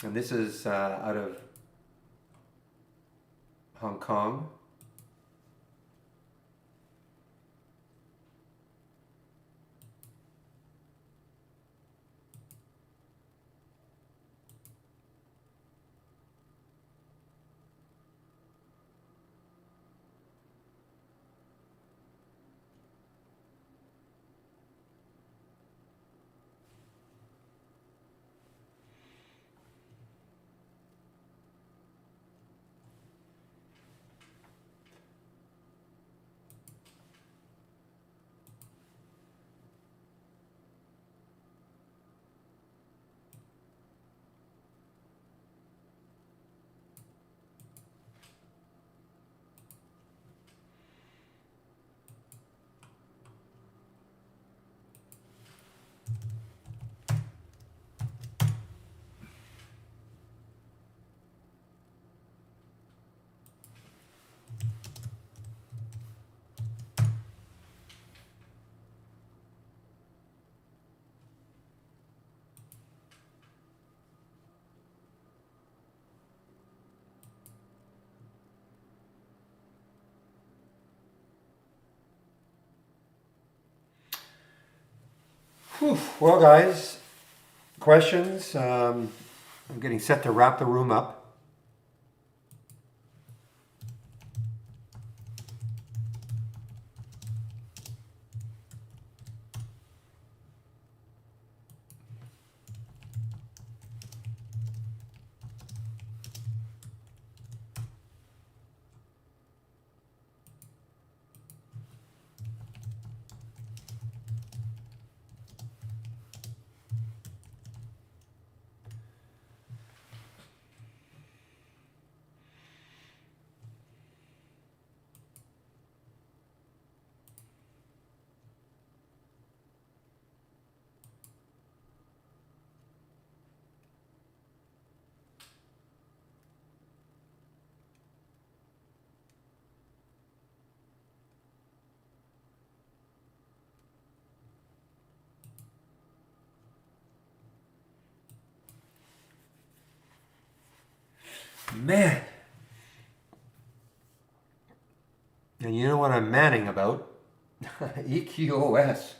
And this is out of Hong Kong. Whew. Well, guys, questions? I'm getting set to wrap the room up. Man. And you know what I'm manning about? EQOS.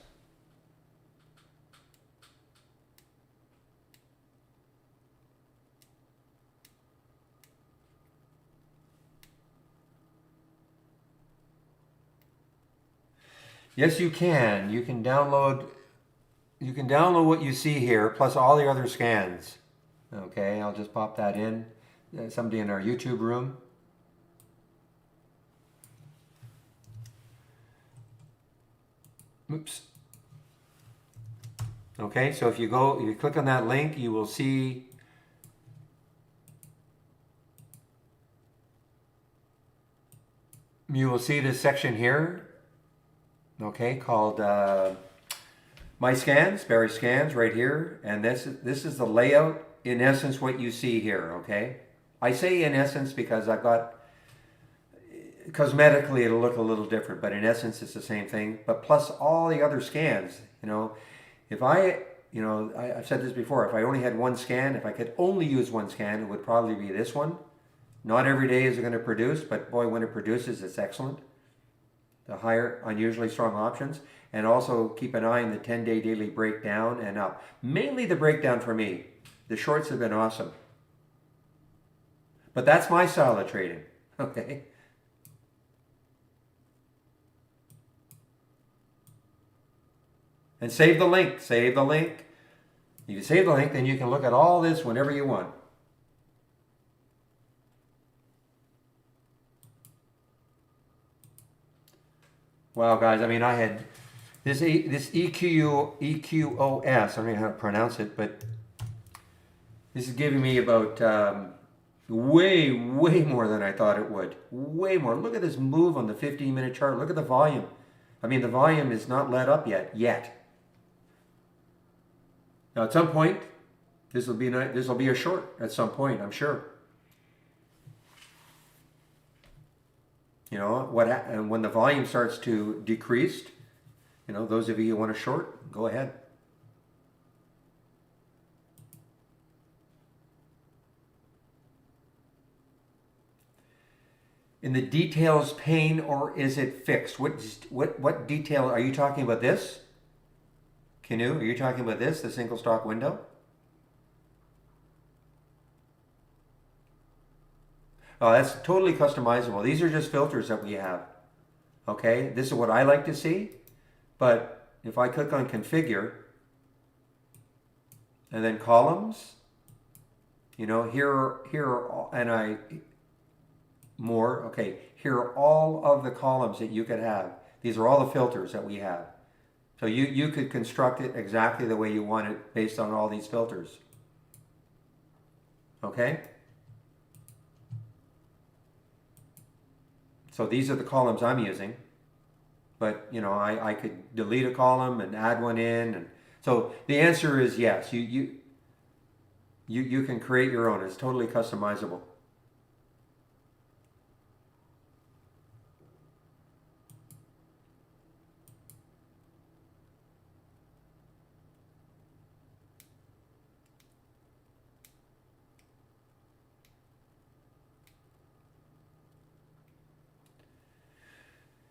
Yes, you can. You can download what you see here, plus all the other scans. Okay, I'll just pop that in. Somebody in our YouTube room. Oops. Okay, so if you click on that link, you will see this section here, okay, called My Scans, Barry Scans, right here, and this is the layout. In essence, what you see here, okay. I say in essence because I've got cosmetically it'll look a little different, but in essence it's the same thing. But plus all the other scans, if I've said this before, if I only had one scan, if I could only use one scan, it would probably be this one. Not every day is it going to produce, but boy, when it produces, it's excellent. The higher, unusually strong options. And also keep an eye on the 10-day daily breakdown and up. Mainly the breakdown for me. The shorts have been awesome. But that's my style of trading, okay? And save the link, save the link. If you save the link, then you can look at all this whenever you want. Wow, guys, I mean, I had this EQOS, I don't know how to pronounce it, but this is giving me about way more than I thought it would. Way more. Look at this move on the 15-minute chart. Look at the volume. I mean, the volume is not let up yet. Now, at some point, this will be a short at some point, I'm sure. And when the volume starts to decrease, those of you who want to short, go ahead. In the details pane, or is it fixed? What detail are you talking about? This? Canoe, are you talking about this, the single stock window? Oh, that's totally customizable. These are just filters that we have. Okay, this is what I like to see. But if I click on configure and then columns, here are all of the columns that you could have. These are all the filters that we have. So you could construct it exactly the way you want it based on all these filters. Okay? So these are the columns I'm using. But, I could delete a column and add one in. And so the answer is yes. You can create your own. It's totally customizable.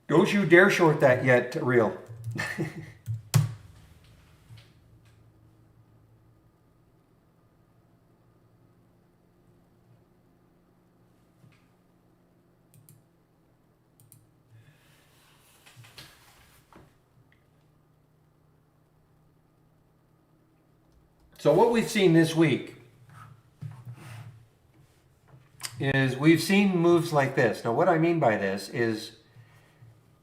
Don't you dare short that yet, Real. So what we've seen this week is we've seen moves like this. Now what I mean by this is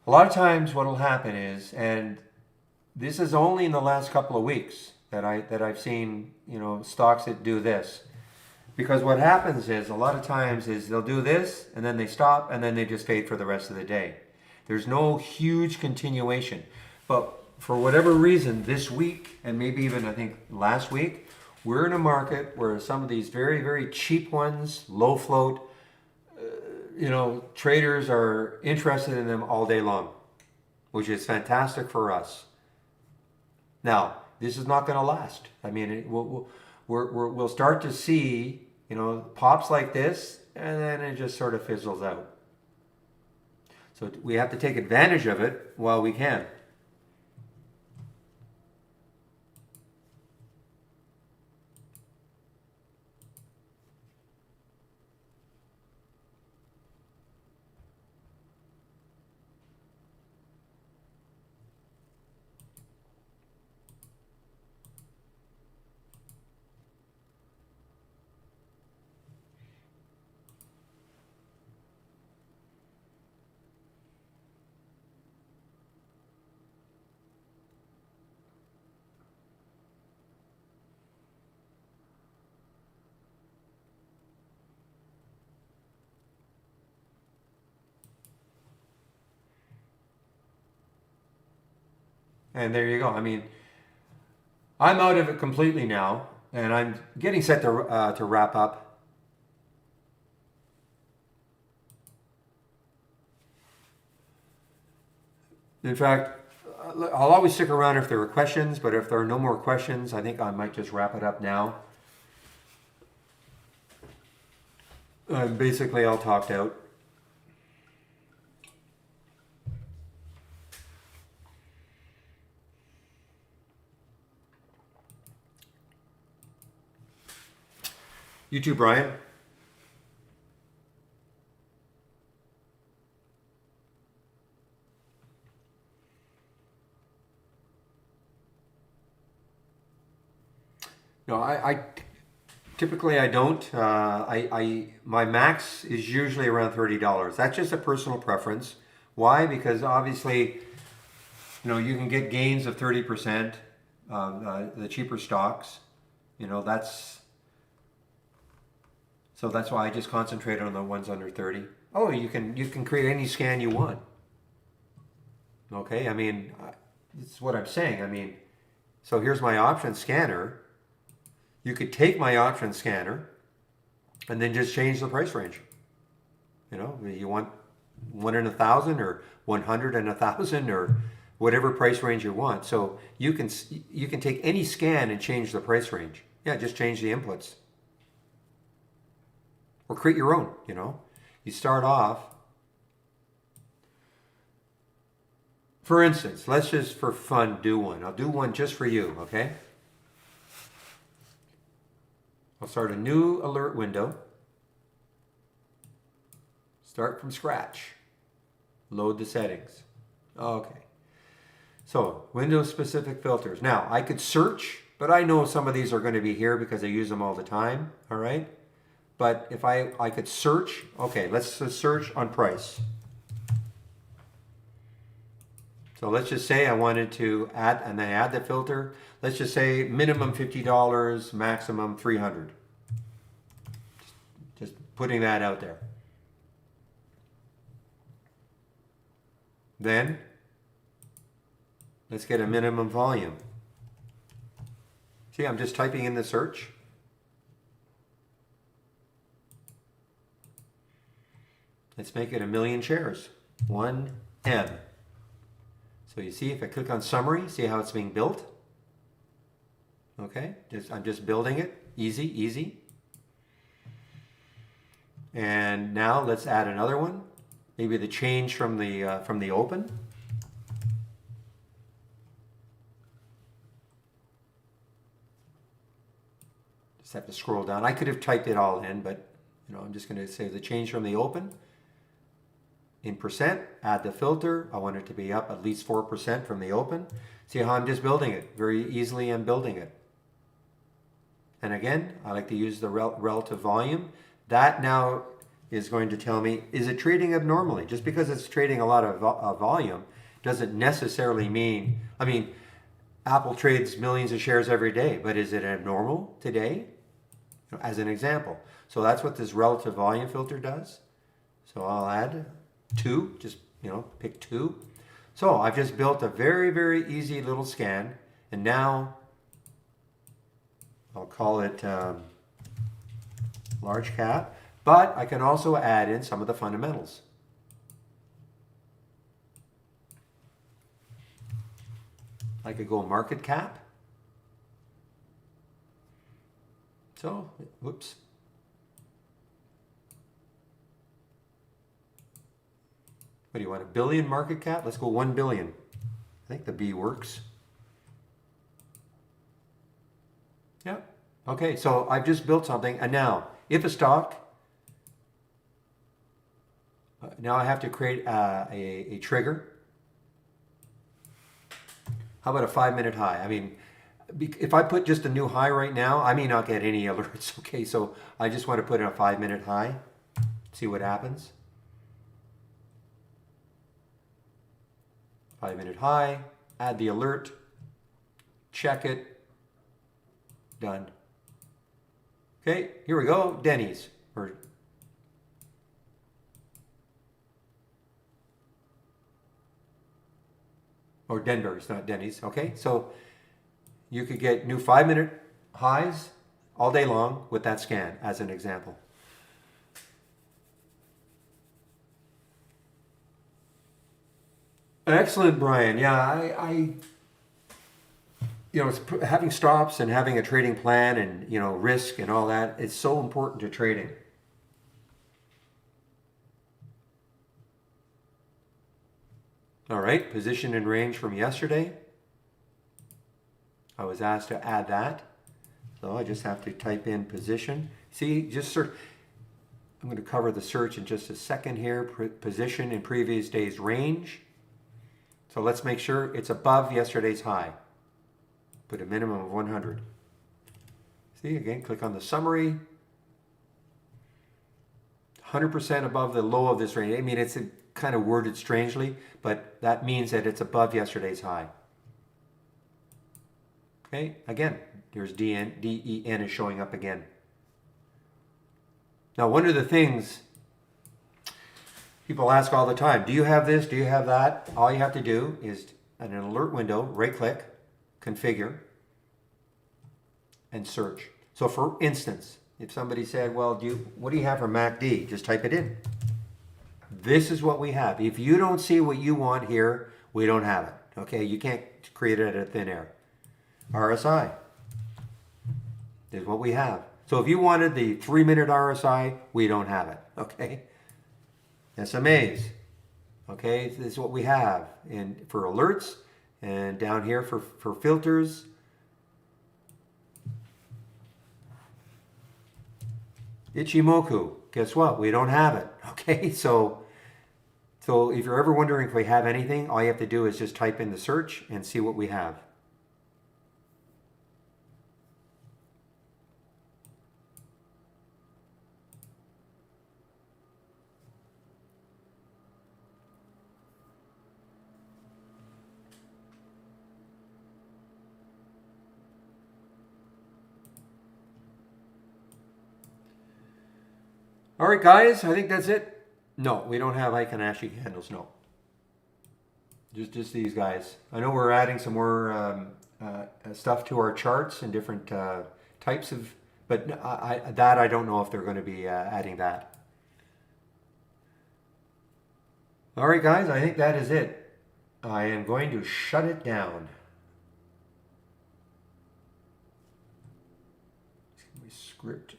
a lot of times what will happen is, and this is only in the last couple of weeks that I've seen, stocks that do this. Because what happens is a lot of times is they'll do this and then they stop and then they just fade for the rest of the day. There's no huge continuation. But for whatever reason, this week, and maybe even I think last week, we're in a market where some of these very, very cheap ones, low float, traders are interested in them all day long, which is fantastic for us. Now, this is not going to last. I mean, we'll start to see, pops like this, and then it just sort of fizzles out. So we have to take advantage of it while we can. And there you go. I mean, I'm out of it completely now, and I'm getting set to wrap up. In fact, I'll always stick around if there are questions, but if there are no more questions, I think I might just wrap it up now. Basically, all talked out. You too, Brian. No, I typically I don't. My max is usually around $30. That's just a personal preference. Why? Because obviously, you can get gains of 30%. The cheaper stocks, that's why I just concentrate on the ones under 30. Oh, you can create any scan you want. Okay, I mean, this is what I'm saying. I mean, so here's my option scanner. You could take my option scanner and then just change the price range. You want 1 in 1,000 or 100 in 1,000 or whatever price range you want. So you can take any scan and change the price range. Yeah, just change the inputs. Or create your own, You start off. For instance, let's just for fun do one. I'll do one just for you, okay? I'll start a new alert window. Start from scratch. Load the settings. Okay. So, Windows specific filters. Now, I could search, but I know some of these are going to be here because I use them all the time, all right? But if I could search, okay, let's just search on price. So let's just say I wanted to add, and then add the filter. Let's just say minimum $50, maximum $300. Just putting that out there. Then, let's get a minimum volume. See, I'm just typing in the search. Let's make it 1,000,000 shares. 1M. So you see, if I click on summary, see how it's being built? Okay, I'm just building it. Easy, easy. And now let's add another one. Maybe the change from the open. Just have to scroll down. I could have typed it all in, but I'm just going to say the change from the open. In percent, add the filter. I want it to be up at least 4% from the open. See how I'm just building it. Very easily I'm building it. And again, I like to use the relative volume. That now is going to tell me, is it trading abnormally? Just because it's trading a lot of volume doesn't necessarily mean, Apple trades millions of shares every day, but is it abnormal today? As an example. So that's what this relative volume filter does. So I'll add 2, just pick 2. So I've just built a very, very easy little scan, and now I'll call it large cap, but I can also add in some of the fundamentals. I could go market cap. So, whoops. What do you want, a billion market cap? Let's go 1 billion. I think the B works. Yeah. Okay, so I've just built something, and now, if a stock, now I have to create a trigger. How about a 5-minute high? I mean, if I put just a new high right now, I may not get any alerts. Okay, so I just want to put in a 5-minute high, see what happens. 5-minute high, add the alert, check it, done. Okay, here we go, Denny's. Or Denver's, not Denny's. Okay, so you could get new 5-minute highs all day long with that scan as an example. Excellent, Brian. Yeah, I it's having stops and having a trading plan and risk and all that. It's so important to trading. All right, position and range from yesterday. I was asked to add that, so I just have to type in position. See, just search. I'm going to cover the search in just a second here. Position in previous day's range. So let's make sure it's above yesterday's high. Put a minimum of 100. See, again, click on the summary. 100% above the low of this range. I mean, it's kind of worded strangely, but that means that it's above yesterday's high. Okay, again, there's DEN is showing up again. Now, one of the things people ask all the time, do you have this, do you have that? All you have to do is in an alert window, right-click, configure, and search. So for instance, if somebody said, well, what do you have for MACD? Just type it in. This is what we have. If you don't see what you want here, we don't have it. Okay, you can't create it out of thin air. RSI is what we have. So if you wanted the 3-minute RSI, we don't have it. Okay. SMAs. Okay, this is what we have. And for alerts, and down here for filters. Ichimoku. Guess what? We don't have it. Okay, so if you're ever wondering if we have anything, all you have to do is just type in the search and see what we have. All right, guys, I think that's it. No, we don't have Icon-Ashi candles, no. Just these guys. I know we're adding some more stuff to our charts and different types of, but I don't know if they're going to be adding that. All right, guys, I think that is it. I am going to shut it down. Script.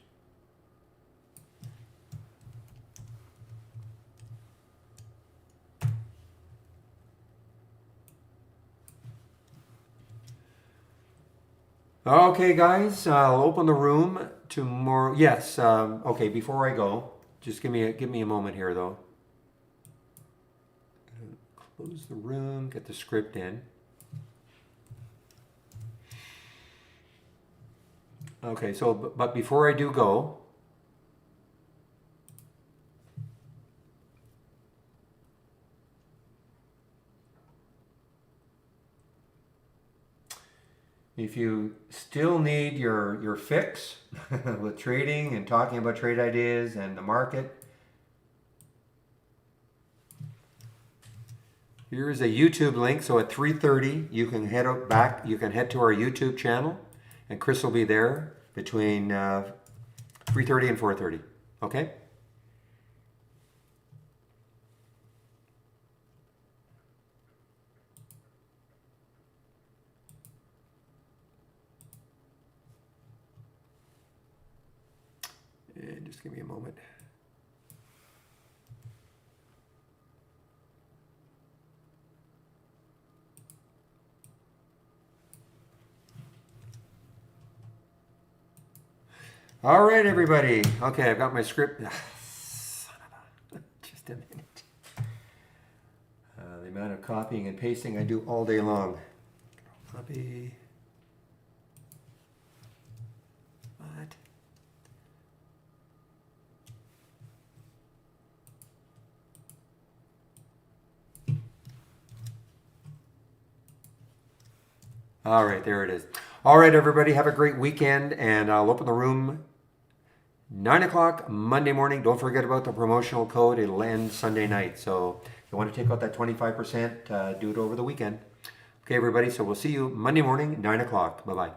Okay, guys, I'll open the room tomorrow. Yes, okay, before I go, just give me a moment here, though. Close the room, get the script in. Okay, so, but before I do go, if you still need your fix with trading and talking about trade ideas and the market, here's a YouTube link. So at 3:30, you can head back. You can head to our YouTube channel, and Chris will be there between 3:30 and 4:30. Okay. And just give me a moment. All right, everybody. Okay, I've got my script. Son of a... Just a minute. The amount of copying and pasting I do all day long. Copy. What? All right, there it is. All right, everybody, have a great weekend, and I'll open the room 9 o'clock Monday morning. Don't forget about the promotional code. It'll end Sunday night. So if you want to take out that 25%, do it over the weekend. Okay, everybody, so we'll see you Monday morning, 9 o'clock. Bye-bye.